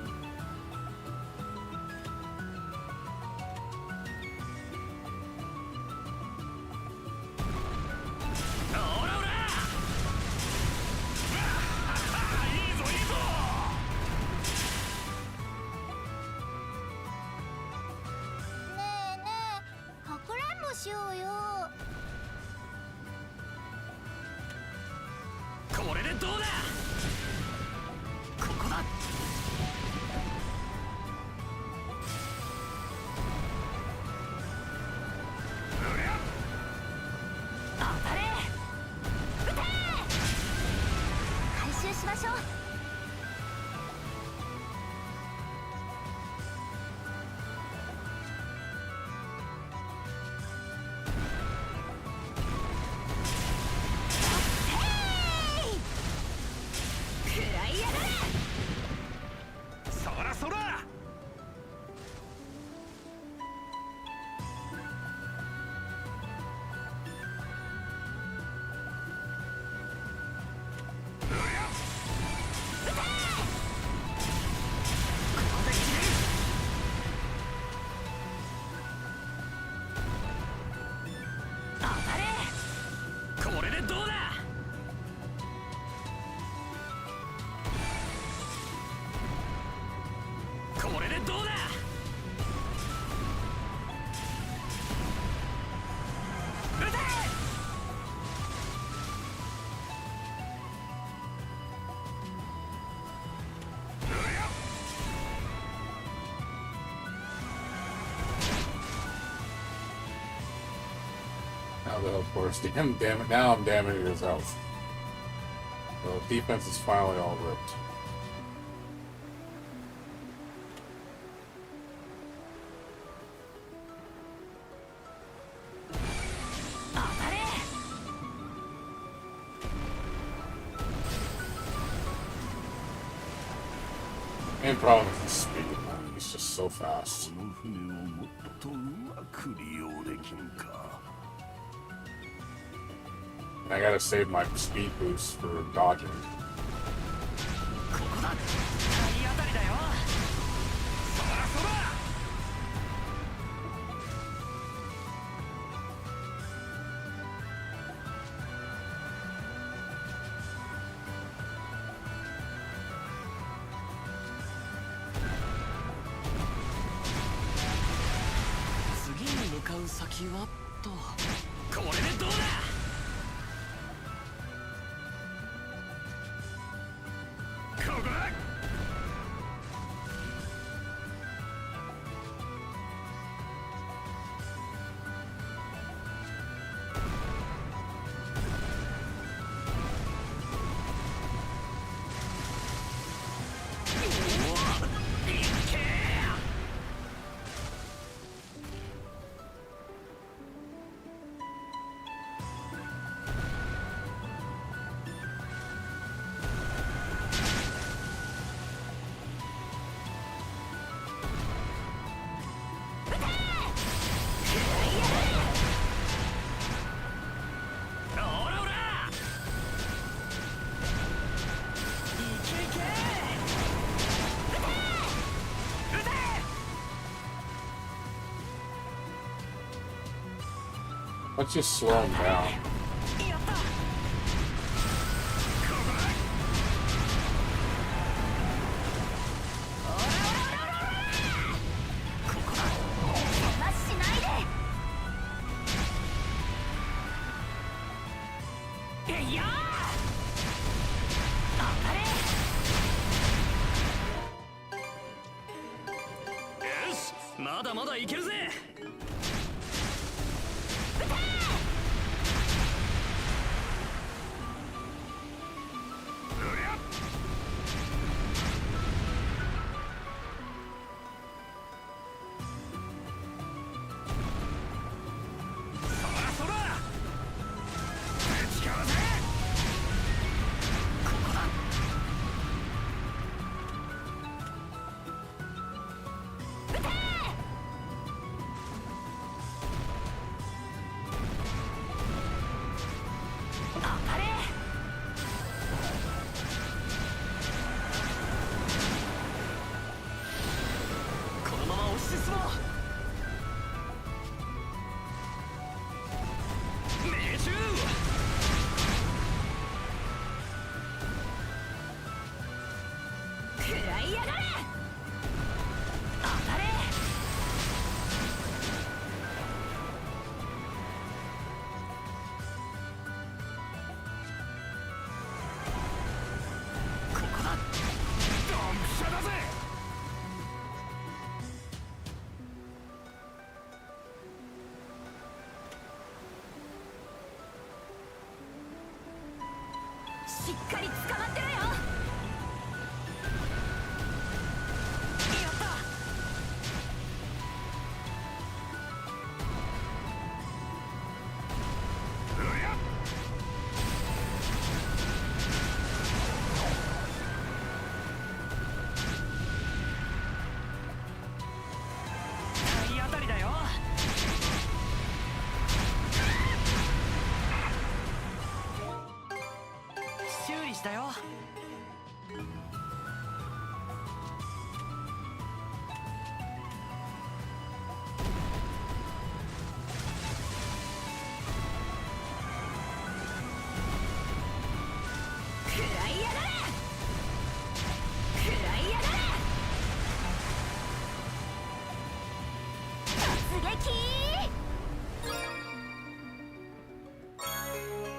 Of course, damn it! Now I'm damaging his health. The defense is finally all ripped. Main problem is the speed, man. He's just so fast. I gotta save my speed boost for dodging. う先はと。これでどうだ。ここだ。Let's just slow him down. Yes, まだまだいけるぜ。しっかり捕まってろよ。体当たりだよ。修理したよ。食らいやがれ。食らいやがれ。突撃。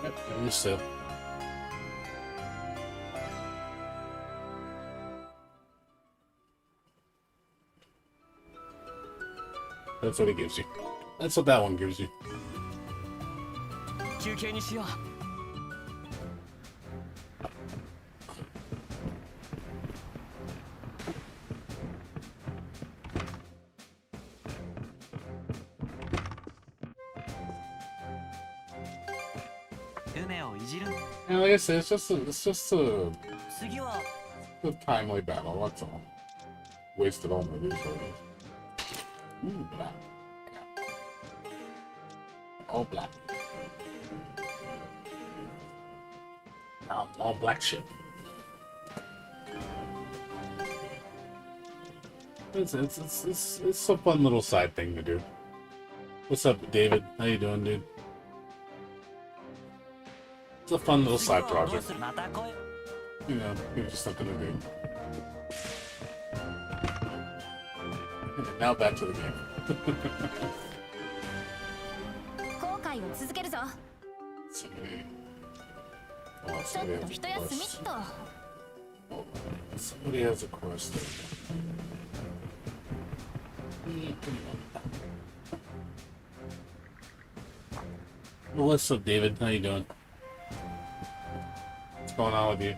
Yep, I missed it. That's what it gives you. That's what that one gives you. 休憩にしよう。船をいじる。 And like I said, it's just a 次は timely battle. That's all. Wasted all my resources. Ooh, black. All black. All black ship. It's a fun little side thing to do. What's up, David? How you doing, dude? It's a fun little side project. You know, it's just something to do. And now back to the game. 愛を続けるぞ。 Oh, ちょっと一休みっと。 somebody has a question. Well, what's up, David? How you doing? What's going on with you?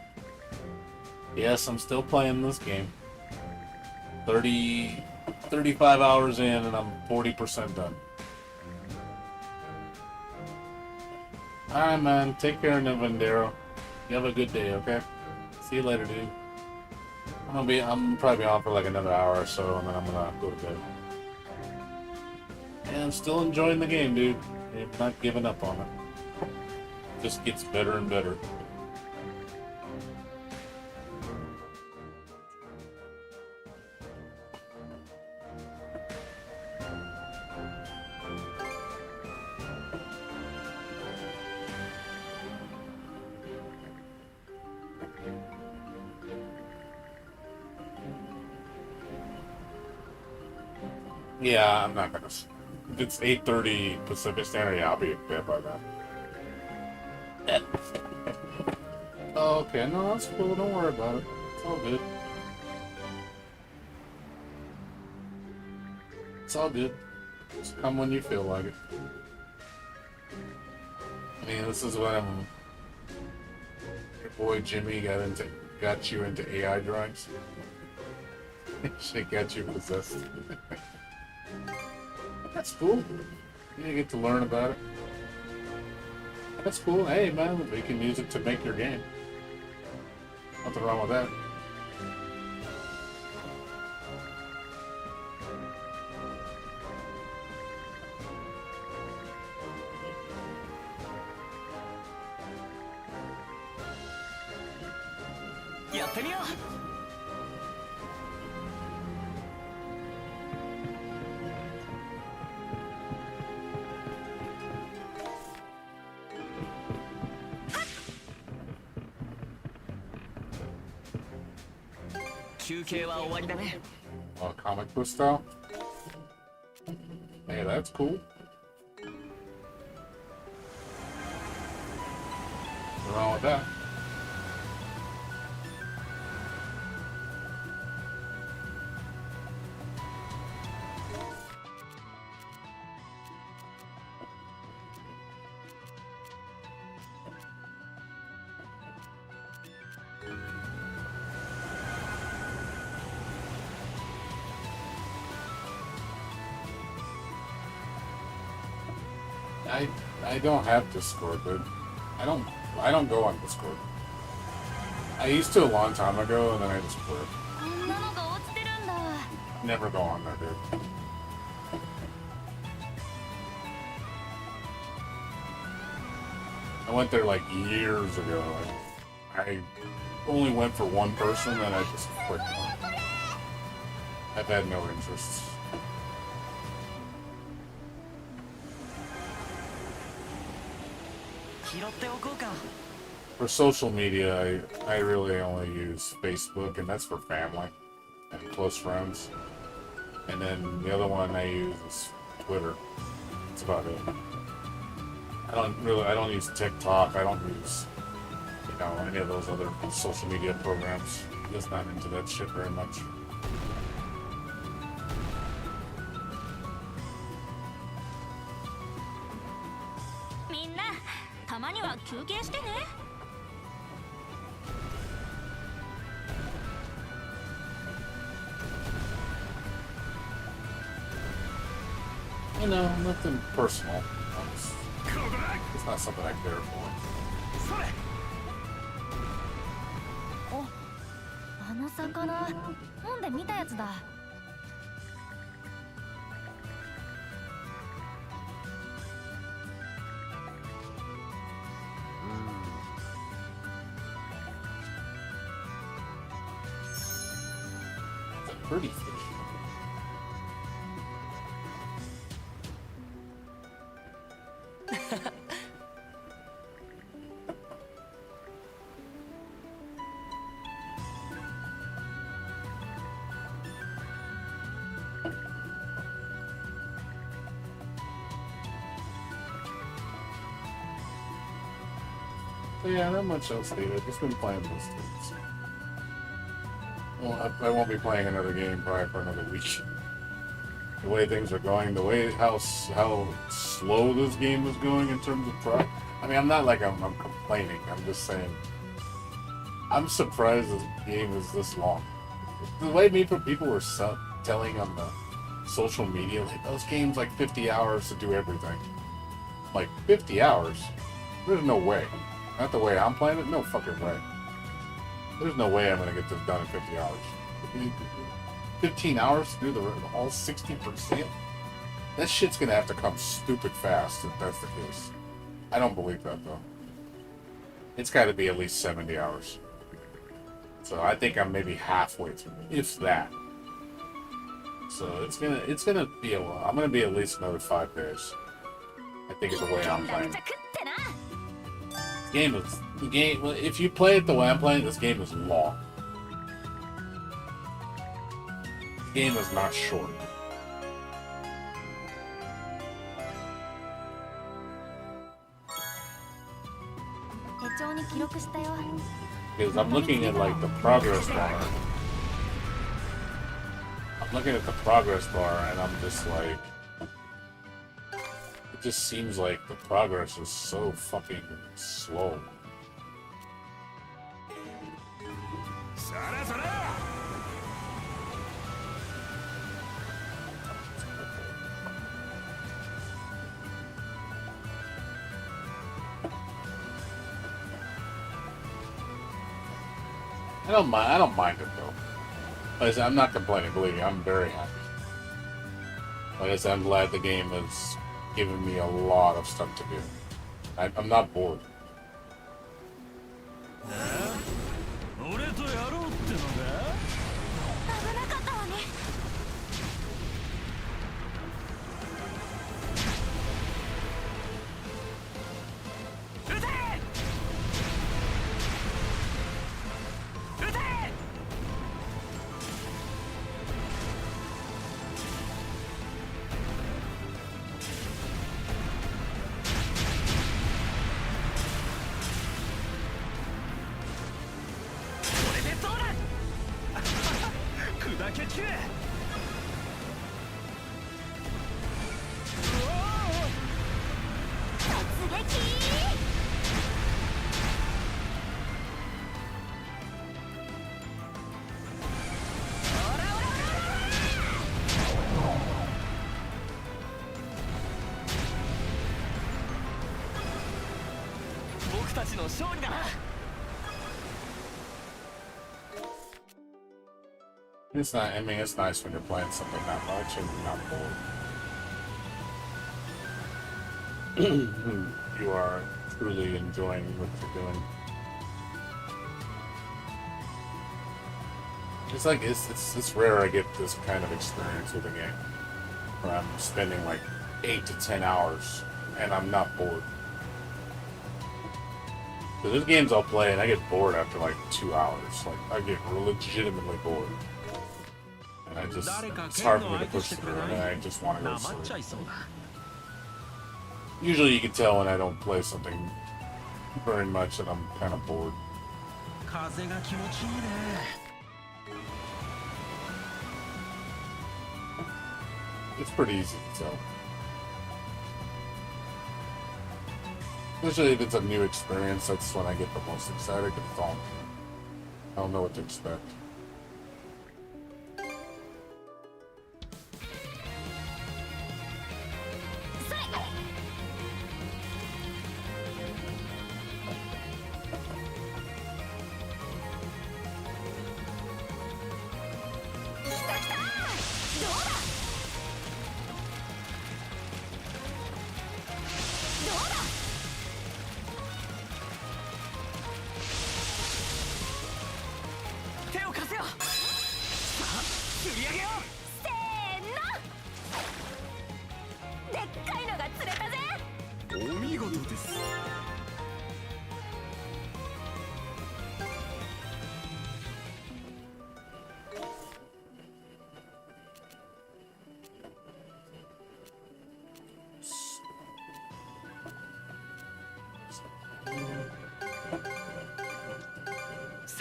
Yes, I'm still playing this game. 35 hours in, and I'm 40% done. Alright, man. Take care, Navandero. You have a good day, okay? See you later, dude. I'm probably on for like another hour or so, and then I'm gonna go to bed. And I'm still enjoying the game, dude. I'm not giving up on it. Just gets better and better. Yeah, I'm not gonna. If it's 8:30 Pacific Standard, yeah, I'll be in bed by then. Oh, okay, no, that's cool. Don't worry about it. It's all good. It's all good. Just come when you feel like it. I mean, this is when your boy Jimmy got you into AI drawings. Shit got you possessed. That's cool. You get to learn about it. That's cool. Hey, man, you can use it to make your game. Nothing wrong with that. Oh, comic book style? Hey, that's cool. What's wrong with that? I don't have Discord, dude. I don't go on Discord. I used to a long time ago, and then I just quit. Never go on there, dude. I went there like years ago. I only went for one person, and I just quit. I've had no interest. For social media, I really only use Facebook, and that's for family and close friends. And then the other one I use is Twitter. That's about it. I don't use TikTok. I don't use, any of those other social media programs. I'm just not into that shit very much. Nothing personal. It's not something I care for. あの魚、本で見たやつだ。Pretty fish. Yeah, not much else, David. I've just been playing those things. Well, I won't be playing another game probably for another week. The way things are going, the way how slow this game is going in terms of pro. I mean, I'm not like I'm complaining. I'm just saying I'm surprised this game is this long. The way people were telling on the social media, like those games like 50 hours to do everything. Like 50 hours? There's no way. Not the way I'm playing it. No fucking way. There's no way I'm gonna get this done in 50 hours. 15 hours to do the all 60%? That shit's gonna have to come stupid fast if that's the case. I don't believe that though. It's got to be at least 70 hours. So I think I'm maybe halfway through, if that. So it's gonna be a while. I'm gonna be at least another 5 days. I think it's the way I'm playing. The game. If you play it the way I'm playing, this game is long. The game is not short. Because I'm looking at like the progress bar. I'm looking at the progress bar and I'm just like, it just seems like the progress is so fucking slow. I don't mind it though. Like I said, I'm not complaining, believe me, I'm very happy. Like I said, I'm glad the game has given me a lot of stuff to do. I'm not bored. It's not. I mean, it's nice when you're playing something that much and you're not bored. You are truly enjoying what you're doing. It's like it's rare I get this kind of experience with a game where I'm spending like 8 to 10 hours and I'm not bored. So there's games I'll play and I get bored after like 2 hours. Like I get legitimately bored. And it's hard for me to push through, and I just want to go to sleep. Usually you can tell when I don't play something very much that I'm kind of bored. It's pretty easy to tell. Especially if it's a new experience, that's when I get the most excited, because I don't know what to expect.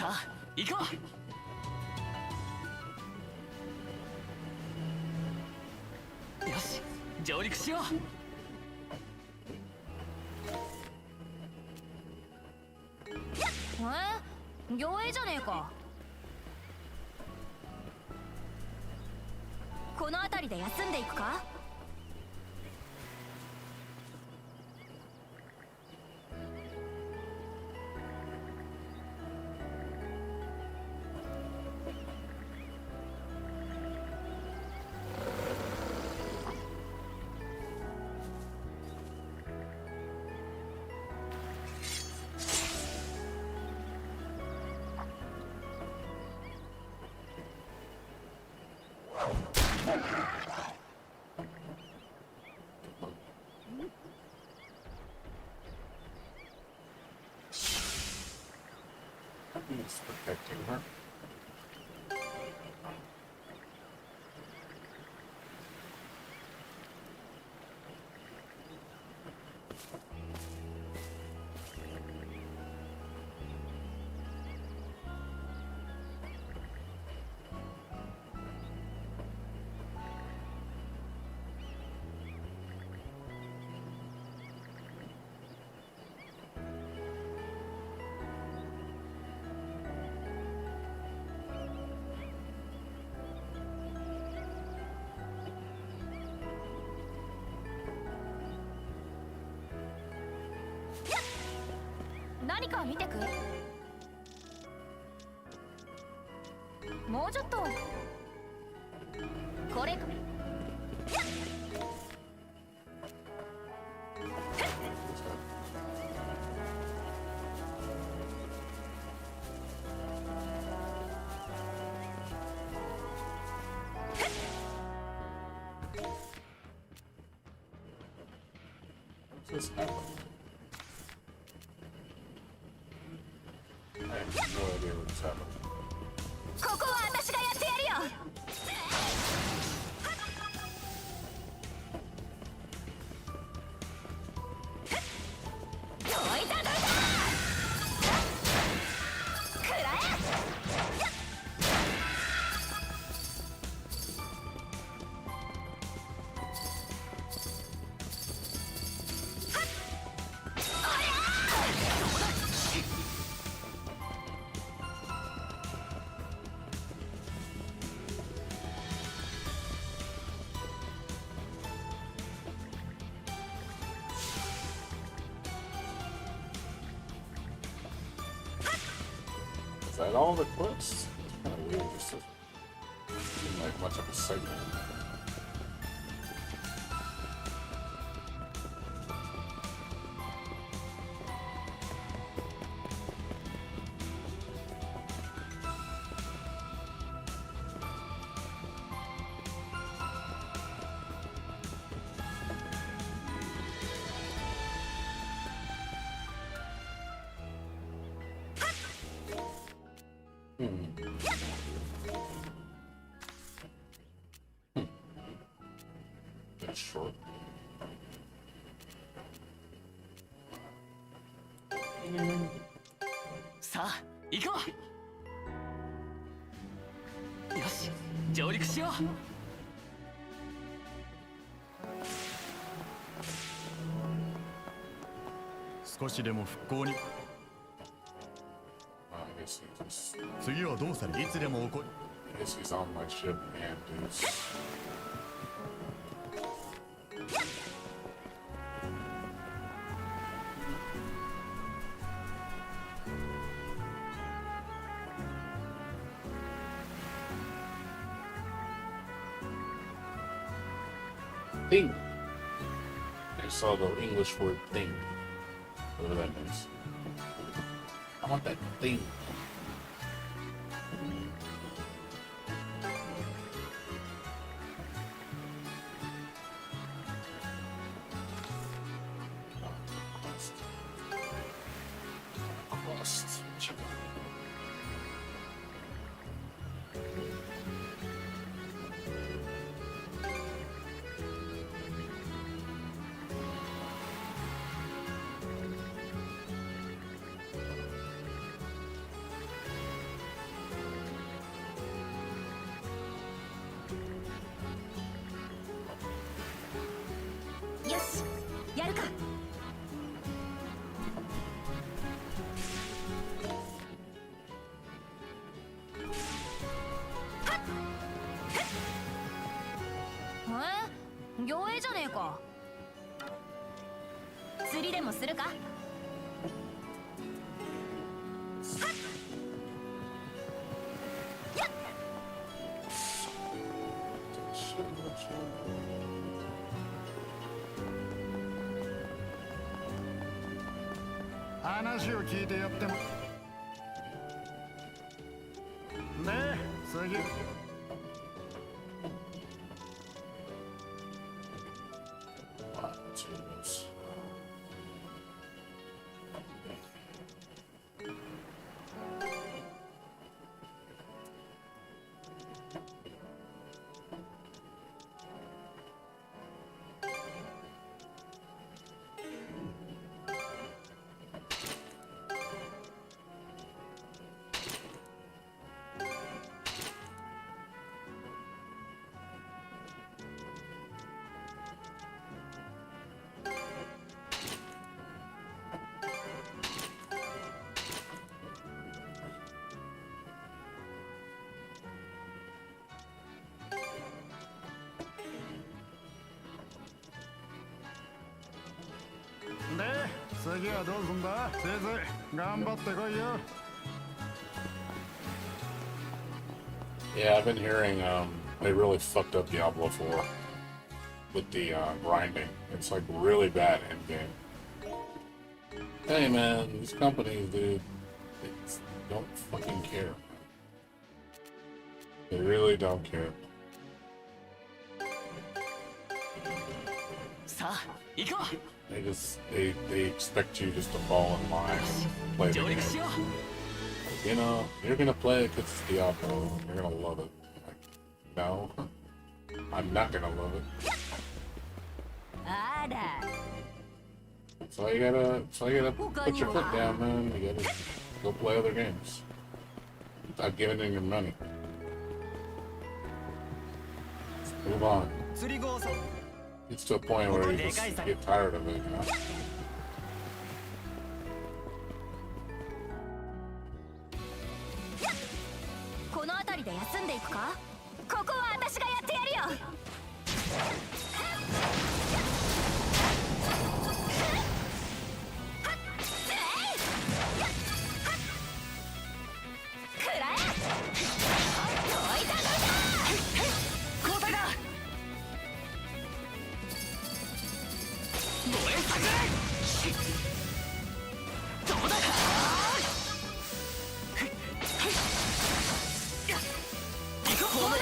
さあ行こう。よし上陸しよう。魚影じゃねえか。この辺りで休んでいくか。He's protecting her.何か見てく。もうちょっとこれWhat's this happening? I have no idea what's happening. ここは私がやってやるよ。どいたどいた。くらえ。Is that all the quests? It's kind of weird. Just doesn't seem like much of a segment. That's short. さあ行こう。よし上陸しよう。少しでも復興に。 I guess he's just, 次はどうされいつでも起こる。 I guess he's on my ship and he's thing. I saw the English word thing. Whatever that means. I want that thing. Quest. Check out. か。魚影じゃねえか。釣りでもするか。話を聞いてやっても。で、次。で、次はどうすんだ？せいぜい頑張ってこいよ。Yeah, I've been hearing they really fucked up Diablo 4 with the grinding. It's like really bad end game. Hey man, these companies, dude, they don't fucking care. They really don't care. さあ、行こう。 They expect you just to fall in line and play the game. You know, you're gonna play it because it's Diablo. You're gonna love it. Like, no, I'm not gonna love it. So you gotta put your foot down, man. You gotta go play other games. Without giving them your money. Move on. It's to a point where you just get tired of it, you know? この辺りで休んでいくか。ここは私がやってやるよ。くらえ。どいたどいた。交代だ。燃えさせ。どうだ。 What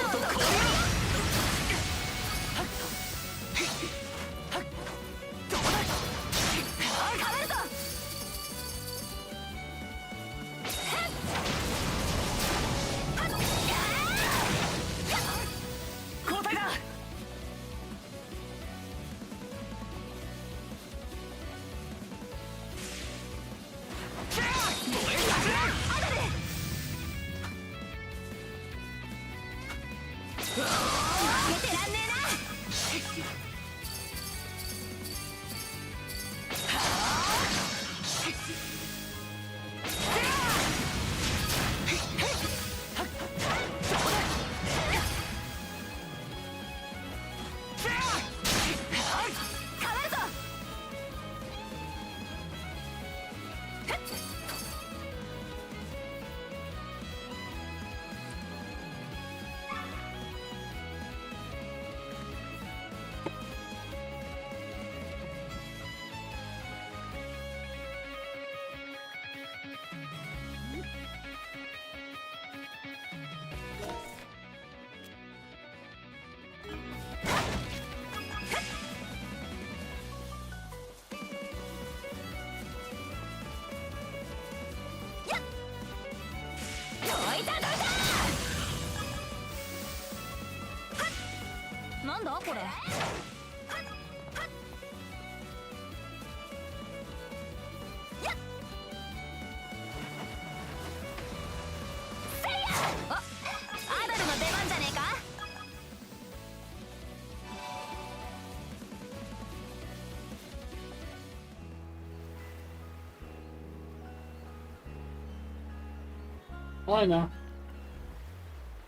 Why now?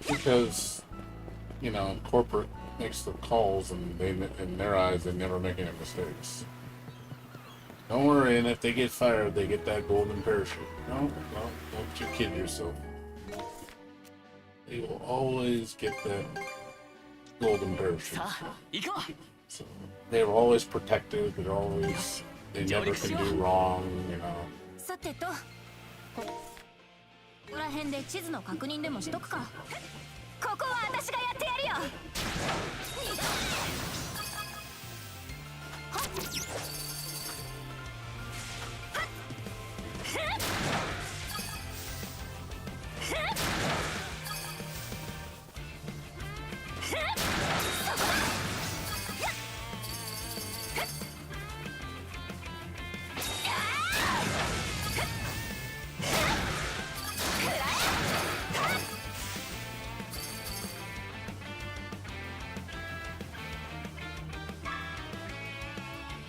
Because, you know, corporate makes the calls, and they, in their eyes, they never make any mistakes. Don't worry, and if they get fired, they get that golden parachute. No, don't you kid yourself. They will always get that golden parachute. So they're always protected. They're always, they never can do wrong, you know. さてと、ここら辺で地図の確認でもしとくか。ここは私がやってやるよ。はっ。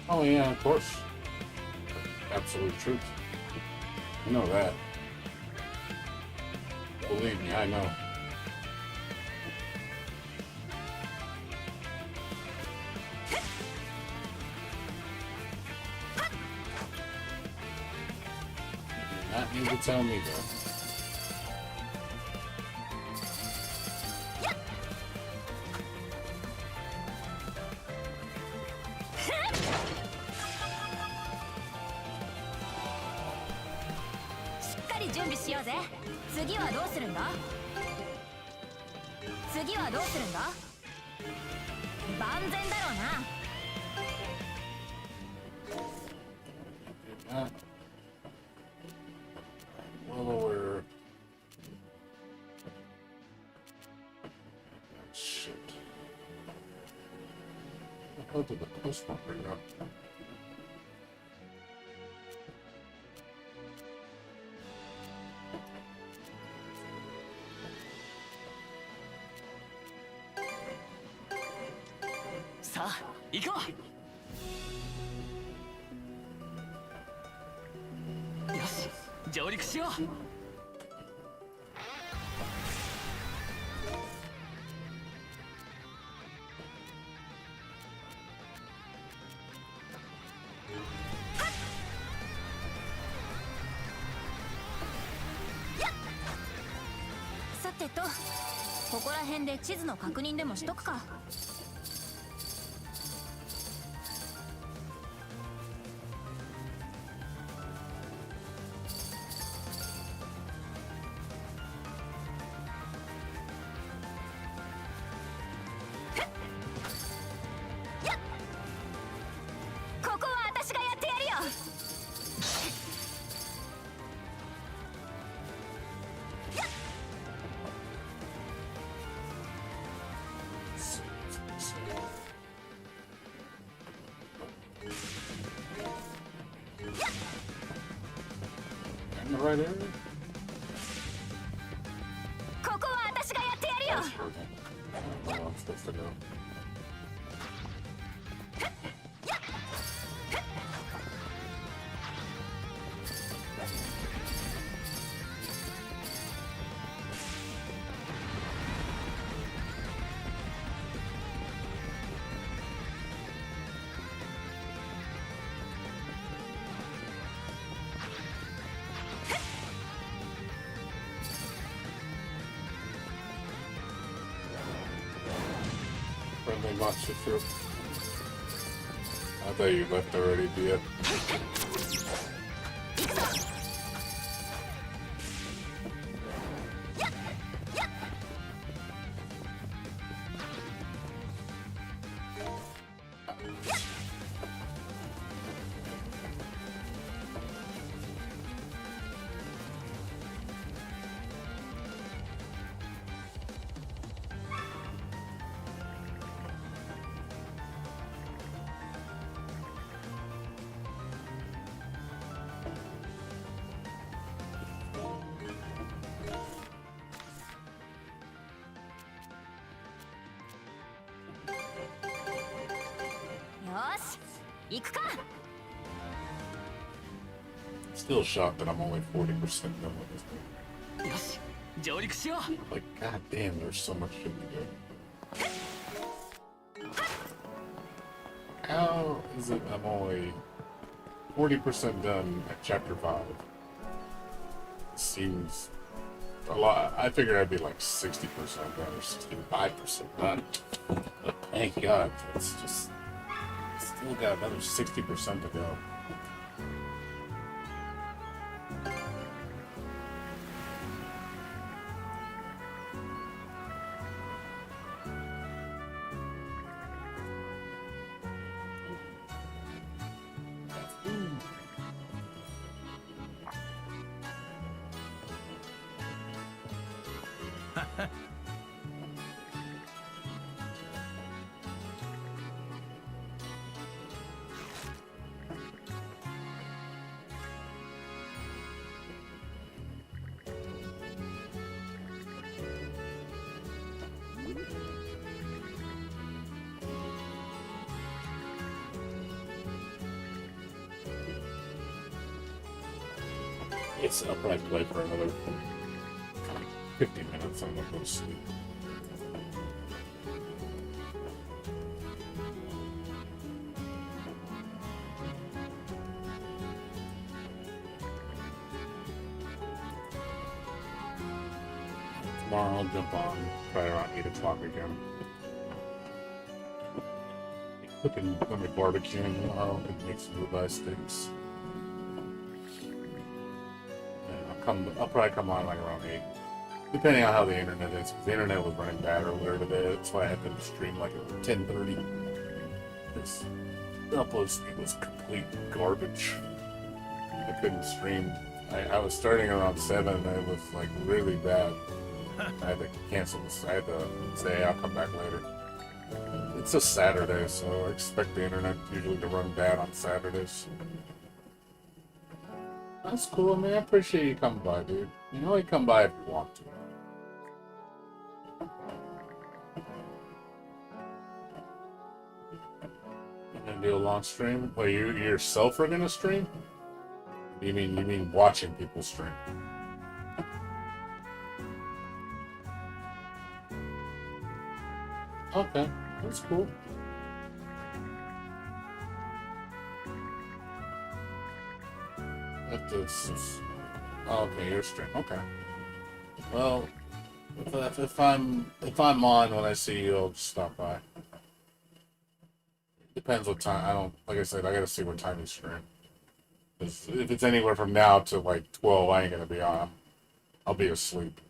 Oh yeah, of course. Absolute truth. I know that. Believe me, I know. You do not need to tell me that. How did the postmark bring up? Go! さてと、ここら辺で地図の確認でもしとくか。In the right area? ここは私がやってやるよ。Oh, I'm supposed to go. Friendly monster troop. I thought you left already, Bia. Still shocked that I'm only 40% done with this thing. 上陸しよう。 Like, god damn, there's so much shit to do. How is it I'm only 40% done at chapter 5? Seems a lot. I figured I'd be like 60% done or 65% done. But thank God, it's just still got another 60% to go. Yes, I'll probably play for another 50 minutes. I'm gonna go to sleep. Tomorrow I'll jump on probably around 8 o'clock again. Cooking, gonna be barbecuing tomorrow and make some ribeye steaks. I'll probably come on like around 8, depending on how the internet is. Because the internet was running bad earlier today. That's why I had to stream like at 10:30. This upload speed was complete garbage. I couldn't stream. I was starting around 7 and it was like really bad. I had to cancel this. I had to say I'll come back later. It's a Saturday, so I expect the internet usually to run bad on Saturdays. That's cool, man. I appreciate you coming by, dude. You know you come by if you want to. You gonna do a long stream? Well, you yourself are gonna stream? You mean watching people stream? Okay, that's cool. Okay, you're stream. Okay. Well, if I'm on when I see you, I'll just stop by. Depends what time. Like I said, I gotta see what time you stream. If it's anywhere from now to like 12, I ain't gonna be on. I'll be asleep.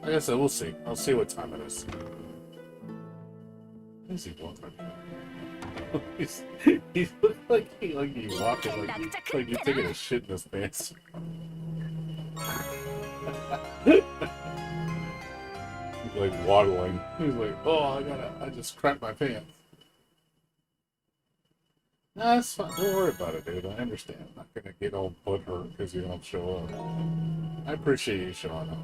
Like I said, we'll see. I'll see what time it is. What is he doing right now? He looks like he's walking like you're taking a shit in his pants. He's like waddling. He's like, oh, I just crapped my pants. Nah, that's fine. Don't worry about it, dude. I understand. I'm not gonna get all butthurt because you don't show up. I appreciate you showing up.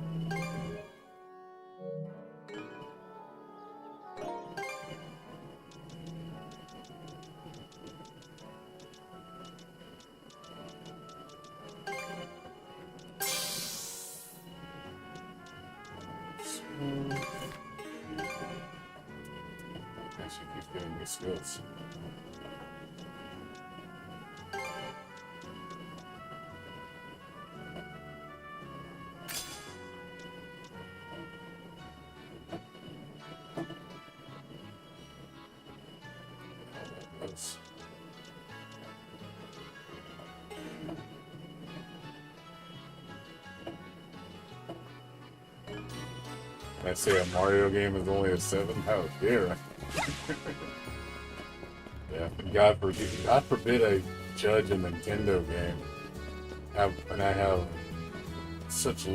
She keeps getting me skills. I say a Mario game is only a 7? How dare I? Yeah, God forbid I judge a Nintendo game, and I have such a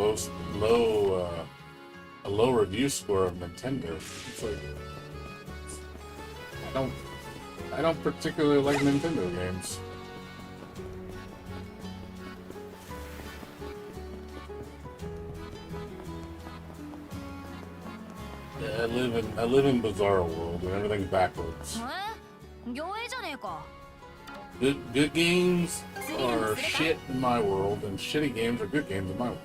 low review score of Nintendo. It's like I don't particularly like Nintendo games. I live in Bizarro world and everything's backwards. 魚影じゃねえか。 Good games are shit in my world, and shitty games are good games in my world.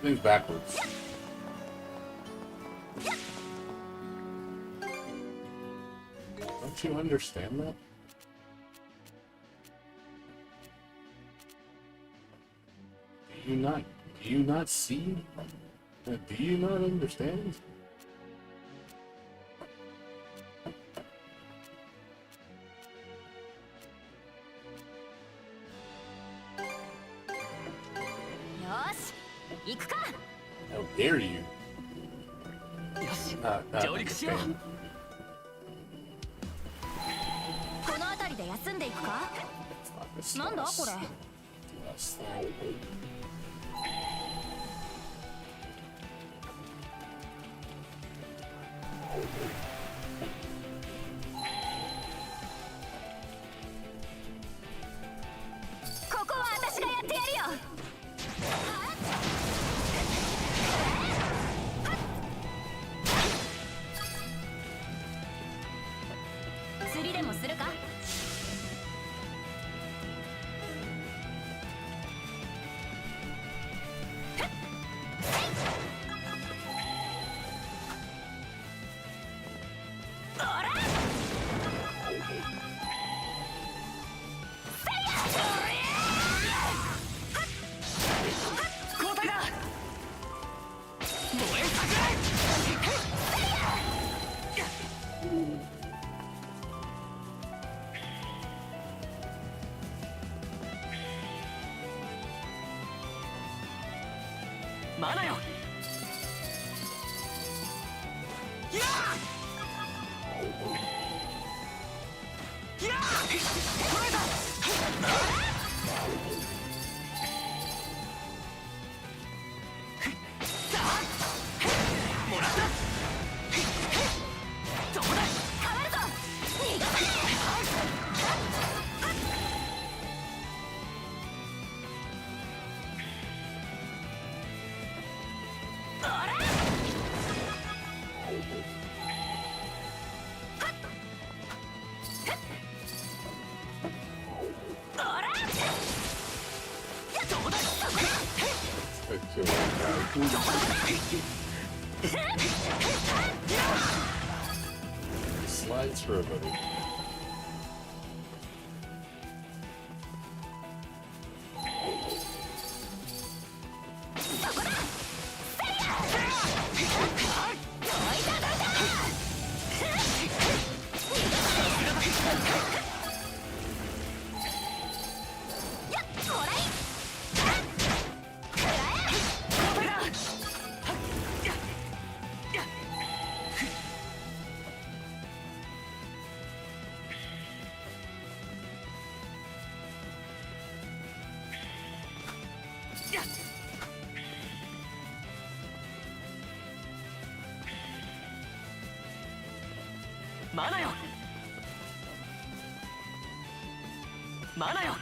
Everything's backwards. Don't you understand that? Do you not see? Do you not understand? How dare you? よし、 Not 上陸しよう。 understand. この辺りで休んでいくか。 なんだこれ。 Last thing. ここは私がやってやるよ。釣りでもするか。マナよ。やあ。やあ。捕らえた。さあ。もらった。どこだ。変わるぞ。逃がさねえ。 Slides for everybody.マナよ。マナよ。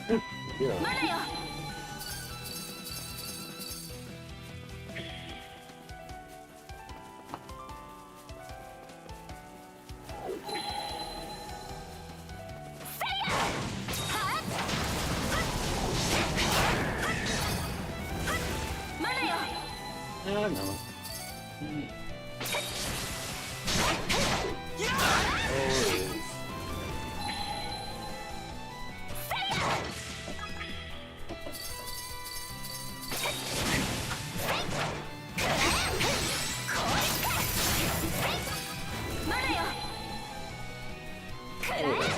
Yeah. まだよ。 Yeah, I know. Oh, it is.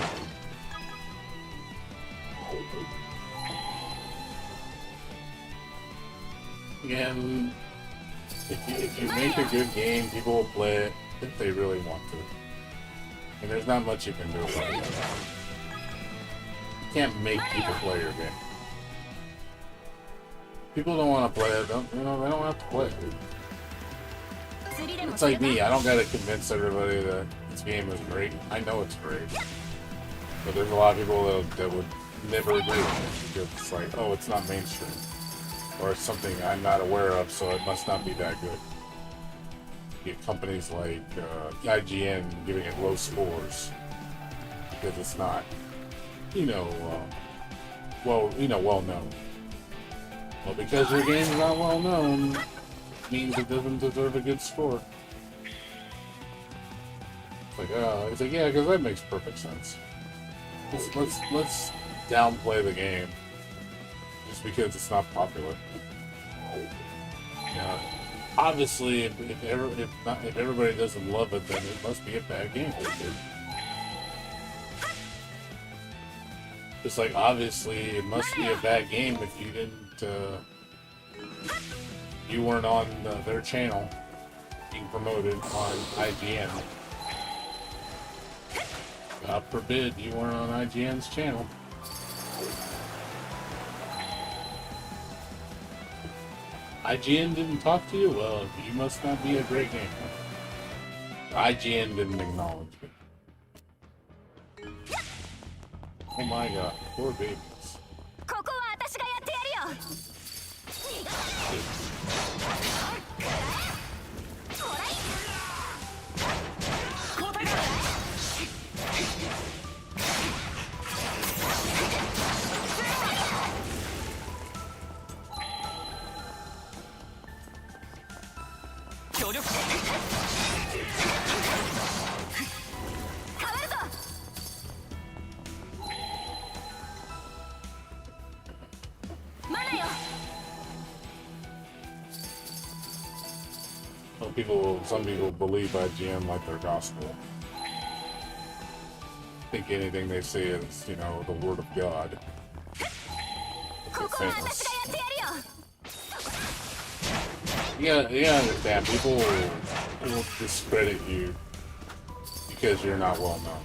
Again, if you make a good game, people will play it if they really want to. And there's not much you can do about it. You can't make people play your game. People don't want to play it, they don't have to play it. It's like me, I don't gotta convince everybody that this game is great. I know it's great. But there's a lot of people that would never agree with it because it's like, oh, it's not mainstream. Or it's something I'm not aware of, so it must not be that good. You get companies like IGN giving it low scores because it's not, well known. Well, because your game is not well known, means it doesn't deserve a good score. It's like yeah, because that makes perfect sense. Let's downplay the game just because it's not popular. Obviously, if everybody doesn't love it, then it must be a bad game. Just like obviously, it must be a bad game if you didn't, you weren't on their channel being promoted on IGN. God forbid you weren't on IGN's channel. IGN didn't talk to you? Well, you must not be a great gamer. IGN didn't acknowledge it. Oh my god, poor babies. Some people believe IGN like their gospel. Think anything they say is, the word of God. They're famous. Yeah, understand. People will discredit you because you're not well known.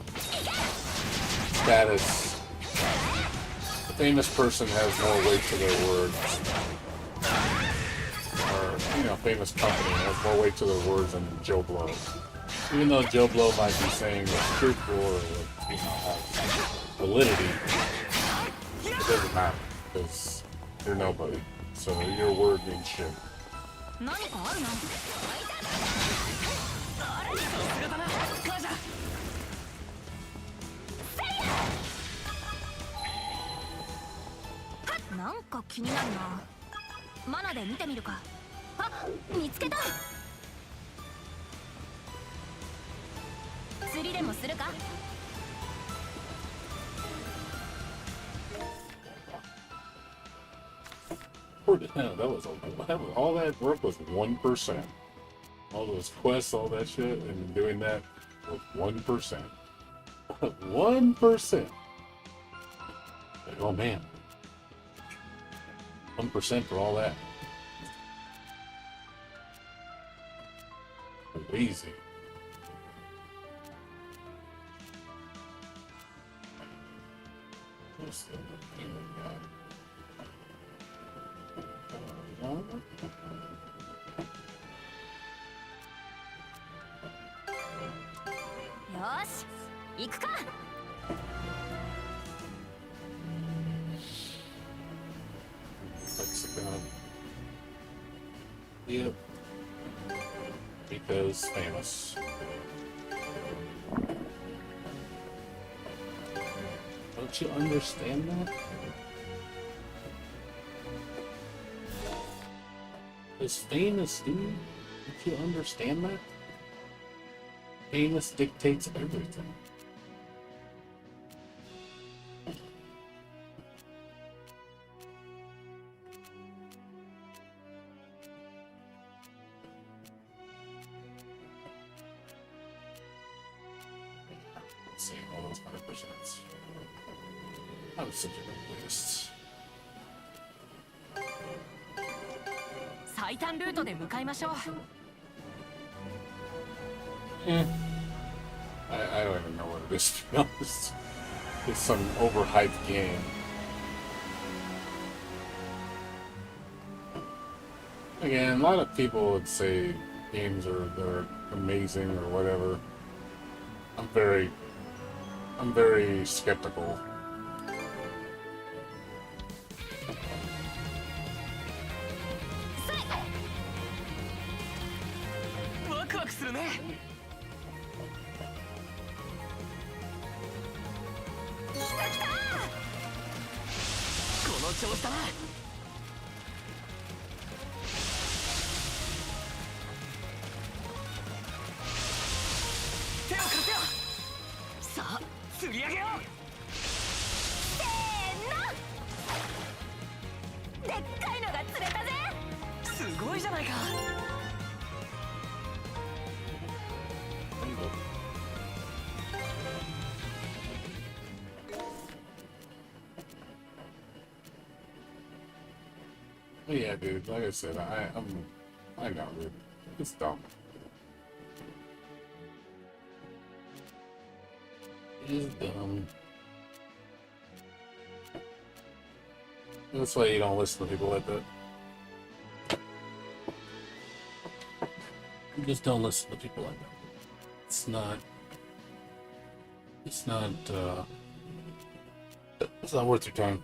Status. A famous person has more weight to their words. Famous company has more weight to their words than Joe Blow. Even though Joe Blow might be saying what's truthful or has validity, it doesn't matter because you're nobody. So your word means shit. All that work was 1%. All those quests, all that shit, and doing that with 1%. 1%. Like, oh man. 1% for all that. Crazy. Yep. Because famous. Don't you understand that? It's famous, dude. Don't you understand that? Famous dictates everything. Seeing all those 100%. I'm such a good list. 最短ルートで向かいましょう。I don't even know what it is, to be honest. It's some overhyped game. Again, a lot of people would say games they're amazing or whatever. I'm very skeptical. Yeah, dude. Like I said, I know, dude. It's dumb. It's dumb. That's why you don't listen to people like that. You just don't listen to people like that. It's not worth your time.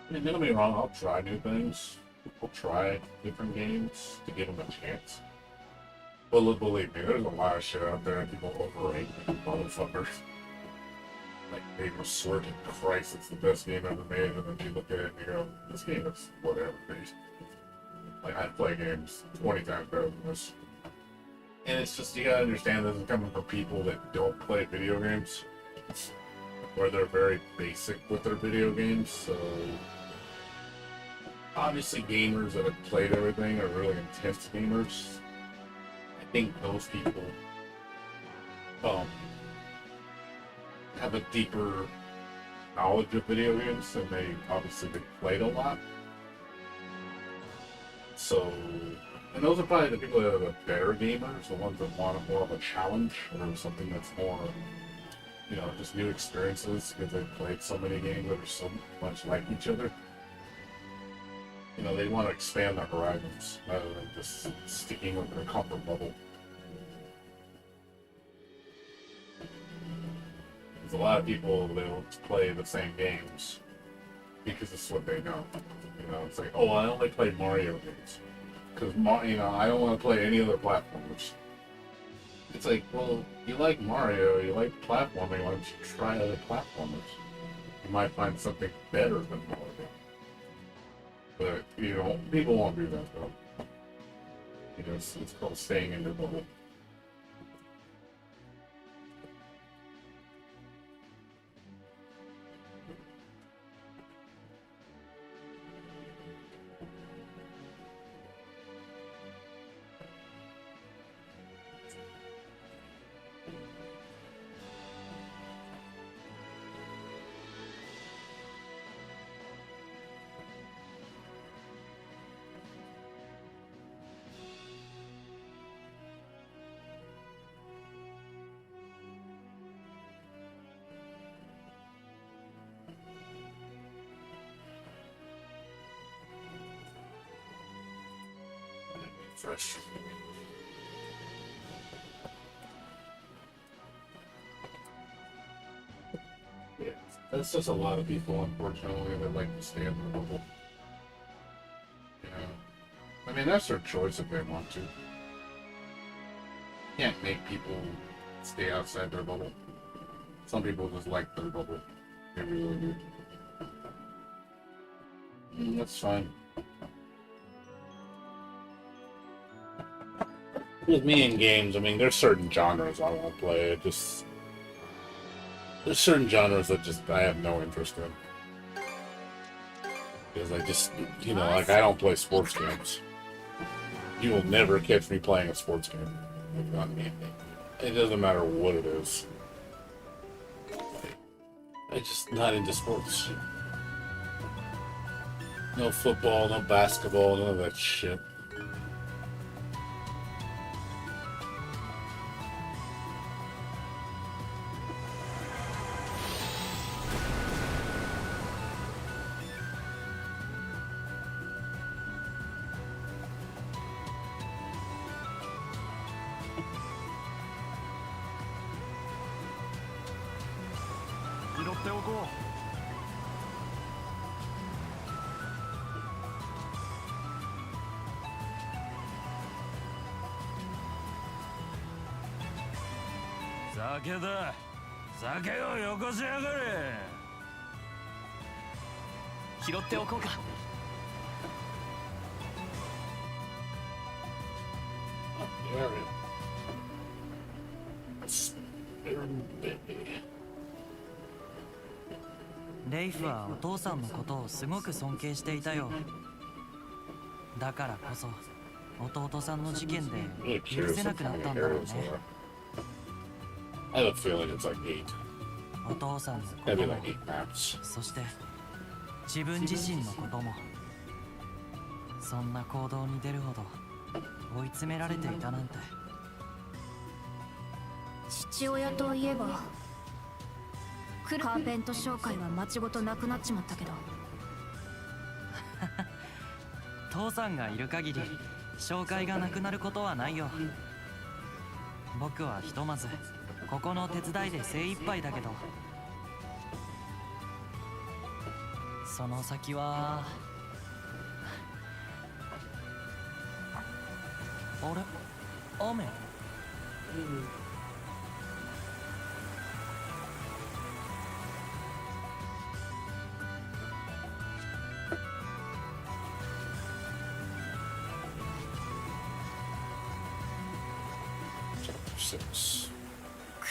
I mean, don't get me wrong, I'll try new things. I'll try different games to give them a chance. But look, believe me, there's a lot of shit out there and people overrate motherfuckers. Like, they were swearing, Christ, it's the best game ever made, and then you look at it and you go, this game is whatever, dude. Like, I play games 20 times better than this. And it's just, you gotta understand this is coming from people that don't play video games. Where they're very basic with their video games, so... Obviously, gamers that have played everything are really intense gamers. I think those people have a deeper knowledge of video games, and they obviously played a lot. So, and those are probably the people that are the better gamers, the ones that want more of a challenge or something that's more, you know, just new experiences because they've played so many games that are so much like each other. You know, they want to expand their horizons rather than just sticking with their comfort bubble. There's a lot of people that will play the same games because it's what they know. You know, it's like, oh, I only play Mario games because you know, I don't want to play any other platformers. It's like, well, you like Mario, you like platforming, why don't you try other platformers? You might find something better than Mario. But, you know, people won't do that, though. You know, it's called staying in your bubble. refresh. Yeah, that's just a lot of people, unfortunately, that like to stay in the bubble. Yeah. I mean, that's their choice if they want to. Can't make people stay outside their bubble. Some people just like their bubble. They really do. That's fine. With me in games, I mean, there's certain genres I won't play. There's certain genres that just I have no interest in. Because I just, you know, like I don't play sports games. You will never catch me playing a sports game. It doesn't matter what it is. I'm just not into sports. No football, no basketball, none of that shit.酒だ。酒をよこしやがれ。拾っておこうか。レイフはお父さんのことをすごく尊敬していたよ。だからこそ弟さんの事件で許せなくなったんだろうね。I have a feeling it's like 8. お父さんのこ Maybe とも like 8 maps. そして自分自身のこともそんな行動に出るほど追い詰められていたなんて。父親といえばカーペント商会は町ごとなくなっちまったけど父さんがいる限り紹介がなくなることはないよ。僕はひとまずここの手伝いで精一杯だけど、その先はあれ雨、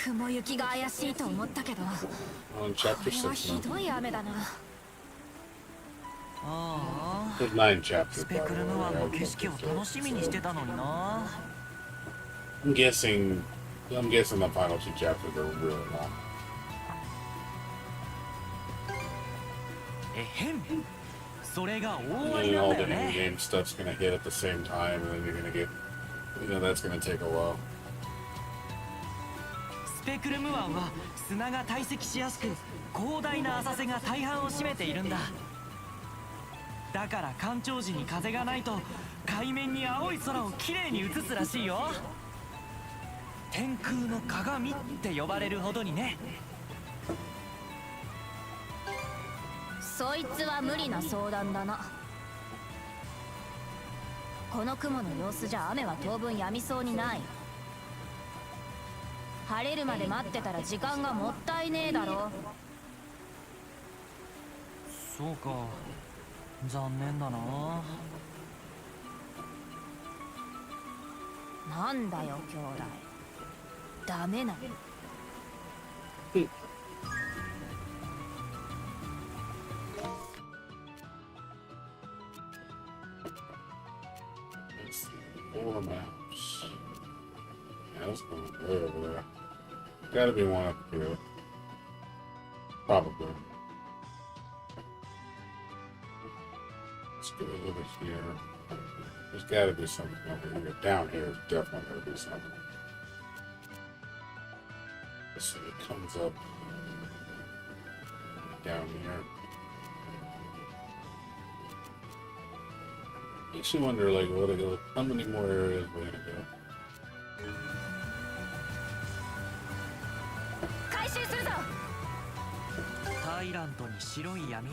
雲行きが怪しいと思ったけど、こ On れ chapter は 6 now. ひどい雨だな。ああ、 There's 9 chapters. スペクルム湾の景色を楽しみにしてたのにな。I'm guessing the final 2 chapters are really long. えへん、それが大 And あり then なん all だ the よね。 in-game stuff's gonna hit at the same time, and then you're gonna get, that's gonna take a while. スペクルム湾は砂が堆積しやすく広大な浅瀬が大半を占めているんだ。だから干潮時に風がないと海面に青い空をきれいに映すらしいよ。天空の鏡って呼ばれるほどにね。そいつは無理な相談だな。この雲の様子じゃ雨は当分止みそうにない。晴れるまで待ってたら時間がもったいねえだろ。そうか、残念だな。なんだよ兄弟、ダメなの。4 maps. Yeah, that's going way over there. Gotta be one up here. Probably. Let's go over here. There's gotta be something over here. Down here is definitely gonna be something. Let's see, it comes up down here. Makes you wonder, like, where to go. How many more areas we're gonna go? 回収するぞ。タイラントに白い闇、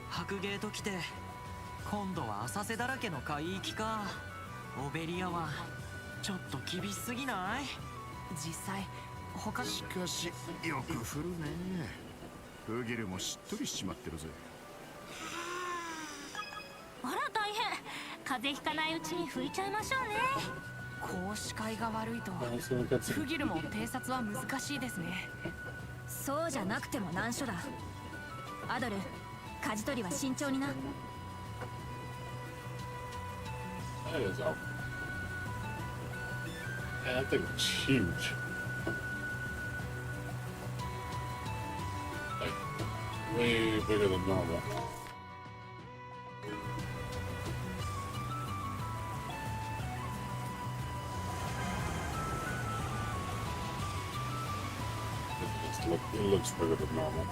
白ゲート来て、今度は浅瀬だらけの海域か。オベリア湾ちょっと厳しすぎない？実際他しかしよく降るね。フギルもしっとりしちまってるぜ。あら大変。風邪ひかないうちに拭いちゃいましょうね。こう視界が悪いとフギルも偵察は難しいですね。そうじゃなくても難所だ。アドル、舵取りは慎重にな。That is all. Yeah, that thing was huge. Like, way bigger than normal. It looks bigger than normal.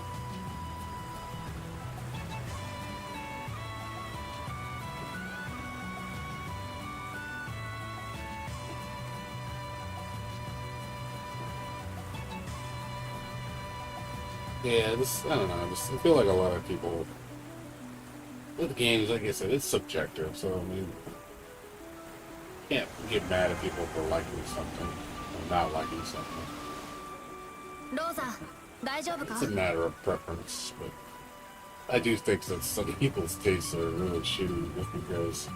Yeah, I don't know, I feel like a lot of people, with games, like I said, it's subjective, so I mean, you can't get mad at people for liking something, or not liking something. ローザ、大丈夫か？ It's a matter of preference, but I do think that some people's tastes are really shitty just because,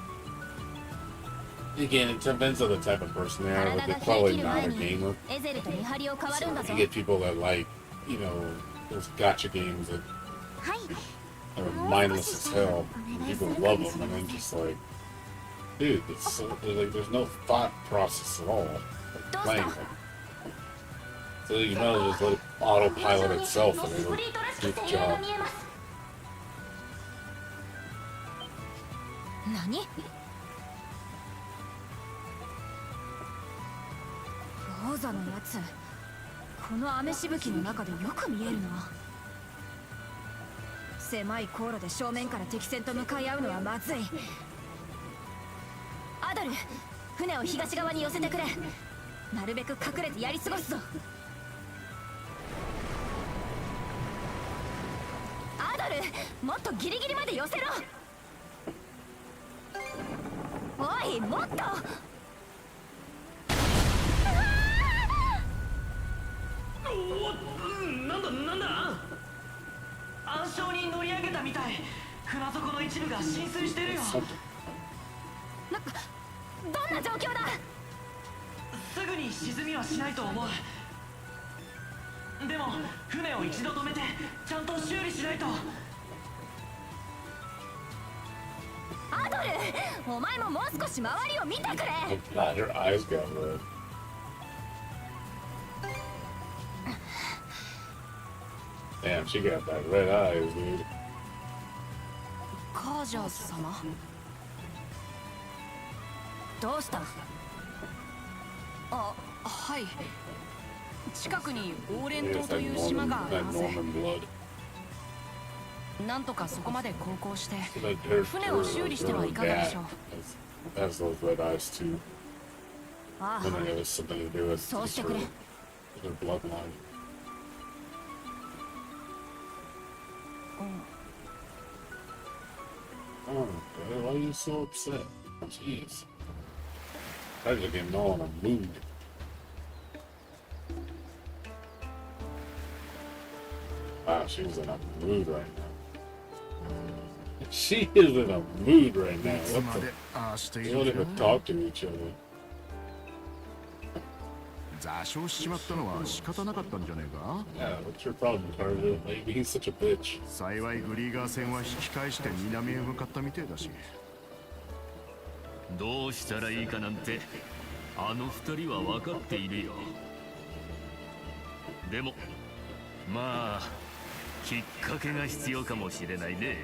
again, it depends on the type of person they are, but they're probably not a gamer. So you get people that like, you know, those gacha games that are mindless as hell, and people love them, and then just like, dude, it's so, like, there's no thought process at all, like, playing them. So you know, just let it autopilot itself and it'll do the job. 何？ローザのやつ、この雨しぶきの中でよく見えるな。狭い航路で正面から敵船と向かい合うのはまずい。アドル、船を東側に寄せてくれ。なるべく隠れてやり過ごすぞ。アドル、もっとギリギリまで寄せろ。おい、もっと。なんだ暗礁に乗り上げたみたい。船底の一部が浸水してるよ。どんな状況だ？すぐに沈みはしないと思う。でも船を一度止めてちゃんと修理しないと。アドル、お前ももう少し周りを見てくれ。God, her eyes got red. Damn, she got that red eyes, dude. カージャー様、どうした？あ、はい。近くにオーレン島という島があります。なんとかそこまで航行して船を修理してはいかがでしょう。That's those red eyes too. ああ、 Wondering if it's something to do with そうしてくれ。 their bloodline. Oh, God, why are you so upset? Jeez. I just getting all in a mood. Wow, she's in a mood right now. She is in a mood right now. What the? They don't even talk to each other. 座礁しちまったのは仕方なかったんじゃねえか？ Yeah, what's your problem, Carter? Like, he's such a bitch. 幸いグリーガー船は引き返して南へ向かったみてえだし。どうしたらいいかなんてあの二人は分かっているよ。でもまあきっかけが必要かもしれないね。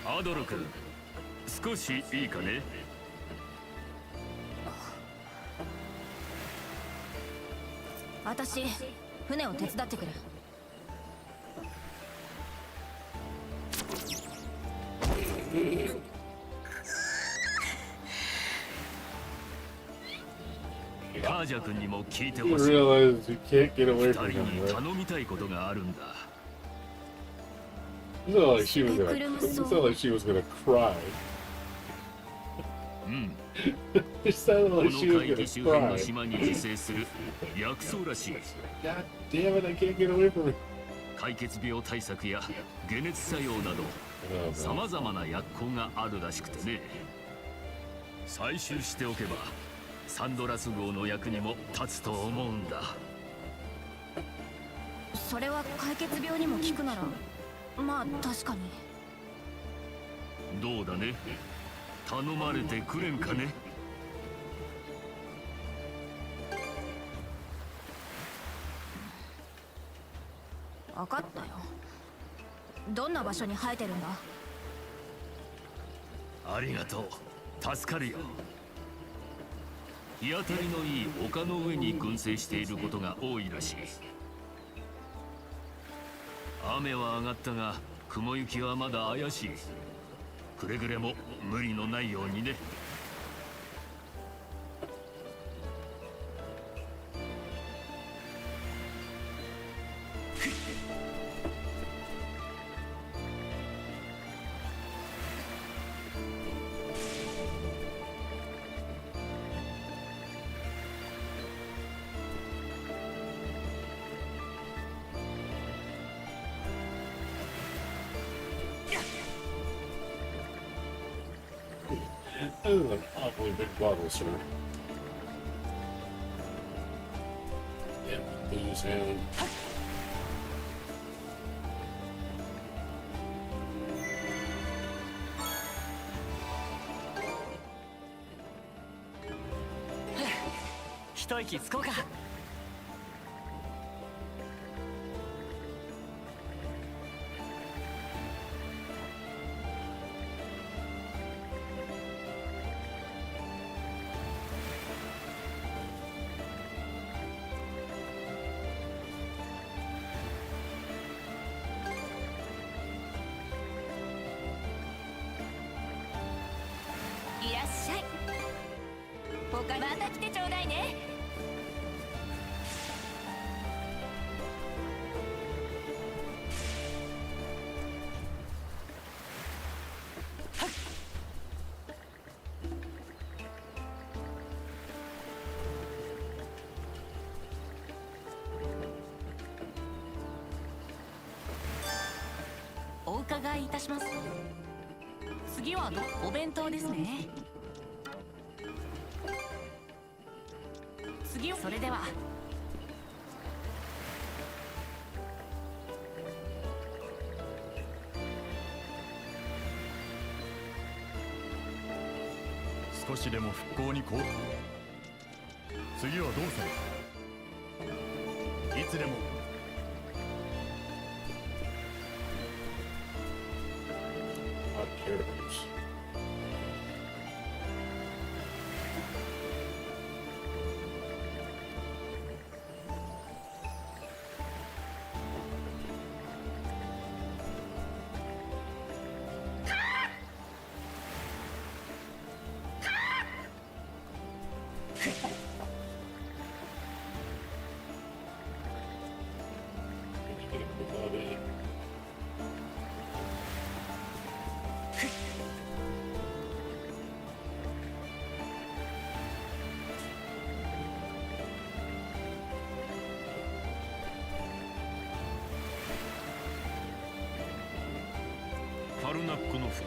アドル君、少しいいかね？私、船を手伝ってくれ。カージャ君にも聞いて You ほしい。 realize you can't get away 二 from 人 him, に right? 頼みたいことがあるんだ。It sounded like she was gonna cry. うん。 It sounded こ like の she was 海 gonna 域周辺の cry. 島に自生する薬草らしい。 God damn it, I can't get away from it. 解決病対策や解熱作用など Oh, さ man. まざまな薬効があるらしくてね。採集しておけばサンドラス号の役にも立つと思うんだ。それは解決病にも効くならまあ確かに。どうだね、頼まれてくれんかね。分かったよ。どんな場所に生えてるんだ？ありがとう、助かるよ。日当たりのいい丘の上に群生していることが多いらしい。雨は上がったが雲行きはまだ怪しい。くれぐれも無理のないようにね。This is an awfully big bottle, sir. Yep, booze hound. 一息つこうか。いらっしゃい。他また来てちょうだいね。お伺いいたします。次はお弁当ですね。次それでは。少しでも復興にこう。次はどうする？いつでも。カルナックのふ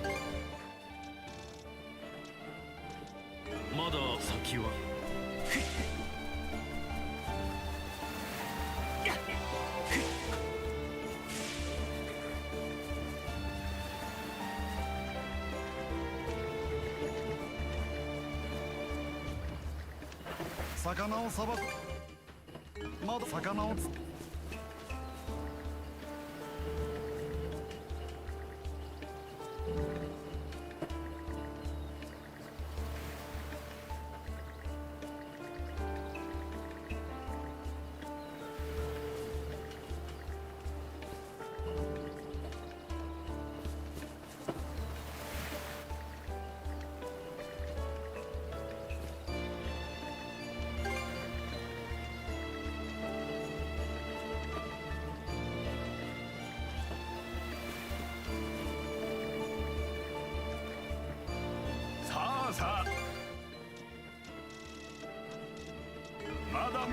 まだ先は。魚をさばく。まだ魚を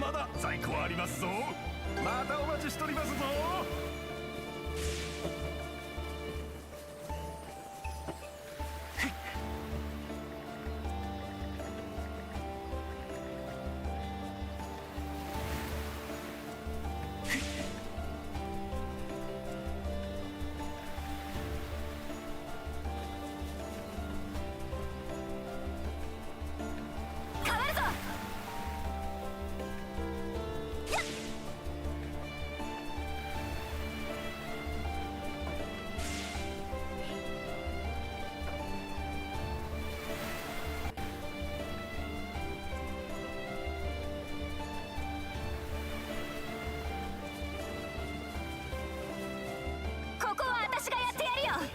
まだ在庫はありますぞ。またお待ちしておりますぞ。ここは私がやってやるよ。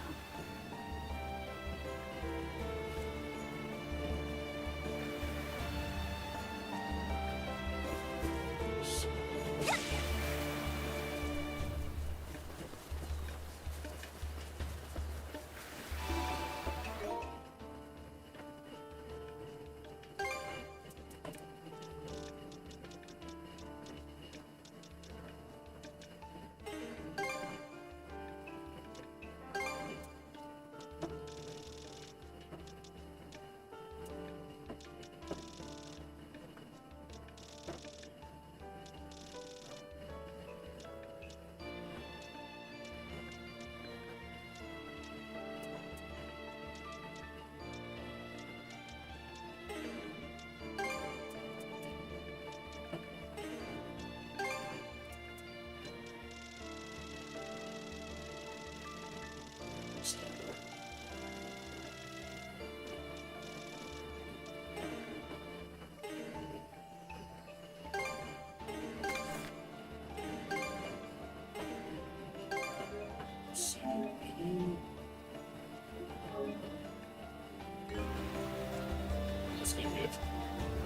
This game is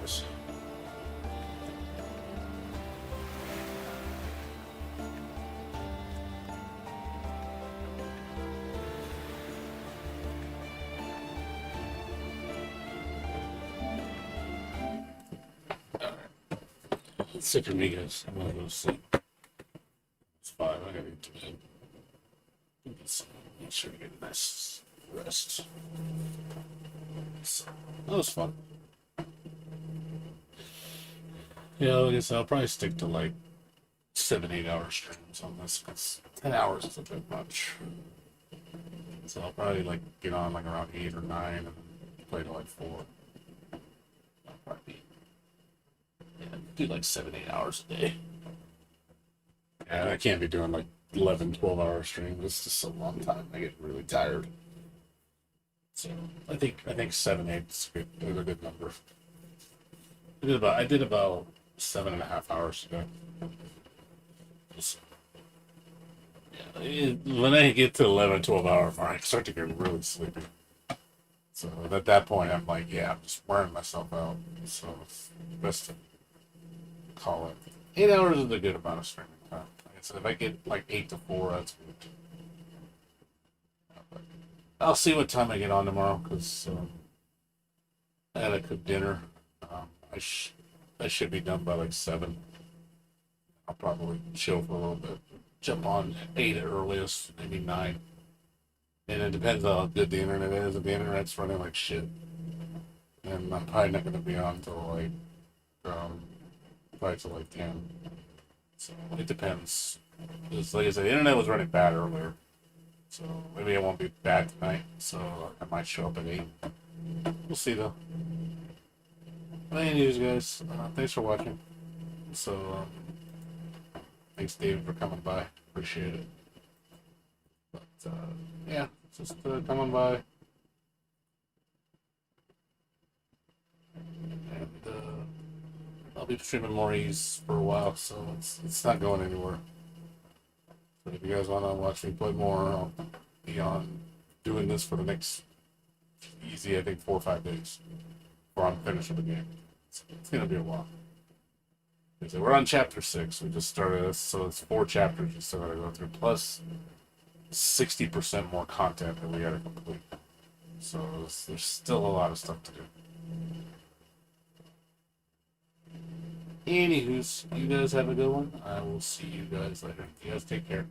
yes. That's it for me, guys. I'm gonna go to sleep. It's 5. I gotta get to bed. Make sure to get a nice rest. So, that was fun. Yeah, like I said, I'll probably stick to like 7-8 hour streams on this because 10 hours is a bit much. So I'll probably like get on like around 8 or 9 and play till like 4. I'll probably do like 7-8 hours a day. Yeah, I can't be doing like 11-12 hour streams. It's just a long time. I get really tired. So I think 7-8 is a good number. I did about 7.5 hours today. Yeah, when I get to 11-12 hour mark, I start to get really sleepy. So at that point, I'm like, yeah, I'm just wearing myself out. So it's best to call it. 8 hours is a good amount of streaming time. Like I said, if I get like 8 to 4, that's good. I'll see what time I get on tomorrow because I gotta cook dinner. I should be done by like 7. I'll probably chill for a little bit. Jump on at 8 at earliest, maybe 9. And it depends on how good the internet is. If the internet's running like shit, then I'm probably not gonna be on until like probably till like 10. So it depends. Because like I said, the internet was running bad earlier. So maybe it won't be bad tonight. So I might show up at 8. We'll see though. But anyways, guys, thanks for watching. So thanks David for coming by. Appreciate it. But yeah, just coming by. And I'll be streaming more E's for a while, so it's not going anywhere. But if you guys want to watch me play more, I'll be on doing this for the next easy, I think, 4 or 5 days before I'm finished with the game. It's gonna be a while. So we're on chapter 6. We just started this, so it's 4 chapters we still gotta go through, plus 60% more content that we gotta complete. So there's still a lot of stuff to do. Anywho's, you guys have a good one. I will see you guys later. You guys take care.